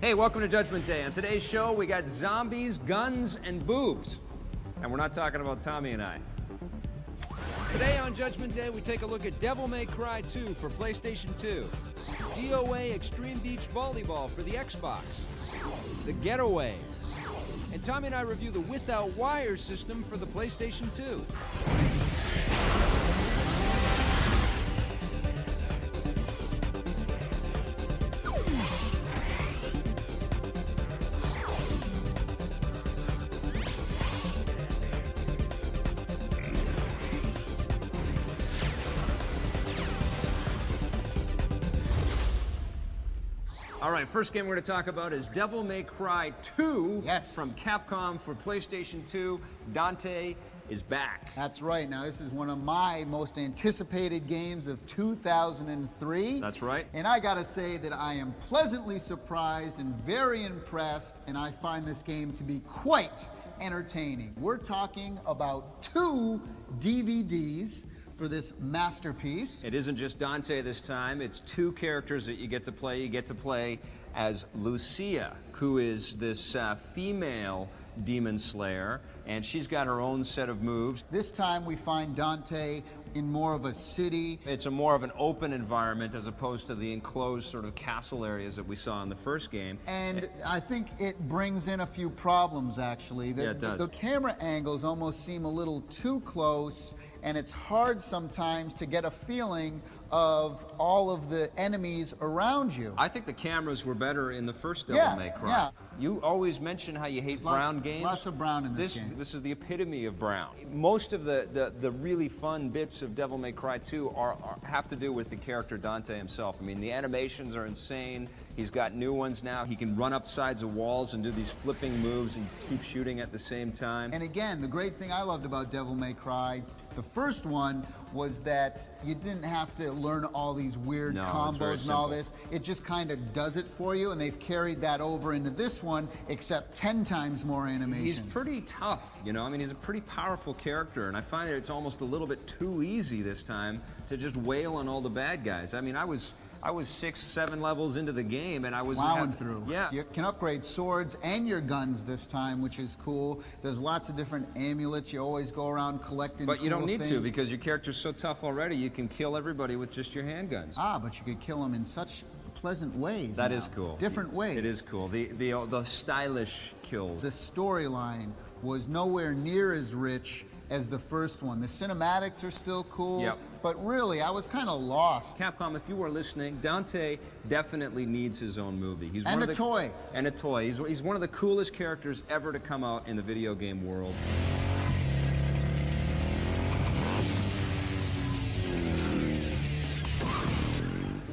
Hey, welcome to Judgment Day. On today's show, we got zombies, guns, and boobs. And we're not talking about Tommy and I. Today on Judgment Day, we take a look at Devil May Cry 2 for PlayStation 2, DOA Extreme Beach Volleyball for the Xbox, The Getaway, and Tommy and I review the Without Wire system for the PlayStation 2. All right, first game we're going to talk about is Devil May Cry 2 from Capcom for PlayStation 2. Dante is back. That's right. Now, this is one of my most anticipated games of 2003. That's right. And I got to say that I am pleasantly surprised and very impressed, and I find this game to be quite entertaining. We're talking about 2 DVDs for this masterpiece. It isn't just Dante this time. It's 2 characters that you get to play. You get to play as Lucia, who is this female demon slayer, and she's got her own set of moves. This time we find Dante in more of a city. It's more of an open environment as opposed to the enclosed sort of castle areas that we saw in the first game. And I think it brings in a few problems, actually. Yeah, it does. The camera angles almost seem a little too close, and it's hard sometimes to get a feeling of all of the enemies around you. I think the cameras were better in the first Devil May Cry. Yeah. You always mention how you hate brown games. Lots of brown in this game. This is the epitome of brown. Most of the really fun bits of Devil May Cry 2 have to do with the character Dante himself. I mean, the animations are insane. He's got new ones now. He can run up sides of walls and do these flipping moves and keep shooting at the same time. And again, the great thing I loved about Devil May Cry, the first one, was that you didn't have to learn all these weird combos and all this. It just kind of does it for you, and they've carried that over into this one, except 10 times more animations. He's pretty tough, you know? I mean, he's a pretty powerful character, and I find that it's almost a little bit too easy this time to just wail on all the bad guys. I mean, I was 6, 7 levels into the game, and I was plowing through. Yeah. You can upgrade swords and your guns this time, which is cool. There's lots of different amulets. You always go around collecting. But you don't need things. to, because your character's so tough already. You can kill everybody with just your handguns. Ah, but you could kill them in such pleasant ways. That now. is cool. Different ways. It is cool. The stylish kills. The storyline was nowhere near as rich as the first one. The cinematics are still cool. Yep. But really, I was kind of lost. Capcom, if you were listening, Dante definitely needs his own movie. He's And one a of the, toy. And a toy. He's one of the coolest characters ever to come out in the video game world.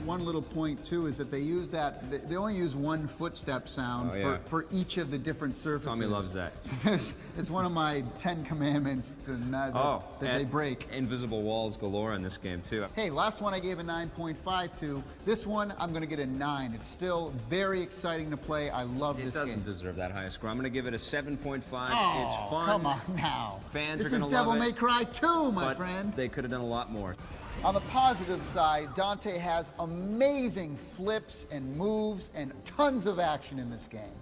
One little point too is that they use that, they only use one footstep sound for each of the different surfaces. Tommy loves that. So it's one of my 10 commandments that they break. Invisible walls galore in this game too. Hey, last one I gave a 9.5 to. This one I'm going to get a 9. It's still very exciting to play. I love this game. It doesn't deserve that high score. I'm going to give it a 7.5. Oh, it's fun. Come on now. Fans this are is going to love it. Devil May Cry 2, my but friend. They could have done a lot more. On the positive side, Dante has amazing flips and moves and tons of action in this game.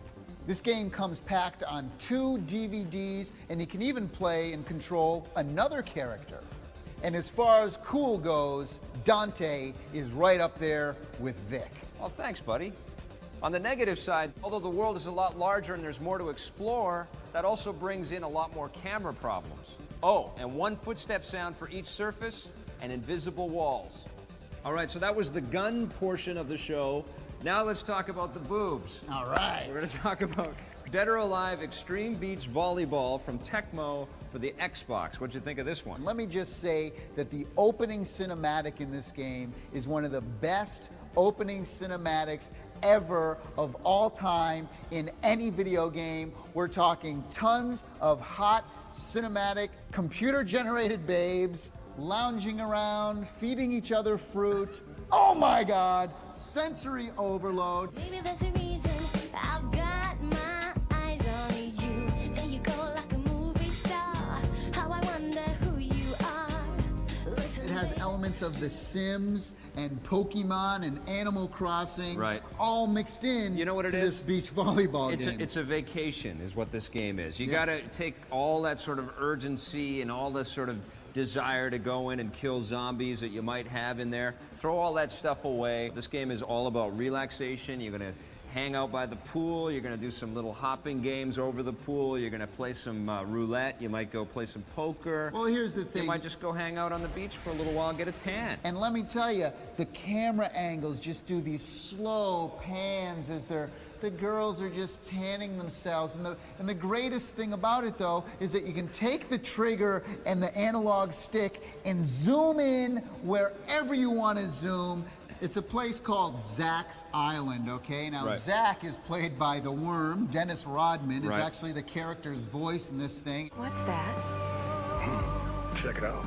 This game comes packed on 2 DVDs, and you can even play and control another character. And as far as cool goes, Dante is right up there with Vic. Well, thanks, buddy. On the negative side, although the world is a lot larger and there's more to explore, that also brings in a lot more camera problems. Oh, and 1 footstep sound for each surface, and invisible walls. All right, so that was the gun portion of the show. Now let's talk about the boobs. All right. We're going to talk about Dead or Alive Extreme Beach Volleyball from Tecmo for the Xbox. What'd you think of this one? Let me just say that the opening cinematic in this game is one of the best opening cinematics ever of all time in any video game. We're talking tons of hot cinematic computer-generated babes lounging around, feeding each other fruit. Oh my God, sensory overload. Maybe there's a reason I've got my eyes on you. There you go like a movie star. How I wonder who you are. Listen, it has elements of The Sims and Pokemon and Animal Crossing, all mixed in. You know what it is? This beach volleyball game. It's a vacation, is what this game is. You got to take all that sort of urgency and all this sort of desire to go in and kill zombies that you might have in there. Throw all that stuff away. This game is all about relaxation. You're going to hang out by the pool. You're going to do some little hopping games over the pool. You're going to play some roulette. You might go play some poker. Well, here's the thing. You might just go hang out on the beach for a little while and get a tan. And let me tell you, the camera angles just do these slow pans as the girls are just tanning themselves. And the greatest thing about it, though, is that you can take the trigger and the analog stick and zoom in wherever you want to zoom. It's a place called Zach's Island, okay? Now, Zach is played by the Worm. Dennis Rodman is actually the character's voice in this thing. What's that? Check it out.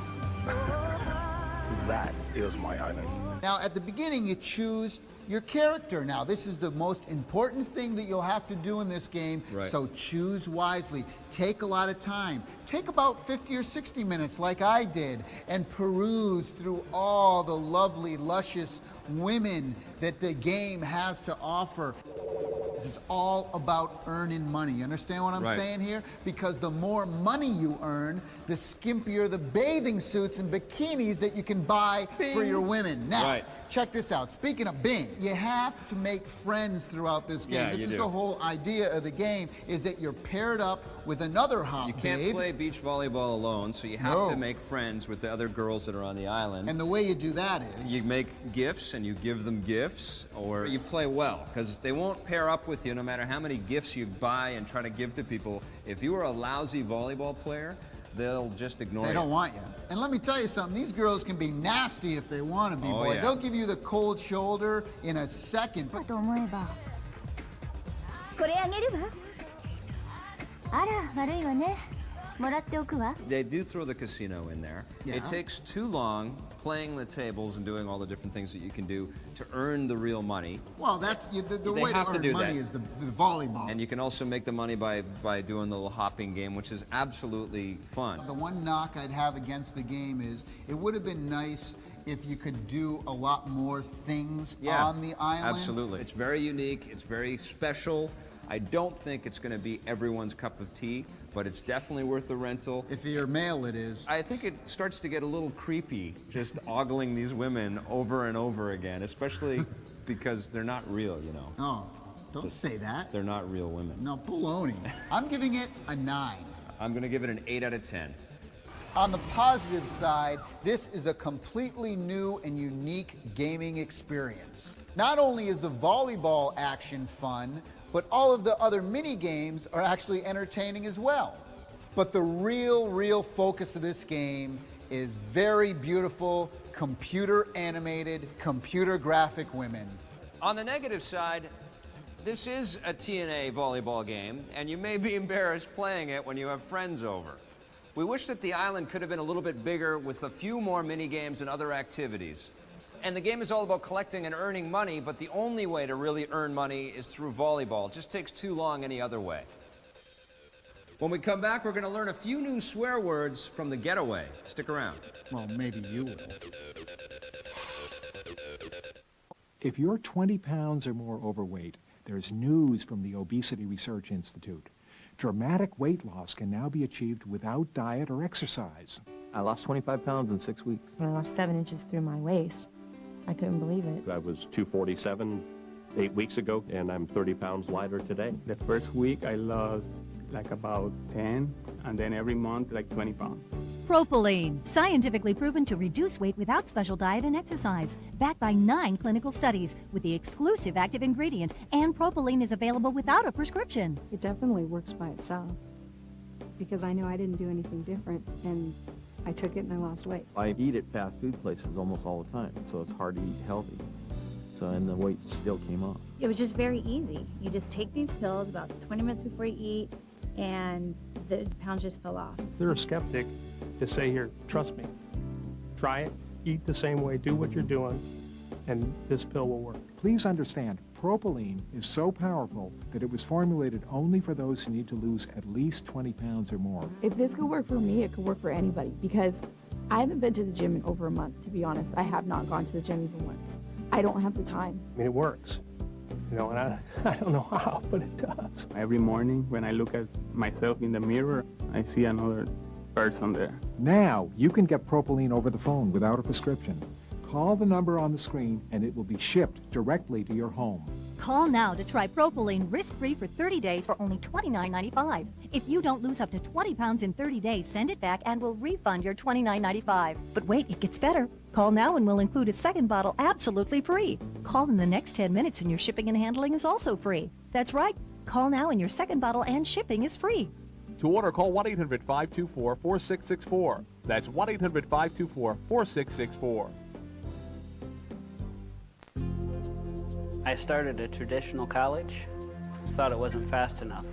That is my island. Now, at the beginning, you choose your character. Now, this is the most important thing that you'll have to do in this game, so choose wisely. Take a lot of time. Take about 50 or 60 minutes like I did and peruse through all the lovely, luscious women that the game has to offer. It's all about earning money. You understand what I'm saying here? Because the more money you earn, the skimpier the bathing suits and bikinis that you can buy for your women. Now, check this out. Speaking of Bing, you have to make friends throughout this game. This is the whole idea of the game, is that you're paired up with another hot You can't play beach volleyball alone, so you have to make friends with the other girls that are on the island. And the way you do that is... You make gifts and you give them gifts, or you play well, because they won't pair up with you no matter how many gifts you buy and try to give to people. If you are a lousy volleyball player, they'll just ignore you. They don't want you. And let me tell you something, these girls can be nasty if they want to be, boy. Yeah. They'll give you the cold shoulder in a second. But と思えばこれあげるわあら悪いわねもらっておくわ They do throw the casino in there. Yeah. It takes too long playing the tables and doing all the different things that you can do to earn the real money. Well, that's the They way to have to earn do money that. is the volleyball. And you can also make the money by doing the little hopping game, which is absolutely fun. The one knock I'd have against the game is it would have been nice if you could do a lot more things on the island. Absolutely. It's very unique. It's very special. I don't think it's going to be everyone's cup of tea, but it's definitely worth the rental. If you're male, it is. I think it starts to get a little creepy just ogling these women over and over again, especially because they're not real, you know. Oh, don't say that. They're not real women. No, baloney. I'm giving it a 9. I'm going to give it an 8 out of 10. On the positive side, this is a completely new and unique gaming experience. Not only is the volleyball action fun, but all of the other mini games are actually entertaining as well. But the real focus of this game is very beautiful, computer animated, computer graphic women. On the negative side, this is a TNA volleyball game, and you may be embarrassed playing it when you have friends over. We wish that the island could have been a little bit bigger with a few more mini games and other activities. And the game is all about collecting and earning money, but the only way to really earn money is through volleyball. It just takes too long any other way. When we come back, we're going to learn a few new swear words from the getaway. Stick around. Well, maybe you will. If you're 20 pounds or more overweight, there's news from the Obesity Research Institute. Dramatic weight loss can now be achieved without diet or exercise. I lost 25 pounds in 6 weeks. I lost 7 inches through my waist. I couldn't believe it. I was 247 8 weeks ago, and I'm 30 pounds lighter today. The first week I lost like about 10, and then every month like 20 pounds. Propylene, scientifically proven to reduce weight without special diet and exercise. Backed by 9 clinical studies with the exclusive active ingredient, and propylene is available without a prescription. It definitely works by itself because I know I didn't do anything different, and I took it and I lost weight. I eat at fast food places almost all the time, so it's hard to eat healthy. And the weight still came off. It was just very easy. You just take these pills about 20 minutes before you eat, and the pounds just fell off. If you're a skeptic, just say, here, trust me. Try it, eat the same way, do what you're doing, and this pill will work. Please understand, propylene is so powerful that it was formulated only for those who need to lose at least 20 pounds or more. If this could work for me, it could work for anybody, because I haven't been to the gym in over a month, to be honest. I have not gone to the gym even once. I don't have the time. I mean, it works. You know, and I don't know how, but it does. Every morning when I look at myself in the mirror, I see another person there. Now you can get propylene over the phone without a prescription. Call the number on the screen and it will be shipped directly to your home. Call now to try propylene risk-free for 30 days for only $29.95. If you don't lose up to 20 pounds in 30 days, send it back and we'll refund your $29.95. But wait, it gets better. Call now and we'll include a second bottle absolutely free. Call in the next 10 minutes and your shipping and handling is also free. That's right. Call now and your second bottle and shipping is free. To order, call 1-800-524-4664. That's 1-800-524-4664. I started a traditional college, thought it wasn't fast enough.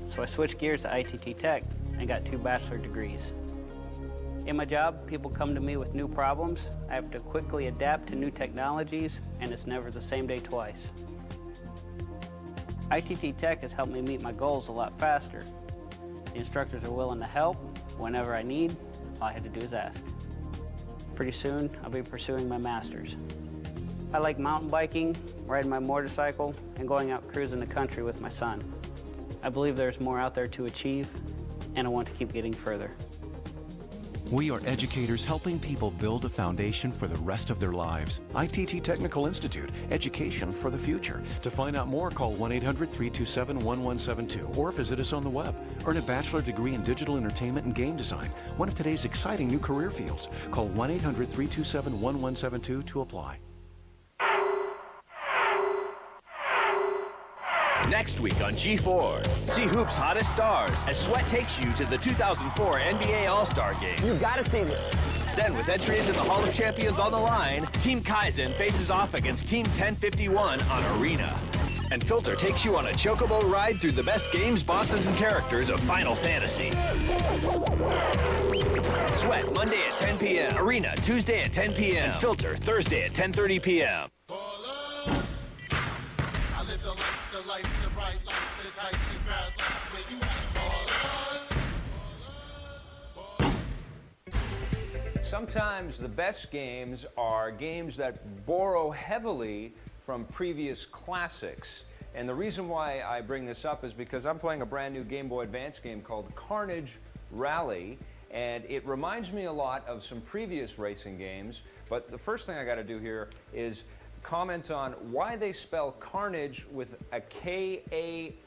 So I switched gears to ITT Tech and got 2 bachelor degrees. In my job, people come to me with new problems. I have to quickly adapt to new technologies, and it's never the same day twice. ITT Tech has helped me meet my goals a lot faster. The instructors are willing to help whenever I need. All I had to do is ask. Pretty soon, I'll be pursuing my master's. I like mountain biking, riding my motorcycle, and going out cruising the country with my son. I believe there's more out there to achieve, and I want to keep getting further. We are educators helping people build a foundation for the rest of their lives. ITT Technical Institute, education for the future. To find out more, call 1-800-327-1172 or visit us on the web. Earn a bachelor degree in digital entertainment and game design, one of today's exciting new career fields. Call 1-800-327-1172 to apply. Next next week on G4. See Hoop's hottest stars as Sweat takes you to the 2004 NBA All-Star Game. You gotta see this. Then, with entry into the Hall of Champions on the line, Team Kaizen faces off against Team 1051 on Arena. And Filter takes you on a chocobo ride through the best games, bosses, and characters of Final Fantasy. Sweat, Monday at 10 p.m. Arena, Tuesday at 10 p.m. And Filter, Thursday at 10:30 p.m. Sometimes the best games are games that borrow heavily from previous classics. And the reason why I bring this up is because I'm playing a brand new Game Boy Advance game called Carnage Rally, and it reminds me a lot of some previous racing games. But the first thing I got to do here is comment on why they spell Carnage with a K-A-R-N-A-A-J.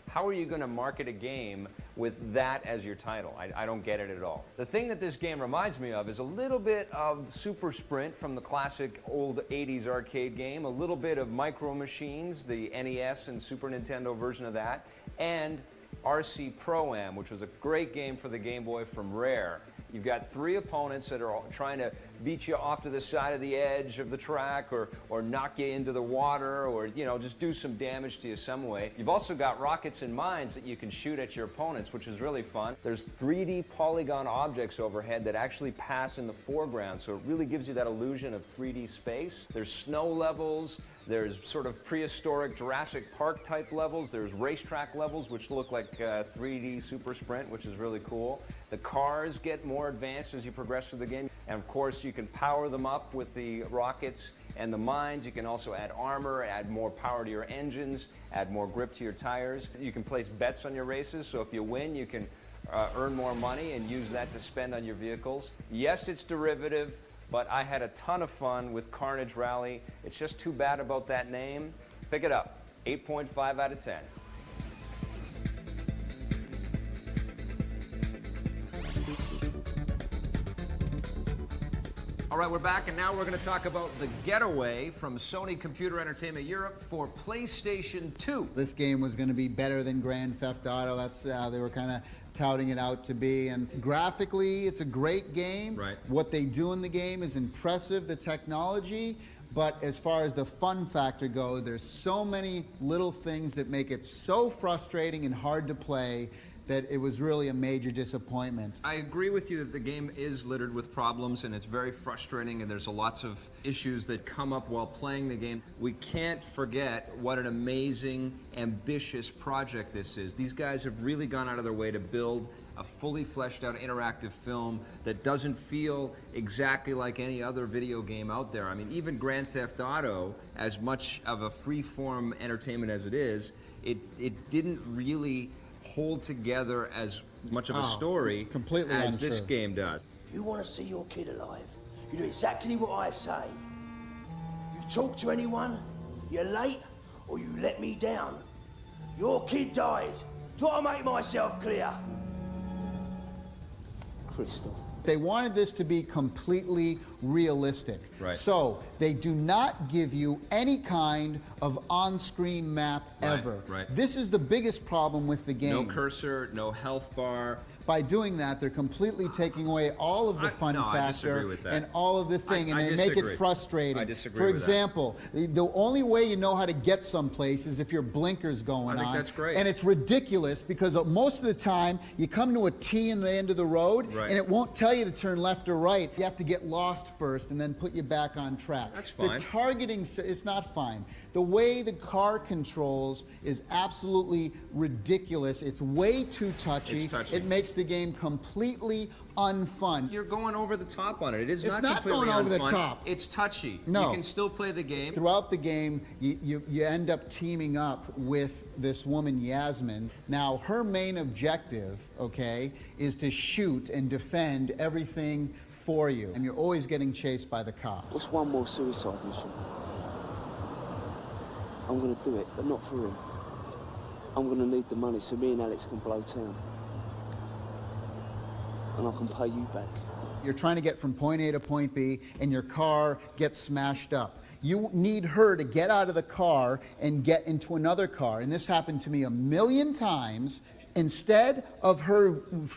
How are you going to market a game with that as your title? I don't get it at all. The thing that this game reminds me of is a little bit of Super Sprint from the classic old 80s arcade game, a little bit of Micro Machines, the NES and Super Nintendo version of that, and RC Pro-Am, which was a great game for the Game Boy from Rare. You've got three opponents that are all trying to beat you off to the side of the edge of the track or knock you into the water or, you know, just do some damage to you some way. You've also got rockets and mines that you can shoot at your opponents, which is really fun. There's 3D polygon objects overhead that actually pass in the foreground, so it really gives you that illusion of 3D space. There's snow levels. There's sort of prehistoric Jurassic Park type levels. There's racetrack levels, which look like 3D Super Sprint, which is really cool. The cars get more advanced as you progress through the game. And of course, you can power them up with the rockets and the mines. You can also add armor, add more power to your engines, add more grip to your tires. You can place bets on your races, so if you win, you can earn more money and use that to spend on your vehicles. Yes, it's derivative, but I had a ton of fun with Carnage Rally. It's just too bad about that name. Pick it up. 8.5 out of 10. All right, we're back, and now we're going to talk about The Getaway from Sony Computer Entertainment Europe for PlayStation 2. This game was going to be better than Grand Theft Auto. That's how they were kind of touting it out to be. And graphically, it's a great game. Right. What they do in the game is impressive, the technology. But as far as the fun factor goes, there's so many little things that make it so frustrating and hard to play that it was really a major disappointment. I agree with you that the game is littered with problems and it's very frustrating and there's lots of issues that come up while playing the game. We can't forget what an amazing, ambitious project this is. These guys have really gone out of their way to build a fully fleshed out interactive film that doesn't feel exactly like any other video game out there. I mean, even Grand Theft Auto, as much of a free-form entertainment as it is, it didn't really hold together as much of a story as this game does. You want to see your kid alive, you do exactly what I say. You talk to anyone, you're late, or you let me down. Your kid dies. Do I make myself clear? Crystal. They wanted this to be completely realistic. Right. So they do not give you any kind of on-screen map ever. Right. This is the biggest problem with the game. No cursor, no health bar. By doing that, they're completely taking away all of the fun factor and all of the thing, and they make it frustrating. I disagree For with example, the only way you know how to get someplace is if your blinker's going on. I think that's great. And it's ridiculous because most of the time, you come to a T in the end of the road, and it won't tell you to turn left or right. You have to get lost first and then put you back on track. That's fine. The targeting, it's not fine. The way the car controls is absolutely ridiculous. It's way too touchy. It's touchy. It makes the game completely unfun. You're going over the top on it. It is It's not not completely going over unfun. the top. It's touchy. No. You can still play the game. Throughout the game, you end up teaming up with this woman, Yasmin. Now, her main objective, okay, is to shoot and defend everything for you. And you're always getting chased by the cops. What's one more suicide mission? I'm gonna do it, but not for him. I'm gonna need the money so me and Alex can blow town. And I can pay you back. You're trying to get from point A to point B, and your car gets smashed up. you need her to get out of the car and get into another car. And this happened to me a million times. Instead of her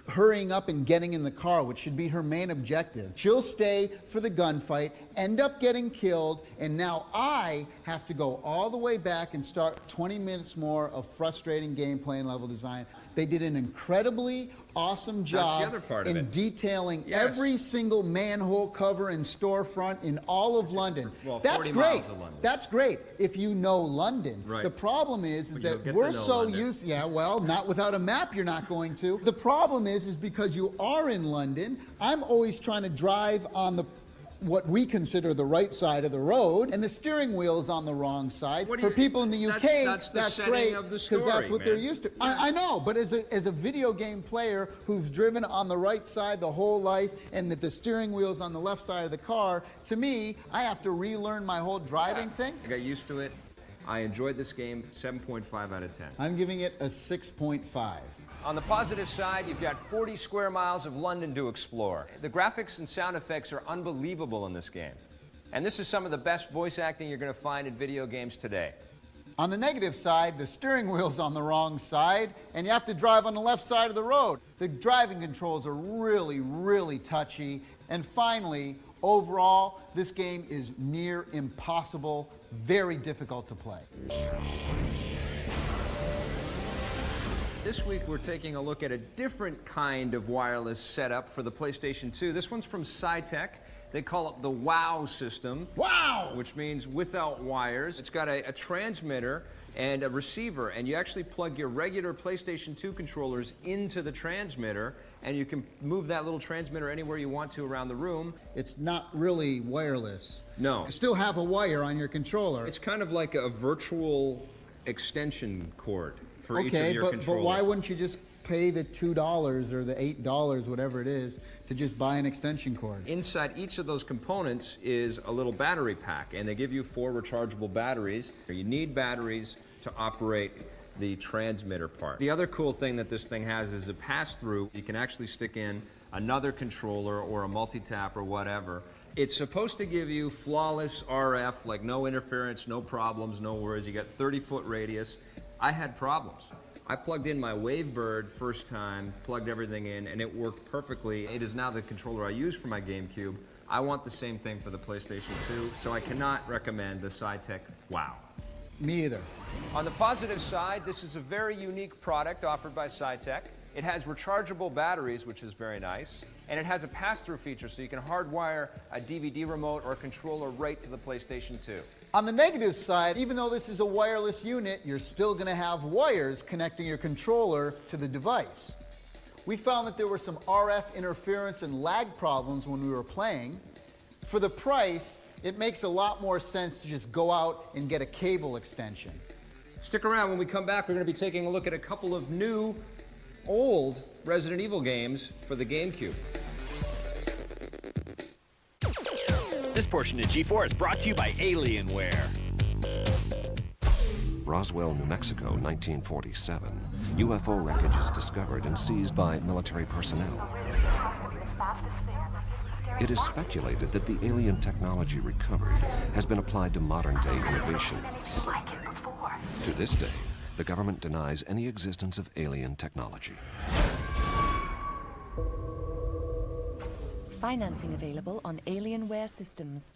hurrying up and getting in the car, which should be her main objective, she'll stay for the gunfight, end up getting killed, and now I have to go all the way back and start 20 minutes more of frustrating gameplay and level design. They did an incredibly awesome job That's the other part of in it. detailing Yes. every single manhole cover and storefront in all of London. Well, That's 40 great. miles of London. That's great if you know London. Right. The problem is But you'll that get we're to know so London. used. Yeah, well, not without a map, you're not going to. The problem is because you are in London, I'm always trying to drive on the what we consider the right side of the road, and the steering wheel's on the wrong side. For people in the UK, that's the setting great of the because that's story, what they're man. used to. I know, but as a video game player who's driven on the right side the whole life, and that the steering wheel's on the left side of the car, to me, I have to relearn my whole driving thing. I got used to it. I enjoyed this game. 7.5 out of 10. I'm giving it a 6.5. On the positive side, you've got 40 square miles of London to explore. The graphics and sound effects are unbelievable in this game. And this is some of the best voice acting you're going to find in video games today. On the negative side, the steering wheel's on the wrong side, and you have to drive on the left side of the road. The driving controls are really, really touchy. And finally, overall, this game is near impossible, very difficult to play. This week, we're taking a look at a different kind of wireless setup for the PlayStation 2. This one's from Sci-Tech. They call it the WOW system. WOW! Which means without wires. It's got a transmitter and a receiver, and you actually plug your regular PlayStation 2 controllers into the transmitter, and you can move that little transmitter anywhere you want to around the room. It's not really wireless. No. You still have a wire on your controller. It's kind of like a virtual extension cord for each of Okay, your but controllers. why wouldn't you just pay the $2 or the $8, whatever it is, to just buy an extension cord? Inside each of those components is a little battery pack, and they give you 4 rechargeable batteries. You need batteries to operate the transmitter part. The other cool thing that this thing has is a pass-through. You can actually stick in another controller or a multi-tap or whatever. It's supposed to give you flawless RF, like no interference, no problems, no worries. You got 30-foot radius. I had problems. I plugged in my Wavebird first time, plugged everything in, and it worked perfectly. It is now the controller I use for my GameCube. I want the same thing for the PlayStation 2, so I cannot recommend the Sci-Tech WOW. Me either. On the positive side, this is a very unique product offered by Sci-Tech. It has rechargeable batteries, which is very nice, and it has a pass-through feature, so you can hardwire a DVD remote or a controller right to the PlayStation 2. On the negative side, even though this is a wireless unit, you're still going to have wires connecting your controller to the device. We found that there were some RF interference and lag problems when we were playing. For the price, it makes a lot more sense to just go out and get a cable extension. Stick around. When we come back, we're going to be taking a look at a couple of new, old Resident Evil games for the GameCube. This portion of G4 is brought to you by Alienware. Roswell, New Mexico, 1947. UFO wreckage is discovered and seized by military personnel. It is speculated that the alien technology recovered has been applied to modern-day innovations. To this day, the government denies any existence of alien technology. Financing available on Alienware systems.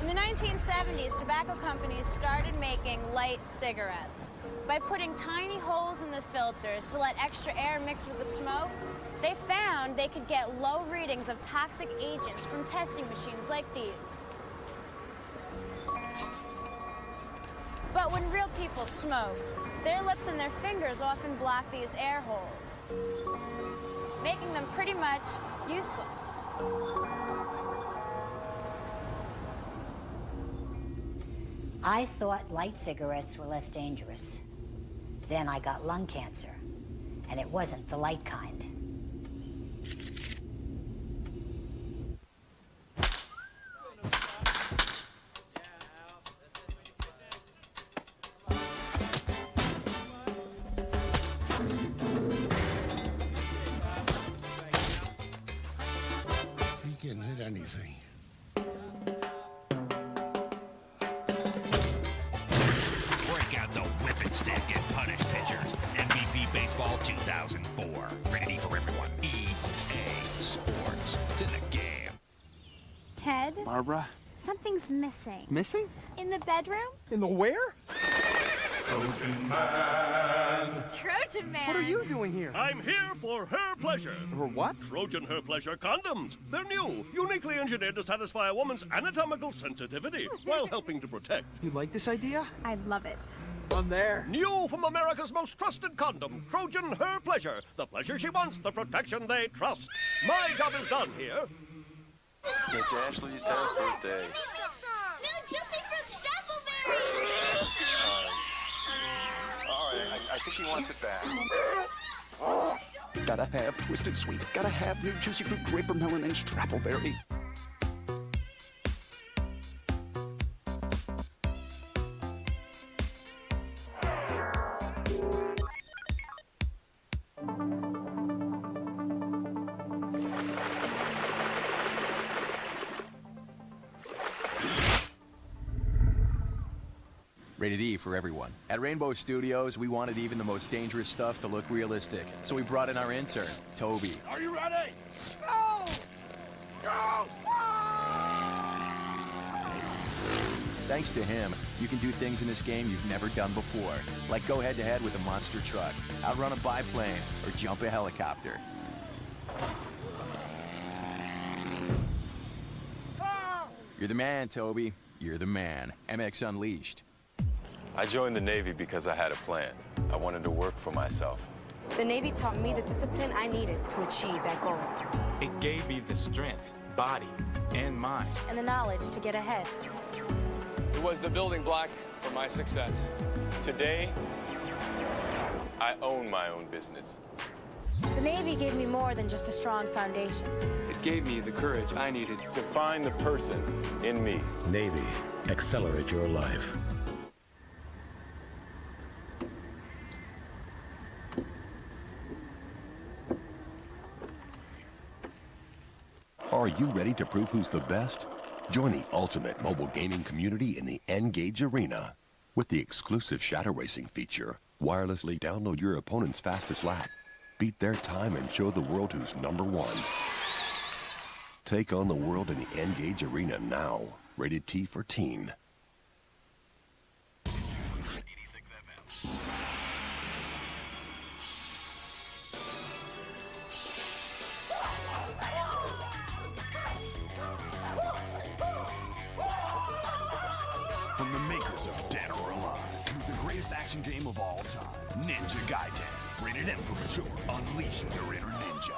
In the 1970s, tobacco companies started making light cigarettes. By putting tiny holes in the filters to let extra air mix with the smoke, they found they could get low readings of toxic agents from testing machines like these. But when real people smoke, their lips and their fingers often block these air holes, making them pretty much useless. I thought light cigarettes were less dangerous. Then I got lung cancer, and it wasn't the light kind. 2004. Rated E for everyone. EA Sports. It's in the game. Ted? Barbara? Something's missing. Missing? In the bedroom? In the where? Trojan Man. Trojan Man. What are you doing here? I'm here for Her Pleasure. For what? Trojan Her Pleasure condoms. They're new, uniquely engineered to satisfy a woman's anatomical sensitivity while helping to protect. You like this idea? I love it. I'm there. New from America's most trusted condom, Trojan Her Pleasure. The pleasure she wants, the protection they trust. My job is done here. It's Ashley's 10th birthday. New Juicy Fruit Stapleberry! All right, I think he wants it back. Gotta have Twisted Sweet. Gotta have new Juicy Fruit Grape Melon and Strappleberry. Rated E for everyone. At Rainbow Studios, we wanted even the most dangerous stuff to look realistic. So we brought in our intern, Toby. Are you ready? Go! Go! Thanks to him, you can do things in this game you've never done before. Like go head-to-head with a monster truck, outrun a biplane, or jump a helicopter. You're the man, Toby. You're the man. MX Unleashed. I joined the Navy because I had a plan. I wanted to work for myself. The Navy taught me the discipline I needed to achieve that goal. It gave me the strength, body, and mind. And the knowledge to get ahead. It was the building block for my success. Today, I own my own business. The Navy gave me more than just a strong foundation. It gave me the courage I needed to find the person in me. Navy, accelerate your life. Are you ready to prove who's the best? Join the ultimate mobile gaming community in the N-Gage Arena. With the exclusive shadow racing feature, wirelessly download your opponent's fastest lap, beat their time, and show the world who's #1. Take on the world in the N-Gage Arena now. Rated T for teen. From the makers of Dead or Alive comes the greatest action game of all time, Ninja Gaiden. Rated M for mature. Unleash your inner ninja.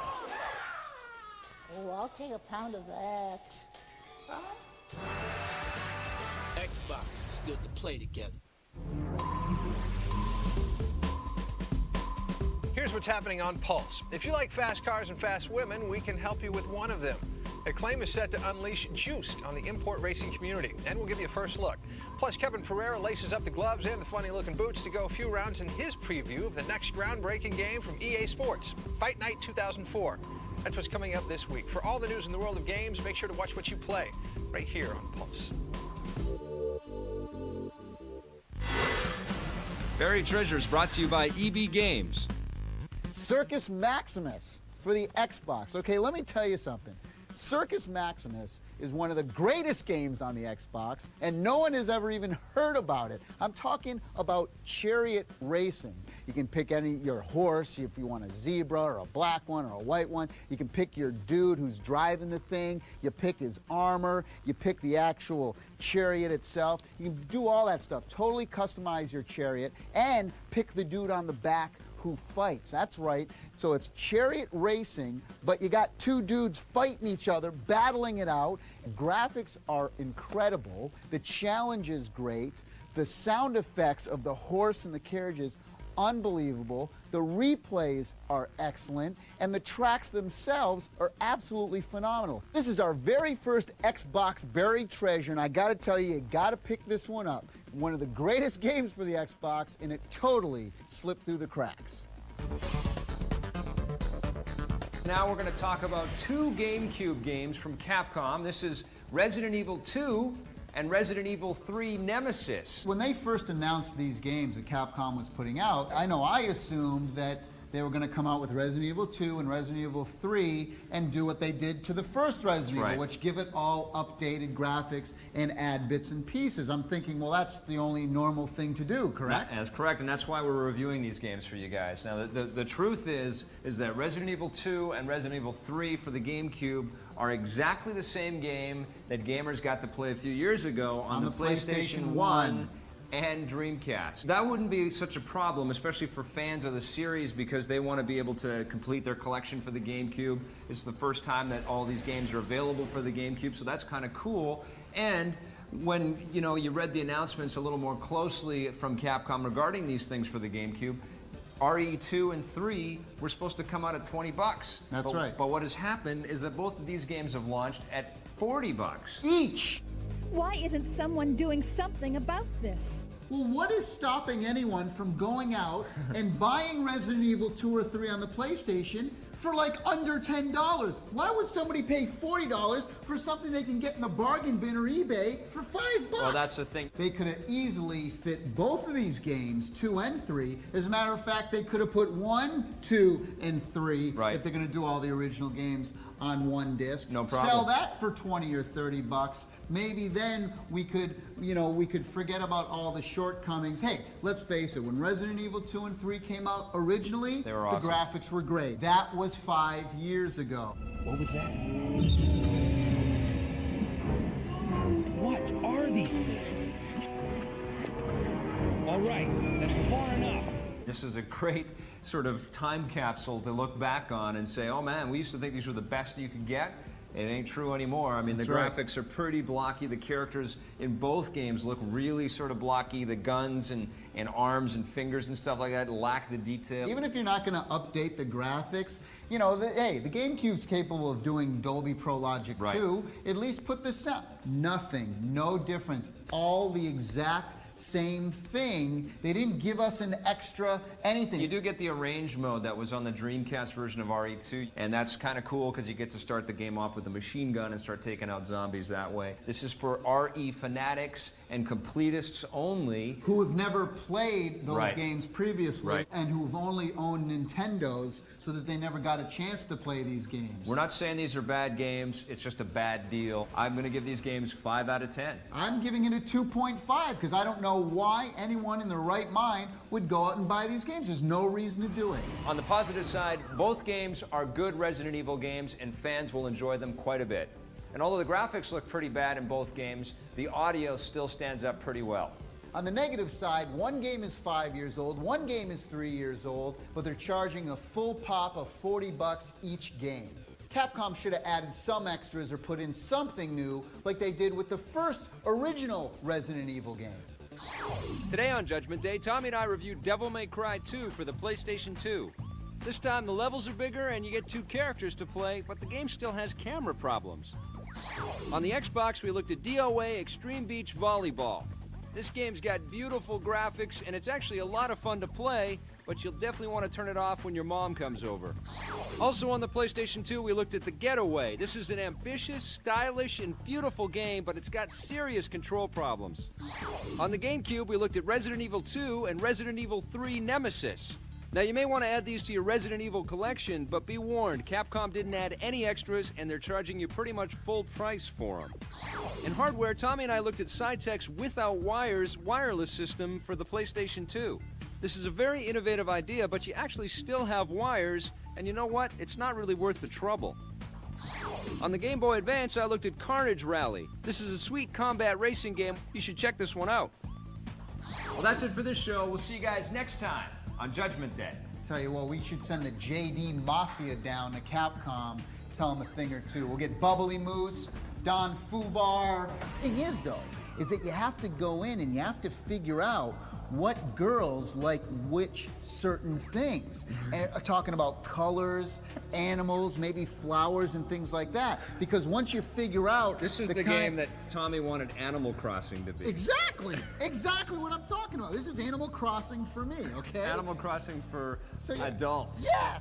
Oh, I'll take a pound of that. Xbox, it's good to play together. Here's what's happening on Pulse. If you like fast cars and fast women, we can help you with one of them. Acclaim is set to unleash Juiced on the import racing community, and we'll give you a first look. Plus, Kevin Pereira laces up the gloves and the funny-looking boots to go a few rounds in his preview of the next groundbreaking game from EA Sports, Fight Night 2004. That's what's coming up this week. For all the news in the world of games, make sure to watch what you play right here on Pulse. Buried Treasures brought to you by EB Games. Circus Maximus for the Xbox. Okay, let me tell you something. Circus Maximus is one of the greatest games on the Xbox, and no one has ever even heard about it. I'm talking about chariot racing. You can pick your horse if you want a zebra or a black one or a white one. You can pick your dude who's driving the thing. You pick his armor. You pick the actual chariot itself. You can do all that stuff. Totally customize your chariot and pick the dude on the back who fights. That's right. So it's chariot racing, but you got two dudes fighting each other, battling it out. Graphics are incredible. The challenge is great. The sound effects of the horse and the carriages, unbelievable. The replays are excellent, and the tracks themselves are absolutely phenomenal. This is our very first Xbox buried treasure, and I gotta tell you gotta pick this one up. One of the greatest games for the Xbox, and it totally slipped through the cracks. Now we're going to talk about two GameCube games from Capcom. This is Resident Evil 2 and Resident Evil 3 Nemesis. When they first announced these games that Capcom was putting out, I know I assumed that they were going to come out with Resident Evil 2 and Resident Evil 3 and do what they did to the first Resident Evil, which give it all updated graphics and add bits and pieces. I'm thinking, well, that's the only normal thing to do, correct? That's correct, and that's why we're reviewing these games for you guys. Now, the truth is that Resident Evil 2 and Resident Evil 3 for the GameCube are exactly the same game that gamers got to play a few years ago on the PlayStation 1 and Dreamcast. That wouldn't be such a problem, especially for fans of the series, because they want to be able to complete their collection for the GameCube. It's the first time that all these games are available for the GameCube, so that's kind of cool. And when you read the announcements a little more closely from Capcom regarding these things for the GameCube, RE2 and 3 were supposed to come out at $20. That's right. But what has happened is that both of these games have launched at $40 each. Why isn't someone doing something about this? Well, what is stopping anyone from going out and buying Resident Evil 2 or 3 on the PlayStation for like under $10? Why would somebody pay $40 for something they can get in the bargain bin or eBay for $5? Well, that's the thing. They could have easily fit both of these games, 2 and 3. As a matter of fact, they could have put 1, 2, and 3 if they're going to do all the original games on one disc. No problem. Sell that for $20 or $30. Maybe then we could, we could forget about all the shortcomings. Hey, let's face it, when Resident Evil 2 and 3 came out originally, they were awesome. The graphics were great. That was 5 years ago. What was that? What are these things? All right, that's far enough. This is a great sort of time capsule to look back on and say, oh man, we used to think these were the best you could get. It ain't true anymore. I mean, the graphics are pretty blocky. The characters in both games look really sort of blocky. The guns and arms and fingers and stuff like that lack the detail. Even if you're not going to update the graphics, hey, the GameCube's capable of doing Dolby Pro Logic 2. At least put this out. Nothing, no difference. All the exact same thing. They didn't give us an extra anything. You do get the arrange mode that was on the Dreamcast version of RE2, and that's kind of cool because you get to start the game off with a machine gun and start taking out zombies that way. This is for RE fanatics and completists only. Who have never played those games previously and who've only owned Nintendos so that they never got a chance to play these games. We're not saying these are bad games, it's just a bad deal. I'm going to give these games 5 out of 10. I'm giving it a 2.5 because I don't know why anyone in their right mind would go out and buy these games. There's no reason to do it. On the positive side, both games are good Resident Evil games and fans will enjoy them quite a bit. And although the graphics look pretty bad in both games, the audio still stands up pretty well. On the negative side, one game is 5 years old, one game is 3 years old, but they're charging a full pop of $40 each game. Capcom should have added some extras or put in something new like they did with the first original Resident Evil game. Today on Judgment Day, Tommy and I reviewed Devil May Cry 2 for the PlayStation 2. This time the levels are bigger and you get 2 characters to play, but the game still has camera problems. On the Xbox, we looked at DOA Extreme Beach Volleyball. This game's got beautiful graphics and it's actually a lot of fun to play, but you'll definitely want to turn it off when your mom comes over. Also on the PlayStation 2, we looked at The Getaway. This is an ambitious, stylish, and beautiful game, but it's got serious control problems. On the GameCube, we looked at Resident Evil 2 and Resident Evil 3 Nemesis. Now, you may want to add these to your Resident Evil collection, but be warned, Capcom didn't add any extras, and they're charging you pretty much full price for them. In hardware, Tommy and I looked at Cytek's Without Wires wireless system for the PlayStation 2. This is a very innovative idea, but you actually still have wires, and you know what? It's not really worth the trouble. On the Game Boy Advance, I looked at Carnage Rally. This is a sweet combat racing game. You should check this one out. Well, that's it for this show. We'll see you guys next time on Judgment Day. Tell you what, we should send the JD Mafia down to Capcom, tell them a thing or two. We'll get Bubbly Moose, Don Fubar. Thing is, though, is that you have to go in and you have to figure out what girls like which certain things. And talking about colors, animals, maybe flowers and things like that. Because once you figure out... This is the game that Tommy wanted Animal Crossing to be. Exactly! Exactly what I'm talking about. This is Animal Crossing for me, okay? Animal Crossing for adults. Yeah!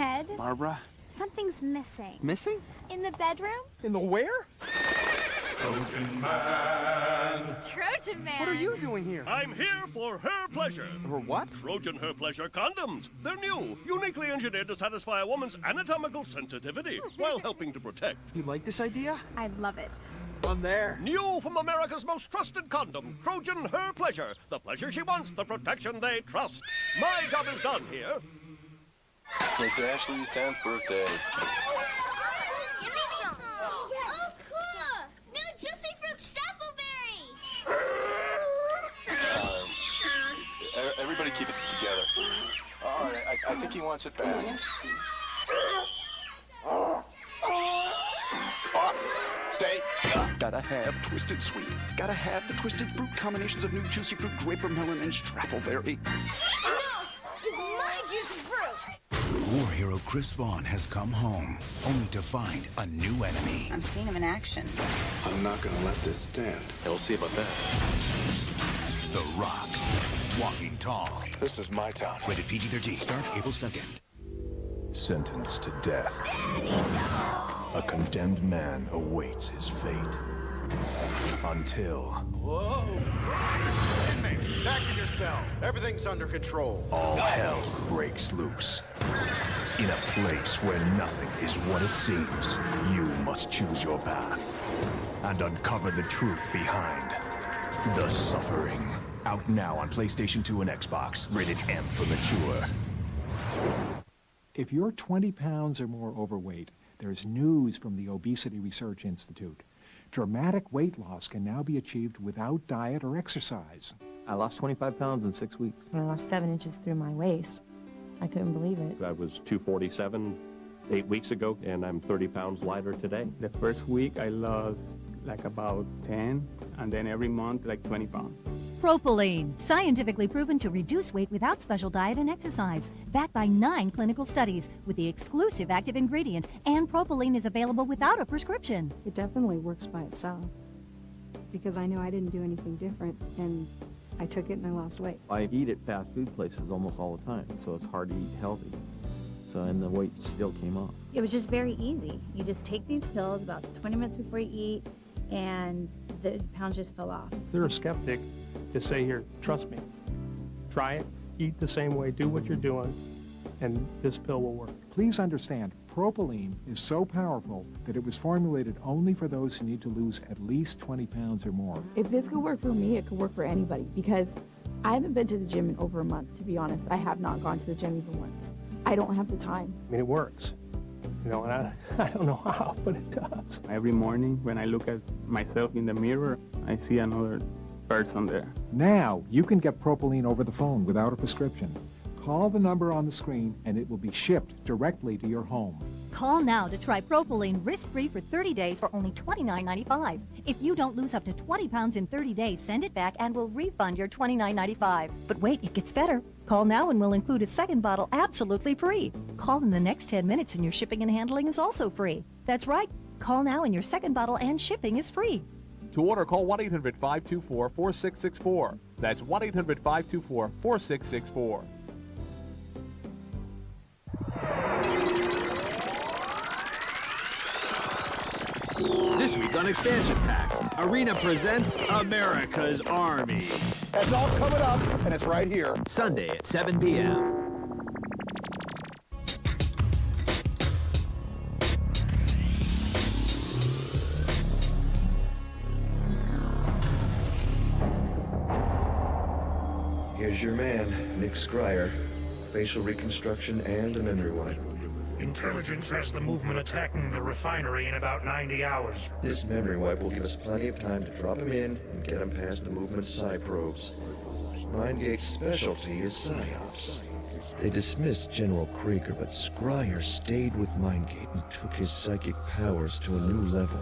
Ted? Barbara? Something's missing. Missing? In the bedroom? In the where? Trojan Man. Trojan Man. What are you doing here? I'm here for her pleasure. Her what? Trojan Her Pleasure condoms. They're new, uniquely engineered to satisfy a woman's anatomical sensitivity while helping to protect. You like this idea? I love it. I'm there. New from America's most trusted condom, Trojan Her Pleasure. The pleasure she wants, the protection they trust. My job is done here. It's Ashley's 10th birthday. Give me some. Oh, cool. New Juicy Fruit Stapleberry. Everybody keep it together. All right, I think he wants it back. Stay. Gotta have Twisted Sweet. Gotta have the Twisted Fruit combinations of new Juicy Fruit, Grape Melon, and Strappleberry. No, it's my Juicy Fruit. War hero Chris Vaughn has come home, only to find a new enemy. I'm seeing him in action. I'm not gonna let this stand. We'll see about that. The Rock. Walking Tall. This is my town. Rated PG-13. Starts April 2nd. Sentenced to death. A condemned man awaits his fate. Until... Whoa! Inmate, back in your cell. Everything's under control. all hell breaks loose. In a place where nothing is what it seems, you must choose your path and uncover the truth behind the suffering. Out now on PlayStation 2 and Xbox. Rated M for mature. If you're 20 pounds or more overweight, there's news from the Obesity Research Institute. Dramatic weight loss can now be achieved without diet or exercise. I lost 25 pounds in 6 weeks. I lost 7 inches through my waist. I couldn't believe it. I was 247 8 weeks ago, and I'm 30 pounds lighter today. The first week I lost like about 10, and then every month like 20 pounds. Propylene, scientifically proven to reduce weight without special diet and exercise. Backed by 9 clinical studies with the exclusive active ingredient, and propylene is available without a prescription. It definitely works by itself, because I know I didn't do anything different, and I took it and I lost weight. I eat at fast food places almost all the time, so it's hard to eat healthy. And the weight still came off. It was just very easy. You just take these pills about 20 minutes before you eat, and the pounds just fell off. If they're a skeptic, just say, here, trust me. Try it, eat the same way, do what you're doing, and this pill will work. Please understand, propylene is so powerful that it was formulated only for those who need to lose at least 20 pounds or more. If this could work for me, it could work for anybody, because I haven't been to the gym in over a month, to be honest. I have not gone to the gym even once. I don't have the time. I mean, it works. You know, and I don't know how, but it does. Every morning when I look at myself in the mirror, I see another person there. Now you can get propylene over the phone without a prescription. Call the number on the screen and it will be shipped directly to your home. Call now to try propylene risk-free for 30 days for only $29.95. If you don't lose up to 20 pounds in 30 days, send it back and we'll refund your $29.95. But wait, it gets better. Call now and we'll include a second bottle absolutely free. Call in the next 10 minutes and your shipping and handling is also free. That's right. Call now and your second bottle and shipping is free. To order, call 1-800-524-4664. That's 1-800-524-4664. This week on Expansion Pack, Arena presents America's Army. That's all coming up, and it's right here. Sunday at 7 p.m. Here's your man, Nick Scryer. Facial reconstruction and a memory wipe. Intelligence has the movement attacking the refinery in about 90 hours. This memory wipe will give us plenty of time to drop him in and get him past the movement's psi probes. Mindgate's specialty is psyops. They dismissed General Krieger, but Scryer stayed with Mindgate and took his psychic powers to a new level.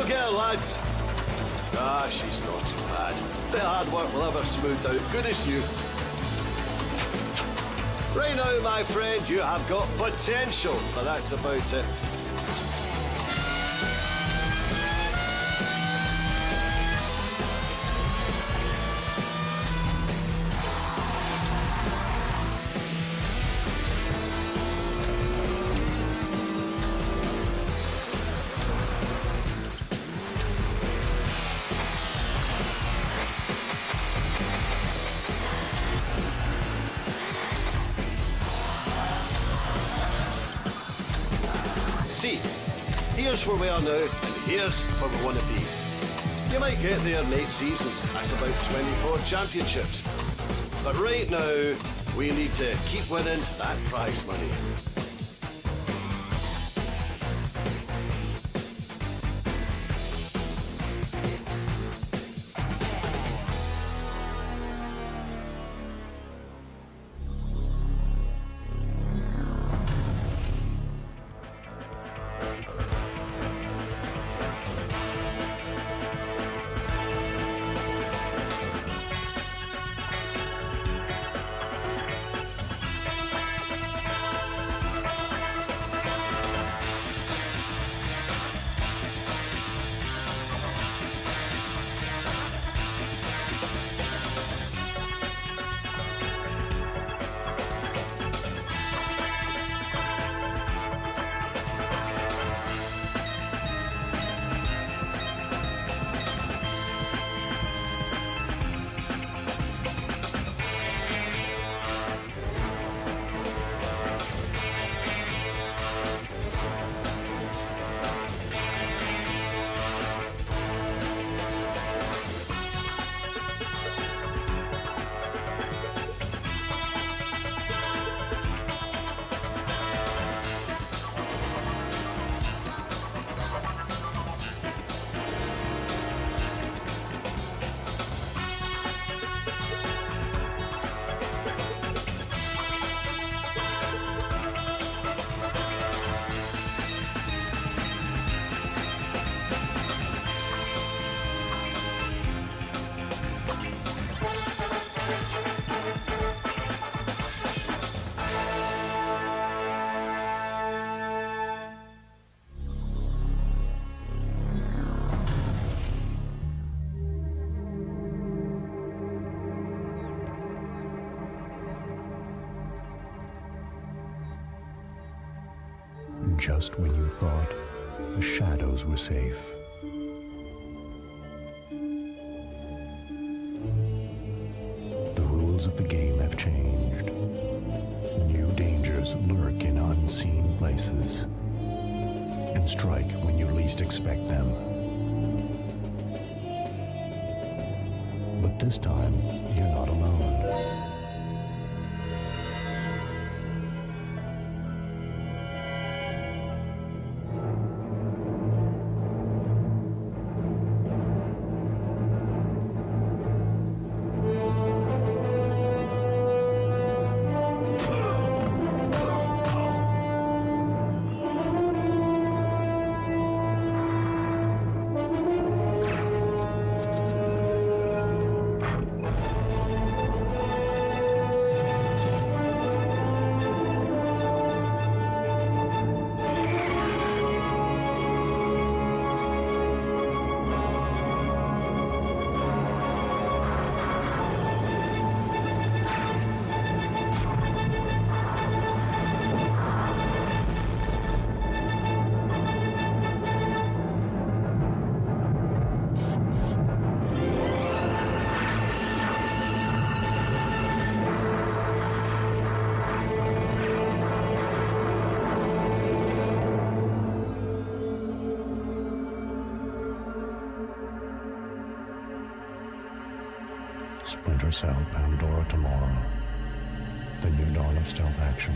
get her, lads. Ah, she's not too bad. Bit of hard work will have her smoothed out. Good as new. Right now, my friend, you have got potential, but that's about it. See, here's where we are now, and here's where we want to be. You might get there in 8 seasons, that's about 24 championships. But right now, we need to keep winning that prize money. Just when you thought the shadows were safe. The rules of the game have changed. New dangers lurk in unseen places and strike when you least expect them. But this time, you're not alone. Splinter Cell Pandora tomorrow. The new dawn of stealth action.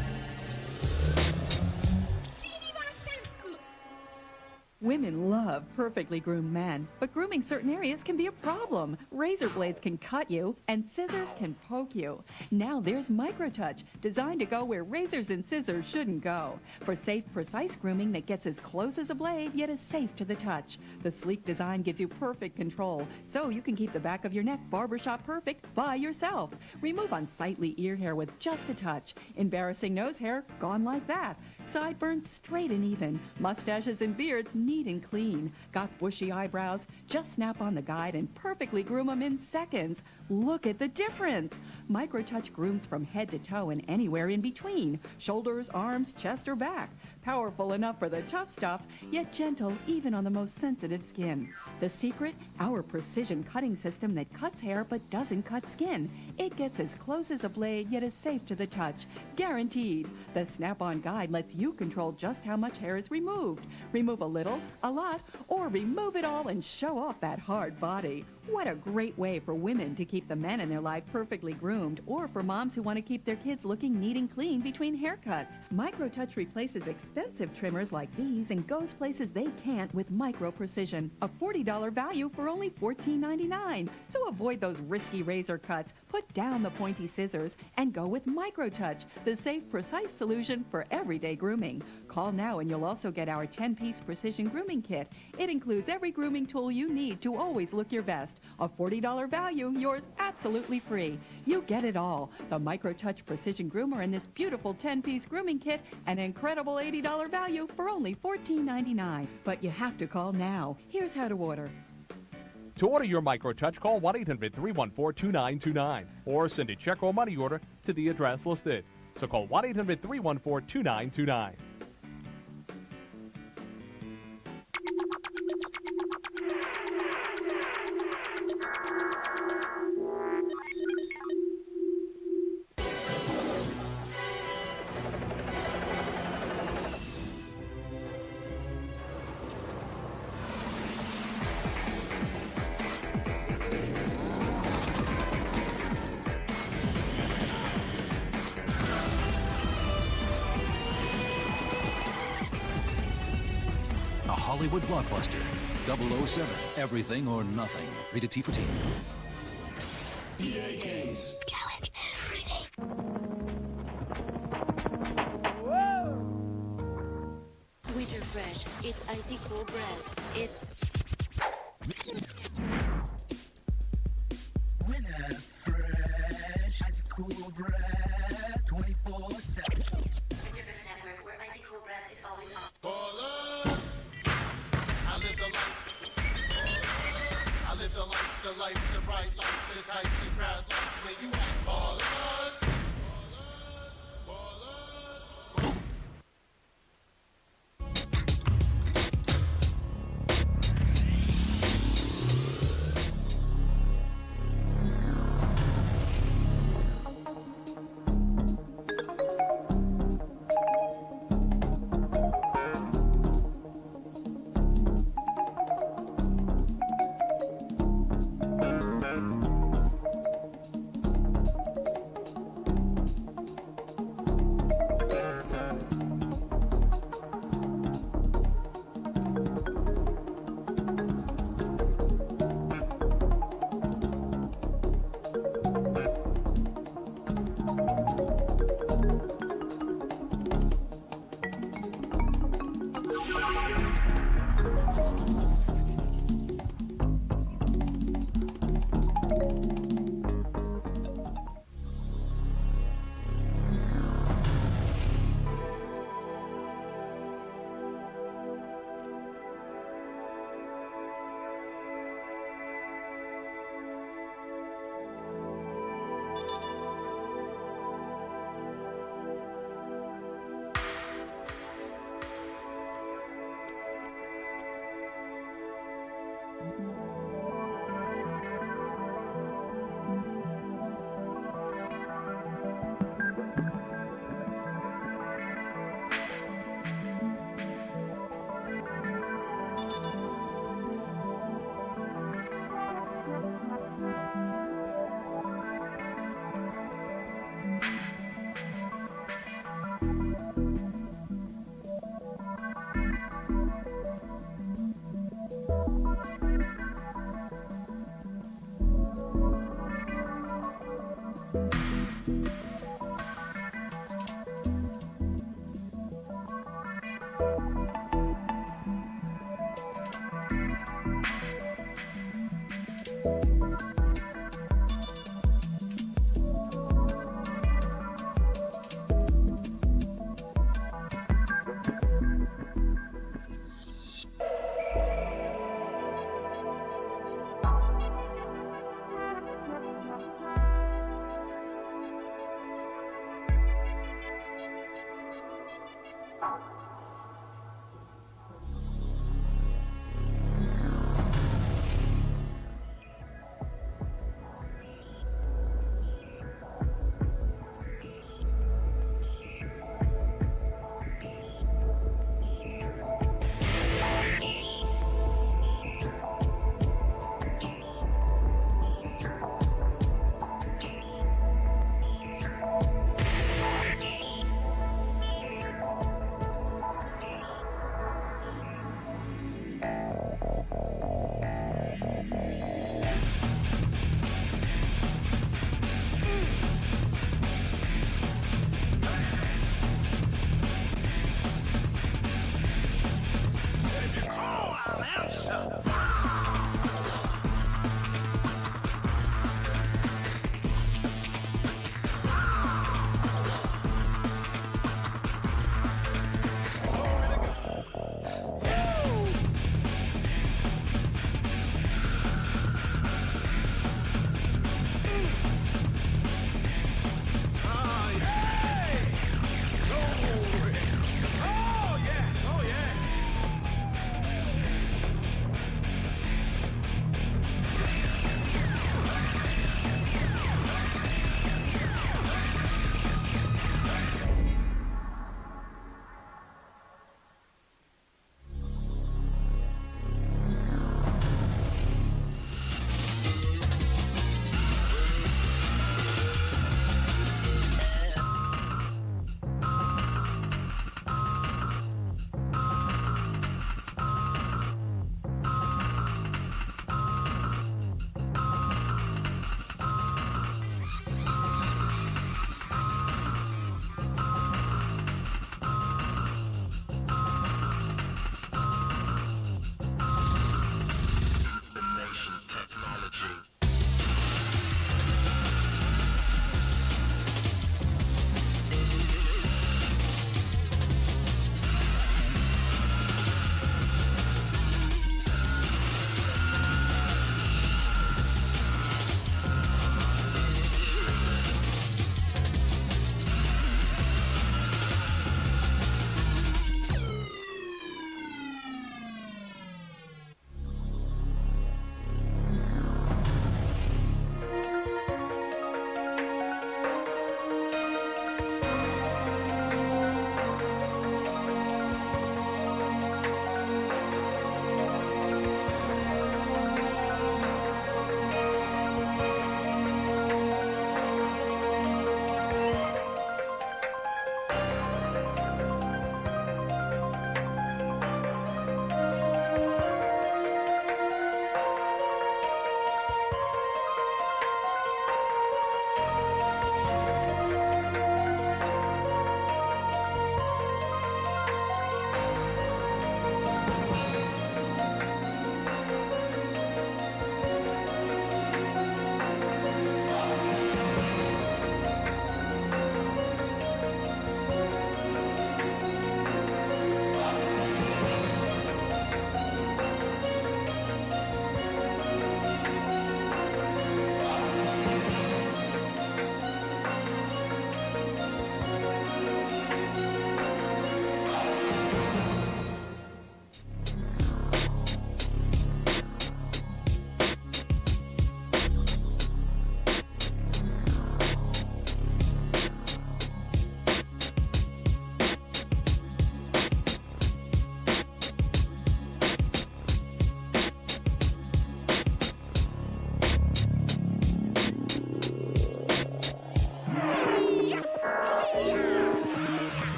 Women love perfectly groomed men, but grooming certain areas can be a problem. Razor blades can cut you, and scissors can poke you. Now there's Microtouch, designed to go where razors and scissors shouldn't go. For safe, precise grooming that gets as close as a blade, yet is safe to the touch. The sleek design gives you perfect control, so you can keep the back of your neck barbershop perfect by yourself. Remove unsightly ear hair with just a touch. Embarrassing nose hair, gone like that. Sideburns straight and even. Mustaches and beards neat and clean. Got bushy eyebrows? Just snap on the guide and perfectly groom them in seconds. Look at the difference. Microtouch grooms from head to toe and anywhere in between. Shoulders, arms, chest, or back. Powerful enough for the tough stuff, yet gentle even on the most sensitive skin. The secret? Our precision cutting system that cuts hair but doesn't cut skin. It gets as close as a blade, yet is safe to the touch. Guaranteed. The Snap-on Guide lets you control just how much hair is removed. Remove a little, a lot, or remove it all and show off that hard body. What a great way for women to keep the men in their life perfectly groomed, or for moms who want to keep their kids looking neat and clean between haircuts. Microtouch replaces expensive trimmers like these and goes places they can't with micro precision. A $40 value for only $14.99. So avoid those risky razor cuts, put down the pointy scissors, and go with Microtouch, the safe, precise solution for everyday grooming. Call now and you'll also get our 10-piece precision grooming kit. It includes every grooming tool you need to always look your best. A $40 value, yours absolutely free. You get it all. The Microtouch Precision Groomer and this beautiful 10-piece grooming kit, an incredible $80 value for only $14.99. But you have to call now. Here's how to order. To order your Microtouch, call 1-800-314-2929 or send a check or money order to the address listed. So call 1-800-314-2929. Hollywood blockbuster, 007, Everything or Nothing. Rated T for Teen. EA Games. Challenge everything. Winter Fresh. It's icy cool bread. It's Winter Fresh. Icy cool bread. 24/7. Winter Fresh Network, where icy cool bread is always on. The life, the bright lights, the tight, the crowd lights, where you at, ballers?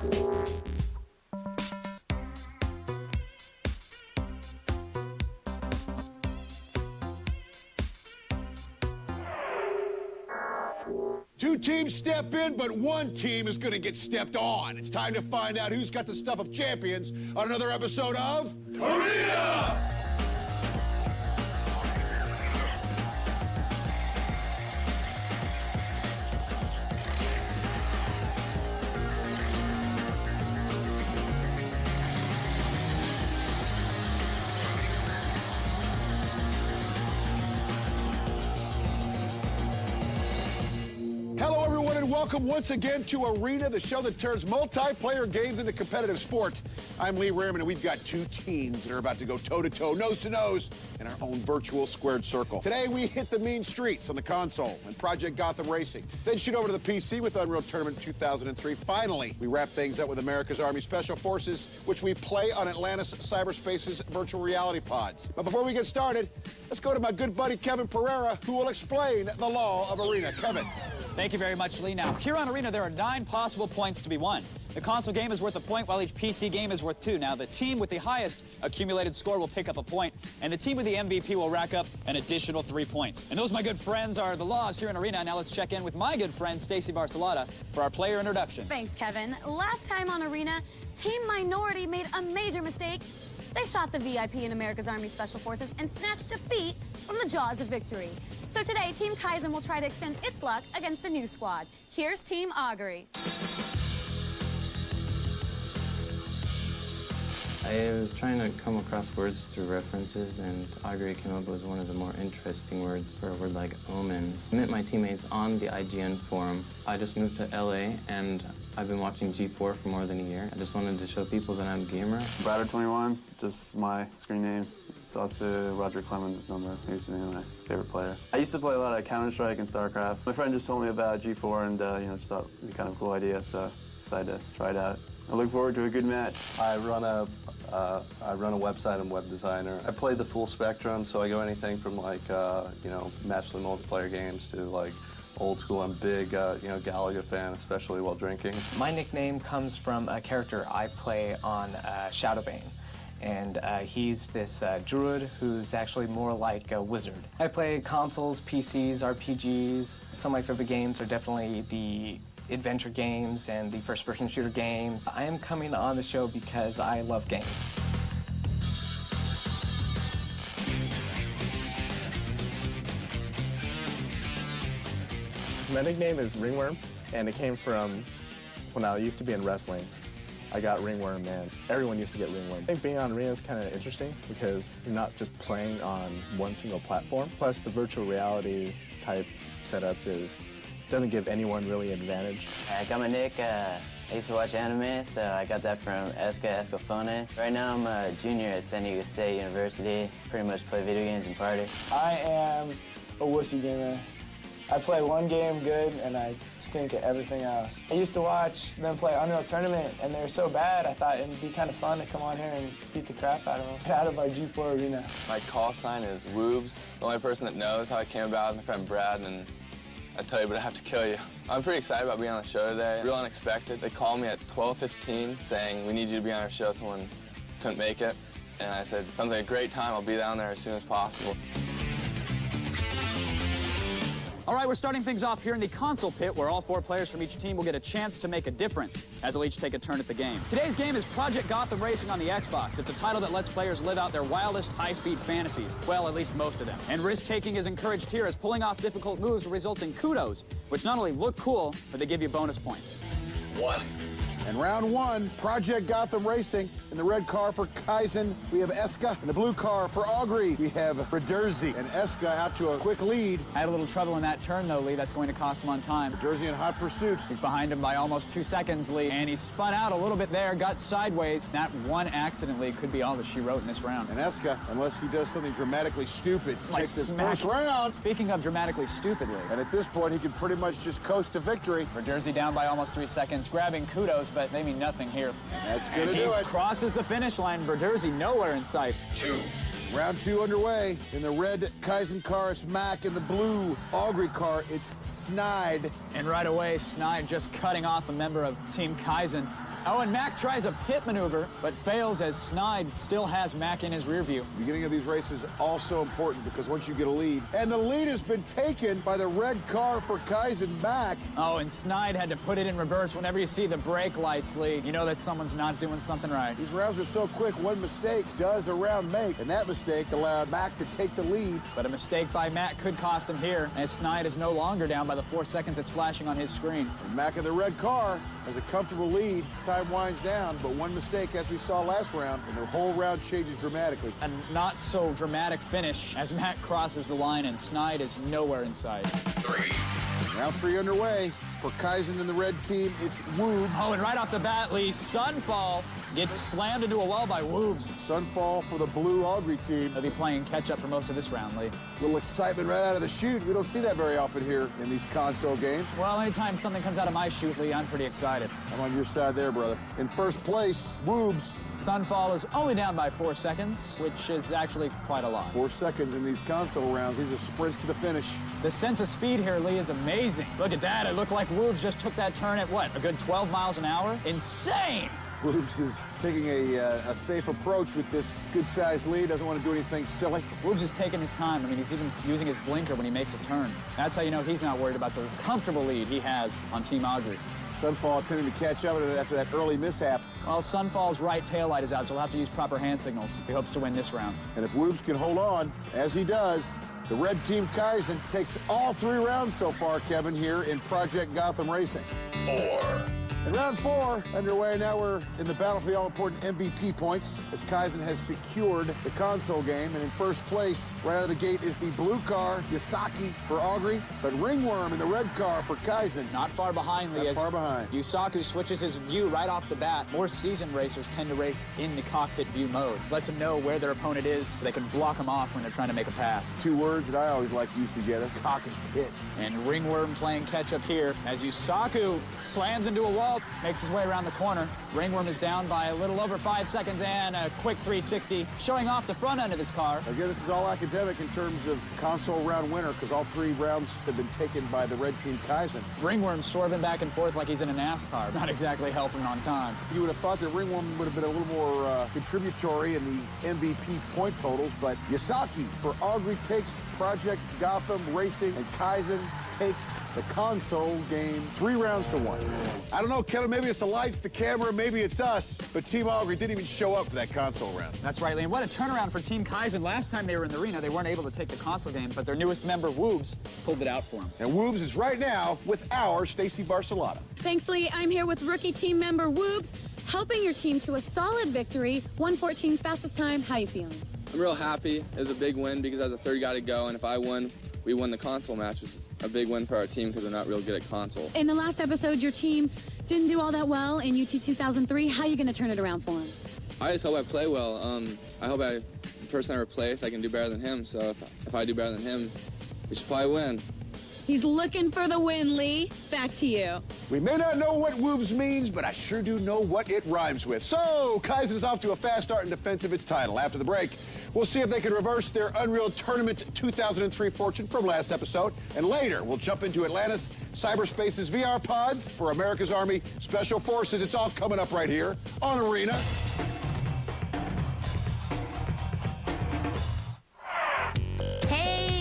Two teams step in, but one team is going to get stepped on. It's time to find out who's got the stuff of champions on another episode of Arena! Hello, everyone, and welcome once again to Arena, the show that turns multiplayer games into competitive sports. I'm Lee Raymond, and we've got two teams that are about to go toe-to-toe, nose-to-nose, in our own virtual squared circle. Today, we hit the mean streets on the console and Project Gotham Racing, then shoot over to the PC with Unreal Tournament 2003. Finally, we wrap things up with America's Army Special Forces, which we play on Atlantis Cyberspace's virtual reality pods. But before we get started, let's go to my good buddy Kevin Pereira, who will explain the law of Arena. Kevin. Thank you very much, Lee. Now, here on Arena, there are 9 possible points to be won. The console game is worth a point, while each PC game is worth 2. Now, the team with the highest accumulated score will pick up a point, and the team with the MVP will rack up an additional 3 points. And those, my good friends, are the laws here in Arena. Now, let's check in with my good friend, Stacey Barcelata, for our player introductions. Thanks, Kevin. Last time on Arena, Team Minority made a major mistake. They shot the VIP in America's Army Special Forces and snatched defeat from the jaws of victory. So today, Team Kaizen will try to extend its luck against a new squad. Here's Team Augury. I was trying to come across words through references, and augury came up with one of the more interesting words for a word like omen. I met my teammates on the IGN forum. I just moved to LA, and I've been watching G4 for more than a year. I just wanted to show people that I'm a gamer. Bradder21, just my screen name. It's also Roger Clemens' number. He used to be my favorite player. I used to play a lot of Counter-Strike and StarCraft. My friend just told me about G4 and just thought it'd be kind of a cool idea, so decided to try it out. I look forward to a good match. I run a website and web designer. I play the full spectrum, so I go anything from like massively multiplayer games to like old school. I'm big Galaga fan, especially while drinking. My nickname comes from a character I play on Shadowbane. And he's this druid who's actually more like a wizard. I play consoles, PCs, RPGs. Some of my favorite games are definitely the adventure games and the first-person shooter games. I am coming on the show because I love games. My nickname is Ringworm, and it came from when I used to be in wrestling. I got Ringworm, and everyone used to get Ringworm. I think being on Arena is kind of interesting because you're not just playing on one single platform. Plus, the virtual reality type setup doesn't give anyone really an advantage. I got my nick. I used to watch anime, so I got that from Escafone. Right now, I'm a junior at San Diego State University. Pretty much play video games and party. I am a wussy gamer. I play one game good, and I stink at everything else. I used to watch them play Unreal Tournament, and they were so bad, I thought it'd be kind of fun to come on here and beat the crap out of them. Out of our G4 Arena. My call sign is Woobs. The only person that knows how I came about is my friend Brad, and I tell you, but I have to kill you. I'm pretty excited about being on the show today. Real unexpected. They called me at 12:15 saying, we need you to be on our show. Someone couldn't make it. And I said, sounds like a great time. I'll be down there as soon as possible. All right, we're starting things off here in the console pit, where all 4 players from each team will get a chance to make a difference, as they'll each take a turn at the game. Today's game is Project Gotham Racing on the Xbox. It's a title that lets players live out their wildest high-speed fantasies. Well, at least most of them. And risk-taking is encouraged here, as pulling off difficult moves will result in kudos, which not only look cool, but they give you bonus points. 1. And round 1, Project Gotham Racing. In the red car for Kaizen, we have Eska. In the blue car for Augury, we have Braderzi. And Eska out to a quick lead. I had a little trouble in that turn, though, Lee. That's going to cost him on time. Braderzi in hot pursuit. He's behind him by almost 2 seconds, Lee. And he spun out a little bit there, got sideways. That one accident, Lee, could be all that she wrote in this round. And Eska, unless he does something dramatically stupid, takes this first round. Speaking of dramatically stupid, Lee. And at this point, he can pretty much just coast to victory. Braderzi down by almost 3 seconds, grabbing kudos, but they mean nothing here. And that's going to do it. Crosses the finish line. Braderzi nowhere in sight. 2. Round 2 underway. In the red Kaizen car, it's Mac. In the blue Augury car, it's Snide. And right away, Snide just cutting off a member of Team Kaizen. Oh, and Mac tries a pit maneuver, but fails as Snide still has Mac in his rear view. Beginning of these races also important because once you get a lead, and the lead has been taken by the red car for Kaizen Mac. Oh, and Snide had to put it in reverse. Whenever you see the brake lights, Lee, you know that someone's not doing something right. These rounds are so quick, one mistake does a round make, and that mistake allowed Mac to take the lead. But a mistake by Mac could cost him here, as Snide is no longer down by the 4 seconds it's flashing on his screen. And Mac in the red car has a comfortable lead as time winds down, but one mistake, as we saw last round, and the whole round changes dramatically. A not so dramatic finish as Mac crosses the line and Snide is nowhere in sight. Round 3 underway. For Kaizen and the red team, it's Woob. Oh, and right off the bat, Lee, Sunfall gets slammed into a wall by Woobs. Sunfall for the blue Augury team. They'll be playing catch-up for most of this round, Lee. A little excitement right out of the chute. We don't see that very often here in these console games. Well, anytime something comes out of my chute, Lee, I'm pretty excited. I'm on your side there, brother. In first place, Woobs. Sunfall is only down by 4 seconds, which is actually quite a lot. 4 seconds in these console rounds. These are sprints to the finish. The sense of speed here, Lee, is amazing. Look at that. It looked like Woobs just took that turn at, what, a good 12 miles an hour? Insane! Woobs is taking a safe approach with this good-sized lead. Doesn't want to do anything silly. Woobs is taking his time. I mean, he's even using his blinker when he makes a turn. That's how you know he's not worried about the comfortable lead he has on Team Augury. Sunfall attempting to catch up after that early mishap. Well, Sunfall's right taillight is out, so he'll have to use proper hand signals. He hopes to win this round. And if Woobs can hold on, as he does, the red team Kaizen takes all 3 rounds so far, Kevin, here in Project Gotham Racing. 4. In round 4 underway, now we're in the battle for the all-important MVP points as Kaizen has secured the console game. And in first place, right out of the gate, is the blue car, Yasaki for Augury, but Ringworm in the red car for Kaizen. Not far behind, Lee. Not far behind. Yusaku switches his view right off the bat. More seasoned racers tend to race in the cockpit view mode. Lets them know where their opponent is so they can block them off when they're trying to make a pass. 2 words that I always like to use together, cock and pit. And Ringworm playing catch-up here as Yusaku slams into a wall, makes his way around the corner. Ringworm is down by a little over 5 seconds and a quick 360, showing off the front end of his car. Again, this is all academic in terms of console round winner because all 3 rounds have been taken by the red team Kaizen. Ringworm swerving back and forth like he's in a NASCAR, not exactly helping on time. You would have thought that Ringworm would have been a little more contributory in the MVP point totals, but Yasaki for Augury takes Project Gotham Racing, and Kaizen takes the console game 3 rounds to 1. I don't know, Kevin, maybe it's the lights, the camera, maybe it's us, but Team Augury didn't even show up for that console round. That's right, Lee. And what a turnaround for Team Kaizen. Last time they were in the arena, they weren't able to take the console game, but their newest member, Woobs, pulled it out for them. And Woobs is right now with our Stacy Barcelona. Thanks, Lee. I'm here with rookie team member Woobs, helping your team to a solid victory. 1:14 fastest time. How you feeling? I'm real happy. It was a big win because I was the 3rd guy to go, and if I won, we won the console match, which is a big win for our team because we're not real good at console. In the last episode, your team didn't do all that well in UT 2003. How are you going to turn it around for them? I just hope I play well. I hope the person I replace, I can do better than him. So if I do better than him, we should probably win. He's looking for the win, Lee. Back to you. We may not know what Woobs means, but I sure do know what it rhymes with. So, Kaizen is off to a fast start in defense of its title. After the break, we'll see if they can reverse their Unreal Tournament 2003 fortune from last episode. And later, we'll jump into Atlantis Cyberspace's VR pods for America's Army Special Forces. It's all coming up right here on Arena.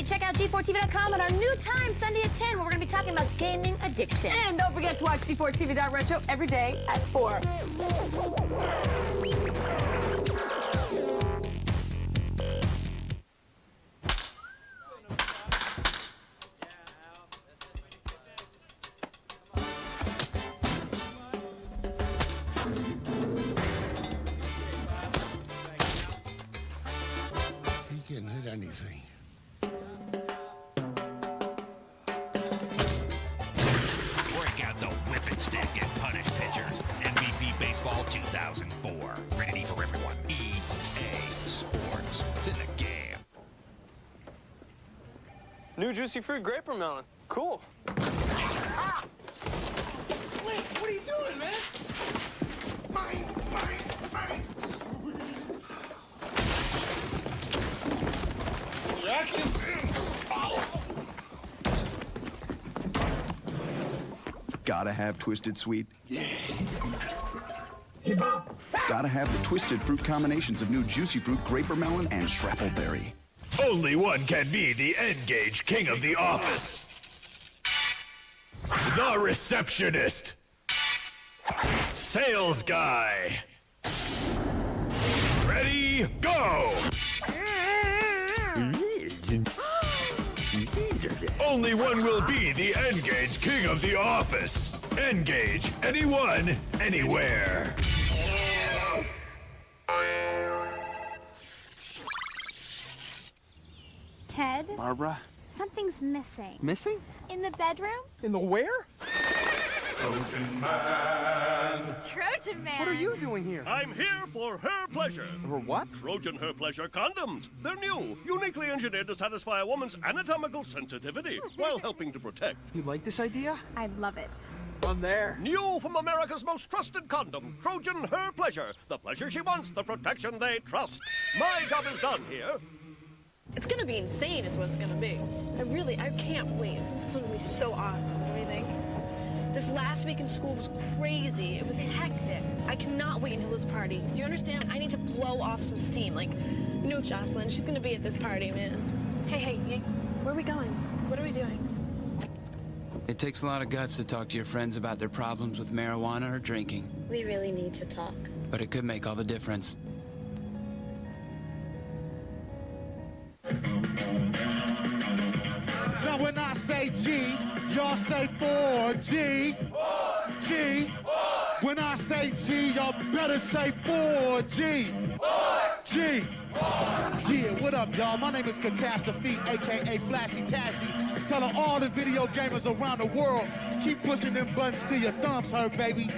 Check out G4TV.com and our new time, Sunday at 10, where we're going to be talking about gaming addiction. And don't forget to watch G4TV.retro every day at 4. He can't hit anything. The whip and stick and punish pitchers. MVP Baseball 2004. Rated E for everyone. EA Sports. It's in the game. New juicy fruit grape melon. Cool. Ah! Wait, what are you doing, man? Mine. Jacket. Gotta have Twisted Sweet. Yeah. Gotta have the twisted fruit combinations of new Juicy Fruit, Grape Melon, and Strappleberry. Only one can be the N-Gage King of the Office. The Receptionist. Sales Guy. Ready, go! Only one will be the N-Gage King of the Office. N-Gage, anyone, anywhere. Ted? Barbara? Something's missing. Missing? In the bedroom? In the where? Trojan Man. Trojan Man. What are you doing here? I'm here for Her Pleasure. Her what? Trojan Her Pleasure condoms. They're new, uniquely engineered to satisfy a woman's anatomical sensitivity while helping to protect. You like this idea? I love it. I'm there. New from America's most trusted condom, Trojan Her Pleasure. The pleasure she wants, the protection they trust. My job is done here. It's gonna be insane is what it's gonna be. I can't wait. This one's gonna be so awesome. What do you think? This last week in school was crazy. It was hectic. I cannot wait until this party. Do you understand? I need to blow off some steam. Like, you know Jocelyn, she's gonna be at this party, man. Hey, where are we going? What are we doing? It takes a lot of guts to talk to your friends about their problems with marijuana or drinking. We really need to talk. But it could make all the difference. Now when I say G, y'all say 4G. 4G. When I say G, y'all better say 4G. 4G. Yeah, what up, y'all? My name is Catastrophe, a.k.a. Flashy Tashy. Telling all the video gamers around the world, keep pushing them buttons till your thumbs hurt, baby.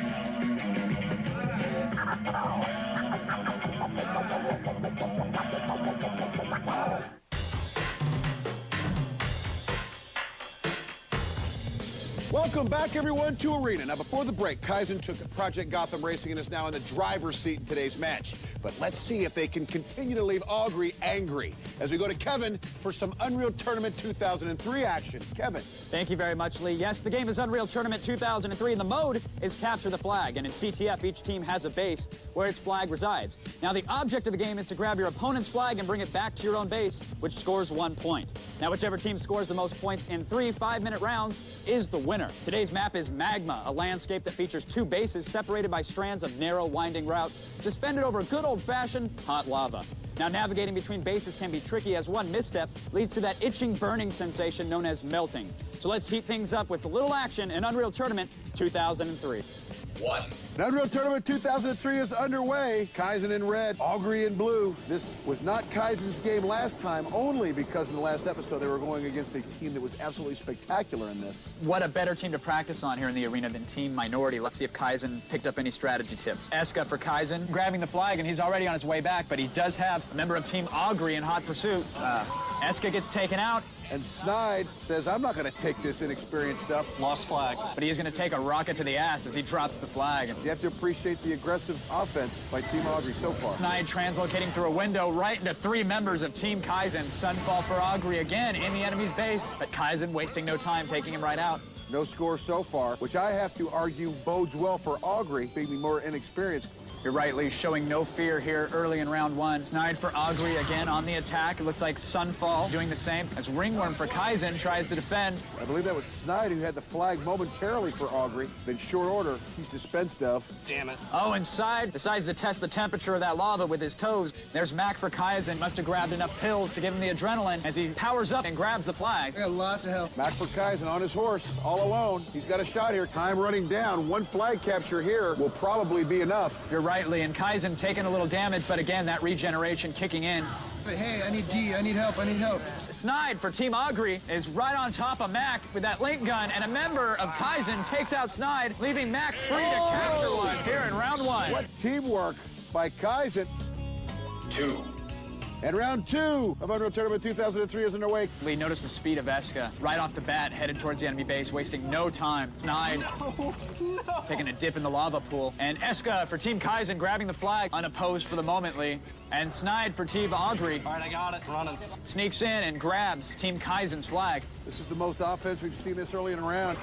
Welcome back, everyone, to Arena. Now, before the break, Kaizen took Project Gotham Racing and is now in the driver's seat in today's match. But let's see if they can continue to leave Augury angry as we go to Kevin for some Unreal Tournament 2003 action. Kevin. Thank you very much, Lee. Yes, the game is Unreal Tournament 2003, and the mode is Capture the Flag. And in CTF, each team has a base where its flag resides. Now, the object of the game is to grab your opponent's flag and bring it back to your own base, which scores 1 point. Now, whichever team scores the most points in 3 5-minute rounds is the winner. Today's map is Magma, a landscape that features 2 bases separated by strands of narrow, winding routes suspended over good old-fashioned hot lava. Now, navigating between bases can be tricky as one misstep leads to that itching, burning sensation known as melting. So let's heat things up with a little action in Unreal Tournament 2003. Now, Unreal Tournament 2003 is underway. Kaizen in red, Augury in blue. This was not Kaizen's game last time, only because in the last episode they were going against a team that was absolutely spectacular in this. What a better team to practice on here in the arena than Team Minority. Let's see if Kaizen picked up any strategy tips. Eska for Kaizen, grabbing the flag, and he's already on his way back, but he does have a member of Team Augury in hot pursuit. Eska gets taken out. And Snide says, I'm not going to take this inexperienced stuff. Lost flag. But he is going to take a rocket to the ass as he drops the flag. You have to appreciate the aggressive offense by Team Augury so far. Snide translocating through a window right into 3 members of Team Kaizen. Sunfall for Augury again in the enemy's base. But Kaizen wasting no time, taking him right out. No score so far, which I have to argue bodes well for Augury, being the more inexperienced. You're right, Lee, showing no fear here early in round 1. Snide for Augury again on the attack. It looks like Sunfall doing the same as Ringworm for Kaizen tries to defend. I believe that was Snide who had the flag momentarily for Augury. In short order, he's dispensed of. Damn it. Oh, and Snide decides to test the temperature of that lava with his toes. There's Mac for Kaizen. Must have grabbed enough pills to give him the adrenaline as he powers up and grabs the flag. I got lots of help. Mac for Kaizen on his horse, all alone. He's got a shot here. Time running down. 1 flag capture here will probably be enough. You're right, Lee, and Kaizen taking a little damage, but again, that regeneration kicking in. Hey, I need D. I need help. I need help. Snide for Team Augury is right on top of Mac with that link gun, and a member of Kaizen takes out Snide, leaving Mac free to capture one here in round 1. What teamwork by Kaizen. 2, And round 2 of Unreal Tournament 2003 is underway. Lee, notice the speed of Eska. Right off the bat, headed towards the enemy base, wasting no time. Snide, taking a dip in the lava pool. And Eska for Team Kaizen grabbing the flag, unopposed for the moment, Lee. And Snide for Team Augury. All right, I got it. Running. Sneaks in and grabs Team Kaizen's flag. This is the most offense we've seen this early in a round.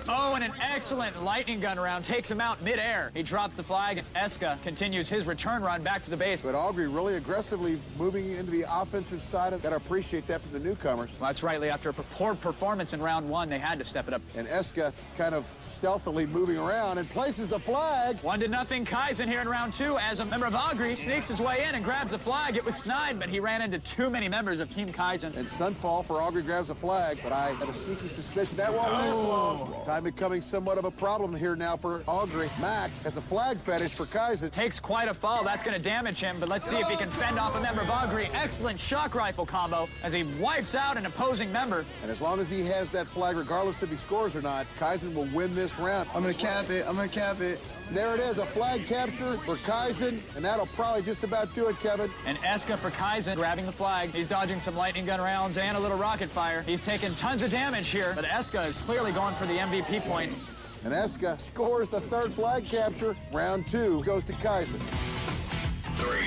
Oh, and an excellent lightning gun round takes him out midair. He drops the flag as Eska continues his return run back to the base. But Augury really aggressively moving into the offensive side. I've got to appreciate that from the newcomers. Well, that's right, Lee. After a poor performance in round 1, they had to step it up. And Eska kind of stealthily moving around and places the flag. 1-0 Kaizen here in round 2 as a member of Augury sneaks his way in and grabs the flag. It was Snide, but he ran into too many members of Team Kaizen. And Sunfall for Augury grabs the flag, but I had a sneaky suspicion that won't last long. Time becoming somewhat of a problem here now for Augury. Mac has a flag fetish for Kaizen. Takes quite a fall. That's going to damage him, but let's see if he can fend off a member of Augury. Excellent shock rifle combo as he wipes out an opposing member. And as long as he has that flag, regardless if he scores or not, Kaizen will win this round. I'm gonna cap it. I'm gonna cap it. There it is, a flag capture for Kaizen, and that'll probably just about do it, Kevin. And Eska for Kaizen grabbing the flag. He's dodging some lightning gun rounds and a little rocket fire. He's taking tons of damage here, but Eska is clearly going for the MVP points. And Eska scores the 3rd flag capture. Round 2 goes to Kaizen. 3.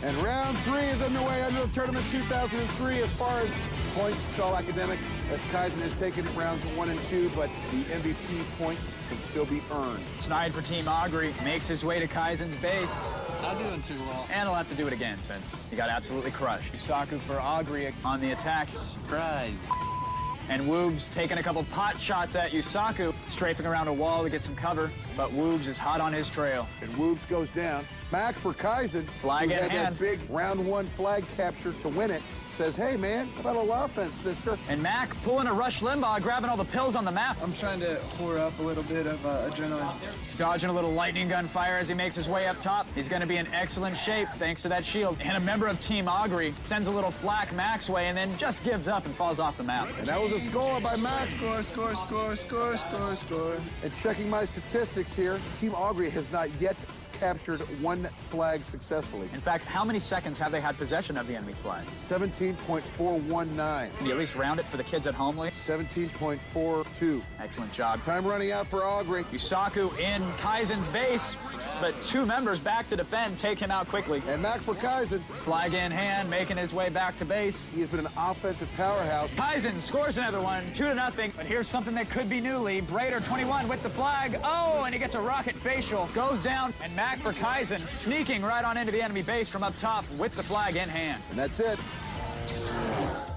And round 3 is underway. Unreal Tournament 2003. As far as points, it's all academic, as Kaizen has taken rounds 1 and 2, but the MVP points can still be earned. Snide for Team Augury makes his way to Kaizen's base. Not doing too well. And he'll have to do it again since he got absolutely crushed. Yusaku for Augury on the attack. Surprise. And Woobs taking a couple pot shots at Yusaku, strafing around a wall to get some cover, but Woobs is hot on his trail. And Woobs goes down. Mac for Kaizen, flag who in had hand. that big round 1 flag capture to win it, says, hey, man, how about a little offense, sister? And Mac pulling a Rush Limbaugh, grabbing all the pills on the map. I'm trying to whore up a little bit of adrenaline. Dodging a little lightning gun fire as he makes his way up top. He's going to be in excellent shape thanks to that shield. And a member of Team Augury sends a little flack Mac's way and then just gives up and falls off the map. And that was a score by Mac. Score, score, score, score, score, score. And checking my statistics here, Team Augury has not yet captured 1 flag successfully. In fact, how many seconds have they had possession of the enemy's flag? 17.419. Can you at least round it for the kids at home, Lee? 17.42. Excellent job. Time running out for Augury. Yusaku in Kaizen's base, but 2 members back to defend take him out quickly. And Mac for Kaizen. Flag in hand, making his way back to base. He has been an offensive powerhouse. Kaizen scores another one, 2-0. But here's something that could be new, Lee. Brader, 21, with the flag. Oh, and he gets a rocket facial. Goes down, and Mac for Kaizen, sneaking right on into the enemy base from up top with the flag in hand. And that's it.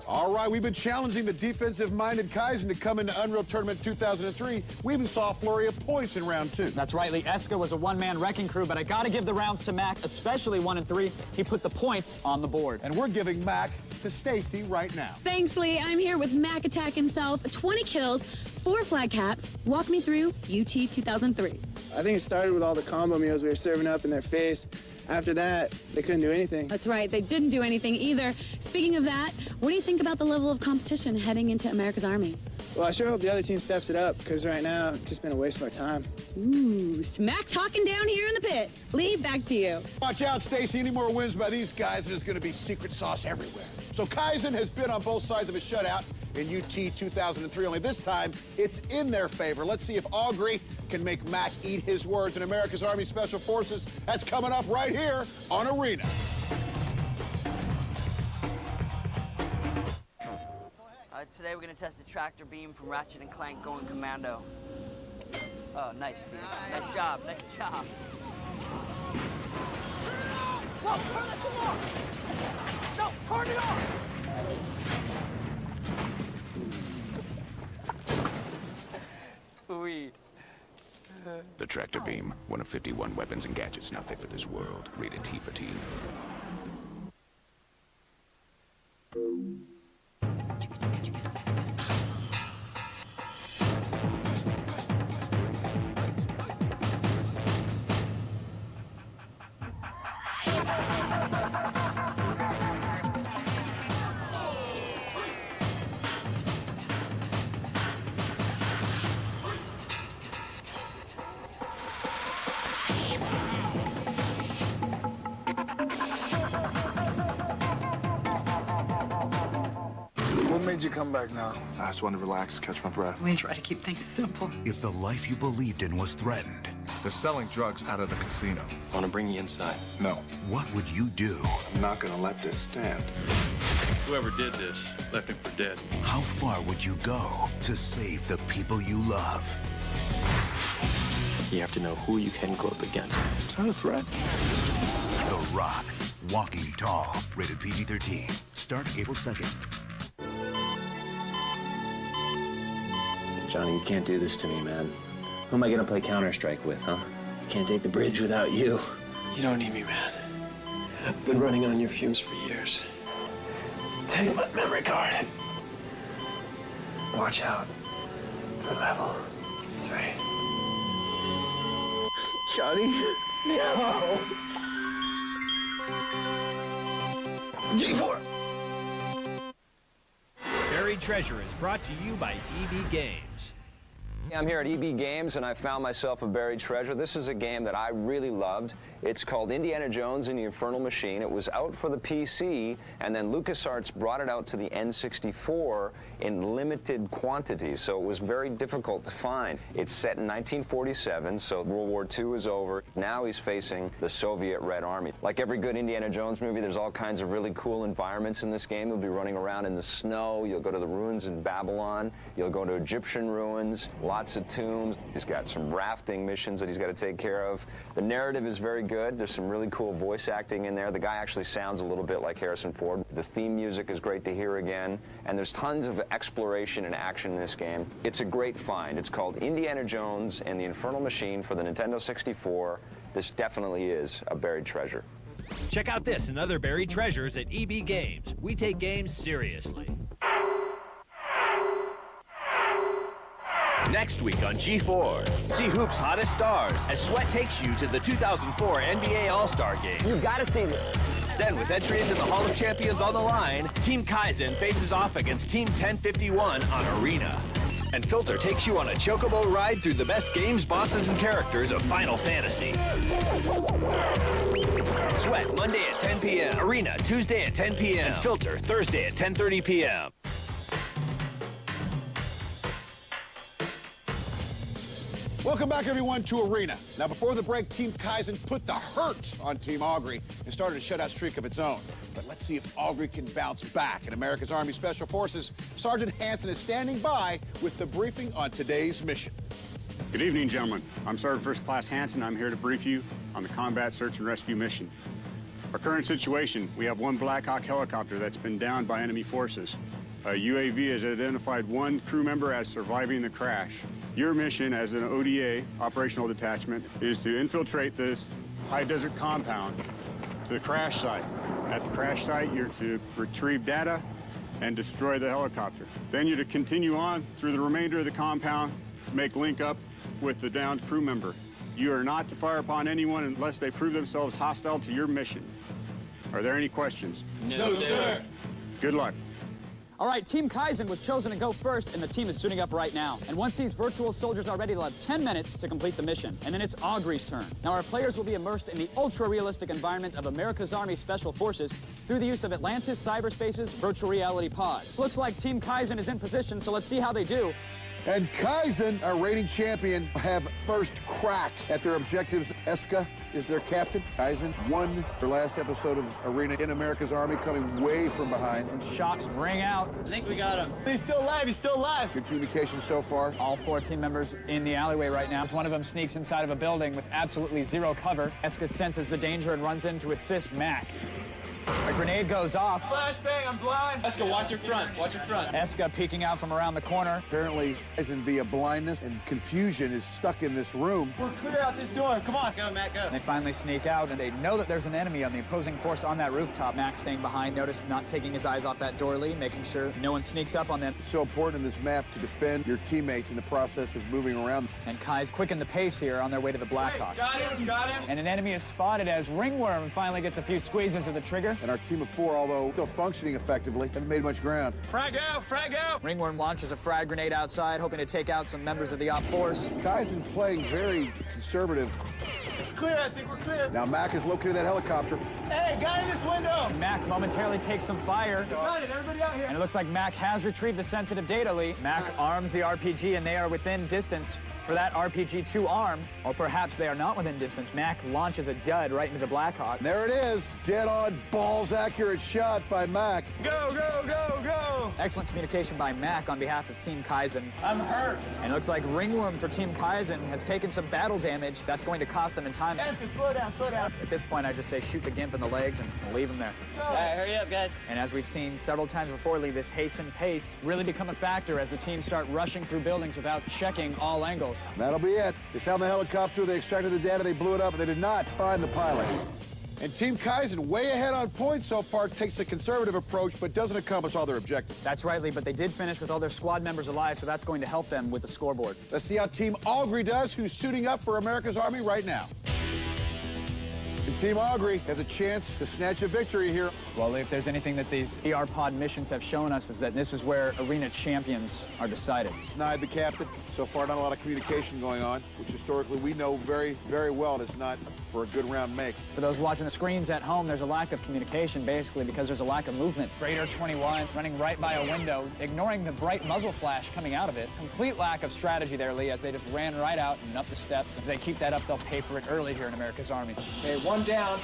All right, we've been challenging the defensive-minded Kaizen to come into Unreal Tournament 2003. We even saw a flurry of points in round 2. That's right, Lee. Eska was a one-man wrecking crew, but I got to give the rounds to Mac, especially 1 and 3. He put the points on the board. And we're giving Mac to Stacy right now. Thanks, Lee. I'm here with Mac Attack himself. 20 kills, 4 flag caps. Walk me through UT 2003. I think it started with all the combo meals we were serving up in their face. After that, they couldn't do anything. That's right, they didn't do anything either. Speaking of that, what do you think about the level of competition heading into America's Army? Well, I sure hope the other team steps it up, because right now, it's just been a waste of our time. Ooh, smack talking down here in the pit. Lee, back to you. Watch out, Stacy. Any more wins by these guys, there's going to be secret sauce everywhere. So Kaizen has been on both sides of a shutout in UT 2003, only this time it's in their favor. Let's see if Augury can make Mac eat his words. And America's Army Special Forces, that's coming up right here on Arena. Today we're going to test the tractor beam from Ratchet and Clank going commando. Oh, nice, dude. Nice job, nice job. No, turn that thing off! No, turn it off! Sweet. The tractor beam, one of 51 weapons and gadgets not fit for this world. Rated T for teen. made you come back now? I just wanted to relax, catch my breath. We try to keep things simple. If the life you believed in was threatened, They're selling drugs out of the casino. Want to bring you inside? No. what would you do? I'm not gonna let this stand. Whoever did this left him for dead. How far would you go to save the people you love? You have to know who you can go up against. Is that a threat? The Rock, Walking Tall, rated PG-13. Starting April 2nd. Johnny, you can't do this to me, man. Who am I gonna play Counter-Strike with, huh? I can't take the bridge without you. You don't need me, man. I've been running on your fumes for years. Take my memory card. Watch out for level 3. Johnny, no. G4. Buried Treasure is brought to you by EB Games. I'm here at EB Games, and I found myself a buried treasure. This is a game that I really loved. It's called Indiana Jones and the Infernal Machine. It was out for the PC, and then LucasArts brought it out to the N64 in limited quantities, so it was very difficult to find. It's set in 1947, so World War II is over. Now he's facing the Soviet Red Army. Like every good Indiana Jones movie, there's all kinds of really cool environments in this game. You'll be running around in the snow. You'll go to the ruins in Babylon. You'll go to Egyptian ruins. Lots of tombs. He's got some rafting missions that he's got to take care of. The narrative is very good. There's some really cool voice acting in there. The guy actually sounds a little bit like Harrison Ford. The theme music is great to hear again. And there's tons of exploration and action in this game. It's a great find. It's called Indiana Jones and the Infernal Machine for the Nintendo 64. This definitely is a buried treasure. Check out this and other buried treasures at EB Games. We take games seriously. Next week on G4, see Hoop's hottest stars as Sweat takes you to the 2004 NBA All-Star Game. You gotta see this. Then, with entry into the Hall of Champions on the line, Team Kaizen faces off against Team 1051 on Arena. And Filter takes you on a chocobo ride through the best games, bosses, and characters of Final Fantasy. Sweat, Monday at 10 p.m. Arena, Tuesday at 10 p.m. And Filter, Thursday at 10:30 p.m. Welcome back, everyone, to Arena. Now, before the break, Team Kaizen put the hurt on Team Augury and started a shutout streak of its own. But let's see if Augury can bounce back. In America's Army Special Forces, Sergeant Hansen is standing by with the briefing on today's mission. Good evening, gentlemen. I'm Sergeant First Class Hansen. I'm here to brief you on the combat search and rescue mission. Our current situation, we have one Black Hawk helicopter that's been downed by enemy forces. A UAV has identified one crew member as surviving the crash. Your mission as an ODA, operational detachment, is to infiltrate this high desert compound to the crash site. At the crash site, you're to retrieve data and destroy the helicopter. Then you're to continue on through the remainder of the compound to make link up with the downed crew member. You are not to fire upon anyone unless they prove themselves hostile to your mission. Are there any questions? No, sir. Good luck. All right, Team Kaizen was chosen to go first, and the team is suiting up right now. And once these virtual soldiers are ready, they'll have 10 minutes to complete the mission. And then it's Augury's turn. Now, our players will be immersed in the ultra-realistic environment of America's Army Special Forces through the use of Atlantis Cyberspace's virtual reality pods. Looks like Team Kaizen is in position, so let's see how they do. And Kaizen, our reigning champion, have first crack at their objectives. Eska is their captain. Kaizen won their last episode of Arena in America's Army, coming way from behind. Some shots ring out. I think we got him. He's still alive. He's still alive. Good communication so far. All 4 team members in the alleyway right now. One of them sneaks inside of a building with absolutely zero cover. Eska senses the danger and runs in to assist Mac. A grenade goes off. Flashbang, I'm blind. Eska, watch your front. Watch your front. Eska peeking out from around the corner. Apparently, Kaizen, via blindness and confusion, is stuck in this room. We're clear out this door. Come on. Go, Matt, go. They finally sneak out, and they know that there's an enemy on the opposing force on that rooftop. Mac staying behind, notice not taking his eyes off that doorway, making sure no one sneaks up on them. It's so important in this map to defend your teammates in the process of moving around. And Kai's quicken the pace here on their way to the Blackhawk. Got him. Got him. And an enemy is spotted as Ringworm finally gets a few squeezes of the trigger. And our team of 4, although still functioning effectively, haven't made much ground. Frag out. Frag out. Ringworm launches a frag grenade outside, hoping to take out some members of the op force. Kaizen playing very conservative. It's clear. I think we're clear. Now Mac has located that helicopter. Hey, guy in this window. And Mac momentarily takes some fire. Got it. Everybody out here. And it looks like Mac has retrieved the sensitive data, Lee. Mac arms the RPG, and they are within distance for that RPG to arm, or perhaps they are not within distance. Mac launches a dud right into the Blackhawk. There it is. Dead on, balls accurate shot by Mac. Go, go, go, go. Excellent communication by Mac on behalf of Team Kaizen. I'm hurt. And it looks like Ringworm for Team Kaizen has taken some battle damage. That's going to cost them in time. Guys, slow down, slow down. At this point, I just say shoot the Gimp in the legs and leave him there. All right, hurry up, guys. And as we've seen several times before, Lee, this hastened pace really become a factor as the teams start rushing through buildings without checking all angles. That'll be it. They found the helicopter, they extracted the data, they blew it up, but they did not find the pilot. And Team Kaizen, way ahead on points so far, takes the conservative approach, but doesn't accomplish all their objectives. That's right, Lee, but they did finish with all their squad members alive, so that's going to help them with the scoreboard. Let's see how Team Augury does, who's suiting up for America's Army right now. And Team Augury has a chance to snatch a victory here. Well, Lee, if there's anything that these ER pod missions have shown us is that this is where arena champions are decided. Snide the captain. So far, not a lot of communication going on, which historically we know very, very well is not for a good round make. For those watching the screens at home, there's a lack of communication, basically, because there's a lack of movement. Raider 21 running right by a window, ignoring the bright muzzle flash coming out of it. Complete lack of strategy there, Lee, as they just ran right out and up the steps. If they keep that up, they'll pay for it early here in America's Army. Okay, one down.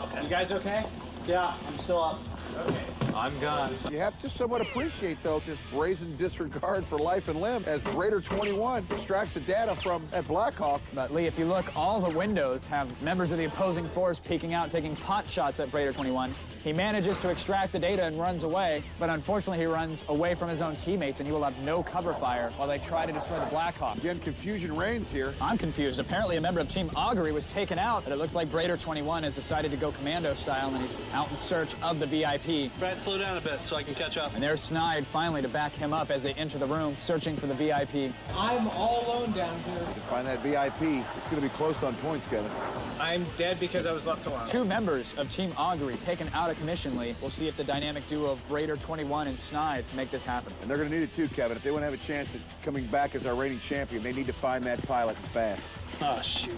Okay. You guys okay? Yeah, I'm still up. Okay. I'm gone. You have to somewhat appreciate, though, this brazen disregard for life and limb as Raider 21 extracts the data from that Blackhawk. But, Lee, if you look, all the windows have members of the opposing force peeking out, taking pot shots at Raider 21. He manages to extract the data and runs away, but unfortunately he runs away from his own teammates and he will have no cover fire while they try to destroy the Blackhawk. Again, confusion reigns here. I'm confused. Apparently a member of Team Augury was taken out, but it looks like Raider 21 has decided to go commando style and he's out in search of the VIP. Brad, slow down a bit so I can catch up. And there's Snide finally to back him up as they enter the room, searching for the VIP. I'm all alone down here. To find that VIP, it's going to be close on points, Kevin. I'm dead because I was left alone. Two members of Team Augury taken out of commission, Lee. We'll see if the dynamic duo of Raider 21 and Snide can make this happen. And they're going to need it too, Kevin. If they want to have a chance at coming back as our reigning champion, they need to find that pilot and fast. Oh, shoot.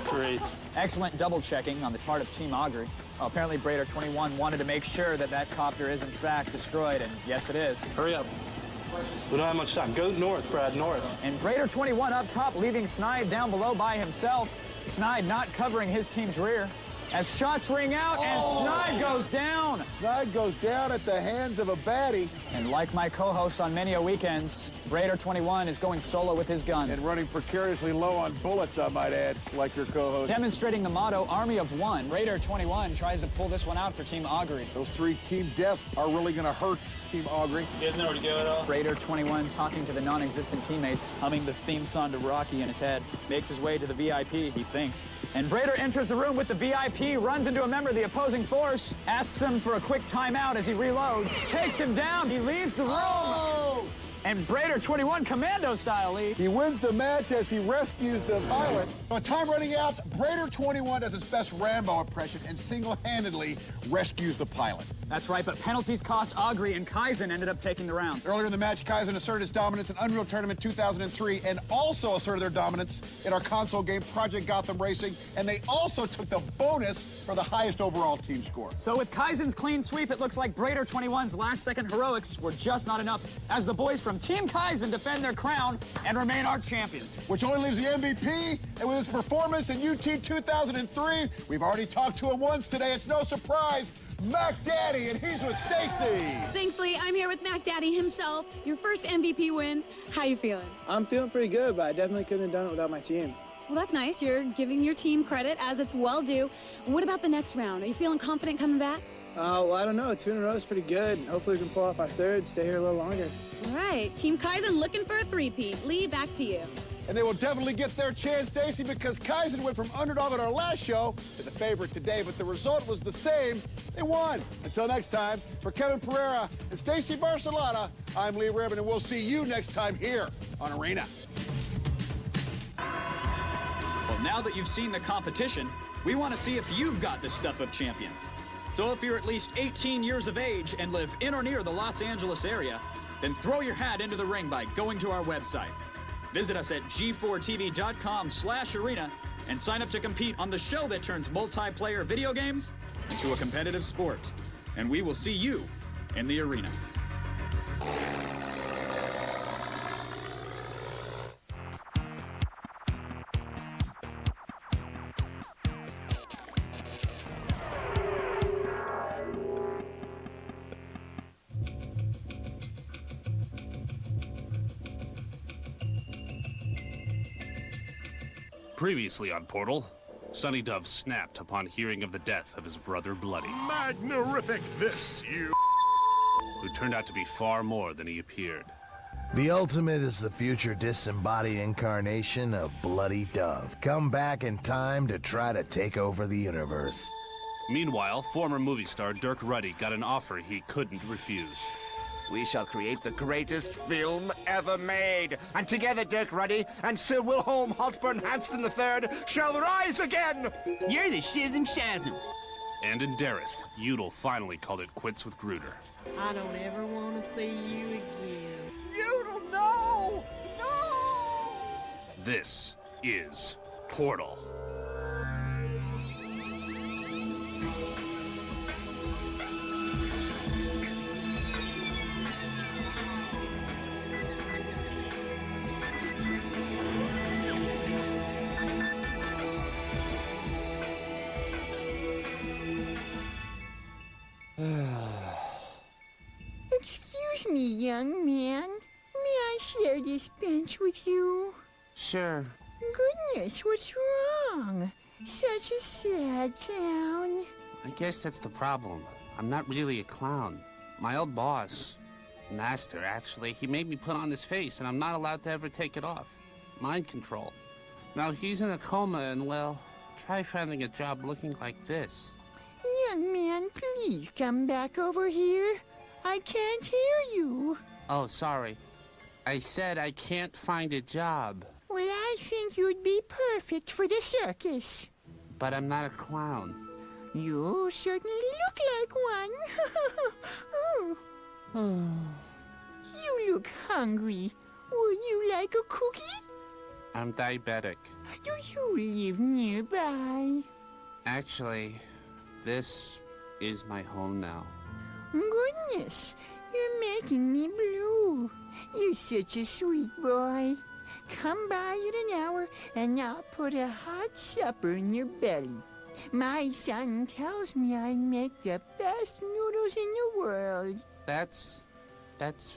Great. Excellent double checking on the part of Team Augury. Well, apparently Raider 21 wanted to make sure that that copter is in fact destroyed, and yes it is. Hurry up. We don't have much time. Go north, Brad, north. And Raider 21 up top, leaving Snide down below by himself. Snide not covering his team's rear. As shots ring out, and Snide goes down. Snide goes down at the hands of a baddie. And like my co-host on many a weekends, Raider 21 is going solo with his gun. And running precariously low on bullets, I might add, like your co-host. Demonstrating the motto, Army of One, Raider 21 tries to pull this one out for Team Augury. Those three team deaths are really going to hurt Team Augury. You guys know where to go at all? Raider 21 talking to the non-existent teammates, humming the theme song to Rocky in his head. Makes his way to the VIP, he thinks. And Raider enters the room with the VIP, runs into a member of the opposing force, asks him for a quick timeout as he reloads, takes him down, he leaves the room. And Raider 21 commando style, Lee. He wins the match as he rescues the pilot. With time running out, Raider 21 does his best Rambo impression and single-handedly rescues the pilot. That's right, but penalties cost Augury, and Kaizen ended up taking the round. Earlier in the match, Kaizen asserted his dominance in Unreal Tournament 2003 and also asserted their dominance in our console game, Project Gotham Racing, and they also took the bonus for the highest overall team score. So with Kaizen's clean sweep, it looks like Raider 21's last-second heroics were just not enough as the boys from Team Kaizen defend their crown and remain our champions. Which only leaves the MVP, and with his performance in UT 2003, we've already talked to him once today, it's no surprise, Mac Daddy, and he's with Stacy. Thanks, Lee. I'm here with Mac Daddy himself. Your first MVP win. How you feeling? I'm feeling pretty good, but I definitely couldn't have done it without my team. Well, that's nice. You're giving your team credit as it's well due. What about the next round? Are you feeling confident coming back? Well, I don't know. 2 in a row is pretty good. Hopefully we can pull off our third, stay here a little longer. All right. Team Kaizen looking for a three-peat. Lee, back to you. And they will definitely get their chance, Stacy, because Kaizen went from underdog at our last show to the favorite today, but the result was the same. They won. Until next time, for Kevin Pereira and Stacy Barcelona, I'm Lee Ribbon, and we'll see you next time here on Arena. Well, now that you've seen the competition, we want to see if you've got the stuff of champions. So if you're at least 18 years of age and live in or near the Los Angeles area, then throw your hat into the ring by going to our website. Visit us at g4tv.com/arena and sign up to compete on the show that turns multiplayer video games into a competitive sport. And we will see you in the arena. Previously on Portal, Sunny Dove snapped upon hearing of the death of his brother Bloody. Magnerific this, you... Who turned out to be far more than he appeared. The Ultimate is the future disembodied incarnation of Bloody Dove, come back in time to try to take over the universe. Meanwhile, former movie star Dirk Ruddy got an offer he couldn't refuse. We shall create the greatest film ever made. And together, Dirk Ruddy and Sir Wilhelm Hotburn Hansen III shall rise again! You're the Shizm Shazm. And in Dareth, Udall finally called it quits with Gruder. I don't ever want to see you again. Udall, no! No! This is Portal. Excuse me, young man. May I share this bench with you? Sure. Goodness, what's wrong? Such a sad clown. I guess that's the problem. I'm not really a clown. My old boss, Master, actually, he made me put on this face, and I'm not allowed to ever take it off. Mind control. Now he's in a coma, and well, try finding a job looking like this. Young man, please come back over here. I can't hear you. Oh, sorry. I said I can't find a job. Well, I think you'd be perfect for the circus. But I'm not a clown. You certainly look like one. You look hungry. Would you like a cookie? I'm diabetic. Do you live nearby? Actually, this is my home now. Goodness, you're making me blue. You're such a sweet boy. Come by in an hour and I'll put a hot supper in your belly. My son tells me I make the best noodles in the world. That's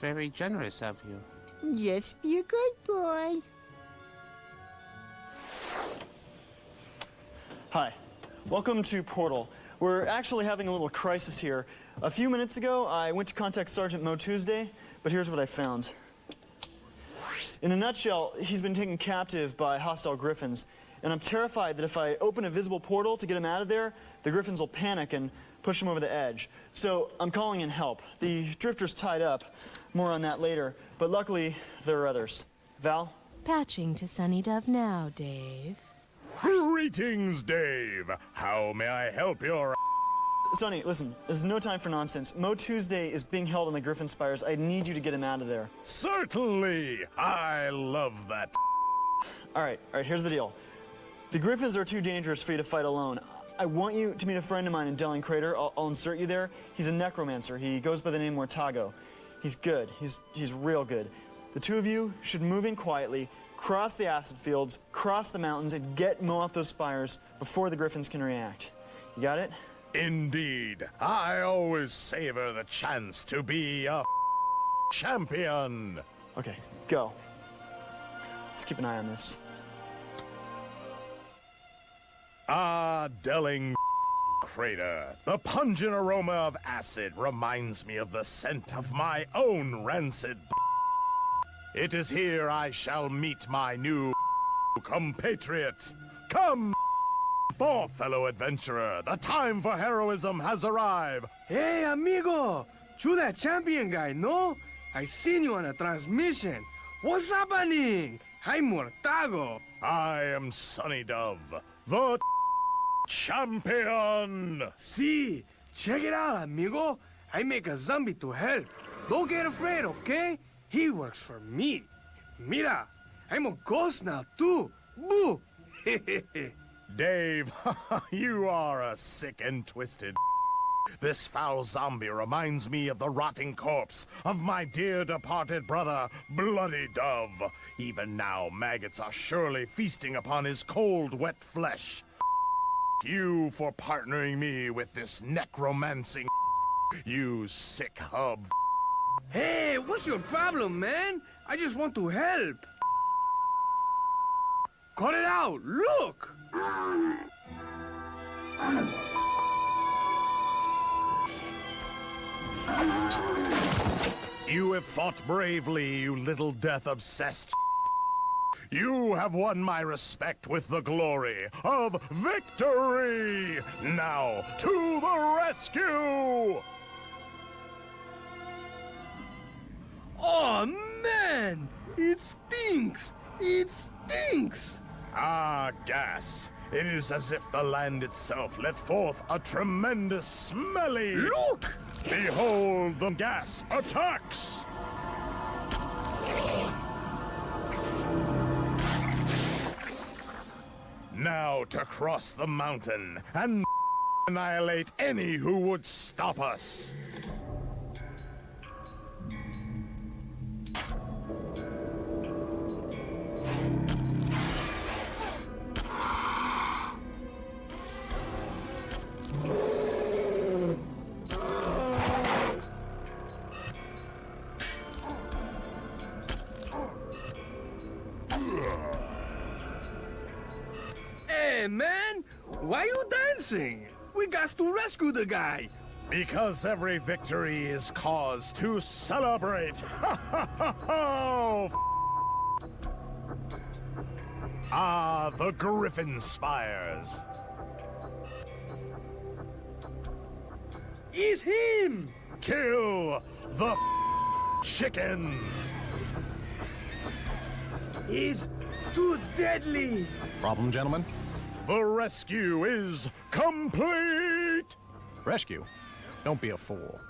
very generous of you. Just be a good boy. Hi, welcome to Portal. We're actually having a little crisis here. A few minutes ago, I went to contact Sergeant Mo Tuesday, but here's what I found. In a nutshell, he's been taken captive by hostile griffins, and I'm terrified that if I open a visible portal to get him out of there, the griffins will panic and push him over the edge. So I'm calling in help. The drifter's tied up. More on that later, but luckily there are others. Val? Patching to Sunny Dove now, Dave. Greetings, Dave. How may I help your... Sonny, listen, there's no time for nonsense. Mo Tuesday is being held on the Griffin Spires. I need you to get him out of there. Certainly. I love that. All right, here's the deal. The Griffins are too dangerous for you to fight alone. I want you to meet a friend of mine in Delling Crater. I'll insert you there. He's a necromancer. He goes by the name Mortago. He's good. He's real good. The two of you should move in quietly, cross the acid fields, cross the mountains, and get Mo off those spires before the Griffins can react. You got it? Indeed. I always savor the chance to be a champion. Okay, go. Let's keep an eye on this. Delling Crater. The pungent aroma of acid reminds me of the scent of my own rancid. It is here I shall meet my new compatriot. Come, for fellow adventurer, the time for heroism has arrived. Hey, amigo! You that champion guy, no? I seen you on a transmission. What's happening? I'm Mortago. I am Sunny Dove, the champion. See, check it out, amigo. I make a zombie to help. Don't get afraid, okay? He works for me. Mira, I'm a ghost now, too. Boo! Dave, you are a sick and twisted. This foul zombie reminds me of the rotting corpse of my dear departed brother, Bloody Dove. Even now, maggots are surely feasting upon his cold, wet flesh. You for partnering me with this necromancing, you sick hub. Hey, what's your problem, man? I just want to help. Cut it out, look! You have fought bravely, you little death-obsessed. You have won my respect with the glory of victory! Now, to the rescue! Oh, man! It stinks! It stinks! Ah, gas. It is as if the land itself let forth a tremendous smelly... Look! Behold, the gas attacks! Now to cross the mountain and annihilate any who would stop us. Hey, man! Why you dancing? We got to rescue the guy. Because every victory is cause to celebrate. Ah, the Griffin Spires. It's him! Kill the chickens. He's too deadly. Problem, gentlemen? The rescue is complete! Rescue? Don't be a fool.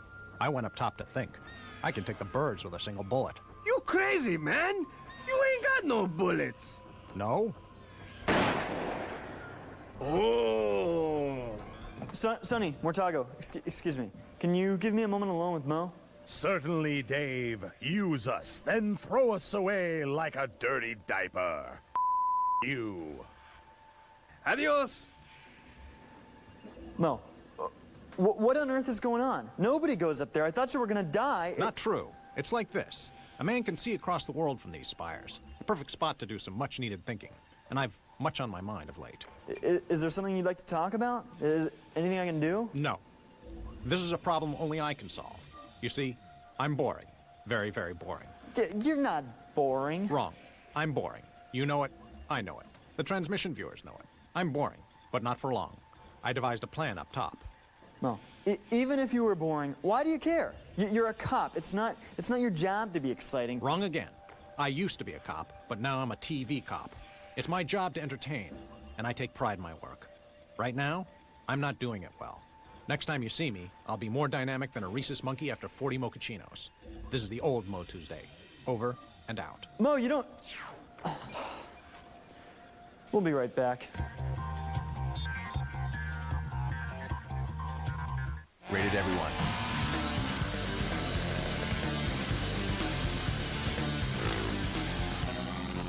I went up top to think. I can take the birds with a single bullet. You crazy, man! You ain't got no bullets! No? Oh! Sonny, Mortago, excuse me. Can you give me a moment alone with Mo? Certainly, Dave. Use us, then throw us away like a dirty diaper. You. Adios! Mo, what on earth is going on? Nobody goes up there. I thought you were gonna die. Not true. It's like this. A man can see across the world from these spires. The perfect spot to do some much-needed thinking. And I've much on my mind of late. Is there something you'd like to talk about? Is anything I can do? No. This is a problem only I can solve. You see, I'm boring. Very, very boring. You're not boring. Wrong. I'm boring. You know it. I know it. The transmission viewers know it. I'm boring, but not for long. I devised a plan up top. No. Even if you were boring, why do you care? You're a cop. It's not your job to be exciting. Wrong again. I used to be a cop, but now I'm a TV cop. It's my job to entertain, and I take pride in my work. Right now, I'm not doing it well. Next time you see me, I'll be more dynamic than a rhesus monkey after 40 mochachinos. This is the old Mo Tuesday. Over and out. Mo, you don't... We'll be right back. Rated everyone.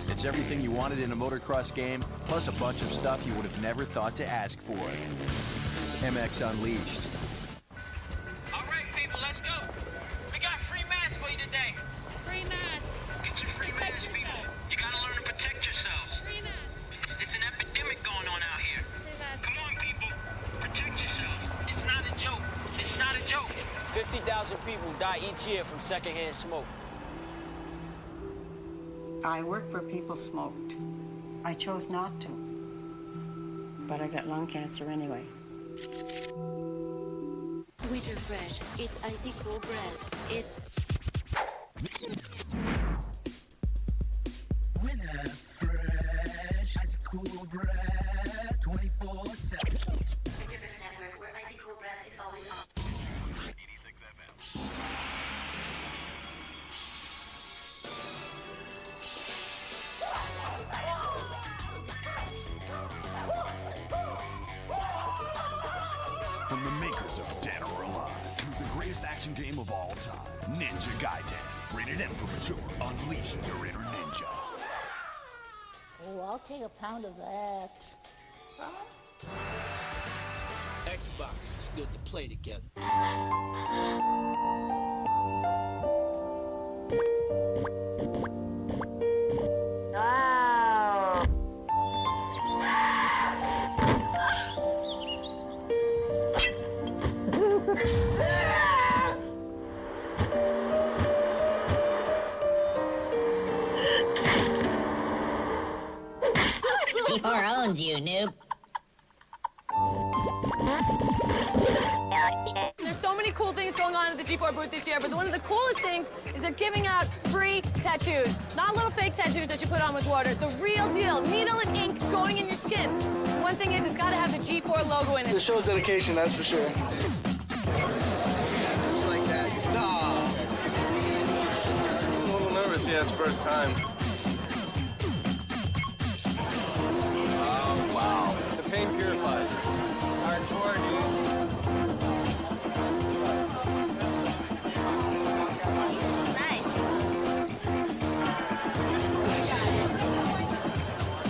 It's everything you wanted in a motocross game, plus a bunch of stuff you would have never thought to ask for. MX Unleashed. All right, people, let's go. We got free masks for you today. Free mask. Get your free masks, people. You gotta learn to protect yourselves. Free mask. It's an epidemic going on out here. Free mask. Come on, people. Protect yourselves. It's not a joke. It's not a joke. 50,000 people die each year from secondhand smoke. I worked where people smoked. I chose not to. But I got lung cancer anyway. Winter Fresh. It's icy cool breath. It's... Winter Fresh. Icy cool breath. 24/7. Winter Fresh Network, where icy cool breath is always on. 86 FM. From the makers of Dead or Alive comes the greatest action game of all time, Ninja Gaiden. Rated M for mature. Unleash your inner ninja. Oh, I'll take a pound of that. Xbox, it's good to play together. G4 owns you, noob. There's so many cool things going on at the G4 booth this year, but one of the coolest things is they're giving out free tattoos. Not little fake tattoos that you put on with water. The real deal. Needle and ink going in your skin. One thing is, it's got to have the G4 logo in it. It shows dedication, that's for sure. Just like that. Stop. I'm a little nervous, yeah, it's first time. Oh, wow. The pain purifies. Hardcore, dude.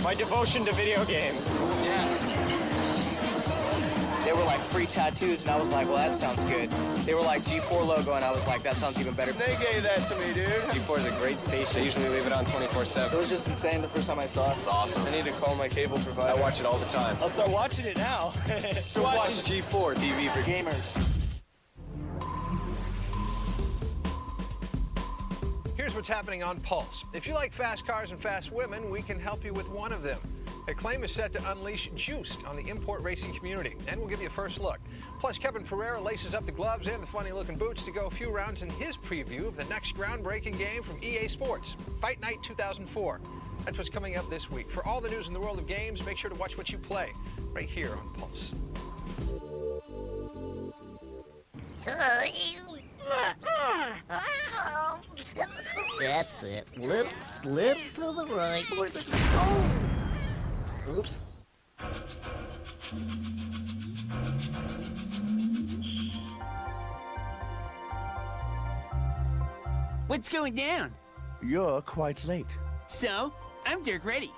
My devotion to video games. Yeah. They were like free tattoos, and I was like, well, that sounds good. They were like G4 logo, and I was like, that sounds even better. They gave that to me, dude. G4 is a great station. They usually leave it on 24/7. It was just insane the first time I saw it. It's awesome. I need to call my cable provider. I watch it all the time. I'll start watching it now. So watch G4 TV for gamers. Here's what's happening on Pulse. If you like fast cars and fast women, we can help you with one of them. Acclaim is set to unleash Juiced on the import racing community, and we'll give you a first look. Plus, Kevin Pereira laces up the gloves and the funny-looking boots to go a few rounds in his preview of the next groundbreaking game from EA Sports, Fight Night 2004. That's what's coming up this week. For all the news in the world of games, make sure to watch what you play right here on Pulse. That's it. Lip to the right. Oh! Oops. What's going down? You're quite late. So, I'm Dirk Reddy.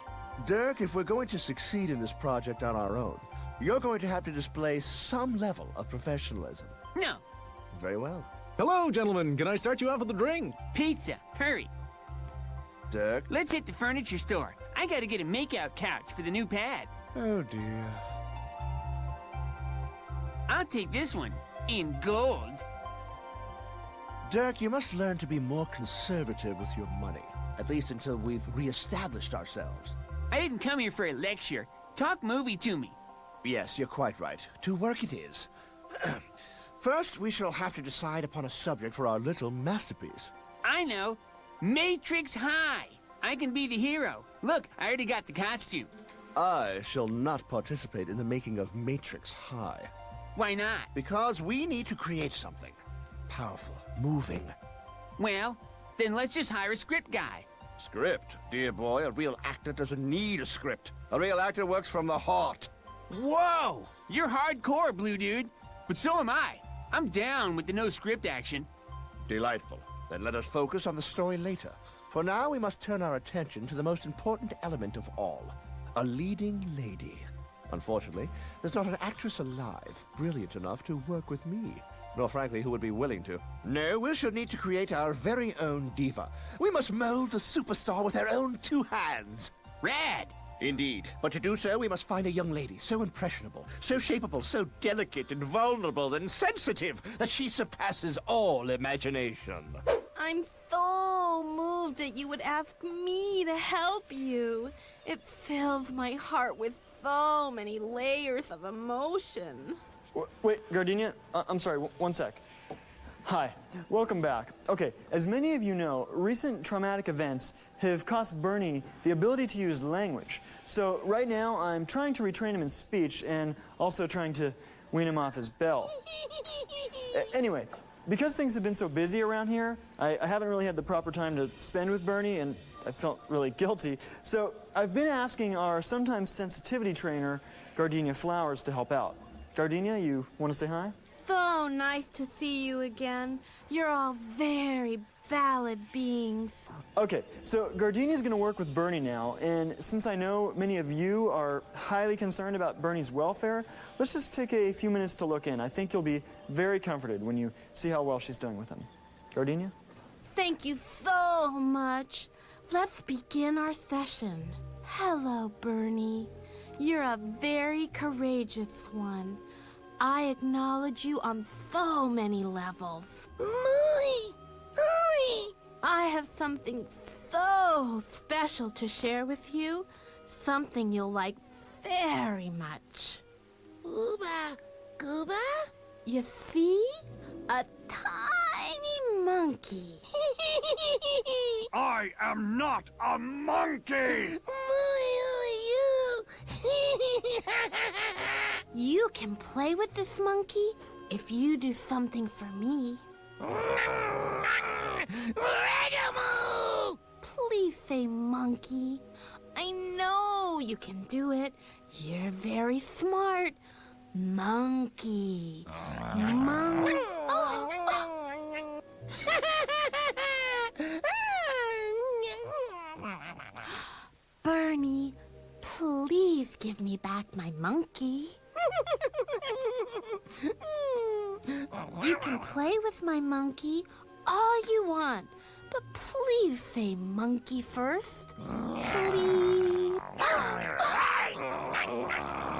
Dirk, if we're going to succeed in this project on our own, you're going to have to display some level of professionalism. No. Very well. Hello, gentlemen. Can I start you off with a drink? Pizza. Hurry. Dirk? Let's hit the furniture store. I gotta get a makeout couch for the new pad. Oh, dear. I'll take this one. In gold. Dirk, you must learn to be more conservative with your money. At least until we've re-established ourselves. I didn't come here for a lecture. Talk movie to me. Yes, you're quite right. To work it is. First, we shall have to decide upon a subject for our little masterpiece. I know. Matrix High. I can be the hero. Look, I already got the costume. I shall not participate in the making of Matrix High. Why not? Because we need to create something. Powerful, moving. Well, then let's just hire a script guy. Script? Dear boy, a real actor doesn't need a script. A real actor works from the heart. Whoa! You're hardcore, Blue Dude. But so am I. I'm down with the no script action. Delightful. Then let us focus on the story later. For now, we must turn our attention to the most important element of all. A leading lady. Unfortunately, there's not an actress alive brilliant enough to work with me. Nor, frankly, who would be willing to. No, we shall need to create our very own diva. We must mold the superstar with our own two hands. Rad! Indeed. But to do so, we must find a young lady so impressionable, so shapeable, so delicate and vulnerable and sensitive that she surpasses all imagination. I'm so moved that you would ask me to help you. It fills my heart with so many layers of emotion. Wait, Gardenia? I'm sorry, one sec. Hi, welcome back. Okay, as many of you know, recent traumatic events have cost Bernie the ability to use language. So right now, I'm trying to retrain him in speech and also trying to wean him off his bell. Anyway, because things have been so busy around here, I haven't really had the proper time to spend with Bernie, and I felt really guilty. So I've been asking our sometimes sensitivity trainer, Gardenia Flowers, to help out. Gardenia, you want to say hi? So nice to see you again. You're all very valid beings. Okay, so Gardenia's going to work with Bernie now, and since I know many of you are highly concerned about Bernie's welfare, let's just take a few minutes to look in. I think you'll be very comforted when you see how well she's doing with him. Gardenia? Thank you so much. Let's begin our session. Hello, Bernie. You're a very courageous one. I acknowledge you on so many levels. I have something so special to share with you. Something you'll like very much. Gooba? You see? A tiny monkey. I am not a monkey! You can play with this monkey if you do something for me. Please say monkey. I know you can do it. You're very smart. Monkey. Monkey. Bernie, please give me back my monkey. You can play with my monkey all you want, but please say monkey first. Please.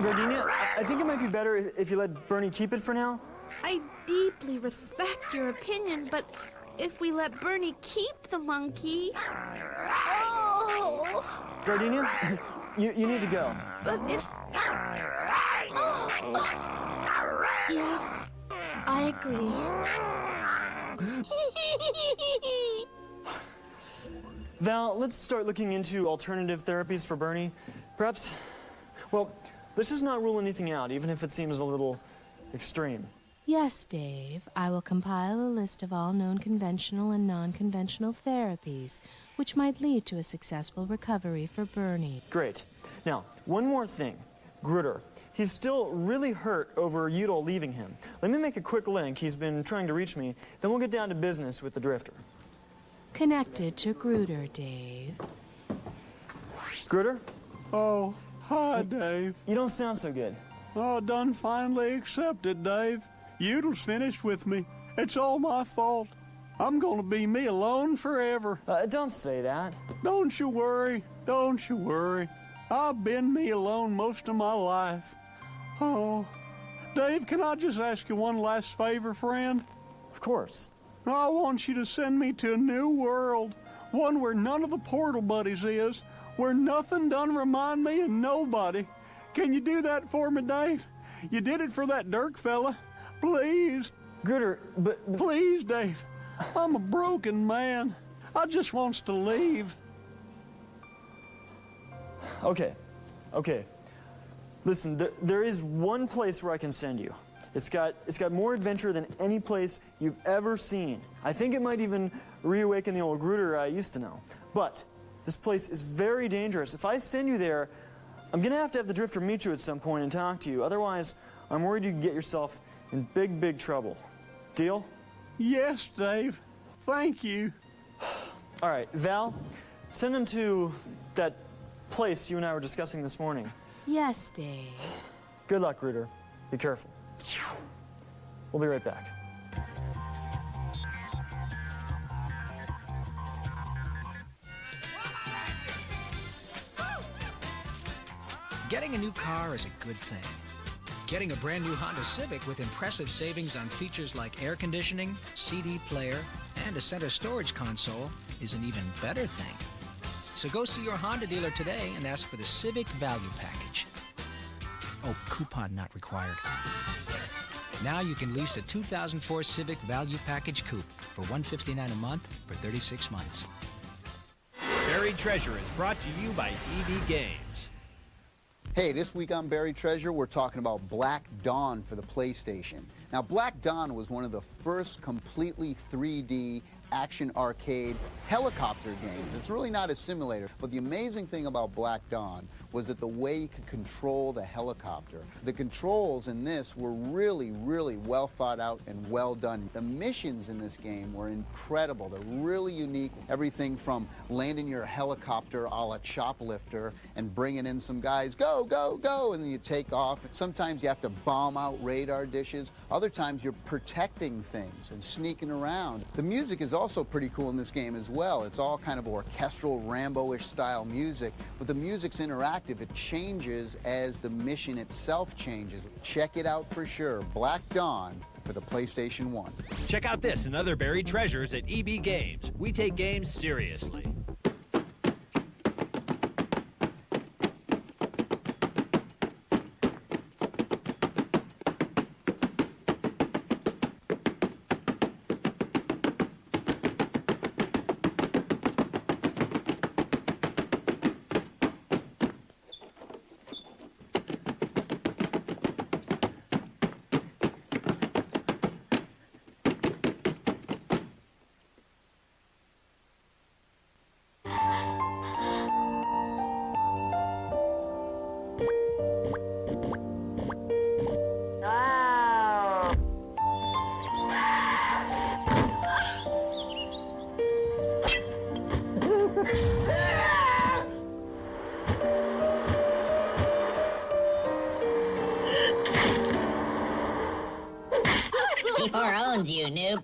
Gardenia, I think it might be better if you let Bernie keep it for now. I deeply respect your opinion, but if we let Bernie keep the monkey... Oh! Gardenia, you need to go. But if... Yes, I agree. Val, let's start looking into alternative therapies for Bernie. Perhaps, well, let's just not rule anything out, even if it seems a little extreme. Yes, Dave. I will compile a list of all known conventional and non-conventional therapies, which might lead to a successful recovery for Bernie. Great. Now, one more thing. Grutter. He's still really hurt over Udall leaving him. Let me make a quick link. He's been trying to reach me. Then we'll get down to business with the Drifter. Connected to Grutter, Dave. Grutter? Oh, hi, Dave. You don't sound so good. Oh, done finally accepted, Dave. Udall's finished with me. It's all my fault. I'm gonna be me alone forever. Don't say that. Don't you worry. Don't you worry. I've been me alone most of my life. Oh, Dave, can I just ask you one last favor, friend? Of course. I want you to send me to a new world. One where none of the portal buddies is. Where nothing done remind me of nobody. Can you do that for me, Dave? You did it for that Dirk fella. Please. Grutter, but... Please, Dave. I'm a broken man. I just wants to leave. Okay. Listen, there is one place where I can send you. It's got more adventure than any place you've ever seen. I think it might even reawaken the old Grutter I used to know. But this place is very dangerous. If I send you there, I'm gonna have to the Drifter meet you at some point and talk to you. Otherwise, I'm worried you can get yourself in big trouble. Deal? Yes, Dave. Thank you. All right, Val, send him to that place you and I were discussing this morning. Yes, Dave. Good luck, Grutter. Be careful. We'll be right back. Getting a new car is a good thing. Getting a brand new Honda Civic with impressive savings on features like air conditioning, CD player, and a center storage console is an even better thing. So go see your Honda dealer today and ask for the Civic Value Package. Oh, coupon not required. Now you can lease a 2004 Civic Value Package Coupe for $159 a month for 36 months. Buried Treasure is brought to you by EB Games. Hey, this week on Buried Treasure, we're talking about Black Dawn for the PlayStation. Now, Black Dawn was one of the first completely 3D action arcade helicopter games. It's really not a simulator, but the amazing thing about Black Dawn was that the way you could control the helicopter. The controls in this were really, really well thought out and well done. The missions in this game were incredible. They're really unique. Everything from landing your helicopter a la Choplifter and bringing in some guys, go, go, go, and then you take off. Sometimes you have to bomb out radar dishes. Other times you're protecting things and sneaking around. The music is also pretty cool in this game as well. It's all kind of orchestral, Rambo-ish style music, but the music's interactive. It changes as the mission itself changes. Check it out for sure. Black Dawn for the PlayStation 1. Check out this and other buried treasures at EB Games. We take games seriously. G4 owns you, noob.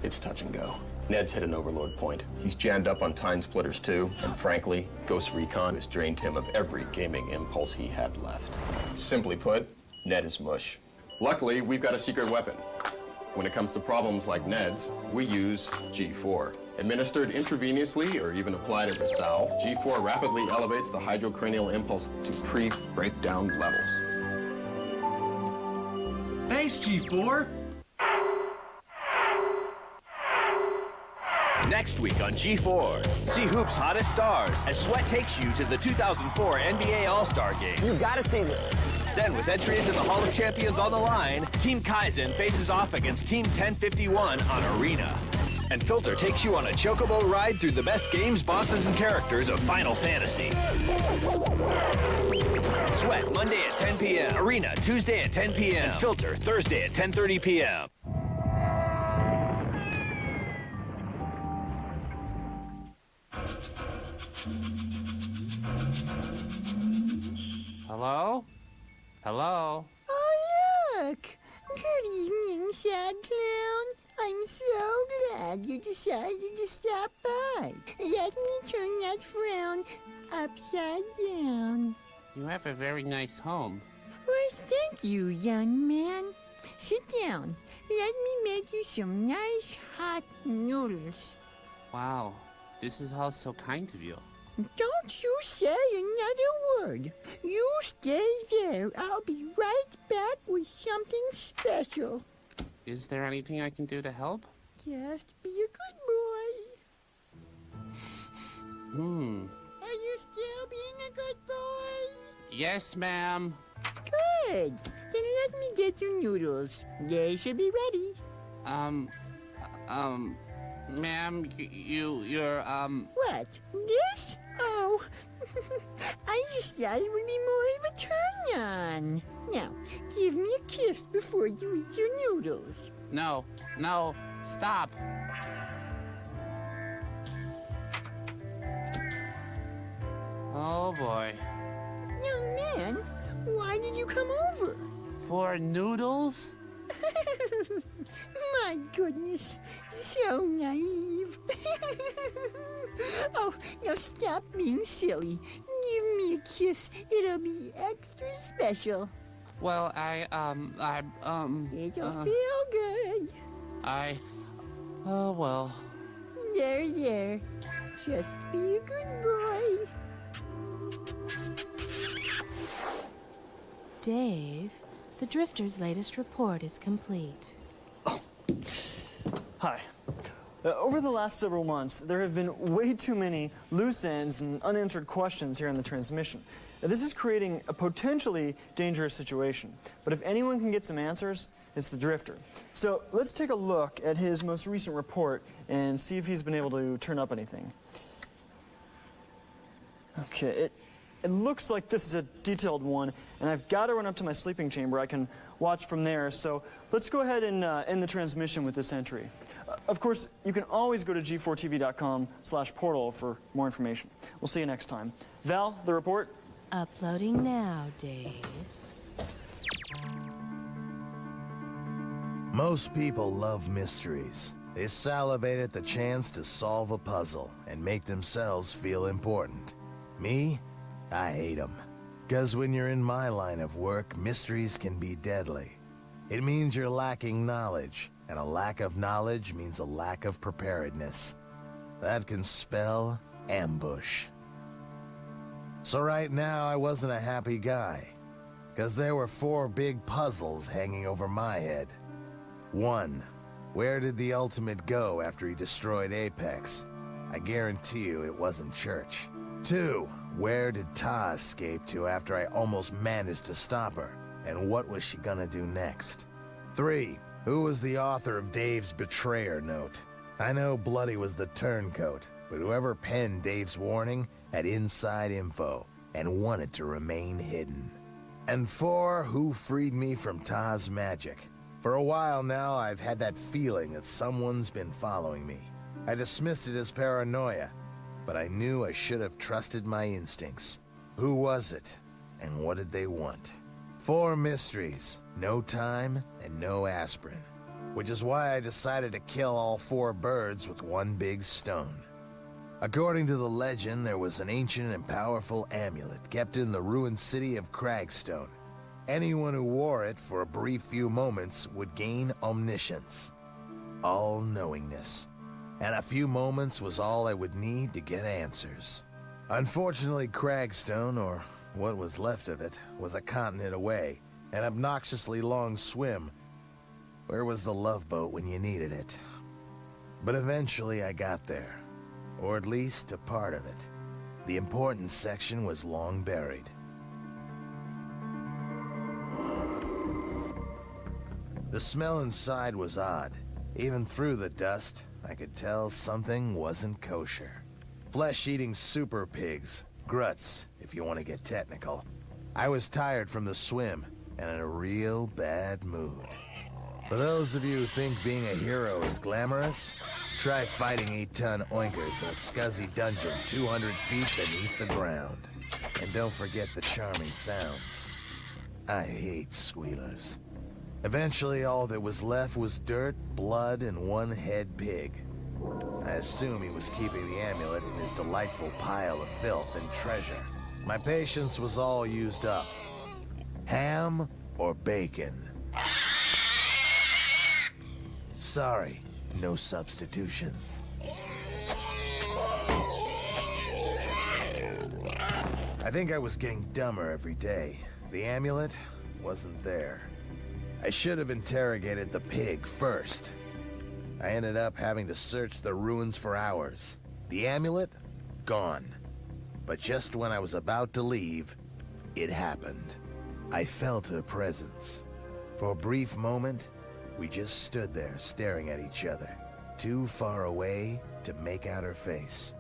It's touch and go. Ned's hit an overload point. He's jammed up on Time Splitters too, and frankly, Ghost Recon has drained him of every gaming impulse he had left. Simply put, Ned is mush. Luckily, we've got a secret weapon. When it comes to problems like Ned's, we use G4. Administered intravenously or even applied as a salve, G4 rapidly elevates the hydrocranial impulse to pre-breakdown levels. Thanks, G4. Next week on G4, see Hoop's hottest stars as Sweat takes you to the 2004 NBA All-Star Game. You gotta see this. Then, with entry into the Hall of Champions on the line, Team Kaizen faces off against Team 1051 on Arena. And Filter takes you on a chocobo ride through the best games, bosses, and characters of Final Fantasy. Sweat, Monday at 10 p.m. Arena, Tuesday at 10 p.m. And Filter, Thursday at 10:30 p.m. Hello? Hello? Oh, look! Good evening, Sad Clown. I'm so glad you decided to stop by. Let me turn that frown upside down. You have a very nice home. Well, thank you, young man. Sit down. Let me make you some nice hot noodles. Wow, this is all so kind of you. Don't you say another word. You stay there. I'll be right back with something special. Is there anything I can do to help? Just be a good boy. Are you still being a good boy? Yes, ma'am. Good. Then let me get your noodles. They should be ready. Ma'am, you're. What? This? Oh, I just thought it would be more of a turn-on. Now, give me a kiss before you eat your noodles. No, stop. Oh, boy. Young man, why did you come over? For noodles? My goodness, so naive. Oh, now stop being silly. Give me a kiss. It'll be extra special. Well, It'll feel good. Oh, well. There. Just be a good boy. Dave, the Drifter's latest report is complete. Hi. Over the last several months, there have been way too many loose ends and unanswered questions here in the transmission. This is creating a potentially dangerous situation. But if anyone can get some answers, It's the Drifter. So let's take a look at his most recent report and see if he's been able to turn up anything. Okay, it looks like this is a detailed one, and I've got to run up to my sleeping chamber. I can watch from there, so let's go ahead and end the transmission with this entry. Of course, you can always go to g4tv.com/portal for more information. We'll see you next time. Val, the report? Uploading now, Dave. Most people love mysteries. They salivate at the chance to solve a puzzle and make themselves feel important. Me? I hate them. Because when you're in my line of work, mysteries can be deadly. It means you're lacking knowledge, and a lack of knowledge means a lack of preparedness. That can spell ambush. So right now, I wasn't a happy guy, because there were 4 big puzzles hanging over my head. 1. Where did the Ultimate go after he destroyed Apex? I guarantee you it wasn't Church. 2. Where did Ta escape to after I almost managed to stop her? And what was she gonna do next? 3. Who was the author of Dave's betrayer note? I know Bloody was the turncoat, but whoever penned Dave's warning had inside info and wanted to remain hidden. And 4. Who freed me from Ta's magic? For a while now, I've had that feeling that someone's been following me. I dismissed it as paranoia, but I knew I should have trusted my instincts. Who was it, and what did they want? 4 mysteries, no time, and no aspirin. Which is why I decided to kill all 4 birds with one big stone. According to the legend, there was an ancient and powerful amulet kept in the ruined city of Cragstone. Anyone who wore it for a brief few moments would gain omniscience, all-knowingness. And a few moments was all I would need to get answers. Unfortunately, Cragstone, or what was left of it, was a continent away, an obnoxiously long swim. Where was the love boat when you needed it? But eventually I got there, or at least a part of it. The important section was long buried. The smell inside was odd. Even through the dust, I could tell something wasn't kosher. Flesh-eating super pigs, gruts, if you want to get technical. I was tired from the swim and in a real bad mood. For those of you who think being a hero is glamorous, try fighting 8-ton oinkers in a scuzzy dungeon 200 feet beneath the ground. And don't forget the charming sounds. I hate squealers. Eventually, all that was left was dirt, blood, and one head pig. I assume he was keeping the amulet in his delightful pile of filth and treasure. My patience was all used up. Ham or bacon? Sorry, no substitutions. I think I was getting dumber every day. The amulet wasn't there. I should have interrogated the pig first. I ended up having to search the ruins for hours. The amulet? Gone. But just when I was about to leave, it happened. I felt her presence. For a brief moment, we just stood there staring at each other, too far away to make out her face.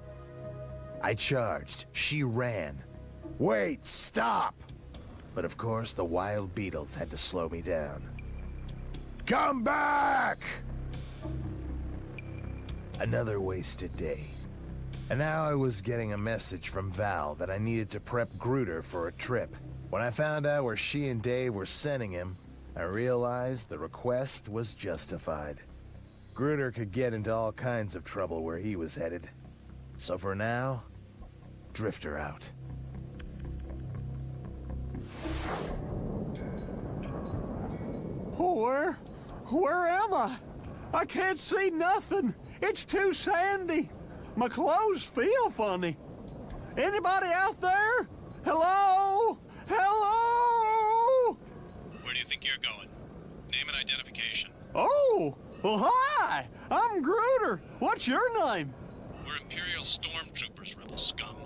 I charged. She ran. Wait, stop! But of course, the wild beetles had to slow me down. Come back! Another wasted day. And now I was getting a message from Val that I needed to prep Gruder for a trip. When I found out where she and Dave were sending him, I realized the request was justified. Gruder could get into all kinds of trouble where he was headed. So for now, Drifter out. Where am I? I can't see nothing. It's too sandy. My clothes feel funny. Anybody out there? Hello? Hello? Where do you think you're going? Name and identification. Oh, well, hi. I'm Gruder. What's your name? We're Imperial Stormtroopers, rebel scum.